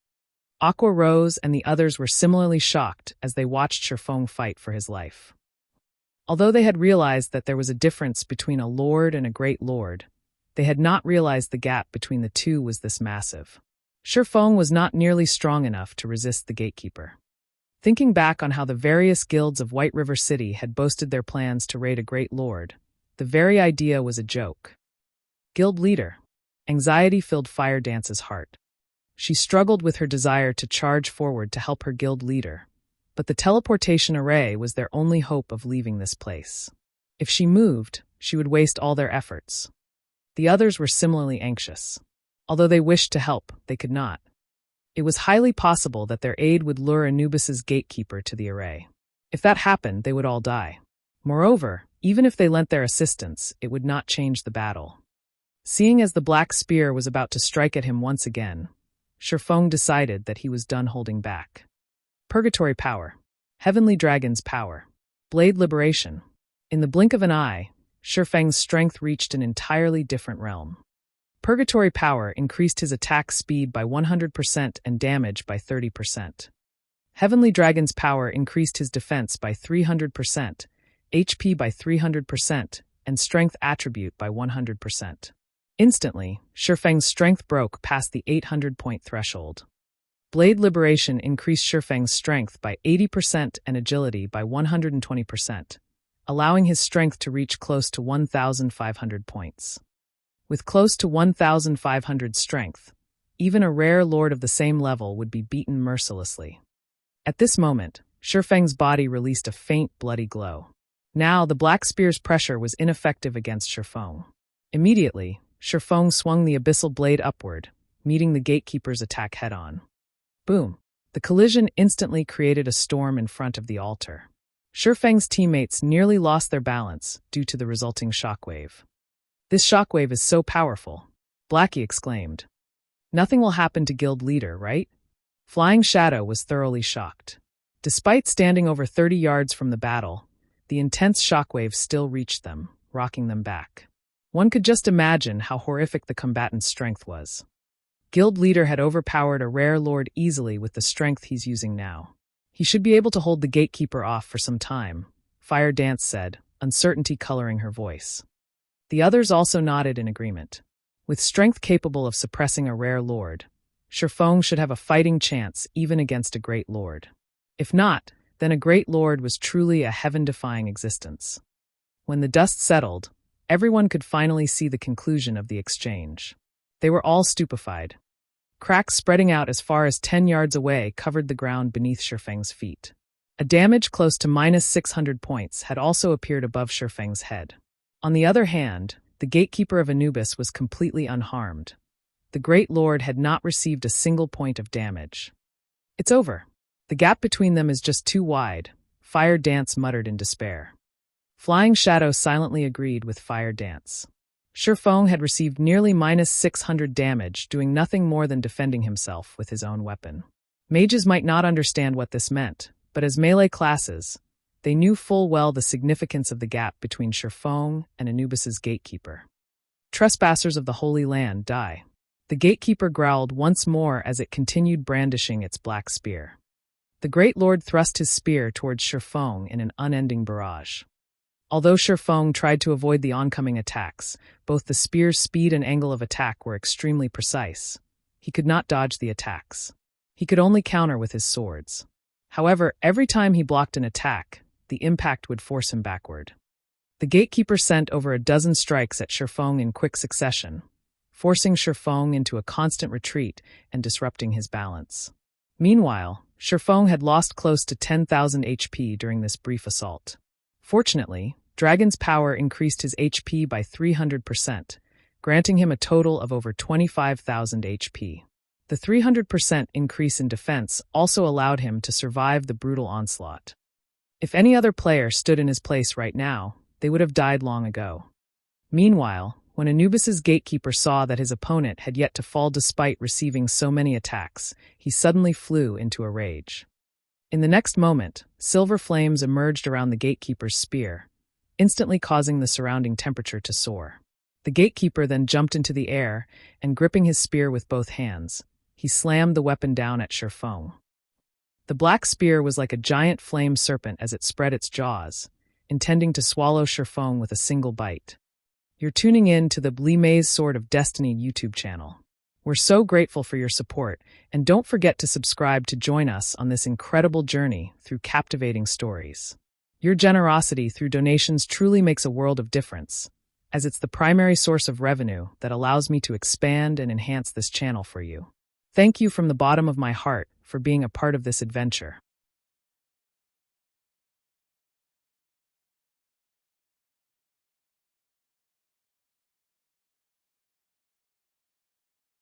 Aqua Rose and the others were similarly shocked as they watched Shifeng fight for his life. Although they had realized that there was a difference between a lord and a great lord, they had not realized the gap between the two was this massive. Shifeng was not nearly strong enough to resist the gatekeeper. Thinking back on how the various guilds of White River City had boasted their plans to raid a great lord, the very idea was a joke. Guild leader. Anxiety filled Fire Dance's heart. She struggled with her desire to charge forward to help her guild leader, but the teleportation array was their only hope of leaving this place. If she moved, she would waste all their efforts. The others were similarly anxious. Although they wished to help, they could not. It was highly possible that their aid would lure Anubis's gatekeeper to the array. If that happened, they would all die. Moreover, even if they lent their assistance, it would not change the battle. Seeing as the black spear was about to strike at him once again, Shifeng decided that he was done holding back. Purgatory power. Heavenly dragon's power. Blade liberation. In the blink of an eye, Shifeng's strength reached an entirely different realm. Purgatory power increased his attack speed by 100% and damage by 30%. Heavenly dragon's power increased his defense by 300%, HP by 300%, and strength attribute by 100%. Instantly, Shifeng's strength broke past the 800-point threshold. Blade liberation increased Shifeng's strength by 80% and agility by 120%, allowing his strength to reach close to 1,500 points. With close to 1,500 strength, even a rare lord of the same level would be beaten mercilessly. At this moment, Shifeng's body released a faint, bloody glow. Now, the black spear's pressure was ineffective against Shifeng. Immediately, Shifeng swung the abyssal blade upward, meeting the gatekeeper's attack head-on. Boom! The collision instantly created a storm in front of the altar. Shifeng's teammates nearly lost their balance due to the resulting shockwave. This shockwave is so powerful, Blackie exclaimed. Nothing will happen to guild leader, right? Flying Shadow was thoroughly shocked. Despite standing over 30 yards from the battle, the intense shockwave still reached them, rocking them back. One could just imagine how horrific the combatant's strength was. Guild leader had overpowered a rare lord easily with the strength he's using now. He should be able to hold the gatekeeper off for some time, Fire Dance said, uncertainty coloring her voice. The others also nodded in agreement. With strength capable of suppressing a rare lord, Shifeng should have a fighting chance even against a great lord. If not, then a great lord was truly a heaven-defying existence. When the dust settled, everyone could finally see the conclusion of the exchange. They were all stupefied. Cracks spreading out as far as 10 yards away covered the ground beneath Shifeng's feet. A damage close to -600 points had also appeared above Shifeng's head. On the other hand, the gatekeeper of Anubis was completely unharmed. The Great Lord had not received a single point of damage. It's over. The gap between them is just too wide, Fire Dance muttered in despair. Flying Shadow silently agreed with Fire Dance. Shifeng had received nearly -600 damage, doing nothing more than defending himself with his own weapon. Mages might not understand what this meant, but as melee classes, they knew full well the significance of the gap between Shifeng and Anubis's gatekeeper. Trespassers of the Holy Land, die. The gatekeeper growled once more as it continued brandishing its black spear. The Great Lord thrust his spear towards Shifeng in an unending barrage. Although Shifeng tried to avoid the oncoming attacks, both the spear's speed and angle of attack were extremely precise. He could not dodge the attacks. He could only counter with his swords. However, every time he blocked an attack, the impact would force him backward. The gatekeeper sent over a dozen strikes at Shifeng in quick succession, forcing Shifeng into a constant retreat and disrupting his balance. Meanwhile, Shifeng had lost close to 10,000 HP during this brief assault. Fortunately, Dragon's power increased his HP by 300%, granting him a total of over 25,000 HP. The 300% increase in defense also allowed him to survive the brutal onslaught. If any other player stood in his place right now, they would have died long ago. Meanwhile, when Anubis's gatekeeper saw that his opponent had yet to fall despite receiving so many attacks, he suddenly flew into a rage. In the next moment, silver flames emerged around the gatekeeper's spear, instantly causing the surrounding temperature to soar. The gatekeeper then jumped into the air, and gripping his spear with both hands, he slammed the weapon down at Shifeng. The black spear was like a giant flame serpent as it spread its jaws, intending to swallow Shifeng with a single bite. You're tuning in to the Blimay's Sword of Destiny YouTube channel. We're so grateful for your support, and don't forget to subscribe to join us on this incredible journey through captivating stories. Your generosity through donations truly makes a world of difference, as it's the primary source of revenue that allows me to expand and enhance this channel for you. Thank you from the bottom of my heart for being a part of this adventure.